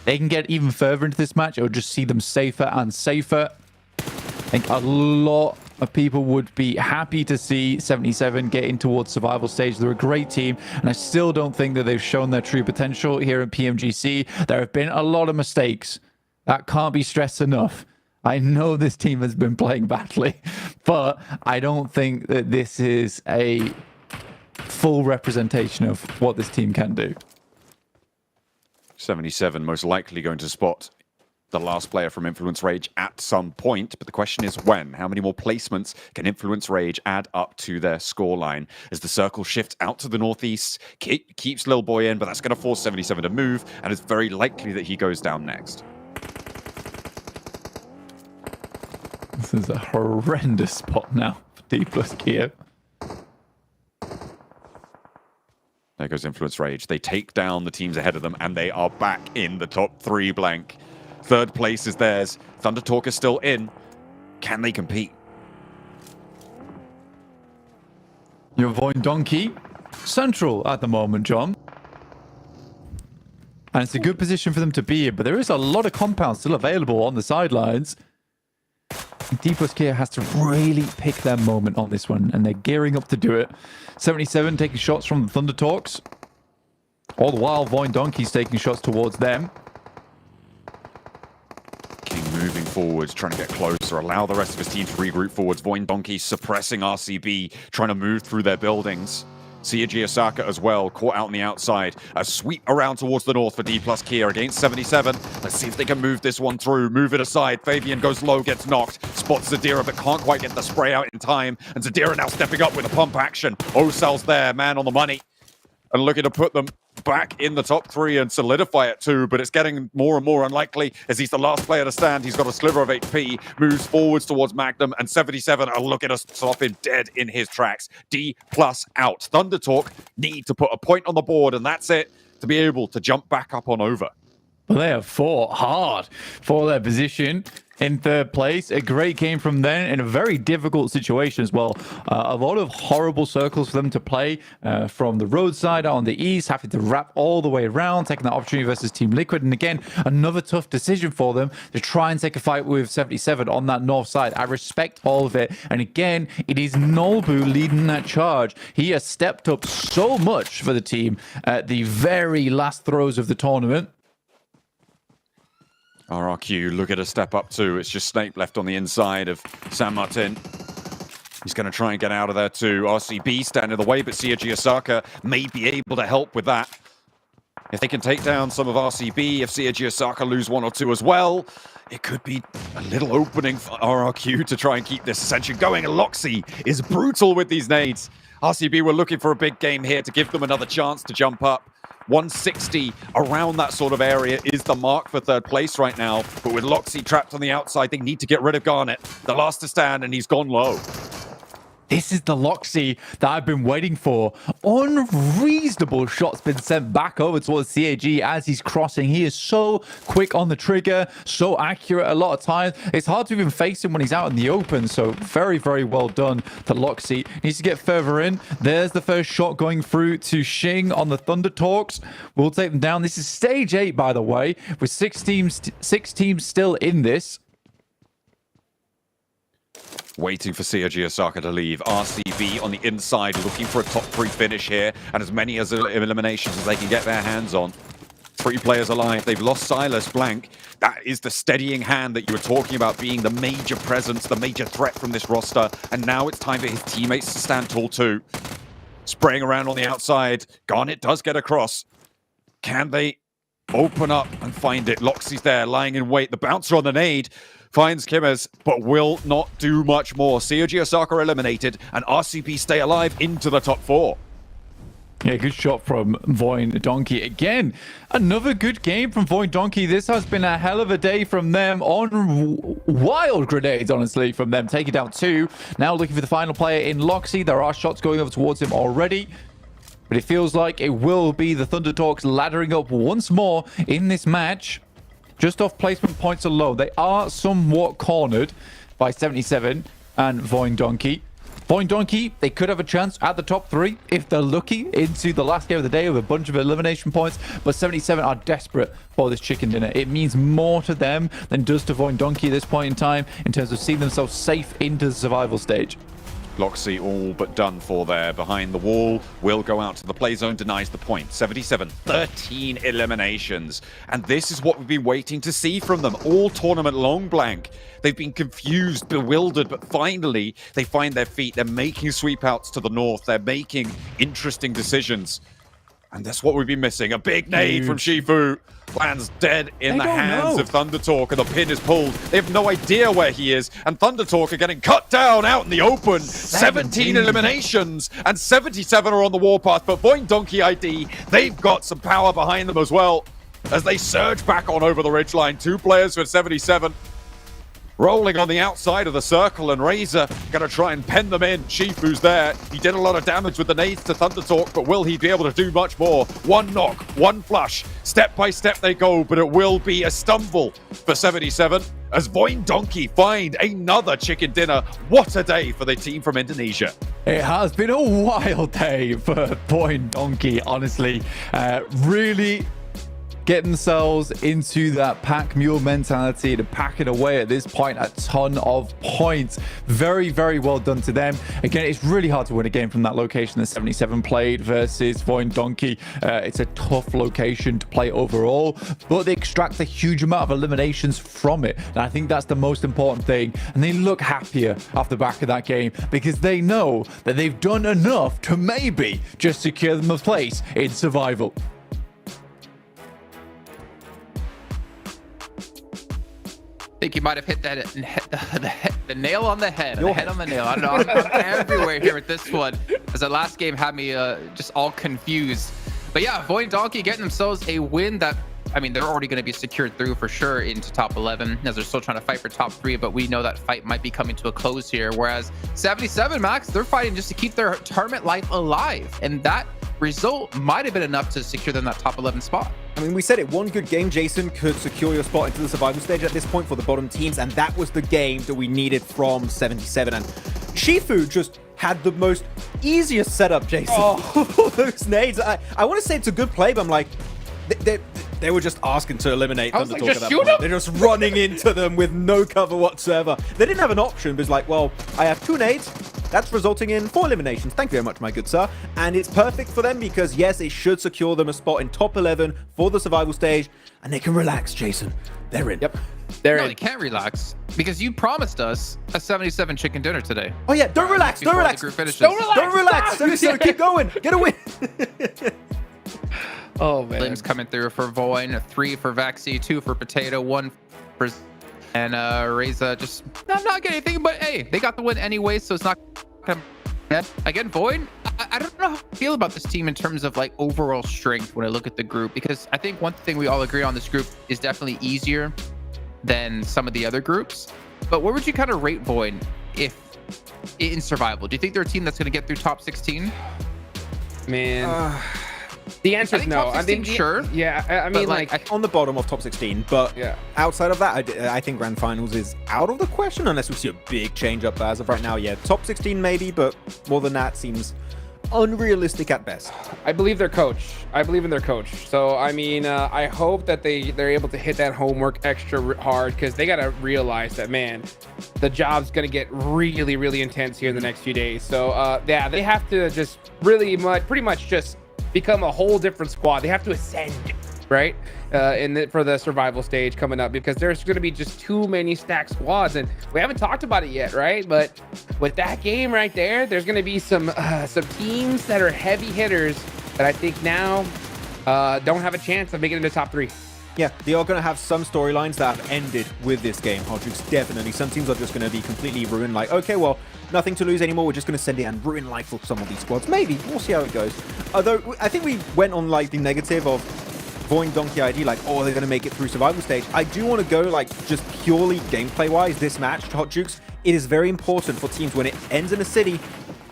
They can get even further into this match. It'll just see them safer and safer. I think a lot of people would be happy to see 77 get in towards survival stage. They're a great team, and I still don't think that they've shown their true potential here in PMGC. There have been a lot of mistakes. That can't be stressed enough. I know this team has been playing badly, but I don't think that this is a full representation of what this team can do. 77 most likely going to spot the last player from Influence Rage at some point, but the question is when? How many more placements can Influence Rage add up to their scoreline? As the circle shifts out to the northeast, keeps Lil Boy in, but that's going to force 77 to move, and it's very likely that he goes down next. This is a horrendous spot now for D+ Kia. There goes Influence Rage. They take down the teams ahead of them, and they are back in the top 3 blank. 3rd place is theirs. Thunder Talk is still in. Can they compete? You're Voin Donkey central at the moment, John. And it's a good position for them to be in, but there is a lot of compounds still available on the sidelines. D+ Kia has to really pick their moment on this one, and they're gearing up to do it. 77 taking shots from the Thunder Talks. All the while, Voin Donkey's taking shots towards them. King moving forwards, trying to get closer, allow the rest of his team to regroup forwards. Voin Donkey suppressing RCB, trying to move through their buildings. Seiji Osaka as well, caught out on the outside. A sweep around towards the north for D+ Kia against 77. Let's see if they can move this one through. Move it aside. Fabian goes low, gets knocked. Spots Zadira, but can't quite get the spray out in time. And Zadira now stepping up with a pump action. Osal's there, man on the money. And looking to put them back in the top 3 and solidify it too, but it's getting more and more unlikely as he's the last player to stand. He's got a sliver of HP, moves forwards towards Magnum, and 77 are looking to stop him dead in his tracks. D+ out. Thunder Talk need to put a point on the board, and that's it, to be able to jump back up on over. Well, they have fought hard for their position in 3rd place. A great game from them in a very difficult situation as well. A lot of horrible circles for them to play from the roadside on the east, having to wrap all the way around, taking that opportunity versus Team Liquid. And again, another tough decision for them to try and take a fight with 77 on that north side. I respect all of it. And again, it is Nolbu leading that charge. He has stepped up so much for the team at the very last throws of the tournament. RRQ, look at a step up too. It's just Snape left on the inside of San Martin. He's going to try and get out of there too. RCB stand in the way, but Seiji Osaka may be able to help with that. If they can take down some of RCB, if Seiji Osaka lose 1 or 2 as well, it could be a little opening for RRQ to try and keep this ascension going. Loxy is brutal with these nades. RCB were looking for a big game here to give them another chance to jump up. 160 around that sort of area is the mark for 3rd place right now. But with Loxy trapped on the outside, they need to get rid of Garnet. The last to stand, and he's gone low. This is the Loxy that I've been waiting for. Unreasonable shots been sent back over towards CAG as he's crossing. He is so quick on the trigger, so accurate a lot of times. It's hard to even face him when he's out in the open. So very, very well done to Loxy. Needs to get further in. There's the first shot going through to Xing on the Thunder Talks. We'll take them down. This is stage 8, by the way, with six teams still in this. Waiting for CRG Osaka to leave. RCB on the inside looking for a top 3 finish here, and as many as eliminations as they can get their hands on. 3 players alive. They've lost Silas Blank. That is the steadying hand that you were talking about being the major presence, the major threat from this roster. And now it's time for his teammates to stand tall too. Spraying around on the outside. Garnet does get across. Can they open up and find it? Loxy's there, lying in wait. The bouncer on the nade finds Kimmers, but will not do much more. COG Osaka eliminated, and RCB stay alive into the top 4. Yeah, good shot from Voin Donkey. Again, another good game from Voin Donkey. This has been a hell of a day from them on wild grenades, honestly, from them. Taking down 2. Now looking for the final player in Loxy. There are shots going over towards him already. But it feels like it will be the Thunder Talks laddering up once more in this match. Just off placement points alone. They are somewhat cornered by 77 and Voin Donkey. Voin Donkey, they could have a chance at the top 3 if they're lucky into the last game of the day with a bunch of elimination points. But 77 are desperate for this chicken dinner. It means more to them than does to Voin Donkey at this point in time in terms of seeing themselves safe into the survival stage. Loxy all but done for there. Behind the wall, will go out to the play zone, denies the point. 77, 13 eliminations. And this is what we've been waiting to see from them all tournament long, Blank. They've been confused, bewildered, but finally they find their feet. They're making sweep outs to the north. They're making interesting decisions. And that's what we've been missing. A big nade from Shifu. Lands dead in the hands of Thunder Talk, and the pin is pulled. They have no idea where he is, and Thunder Talk are getting cut down out in the open. 17 eliminations, and 77 are on the warpath. But Voin Donkey ID, they've got some power behind them as well as they surge back on over the ridgeline. 2 players for 77. Rolling on the outside of the circle, and Razor going to try and pen them in. Shifu's there. He did a lot of damage with the nades to Thunder Talk, but will he be able to do much more? 1 knock, 1 flush. Step by step they go, but it will be a stumble for 77 as Voin Donkey find another chicken dinner. What a day for the team from Indonesia. It has been a wild day for Voin Donkey, honestly. Really get themselves into that pack mule mentality to pack it away at this point. A ton of points. Very, very well done to them. Again, it's really hard to win a game from that location that 77 played versus Voin Donkey. It's a tough location to play overall, but they extract a huge amount of eliminations from it. And I think that's the most important thing. And they look happier off the back of that game because they know that they've done enough to maybe just secure them a place in survival. I think you might have hit that the nail on the head. The head on the nail. I don't know. I'm everywhere here with this one, as the last game had me just all confused. But yeah, Voin Donkey getting themselves a win that, I mean, they're already going to be secured through for sure into top 11 as they're still trying to fight for top 3, but we know that fight might be coming to a close here. Whereas 77, Max, they're fighting just to keep their tournament life alive. And that result might have been enough to secure them that top 11 spot. I mean, we said it, one good game, Jason, could secure your spot into the survival stage at this point for the bottom teams, and that was the game that we needed from 77. And Shifu just had the most easiest setup, Jason. Oh, those nades. I want to say it's a good play, but I'm like, they were just asking to eliminate Thunder Talk at that point. They're just running into them with no cover whatsoever. They didn't have an option, but it's like, well, I have 2 nades. That's resulting in 4 eliminations. Thank you very much, my good sir. And it's perfect for them because, yes, it should secure them a spot in top 11 for the survival stage. And they can relax, Jason. They're in. Yep. They're in. They can't relax because you promised us a 77 chicken dinner today. Oh, yeah. Don't relax. Don't relax. Don't relax. Don't relax. 77, keep going. Get a win. Oh, man. Limbs coming through for Voin. 3 for Vexy. 2 for Potato. 1 for... And Reza just not getting anything, but hey, they got the win anyway, so it's not gonna again. Void, I don't know how I feel about this team in terms of like overall strength when I look at the group, because I think one thing we all agree on, this group is definitely easier than some of the other groups. But where would you kind of rate Void if in survival? Do you think they're a team that's going to get through top 16? Man, the answer is no. I think sure. Yeah, I mean, like on the bottom of top 16, but yeah. Outside of that, I think Grand Finals is out of the question unless we see a big change up as of right now. Yeah, top 16 maybe, but more than that seems unrealistic at best. I believe their coach. I believe in their coach. So I mean, I hope that they're able to hit that homework extra hard, because they got to realize that, man, the job's gonna get really intense here in the next few days. So yeah, they have to just pretty much just become a whole different squad. They have to ascend, right? For the survival stage coming up, because there's going to be just too many stacked squads, and we haven't talked about it yet, right? But with that game right there, there's going to be some teams that are heavy hitters that I think now don't have a chance of making it into top 3. Yeah, they are going to have some storylines that have ended with this game, Hodrix, definitely. Some teams are just going to be completely ruined, like, okay, well, nothing to lose anymore, we're just going to send it and ruin life for some of these squads. Maybe, we'll see how it goes. Although, I think we went on, like, the negative of Void Donkey ID, like, oh, they're going to make it through survival stage. I do want to go, like, just purely gameplay-wise, this match, Hot Jukes, it is very important for teams when it ends in a city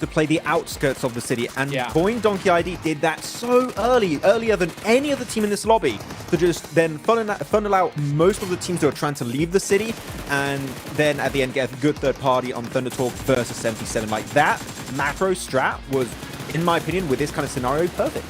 to play the outskirts of the city, and Void Donkey ID did that so earlier than any other team in this lobby, to just then funnel out most of the teams who are trying to leave the city, and then at the end get a good third party on Thunder Talk versus 77. Like, that macro strat was, in my opinion, with this kind of scenario, perfect.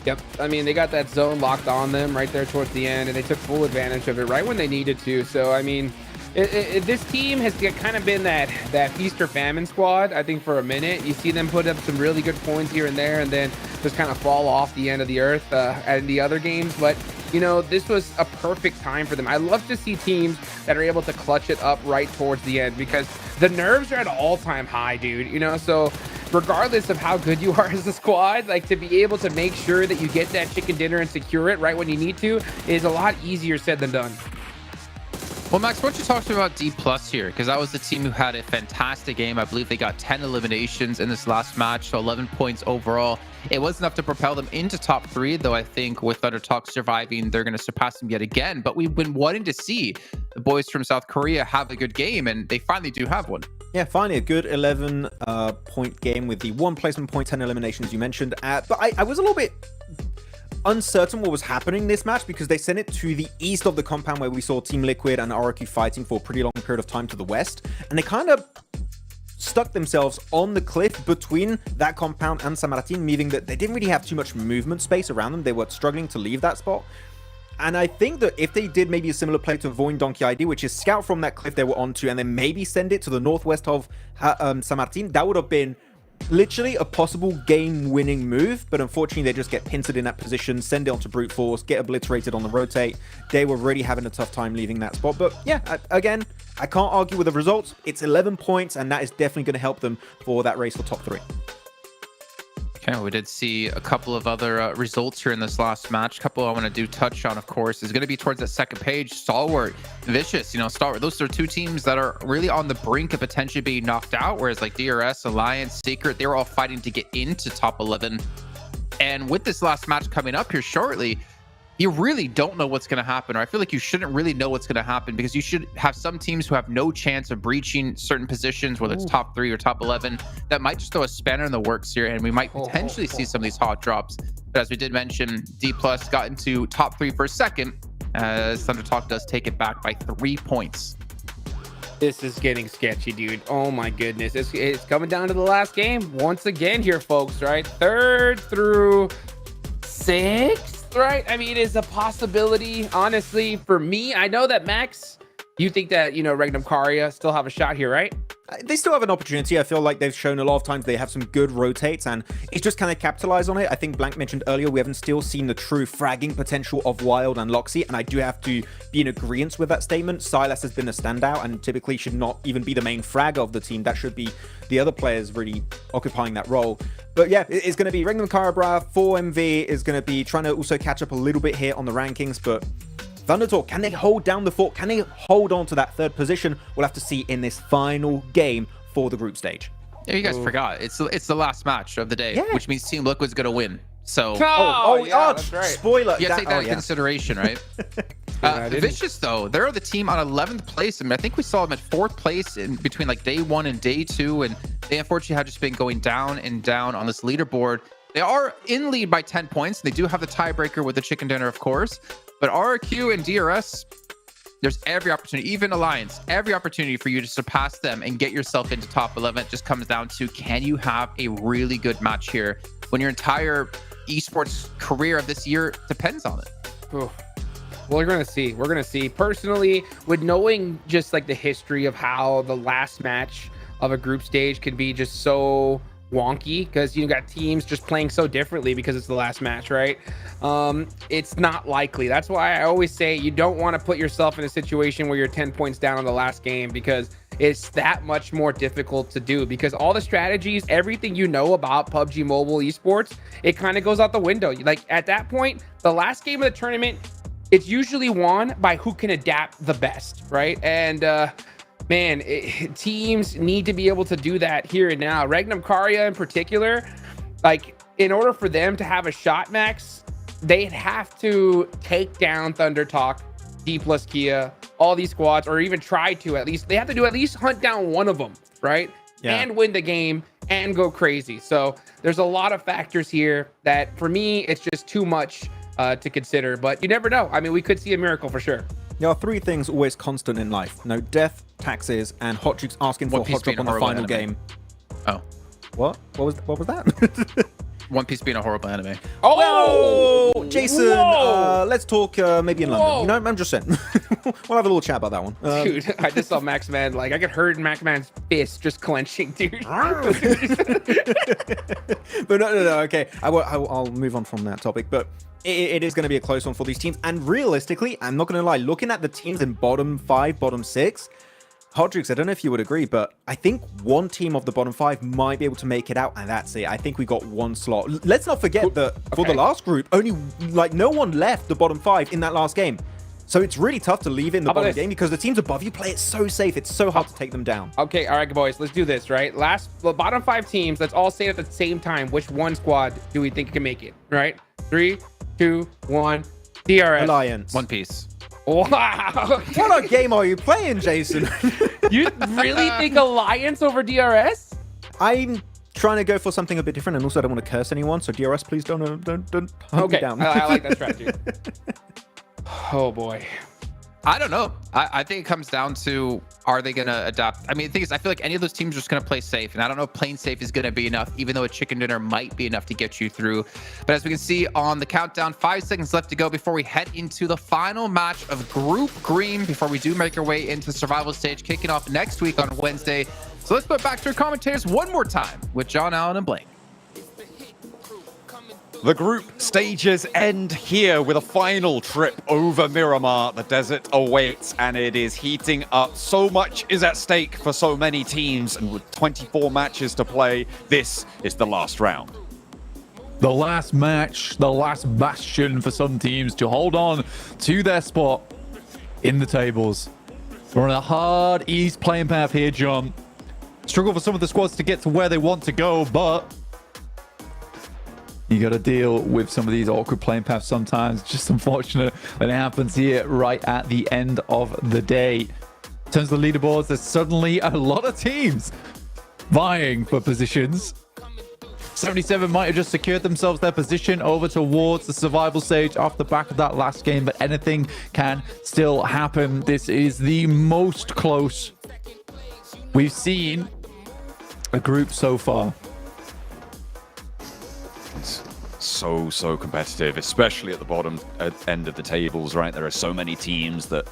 Yep. I mean, they got that zone locked on them right there towards the end, and they took full advantage of it right when they needed to. So, I mean, this team has kind of been that feast or famine squad, I think, for a minute. You see them put up some really good points here and there, and then just kind of fall off the end of the earth in the other games. But, you know, this was a perfect time for them. I love to see teams that are able to clutch it up right towards the end, because the nerves are at an all-time high, dude. You know, so regardless of how good you are as a squad, like, to be able to make sure that you get that chicken dinner and secure it right when you need to is a lot easier said than done. Well, Max, why don't you talk to me about D+ here? Because that was the team who had a fantastic game. I believe they got 10 eliminations in this last match, so 11 points overall. It was enough to propel them into top 3, though I think with Thunder Talk surviving, they're going to surpass them yet again. But we've been wanting to see the boys from South Korea have a good game, and they finally do have one. Yeah, finally a good 11-point game with the 1 placement point, 10 eliminations you mentioned. But I was a little bit uncertain what was happening this match, because they sent it to the east of the compound where we saw Team Liquid and RRQ fighting for a pretty long period of time to the west, and they kind of stuck themselves on the cliff between that compound and San Martin, meaning that they didn't really have too much movement space around them. They were struggling to leave that spot. And I think that if they did maybe a similar play to Void Donkey ID, which is scout from that cliff they were onto and then maybe send it to the northwest of San Martin, that would have been literally a possible game-winning move, but unfortunately they just get pincered in that position, send it onto brute force, get obliterated on the rotate. They were really having a tough time leaving that spot. But yeah, again, I can't argue with the results. It's 11 points, and that is definitely going to help them for that race for top 3. Okay, we did see a couple of other results here in this last match. A couple I want to touch on, of course, is going to be towards that second page. Stalwart, Vicious, Stalwart. Those are 2 teams that are really on the brink of potentially being knocked out, whereas like DRS, Alliance, Secret, they were all fighting to get into top 11. And with this last match coming up here shortly, you really don't know what's going to happen, or I feel like you shouldn't really know what's going to happen, because you should have some teams who have no chance of breaching certain positions, whether it's top 3 or top 11, that might just throw a spanner in the works here, and we might potentially see some of these hot drops. But as we did mention, D+ got into top 3 for a second, as Thunder Talk does take it back by 3 points. This is getting sketchy, dude. Oh my goodness. It's coming down to the last game once again here, folks, right? 3rd through 6th. Right? I mean, it is a possibility, honestly, for me. I know that, Max, you think that, Regnum Karia still have a shot here, right? They still have an opportunity. I feel like they've shown a lot of times they have some good rotates, and it's just kind of capitalize on it. I think Blank mentioned earlier, we haven't still seen the true fragging potential of Wild and Loxy, and I do have to be in agreement with that statement. Silas has been a standout and typically should not even be the main fragger of the team. That should be the other players really occupying that role. But yeah, it's going to be Regnum Karabra, 4MV is going to be trying to also catch up a little bit here on the rankings, but Thunder Talk, can they hold down the fort? Can they hold on to that 3rd position? We'll have to see in this final game for the group stage. Yeah, you guys forgot. It's the last match of the day, which means Team Liquid's going to win. So, that's right. Spoiler. You got to take that into consideration, right? Vicious, though, they're the team on 11th place. I mean, I think we saw them at 4th place in between like day 1 and day 2, and they unfortunately have just been going down and down on this leaderboard. They are in lead by 10 points. They do have the tiebreaker with the chicken dinner, of course, but RRQ and DRS, there's every opportunity, even Alliance, every opportunity for you to surpass them and get yourself into top 11. It just comes down to, can you have a really good match here when your entire esports career of this year depends on it? Ooh. Well, we're gonna see. We're gonna see. Personally, with knowing just like the history of how the last match of a group stage can be just so wonky, because you got teams just playing so differently because it's the last match, right? It's not likely. That's why I always say you don't want to put yourself in a situation where you're 10 points down on the last game, because it's that much more difficult to do, because all the strategies, everything you know about PUBG Mobile Esports, it kind of goes out the window. Like at that point, the last game of the tournament, it's usually won by who can adapt the best, right? And man, teams need to be able to do that here and now. Regnum Karya in particular, like in order for them to have a shot, Max, they'd have to take down Thunder Talk, D plus Kia, all these squads, or even try to at least, they have to do at least hunt down one of them, right? Yeah. And win the game and go crazy. So there's a lot of factors here that for me, it's just too much to consider, but you never know. I mean, we could see a miracle for sure. There are 3 things always constant in life: no death, taxes, and Hot Jukes asking for a hot drop on the final game. Oh, what was that? One Piece being a horrible anime. Oh, Jason, let's talk maybe in London. You know, I'm just saying. We'll have a little chat about that one. Dude, I just saw Max Man, like I could heard Max Man's fist just clenching, dude. But no, okay. I'll move on from that topic, but it is going to be a close one for these teams. And realistically, I'm not going to lie, looking at the teams in bottom 5, bottom 6, Hodrix, I don't know if you would agree, but I think one team of the bottom 5 might be able to make it out, and that's it. I think we got one slot. Let's not forget that for the last group, only like no one left the bottom 5 in that last game. So it's really tough to leave in the bottom game because the teams above you play it so safe. It's so hard to take them down. Okay, all right, boys, let's do this, right? The bottom 5 teams, let's all say at the same time which one squad do we think can make it, right? 3, 2, 1, DRS. Alliance. One Piece. Wow. What a game are you playing, Jason? You really think Alliance over DRS? I'm trying to go for something a bit different, and also I don't want to curse anyone, so DRS, please don't hunt me down. I like that strategy. Oh boy. I don't know. I think it comes down to, are they going to adapt? I mean, the thing is, I feel like any of those teams are just going to play safe. And I don't know if playing safe is going to be enough, even though a chicken dinner might be enough to get you through. But as we can see on the countdown, 5 seconds left to go before we head into the final match of Group Green, before we do make our way into the survival stage, kicking off next week on Wednesday. So let's put back to our commentators one more time with John Allen and Blake. The group stages end here with a final trip over Miramar. The desert awaits and it is heating up. So much is at stake for so many teams, and with 24 matches to play, this is the last round. The last match, the last bastion for some teams to hold on to their spot in the tables. We're on a hard ease playing path here, John. Struggle for some of the squads to get to where they want to go, but you got to deal with some of these awkward playing paths sometimes. Just unfortunate that it happens here right at the end of the day. In terms of the leaderboards, there's suddenly a lot of teams vying for positions. 77 might have just secured themselves their position over towards the survival stage off the back of that last game, but anything can still happen. This is the most close we've seen a group so far. It's so competitive, especially at the bottom end of the tables, right? There are so many teams that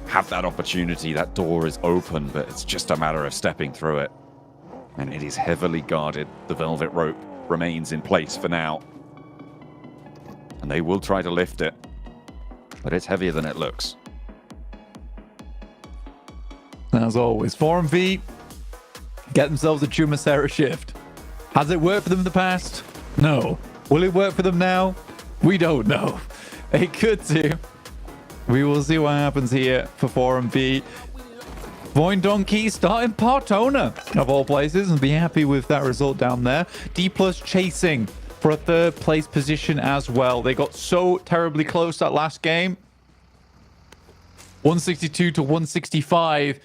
have that opportunity. That door is open, but it's just a matter of stepping through it. And it is heavily guarded. The velvet rope remains in place for now. And they will try to lift it, but it's heavier than it looks. As always, 4MV get themselves a Chumacera shift. Has it worked for them in the past? No. Will it work for them now? We don't know. It could do. We will see what happens here for 4MV. Voin Donkey starting Partona, of all places, and be happy with that result down there. D+ chasing for a 3rd place position as well. They got so terribly close that last game. 162 to 165.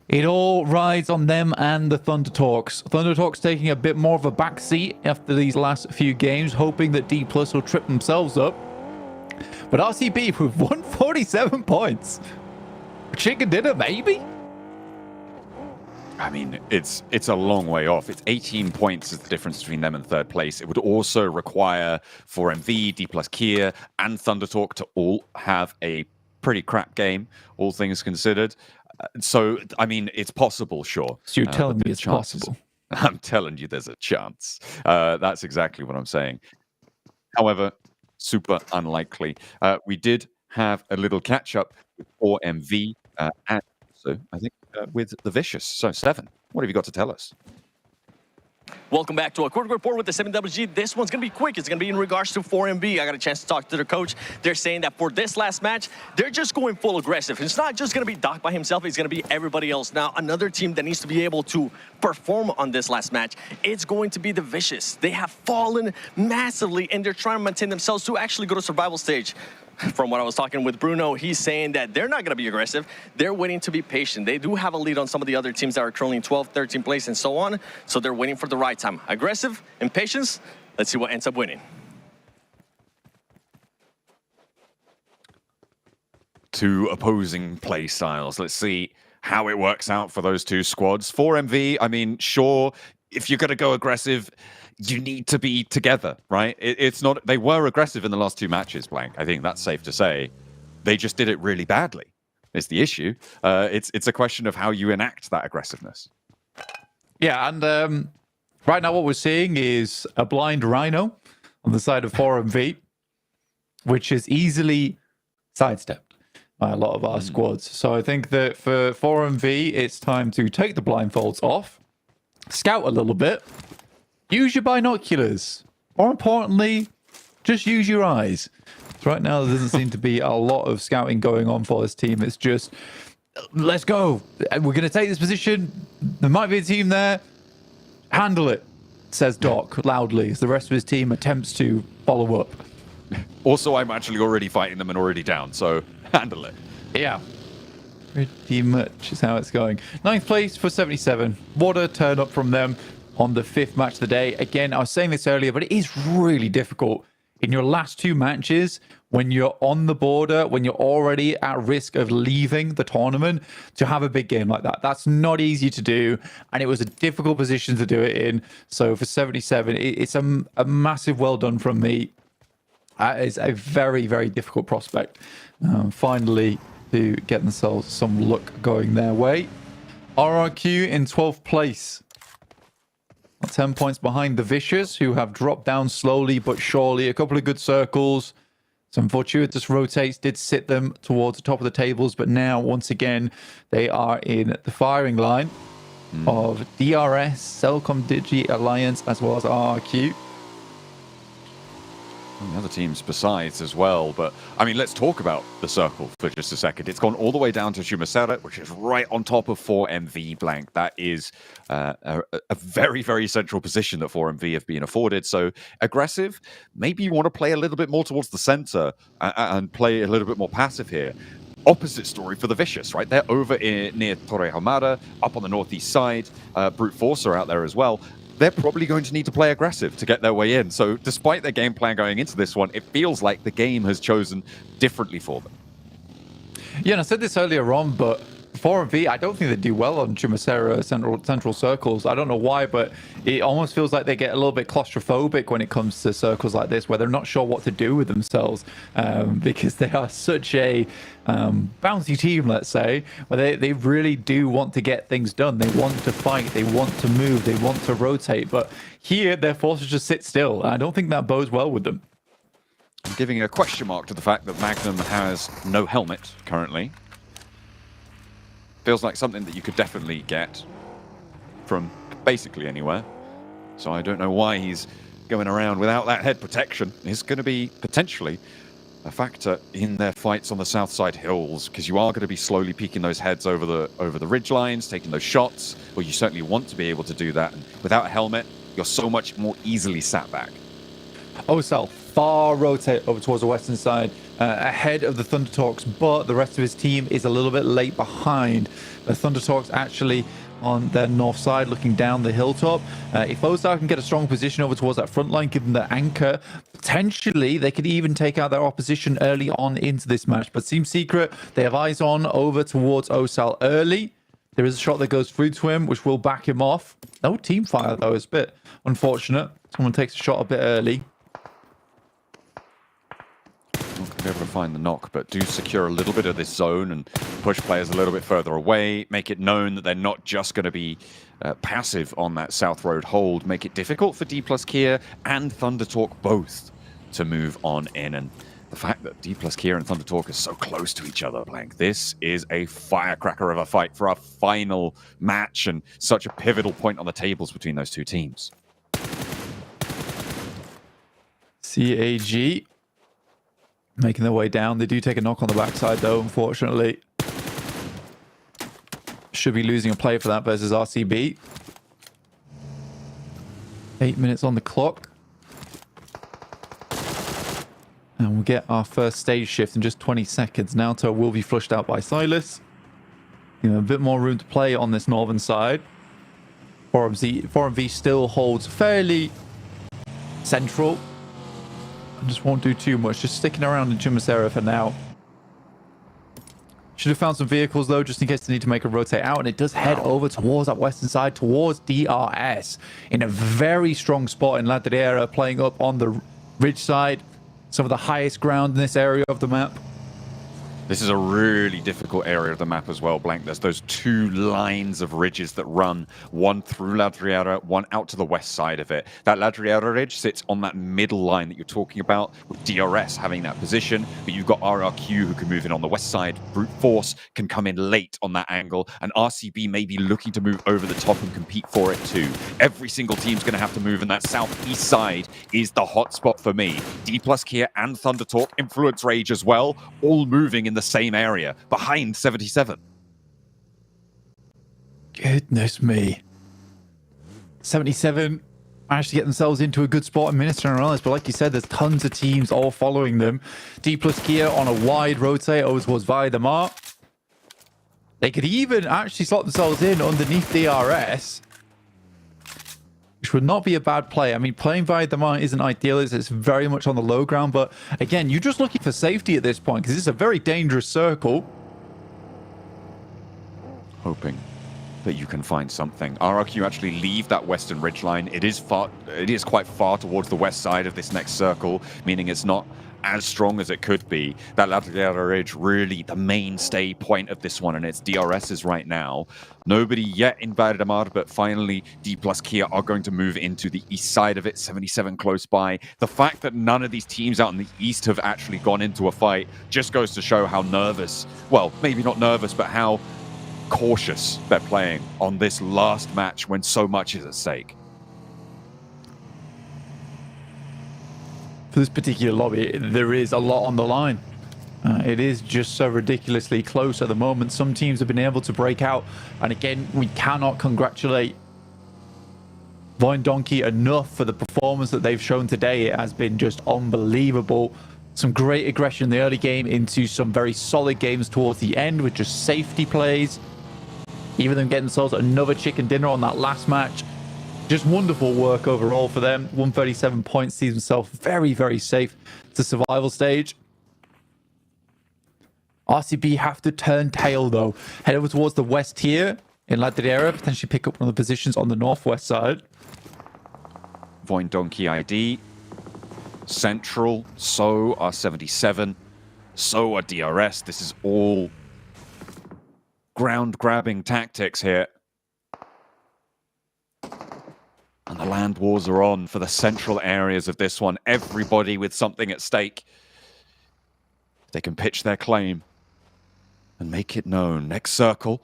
It all rides on them and the Thunder Talks. Thunder Talks taking a bit more of a backseat after these last few games, hoping that D Plus will trip themselves up. But RCB with 147 points. Chicken dinner, maybe? I mean, it's a long way off. It's 18 points is the difference between them and third place. It would also require 4MV, D plus Kia, and Thunder Talk to all have a pretty crap game, all things considered. So, I mean, it's possible, sure. So you're telling me it's possible? I'm telling you there's a chance. That's exactly what I'm saying. However, super unlikely. We did have a little catch-up with 4MV and also, I think, with the Vicious. So, Stefan, what have you got to tell us? Welcome back to a quick report with the 7WG. This one's going to be quick. It's going to be in regards to 4MV. I got a chance to talk to their coach. They're saying that for this last match, they're just going full aggressive. It's not just going to be Doc by himself. It's going to be everybody else. Now, another team that needs to be able to perform on this last match, it's going to be the Vicious. They have fallen massively, and they're trying to maintain themselves to actually go to survival stage. From what I was talking with Bruno, he's saying that they're not going to be aggressive. They're waiting to be patient. They do have a lead on some of the other teams that are currently in 12th, 13th place, and so on. So they're waiting for the right time. Aggressive and patience. Let's see what ends up winning. Two opposing play styles. Let's see how it works out for those two squads. 4MV, I mean, sure, if you're going to go aggressive, you need to be together, right? It's not. They were aggressive in the last two matches, Blank. I think that's safe to say. They just did it really badly. Is the issue? It's a question of how you enact that aggressiveness. Yeah, and right now what we're seeing is a blind Rhino on the side of 4MV, which is easily sidestepped by a lot of our squads. So I think that for 4MV, it's time to take the blindfolds off, scout a little bit, use your binoculars. More importantly, just use your eyes. So right now, there doesn't seem to be a lot of scouting going on for this team. It's just, let's go. We're going to take this position. There might be a team there. Handle it, says Doc loudly as the rest of his team attempts to follow up. Also, I'm actually already fighting them and already down, so handle it. Yeah. Pretty much is how it's going. 9th place for 77. What a turn up from them on the 5th match of the day. Again, I was saying this earlier, but it is really difficult in your last two matches when you're on the border, when you're already at risk of leaving the tournament, to have a big game like that. That's not easy to do, and it was a difficult position to do it in. So for 77, it's a massive well done from me. That is a very, very difficult prospect. Finally, to get themselves some luck going their way. RRQ in 12th place. 10 points behind the Vicious, who have dropped down slowly but surely. A couple of good circles. Some fortuitous rotates did sit them towards the top of the tables, but now, once again, they are in the firing line of DRS, Cellcom Digi Alliance, as well as RRQ. And the other teams besides as well, but I mean, let's talk about the circle for just a second. It's gone all the way down to Shumasera, which is right on top of 4MV Blank. That is a very, very central position that 4MV have been afforded. So aggressive, maybe you want to play a little bit more towards the center and play a little bit more passive here. Opposite story for the Vicious, right? They're over near Torre Hamada, up on the northeast side. Brute Force are out there as well. They're probably going to need to play aggressive to get their way in. So despite their game plan going into this one, it feels like the game has chosen differently for them. Yeah, and I said this earlier on, but 4MV, I don't think they do well on Chumasera central circles. I don't know why, but it almost feels like they get a little bit claustrophobic when it comes to circles like this, where they're not sure what to do with themselves, because they are such a bouncy team, let's say, where they really do want to get things done. They want to fight, they want to move, they want to rotate, but here they're forced to just sit still. I don't think that bodes well with them. I'm giving a question mark to the fact that Magnum has no helmet currently. Feels like something that you could definitely get from basically anywhere. So I don't know why he's going around without that head protection. It's going to be potentially a factor in their fights on the south side hills, because you are going to be slowly peeking those heads over the ridge lines, taking those shots. Well, you certainly want to be able to do that. And without a helmet, you're so much more easily sat back. OSL far rotate over towards the western side. ahead of the Thunder Talks, but the rest of his team is a little bit late behind. The Thunder Talks actually on their north side looking down the hilltop. If Ozar can get a strong position over towards that front line, give them the anchor, potentially they could even take out their opposition early on into this match. But Team Secret, they have eyes on over towards Osal early. There is a shot that goes through to him, which will back him off. No team fire, though. It's a bit unfortunate. Someone takes a shot a bit early. Not going to be able to find the knock, but do secure a little bit of this zone and push players a little bit further away. Make it known that they're not just going to be passive on that South Road hold. Make it difficult for D plus Kia and Thunder Talk both to move on in. And the fact that D plus Kia and Thunder Talk are so close to each other, Blank, this is a firecracker of a fight for our final match and such a pivotal point on the tables between those two teams. CAG making their way down. They do take a knock on the backside, though, unfortunately. Should be losing a play for that versus RCB. 8 minutes on the clock. And we'll get our first stage shift in just 20 seconds. Naoto will be flushed out by Silas. You know, a bit more room to play on this northern side. 4MV still holds fairly central. I just won't do too much. Just sticking around in Chumasera for now. Should have found some vehicles, though, just in case they need to make a rotate out. And it does head over towards that western side, towards DRS. In a very strong spot in Ladriera, playing up on the ridge side. Some of the highest ground in this area of the map. This is a really difficult area of the map as well, Blank. There's those two lines of ridges that run, one through Ladriera, one out to the west side of it. That Ladriera ridge sits on that middle line that you're talking about, with DRS having that position, but you've got RRQ who can move in on the west side. Brute Force can come in late on that angle, and RCB may be looking to move over the top and compete for it too. Every single team's going to have to move, and that southeast side is the hotspot for me. D plus Kia and Thunder Talk, Influence Rage as well, all moving in the same area behind 77. Goodness me. 77 managed to get themselves into a good spot in Minister and Morales, but like you said, there's tons of teams all following them. D plus Kia on a wide rotate over towards Via de Mar. They could even actually slot themselves in underneath DRS, which would not be a bad play. I mean, playing Via de Mar isn't ideal. It's very much on the low ground, but again, you're just looking for safety at this point because it's a very dangerous circle. Hoping that you can find something. RRQ actually leave that western ridgeline. It is quite far towards the west side of this next circle, meaning it's not as strong as it could be. That Ladriera Ridge really the mainstay point of this one, and it's DRS's right now. Nobody yet in Via de Mar, but finally D plus Kia are going to move into the east side of it, 77 close by. The fact that none of these teams out in the east have actually gone into a fight just goes to show how nervous, well, maybe not nervous, but how cautious they're playing on this last match when so much is at stake. For this particular lobby, there is a lot on the line. It is just so ridiculously close at the moment. Some teams have been able to break out, and again, we cannot congratulate Voin Donkey enough for the performance that they've shown today. It has been just unbelievable. Some great aggression in the early game into some very solid games towards the end with just safety plays. Even them getting themselves another chicken dinner on that last match. Just wonderful work overall for them. 137 points, sees himself very, very safe to survival stage. RCB have to turn tail, though. Head over towards the west here in Ladriera, potentially pick up one of the positions on the northwest side. Voin Donkey ID. Central, so are 77, so are DRS. This is all ground-grabbing tactics here. And the land wars are on for the central areas of this one. Everybody with something at stake. They can pitch their claim and make it known. Next circle,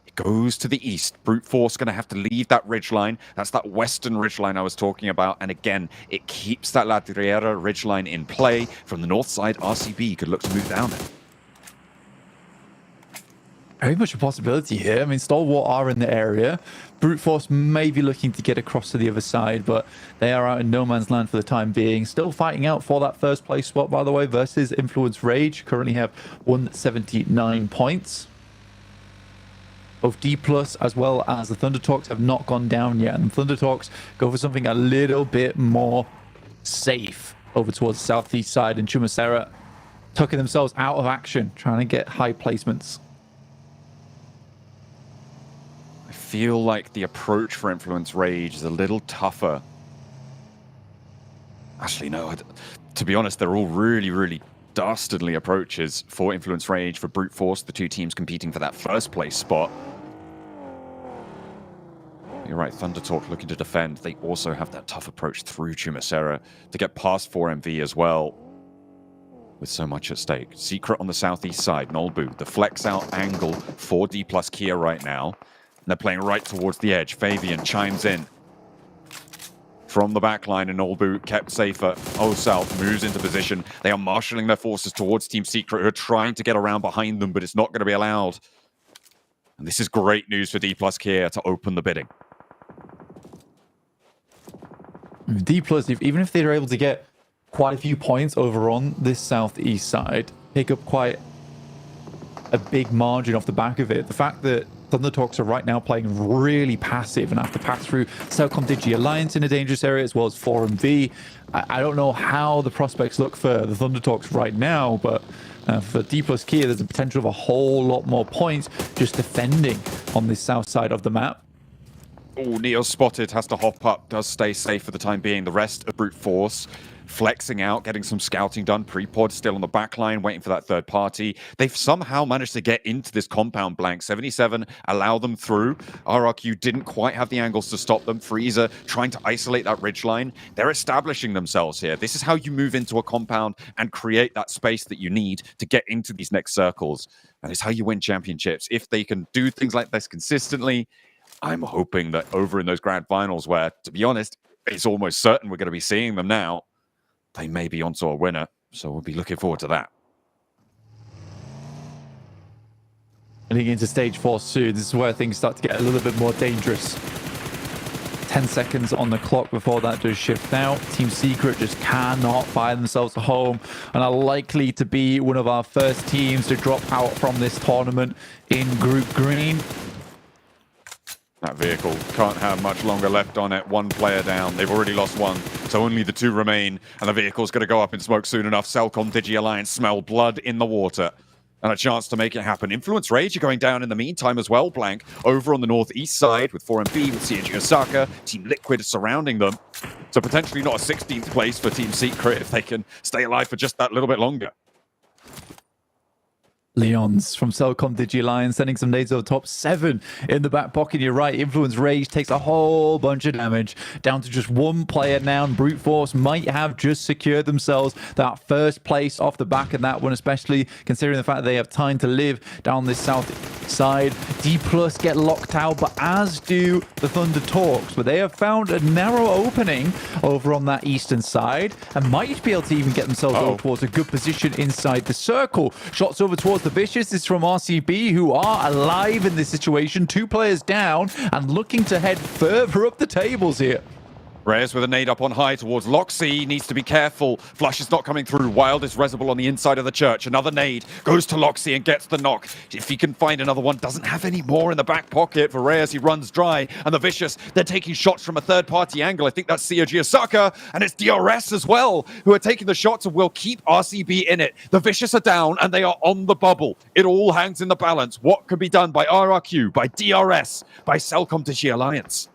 it goes to the east. Brute Force going to have to leave that ridgeline. That's that western ridgeline I was talking about. And again, it keeps that Ladriera ridgeline in play. From the north side, RCB could look to move down it. very much a possibility here. I mean, Stalwart are in the area. Brute Force may be looking to get across to the other side, but they are out in no man's land for the time being. Still fighting out for that first place spot, by the way, versus Influence Rage. Currently have 179 points. Both D+ as well as the Thunder Talks have not gone down yet. And the Thunder Talks go for something a little bit more safe over towards the southeast side. And Chumasera tucking themselves out of action, trying to get high placements. I feel like the approach for Influence Rage is a little tougher. Actually, no. To be honest, they're all really, really dastardly approaches for Influence Rage, for Brute Force, the two teams competing for that first place spot. You're right, Thunder Talk looking to defend. They also have that tough approach through Chumasera to get past 4MV as well, with so much at stake. Secret on the southeast side, Nolbu, the flex out angle for D+ Kia right now. And they're playing right towards the edge. Fabian chimes in from the back line, and Nolbu kept safer. South moves into position. They are marshalling their forces towards Team Secret, who are trying to get around behind them, but it's not going to be allowed. And this is great news for D+ Kia to open the bidding. D+, even if they're able to get quite a few points over on this southeast side, pick up quite a big margin off the back of it. The fact that Thunder Talks are right now playing really passive and have to pass through Celcom Digi Alliance in a dangerous area, as well as 4MV. I don't know how the prospects look for the Thunder Talks right now, but for D+ Kia, there's a potential of a whole lot more points just defending on this south side of the map. Oh, Neo spotted, has to hop up, does stay safe for the time being. The rest of Brute Force flexing out, getting some scouting done. Prepod still on the back line, waiting for that third party. They've somehow managed to get into this compound blank. 77 allow them through. RRQ didn't quite have the angles to stop them. Freezer trying to isolate that ridgeline. They're establishing themselves here. This is how you move into a compound and create that space that you need to get into these next circles. And it's how you win championships. If they can do things like this consistently, I'm hoping that over in those grand finals where, to be honest, it's almost certain we're going to be seeing them now, they may be onto a winner. So we'll be looking forward to that. Heading into stage 4 soon. This is where things start to get a little bit more dangerous. 10 seconds on the clock before that does shift out. Team Secret just cannot fire themselves home and are likely to be one of our first teams to drop out from this tournament in Group Green. That vehicle can't have much longer left on it. One player down. They've already lost one, so only the two remain. And the vehicle's going to go up in smoke soon enough. Celcom Digi Alliance smell blood in the water. And a chance to make it happen. Influence Rage are going down in the meantime as well, Blank. Over on the northeast side with 4MB, with CNG Osaka. Team Liquid surrounding them. So potentially not a 16th place for Team Secret if they can stay alive for just that little bit longer. Leons from Celcom Digi Alliance sending some nades over top. 7 in the back pocket. You're right. Influence Rage takes a whole bunch of damage. Down to just one player now. And Brute Force might have just secured themselves that first place off the back of that one, especially considering the fact that they have time to live down this south side. D+ get locked out, but as do the Thunder Talks. But they have found a narrow opening over on that eastern side and might be able to even get themselves over towards a good position inside the circle. Shots over towards the Vicious is from RCB, who are alive in this situation. 2 players down and looking to head further up the tables here. Reyes with a nade up on high towards Loxy. Needs to be careful. Flush is not coming through. Wild is Resible on the inside of the church. Another nade goes to Loxy and gets the knock. If he can find another one, doesn't have any more in the back pocket for Reyes. He runs dry. And the Vicious, they're taking shots from a third-party angle. I think that's COG Osaka. And it's DRS as well, who are taking the shots and will keep RCB in it. The Vicious are down and they are on the bubble. It all hangs in the balance. What could be done by RRQ, by DRS, by Celcom Digi Alliance?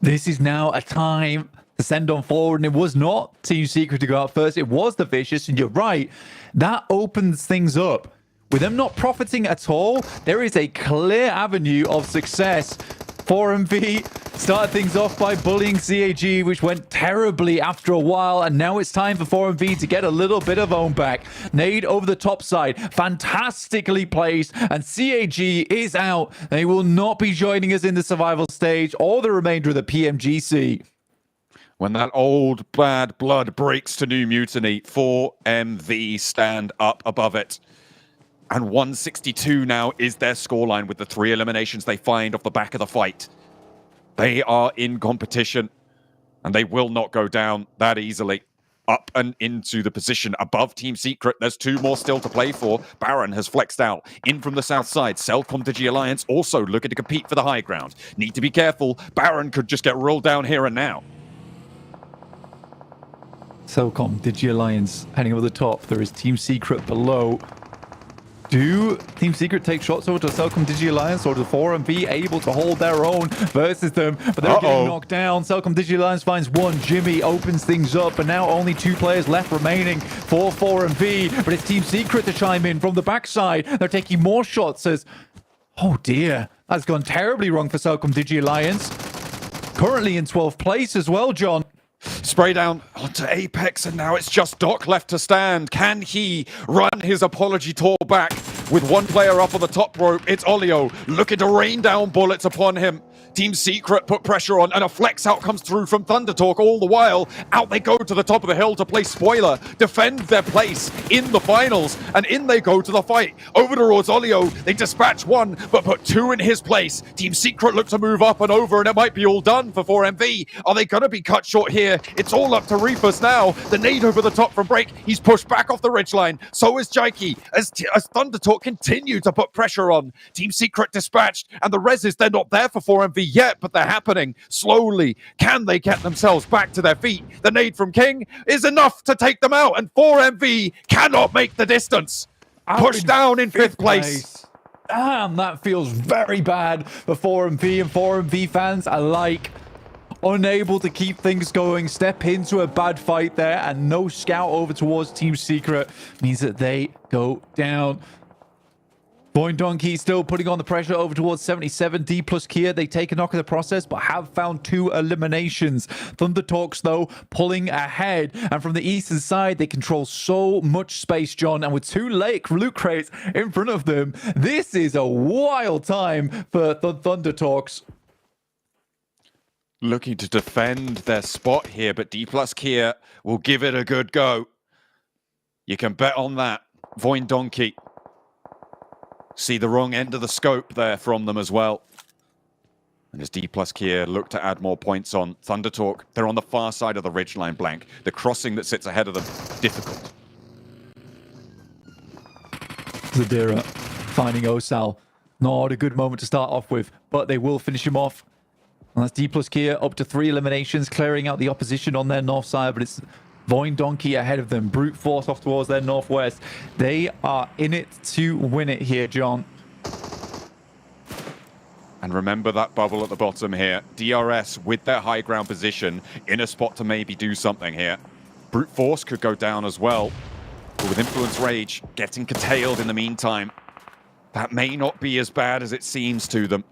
This is now a time to send on forward, and it was not Team Secret to go out first. It was the Vicious, and you're right. That opens things up. With them not profiting at all, there is a clear avenue of success. 4MV started things off by bullying CAG, which went terribly after a while, and now it's time for 4MV to get a little bit of own back. Nade over the top side, fantastically placed, and CAG is out. They will not be joining us in the survival stage or the remainder of the PMGC. When that old bad blood breaks to new mutiny, 4MV stand up above it. And 162 now is their scoreline with the 3 eliminations they find off the back of the fight. They are in competition, and they will not go down that easily. Up and into the position above Team Secret. There's 2 more still to play for. Baron has flexed out. In from the south side. Cellcom Digi Alliance also looking to compete for the high ground. Need to be careful. Baron could just get rolled down here and now. Cellcom Digi Alliance heading over the top. There is Team Secret below. Do Team Secret take shots over to Cellcom Digi Alliance, or does 4MV able to hold their own versus them? But they're getting knocked down. Cellcom Digi Alliance finds one. Jimmy opens things up, and now only 2 players left remaining for 4MV. But it's Team Secret to chime in from the backside. They're taking more shots as... Oh dear, that's gone terribly wrong for Cellcom Digi Alliance. Currently in 12th place as well, John. Spray down onto Apex, and now it's just Doc left to stand. Can he run his apology tour back with 1 player up on the top rope? It's Olio looking to rain down bullets upon him. Team Secret put pressure on, and a flex out comes through from Thunder Talk. All the while, out they go to the top of the hill to play spoiler, defend their place in the finals, and in they go to the fight. Over towards Olio, they dispatch 1, but put 2 in his place. Team Secret look to move up and over, and it might be all done for 4MV. Are they going to be cut short here? It's all up to Reapers now. The nade over the top from Break. He's pushed back off the ridgeline. So is Jaiki, as Thunder Talk continue to put pressure on. Team Secret dispatched, and the reses, they're not there for 4MV yet, but they're happening slowly. Can they get themselves back to their feet? The nade from King is enough to take them out, and 4MV cannot make the distance. Pushed down in 5th place. Damn, that feels very bad for 4MV and 4MV fans alike. Unable to keep things going, step into a bad fight there, and no scout over towards Team Secret means that they go down. Boing Donkey still putting on the pressure over towards 77. D plus Kia, they take a knock in the process, but have found 2 eliminations. Thunder Talks, though, pulling ahead. And from the eastern side, they control so much space, John. And with 2 loot crates in front of them, this is a wild time for Thunder Talks. Looking to defend their spot here, but D plus Kia will give it a good go. You can bet on that. Voin Donkey. See the wrong end of the scope there from them as well. And as D plus Kia look to add more points on Thunder Talk, they're on the far side of the ridgeline blank. The crossing that sits ahead of them, difficult. Zadira finding Osal. Not a good moment to start off with, but they will finish him off. And that's D plus Kia up to 3 eliminations, clearing out the opposition on their north side, but it's Voin Donkey ahead of them. Brute Force off towards their northwest. They are in it to win it here, John. And remember that bubble at the bottom here. DRS with their high ground position in a spot to maybe do something here. Brute Force could go down as well. But with Influence Rage getting curtailed in the meantime, that may not be as bad as it seems to them.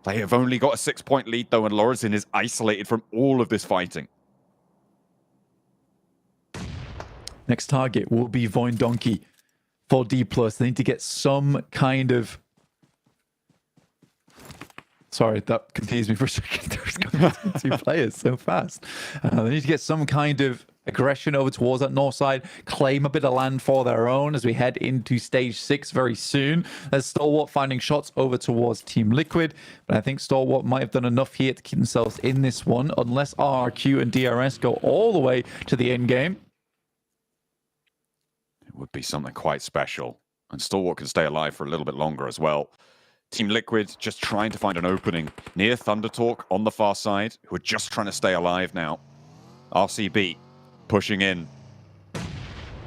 They have only got a 6-point lead, though, and Lorazin is isolated from all of this fighting. Next target will be Voin Donkey for D+. They need to get some kind of... Sorry, that confused me for a second. There's going to be 2 players so fast. They need to get some kind of aggression over towards that north side, claim a bit of land for their own as we head into stage 6 very soon. There's Stalwart finding shots over towards Team Liquid, but I think Stalwart might have done enough here to keep themselves in this one, unless RRQ and DRS go all the way to the end game. It would be something quite special, and Stalwart can stay alive for a little bit longer as well. Team Liquid just trying to find an opening near Thunder Talk on the far side, who are just trying to stay alive now. RCB pushing in,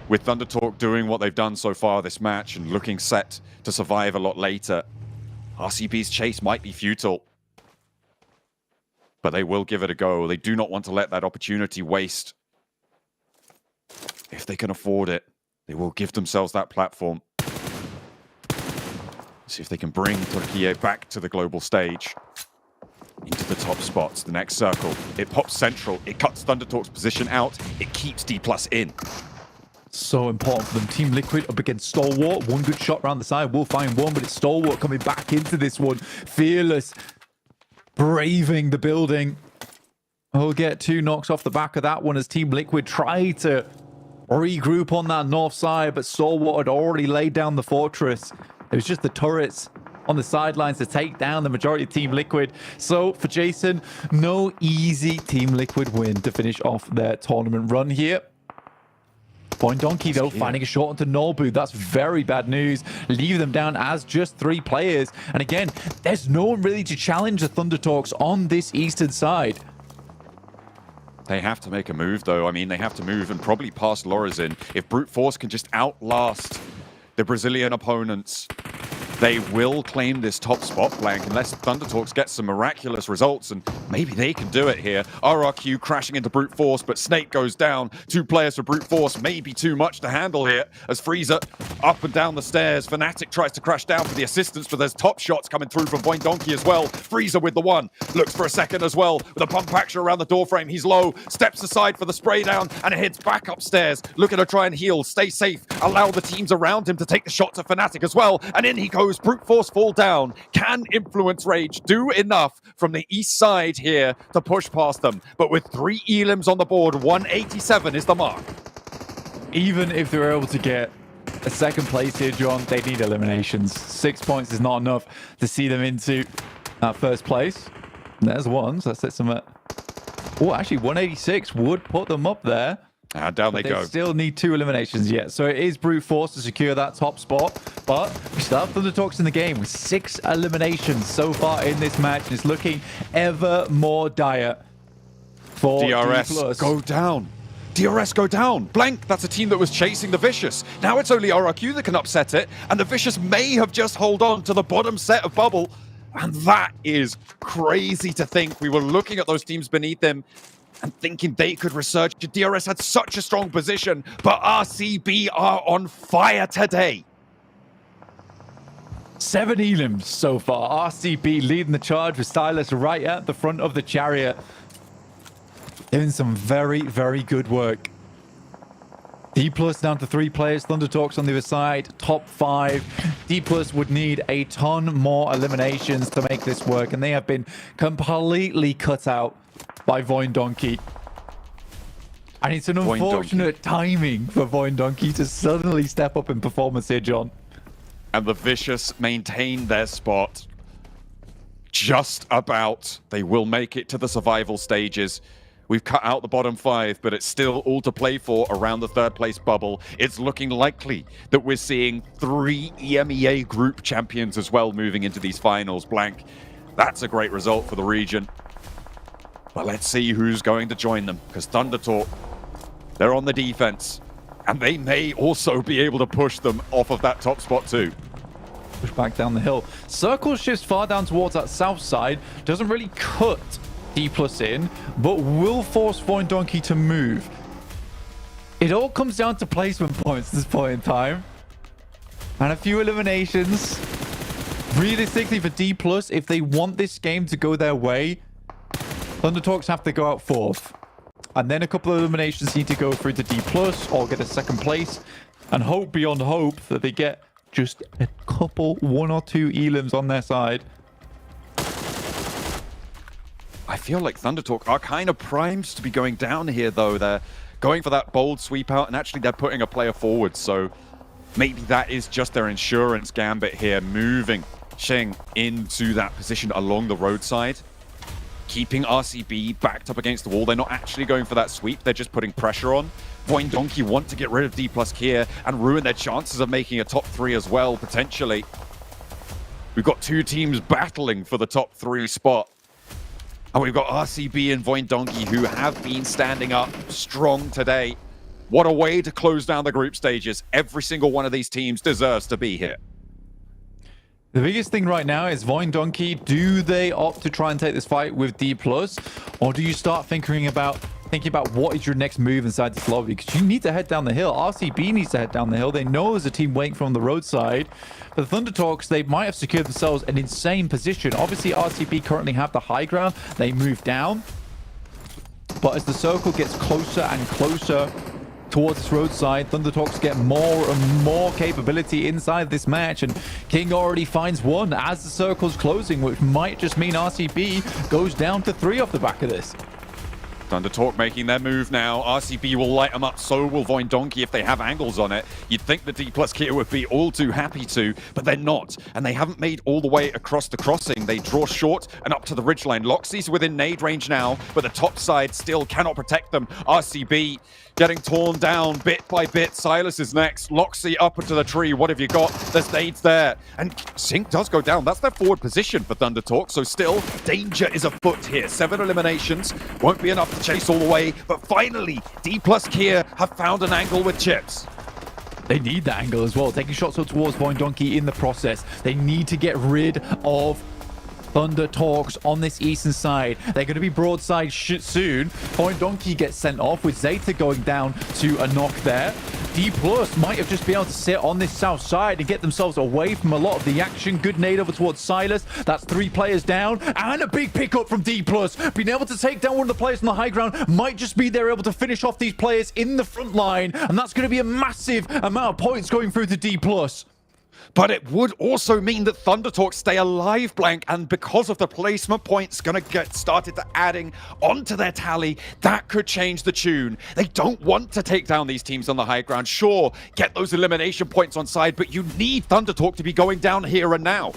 with Thunder Talk doing what they've done so far this match and looking set to survive a lot later. RCB's chase might be futile, but they will give it a go. They do not want to let that opportunity waste. If they can afford it, they will give themselves that platform. See if they can bring Turkey back to the global stage. Into the top spots. The next circle. It pops central. It cuts Thunder Talk's position out. It keeps D+ in. So important for them. Team Liquid up against Stalwart. One good shot around the side. We'll find one, but it's Stalwart coming back into this one. Fearless. Braving the building. We'll get 2 knocks off the back of that one as Team Liquid try to regroup on that north side, but saw what had already laid down the fortress. It was just the turrets on the sidelines to take down the majority of Team Liquid. So for Jason, no easy Team Liquid win to finish off their tournament run here. Donkey, though, finding a shot onto Norbu. That's very bad news. Leave them down as just 3 players. And again, there's no one really to challenge the ThunderTalks on this eastern side. They have to make a move, though. I mean, they have to move and probably pass Lorazin. If Brute Force can just outlast the Brazilian opponents, they will claim this top spot blank unless ThunderTalks get some miraculous results, and maybe they can do it here. RRQ crashing into Brute Force, but Snake goes down. 2 players for Brute Force, maybe too much to handle here as Freezer up and down the stairs. Fnatic tries to crash down for the assistance, but there's top shots coming through from Donkey as well. Freezer with the 1, looks for a second as well with a pump action around the door frame. He's low, steps aside for the spray down and heads back upstairs, looking to try and heal, stay safe, allow the teams around him to take the shot to Fnatic as well, and in he goes. Brute Force fall down. Can Influence Rage do enough from the east side here to push past them? But with 3 elims on the board, 187 is the mark. Even if they're able to get a second place here, John, they need eliminations. 6 points is not enough to see them into first place. And there's 1, so let's set some... Oh, actually, 186 would put them up there. And down they go. Still need 2 eliminations yet. So it is Brute Force to secure that top spot. But we still have ThunderTalks in the game with 6 eliminations so far in this match. And it's looking ever more dire for DRS go down. DRS go down. Blank, that's a team that was chasing the Vicious. Now it's only RRQ that can upset it. And the Vicious may have just hold on to the bottom set of bubble. And that is crazy to think. We were looking at those teams beneath them and thinking they could resurge. DRS had such a strong position, but RCB are on fire today. 7 elims so far. RCB leading the charge with Silas right at the front of the chariot. Doing some very, very good work. D+ down to 3 players. ThunderTalks on the other side, top 5. D+ would need a ton more eliminations to make this work, and they have been completely cut out by Donkey. And it's an unfortunate timing for Donkey to suddenly step up in performance here, John. And the Vicious maintain their spot. Just about. They will make it to the survival stages. We've cut out the bottom 5, but it's still all to play for around the 3rd place bubble. It's looking likely that we're seeing 3 EMEA group champions as well moving into these finals. Blank, that's a great result for the region. But let's see who's going to join them, because ThunderTalk, they're on the defense, and they may also be able to push them off of that top spot too. Push back down the hill. Circle shifts far down towards that south side. Doesn't really cut D+ in, but will force Donkey to move. It all comes down to placement points at this point in time. And a few eliminations. Realistically for D+, if they want this game to go their way, ThunderTalks have to go out 4th. And then a couple of eliminations need to go through to D+, or get a 2nd place. And hope beyond hope that they get just a couple, 1 or 2 elims on their side. I feel like ThunderTalk are kind of primed to be going down here, though. They're going for that bold sweep out, and actually they're putting a player forward. So maybe that is just their insurance gambit here, moving Sheng into that position along the roadside. Keeping RCB backed up against the wall. They're not actually going for that sweep. They're just putting pressure on. Donkey want to get rid of D+ here and ruin their chances of making a top 3 as well, potentially. We've got 2 teams battling for the top 3 spot. And we've got RCB and Donkey who have been standing up strong today. What a way to close down the group stages. Every single one of these teams deserves to be here. The biggest thing right now is Donkey. Do they opt to try and take this fight with D+, or do you start thinking about what is your next move inside this lobby? Because you need to head down the hill. RCB needs to head down the hill. They know there's a team waiting from the roadside. For the ThunderTalks, they might have secured themselves an insane position. Obviously, RCB currently have the high ground. They move down. But as the circle gets closer and closer towards this roadside, ThunderTalks get more and more capability inside this match, and King already finds 1 as the circle's closing, which might just mean RCB goes down to 3 off the back of this. Thunder Talk making their move now. RCB will light them up, so will Voin Donkey if they have angles on it. You'd think the D+ Kia would be all too happy to, but they're not. And they haven't made all the way across the crossing. They draw short and up to the ridgeline. Loxy's within nade range now, but the top side still cannot protect them. RCB getting torn down bit by bit. Silas is next. Loxy up into the tree. What have you got? There's nades there. And Sync does go down. That's their forward position for Thunder Talk. So still, danger is afoot here. 7 eliminations. Won't be enough to chase all the way. But finally, D+ Kia have found an angle with chips. They need that angle as well. Taking shots up towards Voin Donkey in the process. They need to get rid of Thunder Talks on this eastern side. They're going to be broadside soon. Voin Donkey gets sent off with Zeta going down to a knock there. D+ might have just been able to sit on this south side and get themselves away from a lot of the action. Good nade over towards Silas. That's 3 players down. And a big pickup from D+. Being able to take down one of the players on the high ground might just be they're able to finish off these players in the front line. And that's going to be a massive amount of points going through to D+. But it would also mean that Thunder Talk stay alive, Blank, and because of the placement points going to get started to adding onto their tally, that could change the tune. They don't want to take down these teams on the high ground. Sure, get those elimination points on side, but you need Thunder Talk to be going down here and now.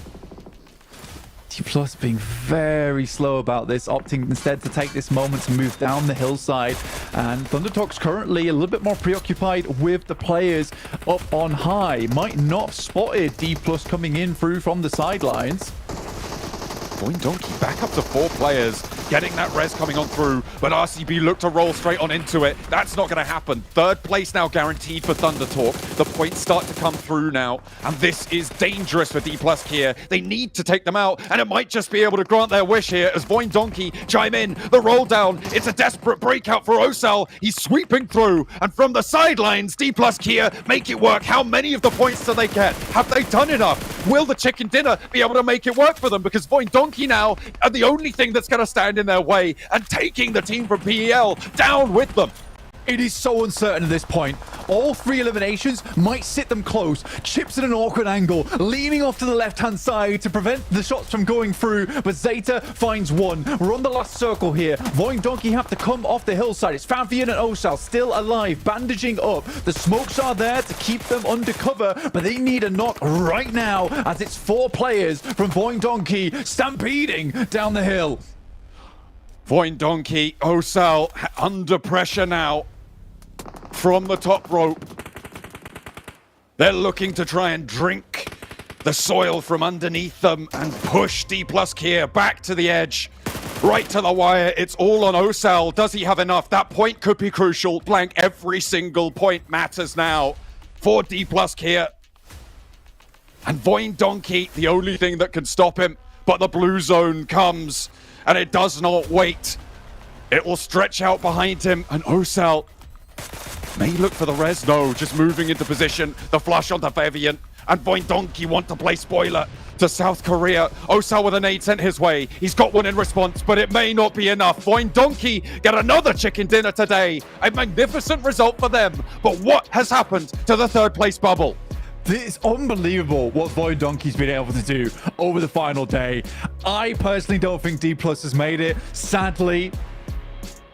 D+ being very slow about this, opting instead to take this moment to move down the hillside. And Thunder Talk's currently a little bit more preoccupied with the players up on high. Might not have spotted D+ coming in through from the sidelines. Voin Donkey back up to 4 players, getting that res coming on through, but RCB look to roll straight on into it. That's not going to happen. 3rd place now guaranteed for Thunder Talk. The points start to come through now, and this is dangerous for D+ Kia. They need to take them out, and it might just be able to grant their wish here as Voin Donkey chime in. The roll down, it's a desperate breakout for Osal. He's sweeping through, and from the sidelines, D+ Kia make it work. How many of the points do they get? Have they done enough? Will the chicken dinner be able to make it work for them? Because Voin Donkey now are the only thing that's going to stand in their way and taking the team from PEL down with them. It is so uncertain at this point. All 3 eliminations might sit them close. Chips at an awkward angle, leaning off to the left-hand side to prevent the shots from going through, but Zeta finds one. We're on the last circle here. Voin Donkey have to come off the hillside. It's Fanfian and Osal still alive, bandaging up. The smokes are there to keep them undercover, but they need a knock right now as it's 4 players from Voin Donkey stampeding down the hill. Voin Donkey, Osal under pressure now from the top rope. They're looking to try and drink the soil from underneath them and push D+ Kia back to the edge, right to the wire. It's all on Osal. Does he have enough? That point could be crucial. Blank, every single point matters now for D+ Kia. And Voin Donkey, the only thing that can stop him, but the blue zone comes and it does not wait. It will stretch out behind him, and Osal may look for the res. No, just moving into position. The flush onto Favian, and Voin Donkey want to play spoiler to South Korea. Osal with a nade sent his way. He's got one in response, but it may not be enough. Voin Donkey get another chicken dinner today. A magnificent result for them. But what has happened to the 3rd place bubble? It's unbelievable what Voin Donkey's been able to do over the final day. I personally don't think D+ has made it. Sadly,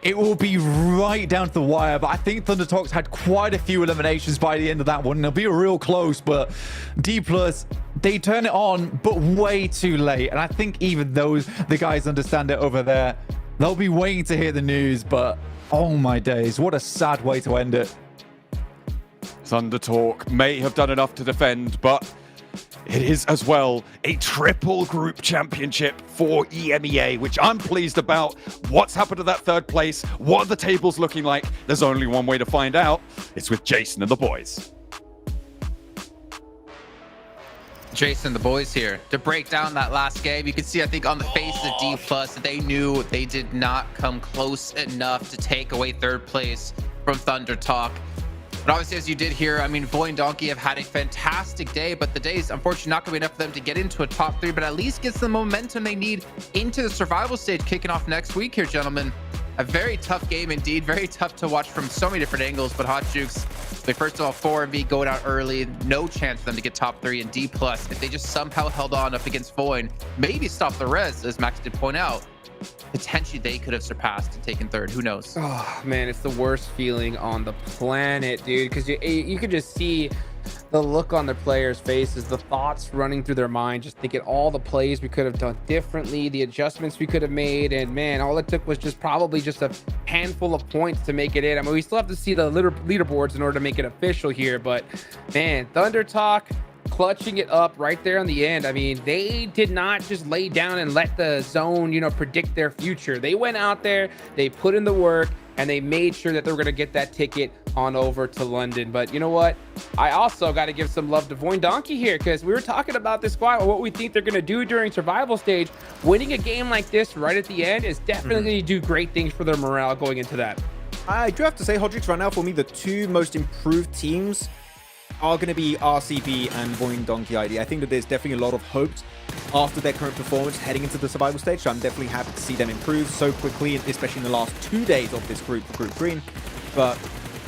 it will be right down to the wire, but I think Thunder Talks had quite a few eliminations by the end of that one. It'll be real close, but D+, they turn it on, but way too late. And I think even the guys understand it over there. They'll be waiting to hear the news, but oh my days, what a sad way to end it. Thunder Talk may have done enough to defend, but it is as well a triple group championship for EMEA, which I'm pleased about. What's happened to that 3rd place? What are the tables looking like? There's only one way to find out. It's with Jason and the boys. Jason, the boys here to break down that last game. You can see, I think, on the face of D+, that they knew they did not come close enough to take away 3rd place from Thunder Talk. But obviously, as you did hear, I mean, Voin Donkey have had a fantastic day, but the day is unfortunately not going to be enough for them to get into a top 3, but at least gets the momentum they need into the survival stage kicking off next week here, gentlemen. A very tough game indeed, very tough to watch from so many different angles, but Hot Jukes, they first of all 4MV going out early, no chance for them to get top 3, and D+, if they just somehow held on up against Voin, maybe stop the res, as Max did point out, potentially they could have surpassed and taken third. Who knows? Oh man, it's the worst feeling on the planet, dude, because you could just see the look on the players' faces, the thoughts running through their mind, just thinking all the plays we could have done differently, the adjustments we could have made, and man, all it took was probably just a handful of points to make it in. I mean, we still have to see the leaderboards in order to make it official here, but man, Thunder Talk clutching it up right there on the end. I mean, they did not just lay down and let the zone, predict their future. They went out there, they put in the work, and they made sure that they were going to get that ticket on over to London. But you know what? I also got to give some love to Voin Donkey here, because we were talking about this squad, what we think they're going to do during survival stage. Winning a game like this right at the end is definitely going to do great things for their morale going into that. I do have to say, Hodrix, right now, for me, the two most improved teams are going to be RCB and Voin Donkey ID. I think that there's definitely a lot of hopes after their current performance heading into the survival stage. So I'm definitely happy to see them improve so quickly, especially in the last 2 days of this group green. But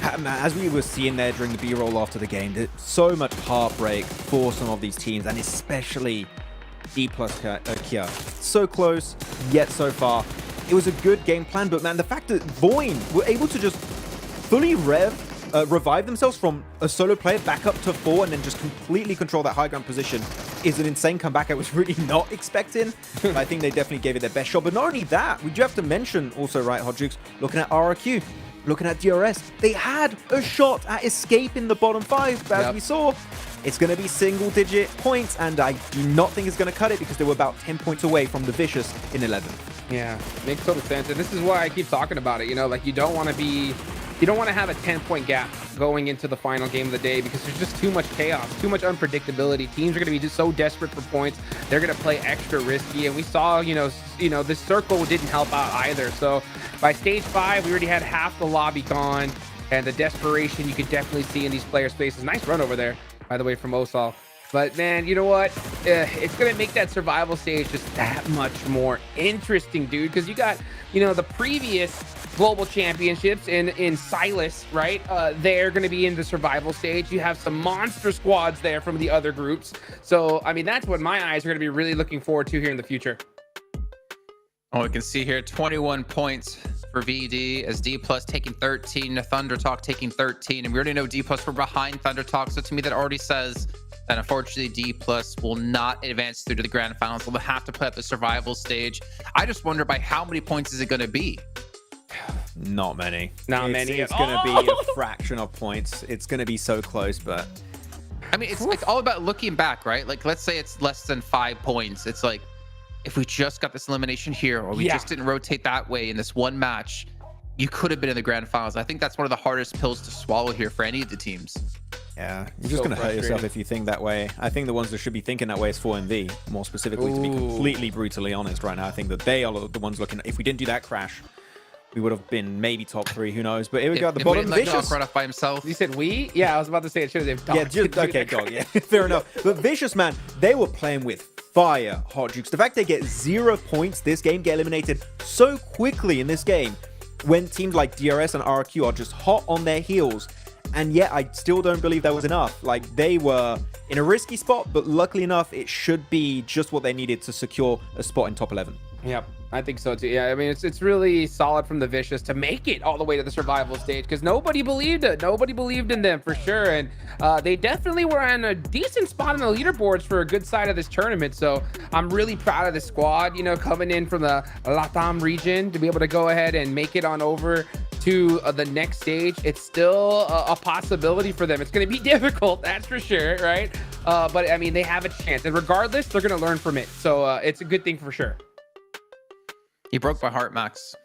as we were seeing there during the B-roll after the game, there's so much heartbreak for some of these teams, and especially D+ Kia. So close, yet so far. It was a good game plan, but man, the fact that Voin were able to just fully revive themselves from a solo player back up to 4 and then just completely control that high ground position is an insane comeback I was really not expecting. But I think they definitely gave it their best shot. But not only that, we do have to mention also, right, Hodrix, looking at RRQ, looking at DRS, they had a shot at escaping the bottom 5, but as we saw, it's going to be single-digit points, and I do not think it's going to cut it because they were about 10 points away from the Vicious in 11th. Yeah, makes total sense. And this is why I keep talking about it. Like you don't want to have a 10-point gap going into the final game of the day, because there's just too much chaos, too much unpredictability. Teams are going to be just so desperate for points. They're going to play extra risky. And we saw, this circle didn't help out either. So by stage 5, we already had half the lobby gone, and the desperation you could definitely see in these players' faces. Nice run over there, by the way, from Osal. But man, you know what? It's going to make that survival stage just that much more interesting, dude. Because you got, the previous global championships in Silas, right? They're going to be in the survival stage. You have some monster squads there from the other groups. So, I mean, that's what my eyes are going to be really looking forward to here in the future. Oh, we can see here 21 points for VD as D+ taking 13, Thunder Talk taking 13. And we already know D+ were behind Thunder Talk. So to me, that already says that unfortunately D+ will not advance through to the grand finals. They'll have to play at the survival stage. I just wonder by how many points is it going to be? Not many. Not many. It's going to be a fraction of points. It's going to be so close, but I mean, it's like all about looking back, right? Like, let's say it's less than 5 points. It's like, if we just got this elimination here, or we just didn't rotate that way in this one match, you could have been in the grand finals. I think that's one of the hardest pills to swallow here for any of the teams. Yeah, you're just going to hurt yourself if you think that way. I think the ones that should be thinking that way is 4MV, more specifically, to be completely brutally honest right now. I think that they are the ones looking, if we didn't do that crash, we would have been maybe top 3, who knows. But here we go at the bottom. Vicious run off by himself. You said we? Yeah, I was about to say it should have. Yeah, okay, dog. Yeah, fair enough. But Vicious, man, they were playing with fire, Hot Jukes. The fact they get 0 points this game, get eliminated so quickly in this game, when teams like DRS and RRQ are just hot on their heels, and yet I still don't believe that was enough. Like, they were in a risky spot, but luckily enough, it should be just what they needed to secure a spot in top 11. Yep, I think so too. Yeah, I mean, it's really solid from the Vicious to make it all the way to the survival stage, because nobody believed it. Nobody believed in them for sure. And they definitely were on a decent spot on the leaderboards for a good side of this tournament. So I'm really proud of the squad, coming in from the Latam region to be able to go ahead and make it on over to the next stage. It's still a possibility for them. It's going to be difficult, that's for sure, right? But I mean, they have a chance, and regardless, they're going to learn from it. So it's a good thing for sure. You broke my heart, Max.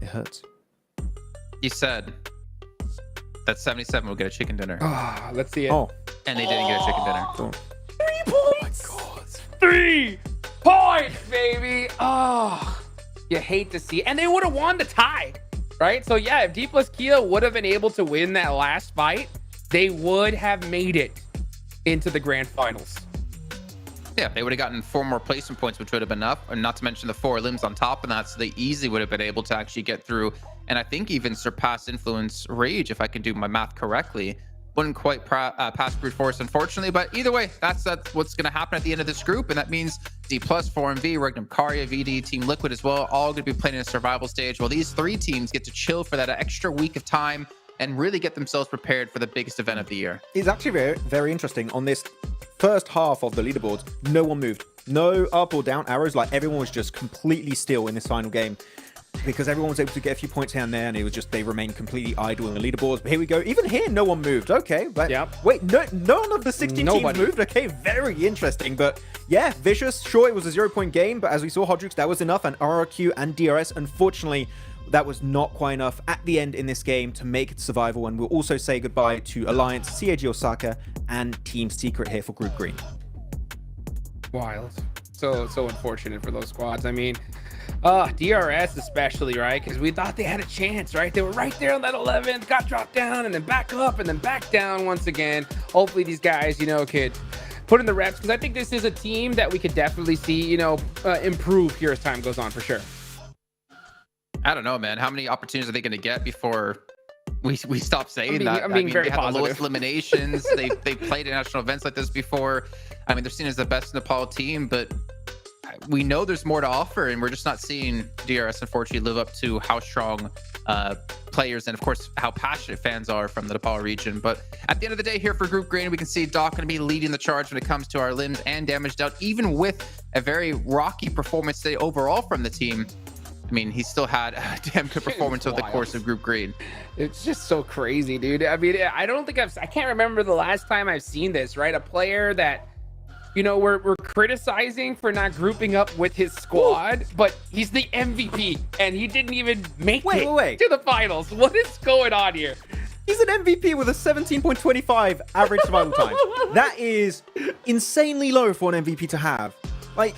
It hurts. You said that 77 will get a chicken dinner. Let's see it. Oh. And they didn't get a chicken dinner. Cool. 3 points! Oh my God. 3 points, baby! Oh, you hate to see it. And they would have won the tie, right? So yeah, if D+ Kia would have been able to win that last fight, they would have made it into the grand finals. Yeah, they would have gotten 4 more placement points, which would have been enough, and not to mention the 4 limbs on top of that, so they easily would have been able to actually get through, and I think even surpass Influence Rage, if I can do my math correctly. wouldn't quite pass brute force, unfortunately. But either way, that's what's going to happen at the end of this group, and that means D+, 4MV, Regnum Karya, VD, Team Liquid as well, all going to be playing in a survival stage. While these 3 teams get to chill for that extra week of time and really get themselves prepared for the biggest event of the year. It's actually very, very interesting. On this first half of the leaderboards, no one moved. No up or down arrows. Like, everyone was just completely still in this final game, because everyone was able to get a few points here and there, and it was just they remained completely idle in the leaderboards. But here we go. Even here, no one moved. Okay, but wait, none of the 16 teams moved. Okay, very interesting. But yeah, Vicious, sure, it was a 0-point game, but as we saw, Hodrix, that was enough, and RRQ and DRS, unfortunately, that was not quite enough at the end in this game to make it survival. And we'll also say goodbye to Alliance, CAG Osaka, and Team Secret here for Group Green. Wild. So unfortunate for those squads. I mean, DRS especially, right? Because we thought they had a chance, right? They were right there on that 11th, got dropped down, and then back up, and then back down once again. Hopefully these guys, could put in the reps, because I think this is a team that we could definitely see, improve here as time goes on, for sure. I don't know, man. How many opportunities are they going to get before we stop saying that? I'm being very they have positive. the lowest eliminations. They've played in national events like this before. I mean, they're seen as the best Nepal team, but we know there's more to offer, and we're just not seeing DRS, unfortunately, live up to how strong players and, of course, how passionate fans are from the Nepal region. But at the end of the day, here for Group Green, we can see Doc going to be leading the charge when it comes to our limbs and damage dealt, even with a very rocky performance today overall from the team. I mean, he still had a damn good performance over the course of Group Green. It's just so crazy, dude. I mean, I don't think I can't remember the last time I've seen this, right? A player that, we're criticizing for not grouping up with his squad, but he's the MVP, and he didn't even make it to the finals. What is going on here? He's an MVP with a 17.25 average survival time. That is insanely low for an MVP to have. Like,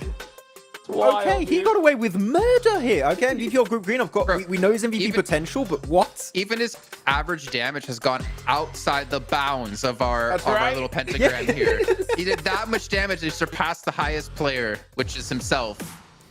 wild, okay, he got away with murder here. Okay, MVP of Group Green. We know his MVP potential, but what? Even his average damage has gone outside the bounds of our little pentagram here. He did that much damage. He surpassed the highest player, which is himself.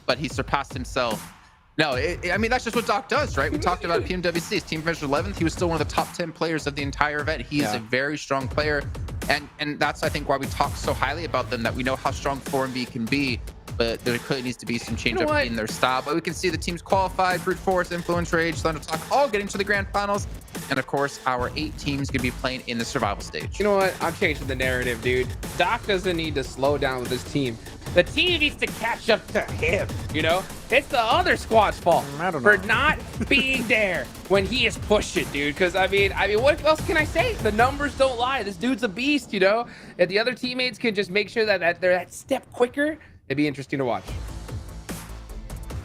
But he surpassed himself. No, I mean, that's just what Doc does, right? We talked about PMWC. His team finished 11th. He was still one of the top 10 players of the entire event. He is a very strong player. And that's, I think, why we talk so highly about them, that we know how strong 4MV can be. But there clearly needs to be some change up in their style. But we can see the teams qualified: Brute Force, Influence Rage, Thunder Talk, all getting to the grand finals. And of course, our 8 teams going to be playing in the survival stage. You know what? I'm changing the narrative, dude. Doc doesn't need to slow down with his team. The team needs to catch up to him, It's the other squad's fault for not being there when he is pushing, dude. Because, I mean, what else can I say? The numbers don't lie. This dude's a beast, If the other teammates can just make sure that they're that step quicker, it'd be interesting to watch.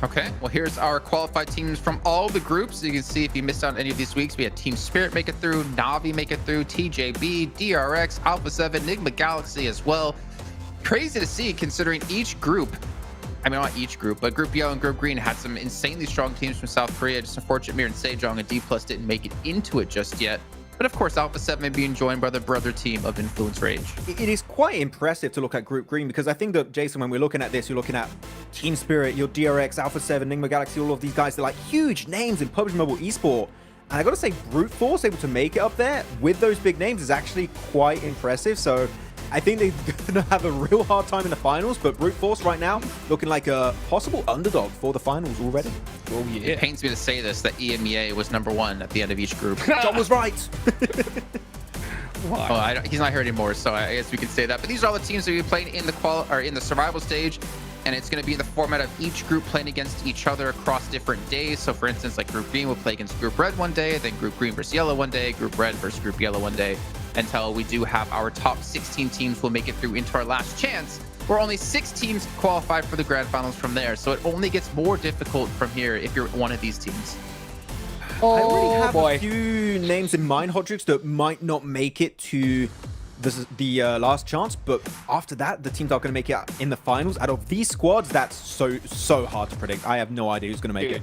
Okay, well, here's our qualified teams from all the groups. You can see if you missed out on any of these weeks, we had Team Spirit make it through, Navi make it through, TJB, DRX, Alpha 7, Enigma Galaxy as well. Crazy to see, considering each group, I mean, not each group, but Group Yellow and Group Green had some insanely strong teams from South Korea. Just unfortunate Mir and Sejong and D+ didn't make it into it just yet. But of course, Alpha 7 being joined by the brother team of Influence Rage. It is quite impressive to look at Group Green, because I think that, Jason, when we're looking at this, you're looking at Team Spirit, your DRX, Alpha 7, Enigma Galaxy, all of these guys, they're like huge names in PUBG Mobile Esport. And I gotta say, Brute Force able to make it up there with those big names is actually quite impressive. So I think they're gonna have a real hard time in the finals, but Brute Force right now looking like a possible underdog for the finals already. Oh yeah. It pains me to say this, that EMEA was #1 at the end of each group. John was right. Oh, he's not here anymore, so I guess we can say that. But these are all the teams that we playing in the survival stage, and it's going to be the format of each group playing against each other across different days. So, for instance, like Group Green will play against Group Red one day, then Group Green versus Yellow one day, Group Red versus Group Yellow one day, until we do have our top 16 teams will make it through into our last chance, where only 6 teams qualify for the grand finals from there. So it only gets more difficult from here if you're one of these teams. I already have a few names in mind, Hodrix, that might not make it to the last chance, but after that, the teams are going to make it in the finals. Out of these squads, that's so hard to predict. I have no idea who's going to make it.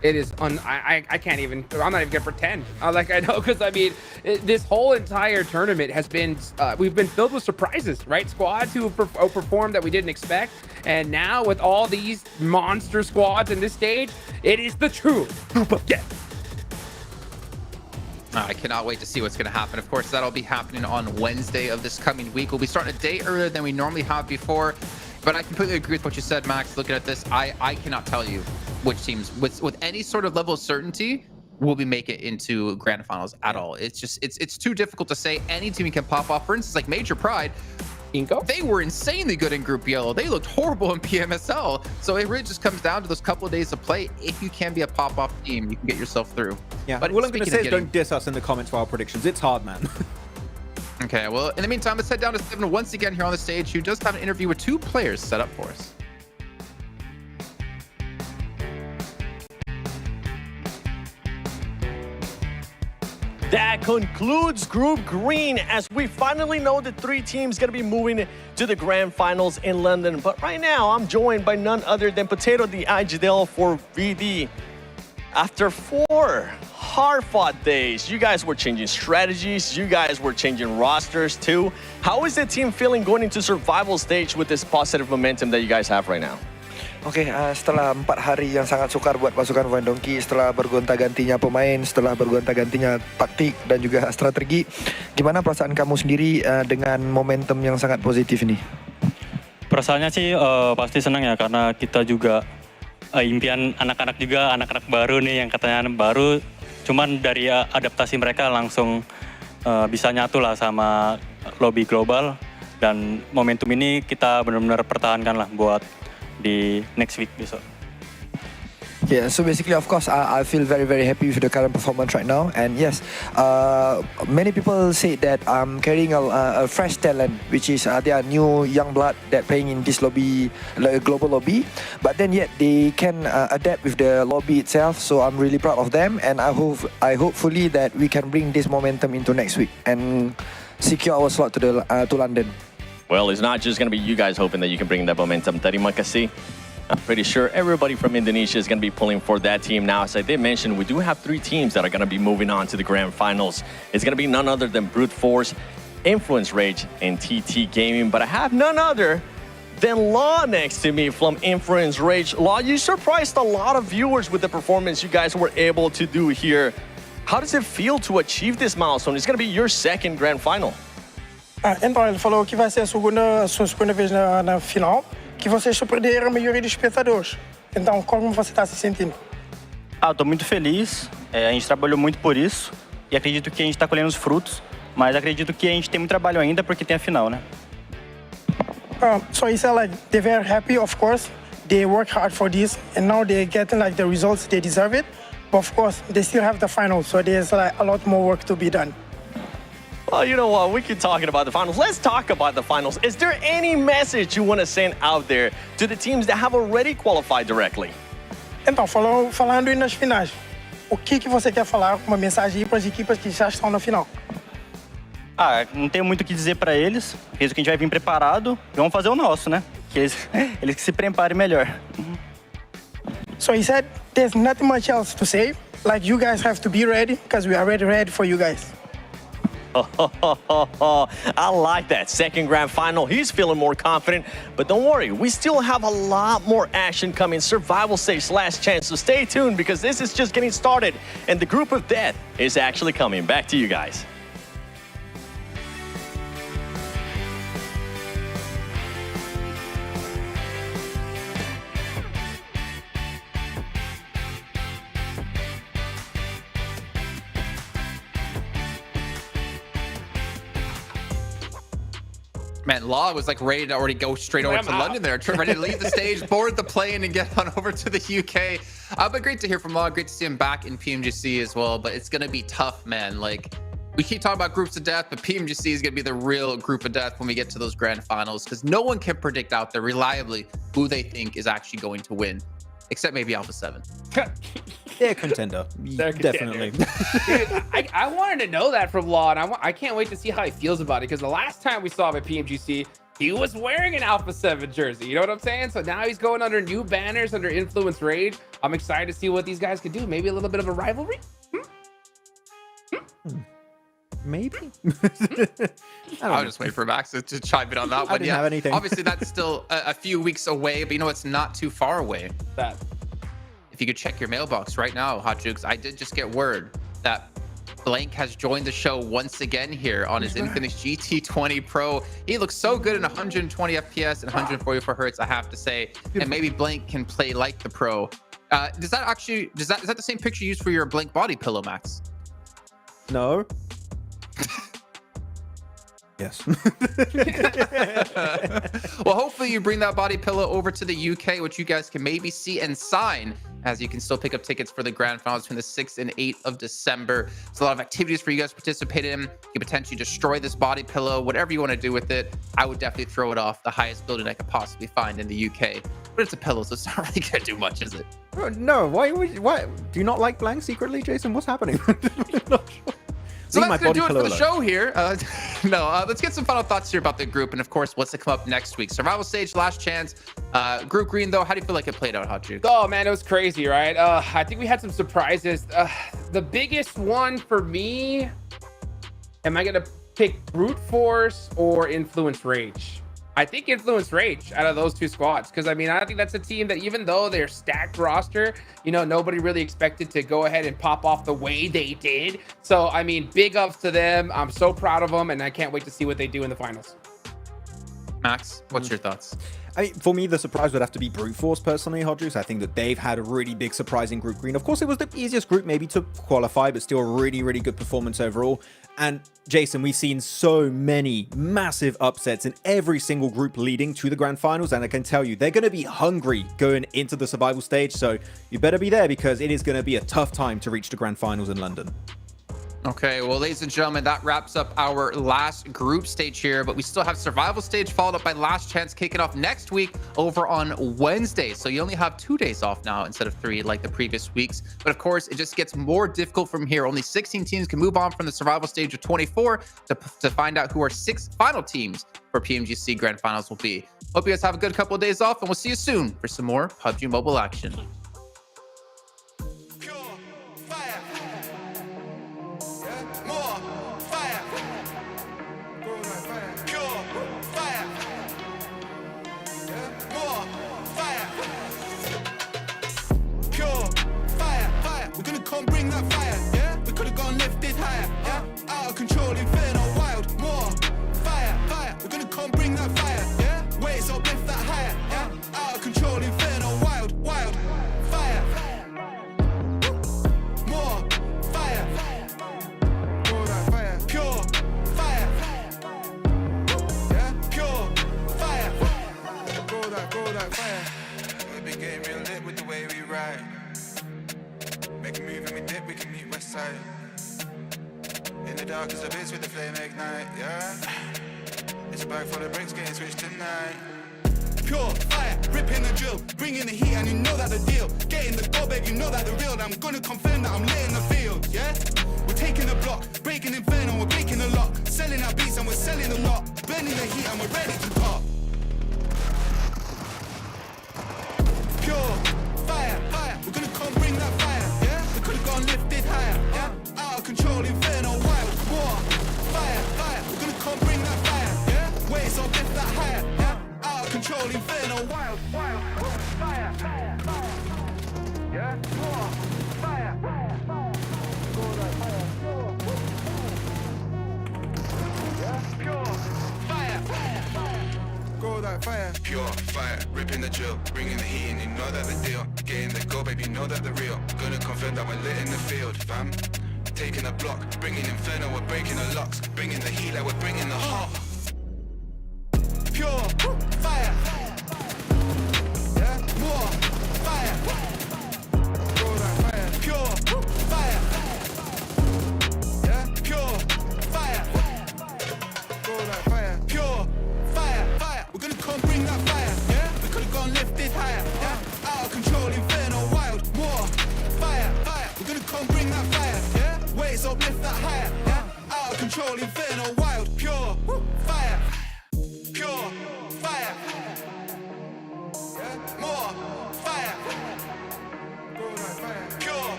It is I can't even, I'm not even gonna pretend like I know, because I mean this whole entire tournament has been we've been filled with surprises, right? Squads who have outperformed that we didn't expect, and now with all these monster squads in this stage, it is the true group of death. I cannot wait to see what's going to happen. Of course, that'll be happening on Wednesday of this coming week. We'll be starting a day earlier than we normally have before. But I completely agree with what you said, Max. Looking at this, I cannot tell you which teams with any sort of level of certainty will be make it into grand finals at all. It's just it's too difficult to say. Any team can pop off. For instance, like Major Pride, Inco, they were insanely good in Group Yellow. They looked horrible in PMSL. So it really just comes down to those couple of days of play. If you can be a pop-off team, you can get yourself through. Yeah, but all I'm going to say is don't diss us in the comments for our predictions. It's hard, man. Okay, well, in the meantime, let's head down to Steven once again here on the stage, who does have an interview with 2 players set up for us. That concludes Group Green as we finally know the 3 teams going to be moving to the Grand Finals in London. But right now, I'm joined by none other than Potato the Agidel for VD. After 4 hard-fought days, you guys were changing strategies, you guys were changing rosters too. How is the team feeling going into survival stage with this positive momentum that you guys have right now? Oke, setelah 4 hari yang sangat sukar buat pasukan Vendongki, setelah bergonta-gantinya pemain, setelah bergonta-gantinya taktik dan juga strategi, gimana perasaan kamu sendiri dengan momentum yang sangat positif ini? Perasaannya sih pasti senang ya, karena kita juga impian anak-anak juga, anak-anak baru nih yang katanya baru, cuman dari adaptasi mereka langsung bisa nyatu lah sama lobby global, dan momentum ini kita benar-benar pertahankan lah buat di next week besok. Yeah, so basically, of course, I feel very, very happy with the current performance right now. And yes, many people say that I'm carrying a fresh talent, which is they are new young blood that playing in this lobby, global lobby. But then yet they can adapt with the lobby itself. So I'm really proud of them, and I hopefully that we can bring this momentum into next week and secure our slot to London. Well, it's not just going to be you guys hoping that you can bring that momentum. Terima kasih. I'm pretty sure everybody from Indonesia is going to be pulling for that team now. As I did mention, we do have 3 teams that are going to be moving on to the Grand Finals. It's going to be none other than Brute Force, Influence Rage, and TT Gaming. But I have none other than Law next to me from Influence Rage. Law, you surprised a lot of viewers with the performance you guys were able to do here. How does it feel to achieve this milestone? It's going to be your 2nd Grand Final. Então, ele falou que vai ser a sua segunda vez na final, que vocês surpreenderam a maioria dos espectadores. Então, como você está se sentindo? Estou muito feliz, a gente trabalhou muito por isso e acredito que a gente está colhendo os frutos, mas acredito que a gente tem muito trabalho ainda porque tem a final, né? So he said like they're very happy, of course. They work hard for this, and now they're getting like the results they deserve it. But of course, they still have the final, so there's like a lot more work to be done. Well, you know what? We keep talking about the finals. Let's talk about the finals. Is there any message you want to send out there to the teams that have already qualified directly? Então, falando nas finais, o que você quer falar, uma mensagem para as equipas que já estão na final? Não tenho muito o que dizer para eles. Acredito que a gente vai vir preparado e vamos fazer o nosso, né? Que eles que se preparem melhor. So he said there's nothing much else to say. Like, you guys have to be ready because we are ready for you guys. I like that. 2nd Grand Final. He's feeling more confident. But don't worry, we still have a lot more action coming. Survival stage, last chance. So stay tuned because this is just getting started. And the group of death is actually coming. Back to you guys. Man, Law was like ready to already go straight over to London there, ready to leave the stage, board the plane, and get on over to the UK. But great to hear from Law. Great to see him back in PMGC as well. But it's going to be tough, man. Like, we keep talking about groups of death, but PMGC is going to be the real group of death when we get to those grand finals, because no one can predict out there reliably who they think is actually going to win, except maybe Alpha 7. They're a contender. Definitely. Dude, I wanted to know that from Law, and I can't wait to see how he feels about it, because the last time we saw him at PMGC, he was wearing an Alpha 7 jersey. You know what I'm saying? So now he's going under new banners, under Influence Rage. I'm excited to see what these guys can do. Maybe a little bit of a rivalry? Maybe. I'll just wait for Max to chime in on that one. I didn't have anything. Obviously, that's still a few weeks away, but you know, it's not too far away. That. If you could check your mailbox right now, Hot Jukes, I did just get word that Blank has joined the show once again here on his Infinix GT20 Pro. He looks so good in 120 FPS and 144 Hertz, I have to say. And maybe Blank can play like the Pro. Is that the same picture used for your Blank body pillow, Max? No. Yes. Well, hopefully you bring that body pillow over to the UK, which you guys can maybe see and sign, as you can still pick up tickets for the Grand Finals between the 6th and 8th of December. There's a lot of activities for you guys to participate in. You can potentially destroy this body pillow, whatever you want to do with it. I would definitely throw it off the highest building I could possibly find in the UK. But it's a pillow, so it's not really going to do much, is it? No, why do you not like Blank secretly, Jason? What's happening? So that's going to do it for the show here. Let's get some final thoughts here about the group and, of course, what's to come up next week. Survival stage, last chance. Group Green, though, how do you feel like it played out, Hot Juke? Oh, man, it was crazy, right? I think we had some surprises. The biggest one for me, am I going to pick Brute Force or Influence Rage? I think Influence Rage out of those two squads, because I mean, I think that's a team that even though they're stacked roster, you know, nobody really expected to go ahead and pop off the way they did. So I mean, big ups to them. I'm so proud of them, and I can't wait to see what they do in the finals. Max, what's your thoughts? I mean, for me, the surprise would have to be Brute Force, personally, Hodges. I think that they've had a really big surprise in Group Green. Of course, it was the easiest group maybe to qualify, but still a really, really good performance overall. And Jason, we've seen so many massive upsets in every single group leading to the Grand Finals, and I can tell you, they're going to be hungry going into the survival stage, so you better be there because it is going to be a tough time to reach the Grand Finals in London. Okay, well, ladies and gentlemen, that wraps up our last group stage here, but we still have survival stage followed up by last chance kicking off next week over on Wednesday. So you only have 2 days off now instead of 3 like the previous weeks. But of course, it just gets more difficult from here. Only 16 teams can move on from the survival stage of 24 to find out who our 6 final teams for PMGC Grand Finals will be. Hope you guys have a good couple of days off, and we'll see you soon for some more PUBG Mobile action. Come bring that fire, yeah? We could've gone lifted higher, yeah? Out of control, inferno, wild, more fire, fire. We're gonna come bring that fire, yeah? Wait, so lift that higher, yeah? Out of control, inferno, wild, wild, fire, more fire, grow that fire, pure fire, yeah? Pure fire, grow that fire. We've been getting real lit with the way we ride. Make a move and we dip, we can meet west side. In the dark as a bitch with the flame ignite, yeah. It's a bag full of bricks getting switched tonight. Pure fire, ripping the drill, bringing the heat and you know that the deal. Getting the go, babe, you know that the real. I'm gonna confirm that I'm lit in the field, yeah. We're taking the block, breaking inferno, we're breaking the lock. Selling our beats and we're selling the lot. Burning the heat and we're ready to pop. Pure fire, fire, we're gonna come bring that fire. Could've gone lifted higher, yeah? Out of control, inferno, wild, war, fire, fire. We're gonna come bring that fire, yeah? Wait, so lift that higher, yeah? Out of control, inferno, wild, fire, fire, yeah? War, fire, fire, yeah? Pure fire, go that fire. Pure fire, ripping the drill, bringing the heat and you know that the deal. Getting the go, baby, you know that the real. Gonna confirm that we're lit in the field, fam. Taking the block, bringing inferno, we're breaking the locks. Bringing the heat like we're bringing the hot. Pure fire, yeah, more fire. Go that fire, pure fire, yeah, pure fire. Go that fire, pure fire, fire. We're gonna come bring that fire, yeah? We could've gone lifted higher, yeah? Out of control, inferno, wild, more fire, fire. We're gonna come bring that fire, yeah? Wait, so lift that higher, yeah? Out of control, inferno, wild, pure fire, pure fire, yeah? More fire, go that fire, pure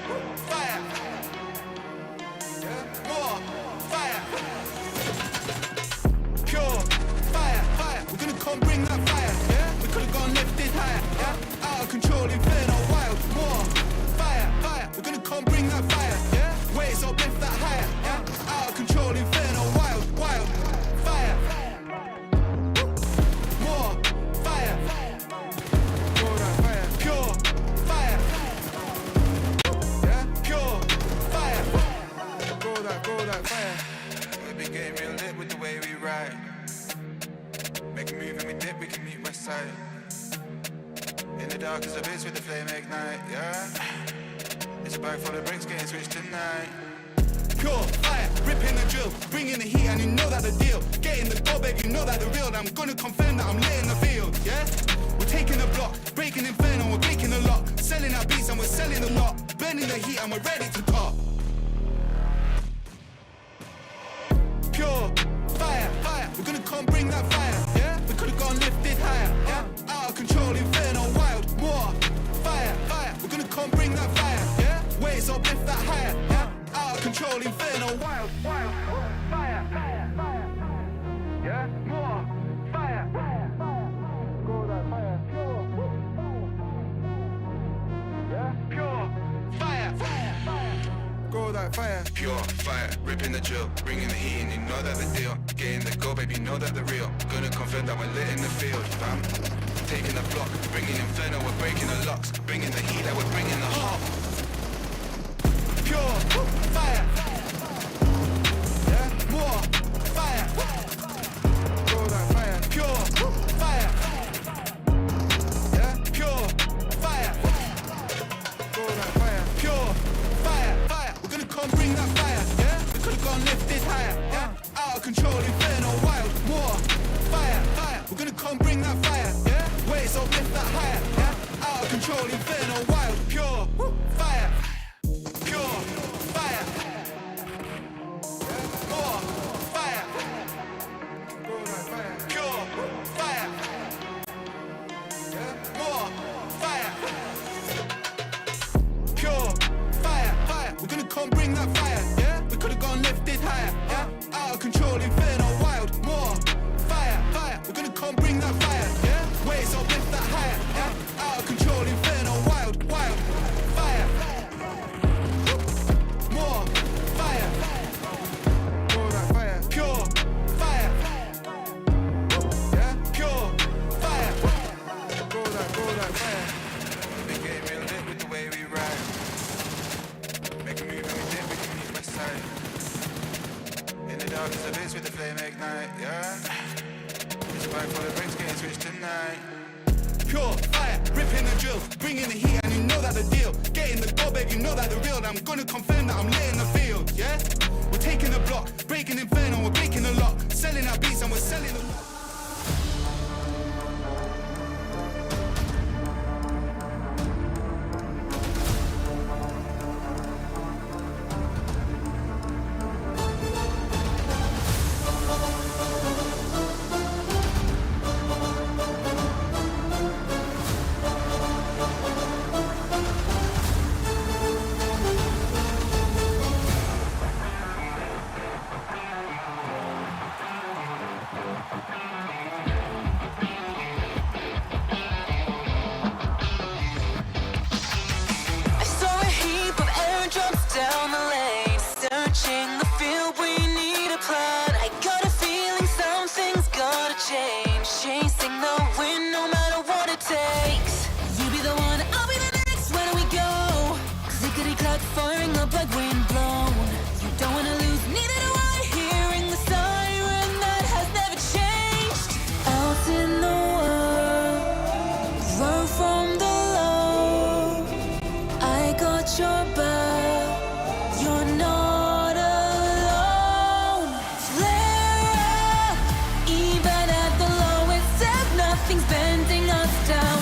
fire, yeah? More fire, pure fire, fire. We're gonna come bring that fire, yeah? We could've gone lifted higher, yeah? Out of control, inferno, wild, more fire, fire. We're gonna come bring that fire, yeah? Wait, so lift that higher, dark as a bitch with the flame ignite, yeah. It's a bag full of bricks getting switched tonight. Pure fire, ripping the drill, bringing the heat, and you know that the deal. Getting the goal, babe, you know that the real. I'm gonna confirm that I'm lit in the field, yeah. We're taking the block, breaking inferno, we're breaking the lock, selling our beats and we're selling the lot, burning the heat and we're ready to pop. Pure fire, fire, we're gonna come bring that fire, yeah. We could've gone lifted higher, yeah. Out of control, inferno, wild, more fire, fire. We're gonna come bring that fire, yeah. Waves up, lift that higher, yeah. Out of control, inferno, wild, wild, fire, fire, fire, yeah. More fire, fire, fire. Go that fire, pure, yeah. Pure fire, fire, fire. Go that fire, pure fire, ripping the drill, bringing the heat, and you know that the deal. Getting the goal, baby, you know that the real. Gonna confirm that we're lit in the field, fam. Taking the block, bringing inferno, we're breaking the locks, bringing the heat, like we're bringing the heart. Pure fire, yeah, more fire. Go that fire, pure fire, yeah, pure fire. Go that fire, pure fire, fire. We're gonna come bring that fire, yeah. We could've gone lifted higher, yeah. Out of control, inferno, wild, more fire, fire. We're gonna come bring that fire, yeah. Waves up, lift that higher, yeah. Out of control, inferno, wild, pure fire, pure fire, yeah. More fire, go that fire, pure fire, yeah. More fire. Pure fire, fire. We're gonna come bring that fire, yeah. We could've gone lifted higher, yeah. Out of control, inferno, wild, more fire, fire. We're gonna come bring that fire, yeah. Waves up, lift that higher, yeah. Out of control, inferno, wild, wild, fire. More fire. Go that fire, pure fire, yeah. Pure fire. Go that fire. We get real lit with the way we ride. Make a move and we dip, we can meet west side. In the dark as a bitch with the flame ignite, yeah. It's a bag full of bricks getting switched tonight. Pure fire, ripping the drill, bringing the heat, and you know that the deal. Getting the goal, babe, you know that the real. I'm gonna confirm that I'm lit in the field, yeah. We're taking the block, breaking inferno, we're breaking the lock, selling our beats and we're selling the lot. I saw a heap of airdrops down the lane, searching the field, we need a plan. I got a feeling something's gotta change, chasing the wind no matter what it takes. You be the one, I'll be the next, where do we go? Clickety-clack, firing up like wind blown. You don't wanna lose, neither do I, hearing the siren that has never changed. Out in the world, run from the low. I got your back, you're not alone. Flare up, even at the lowest ebb, nothing's bending us down.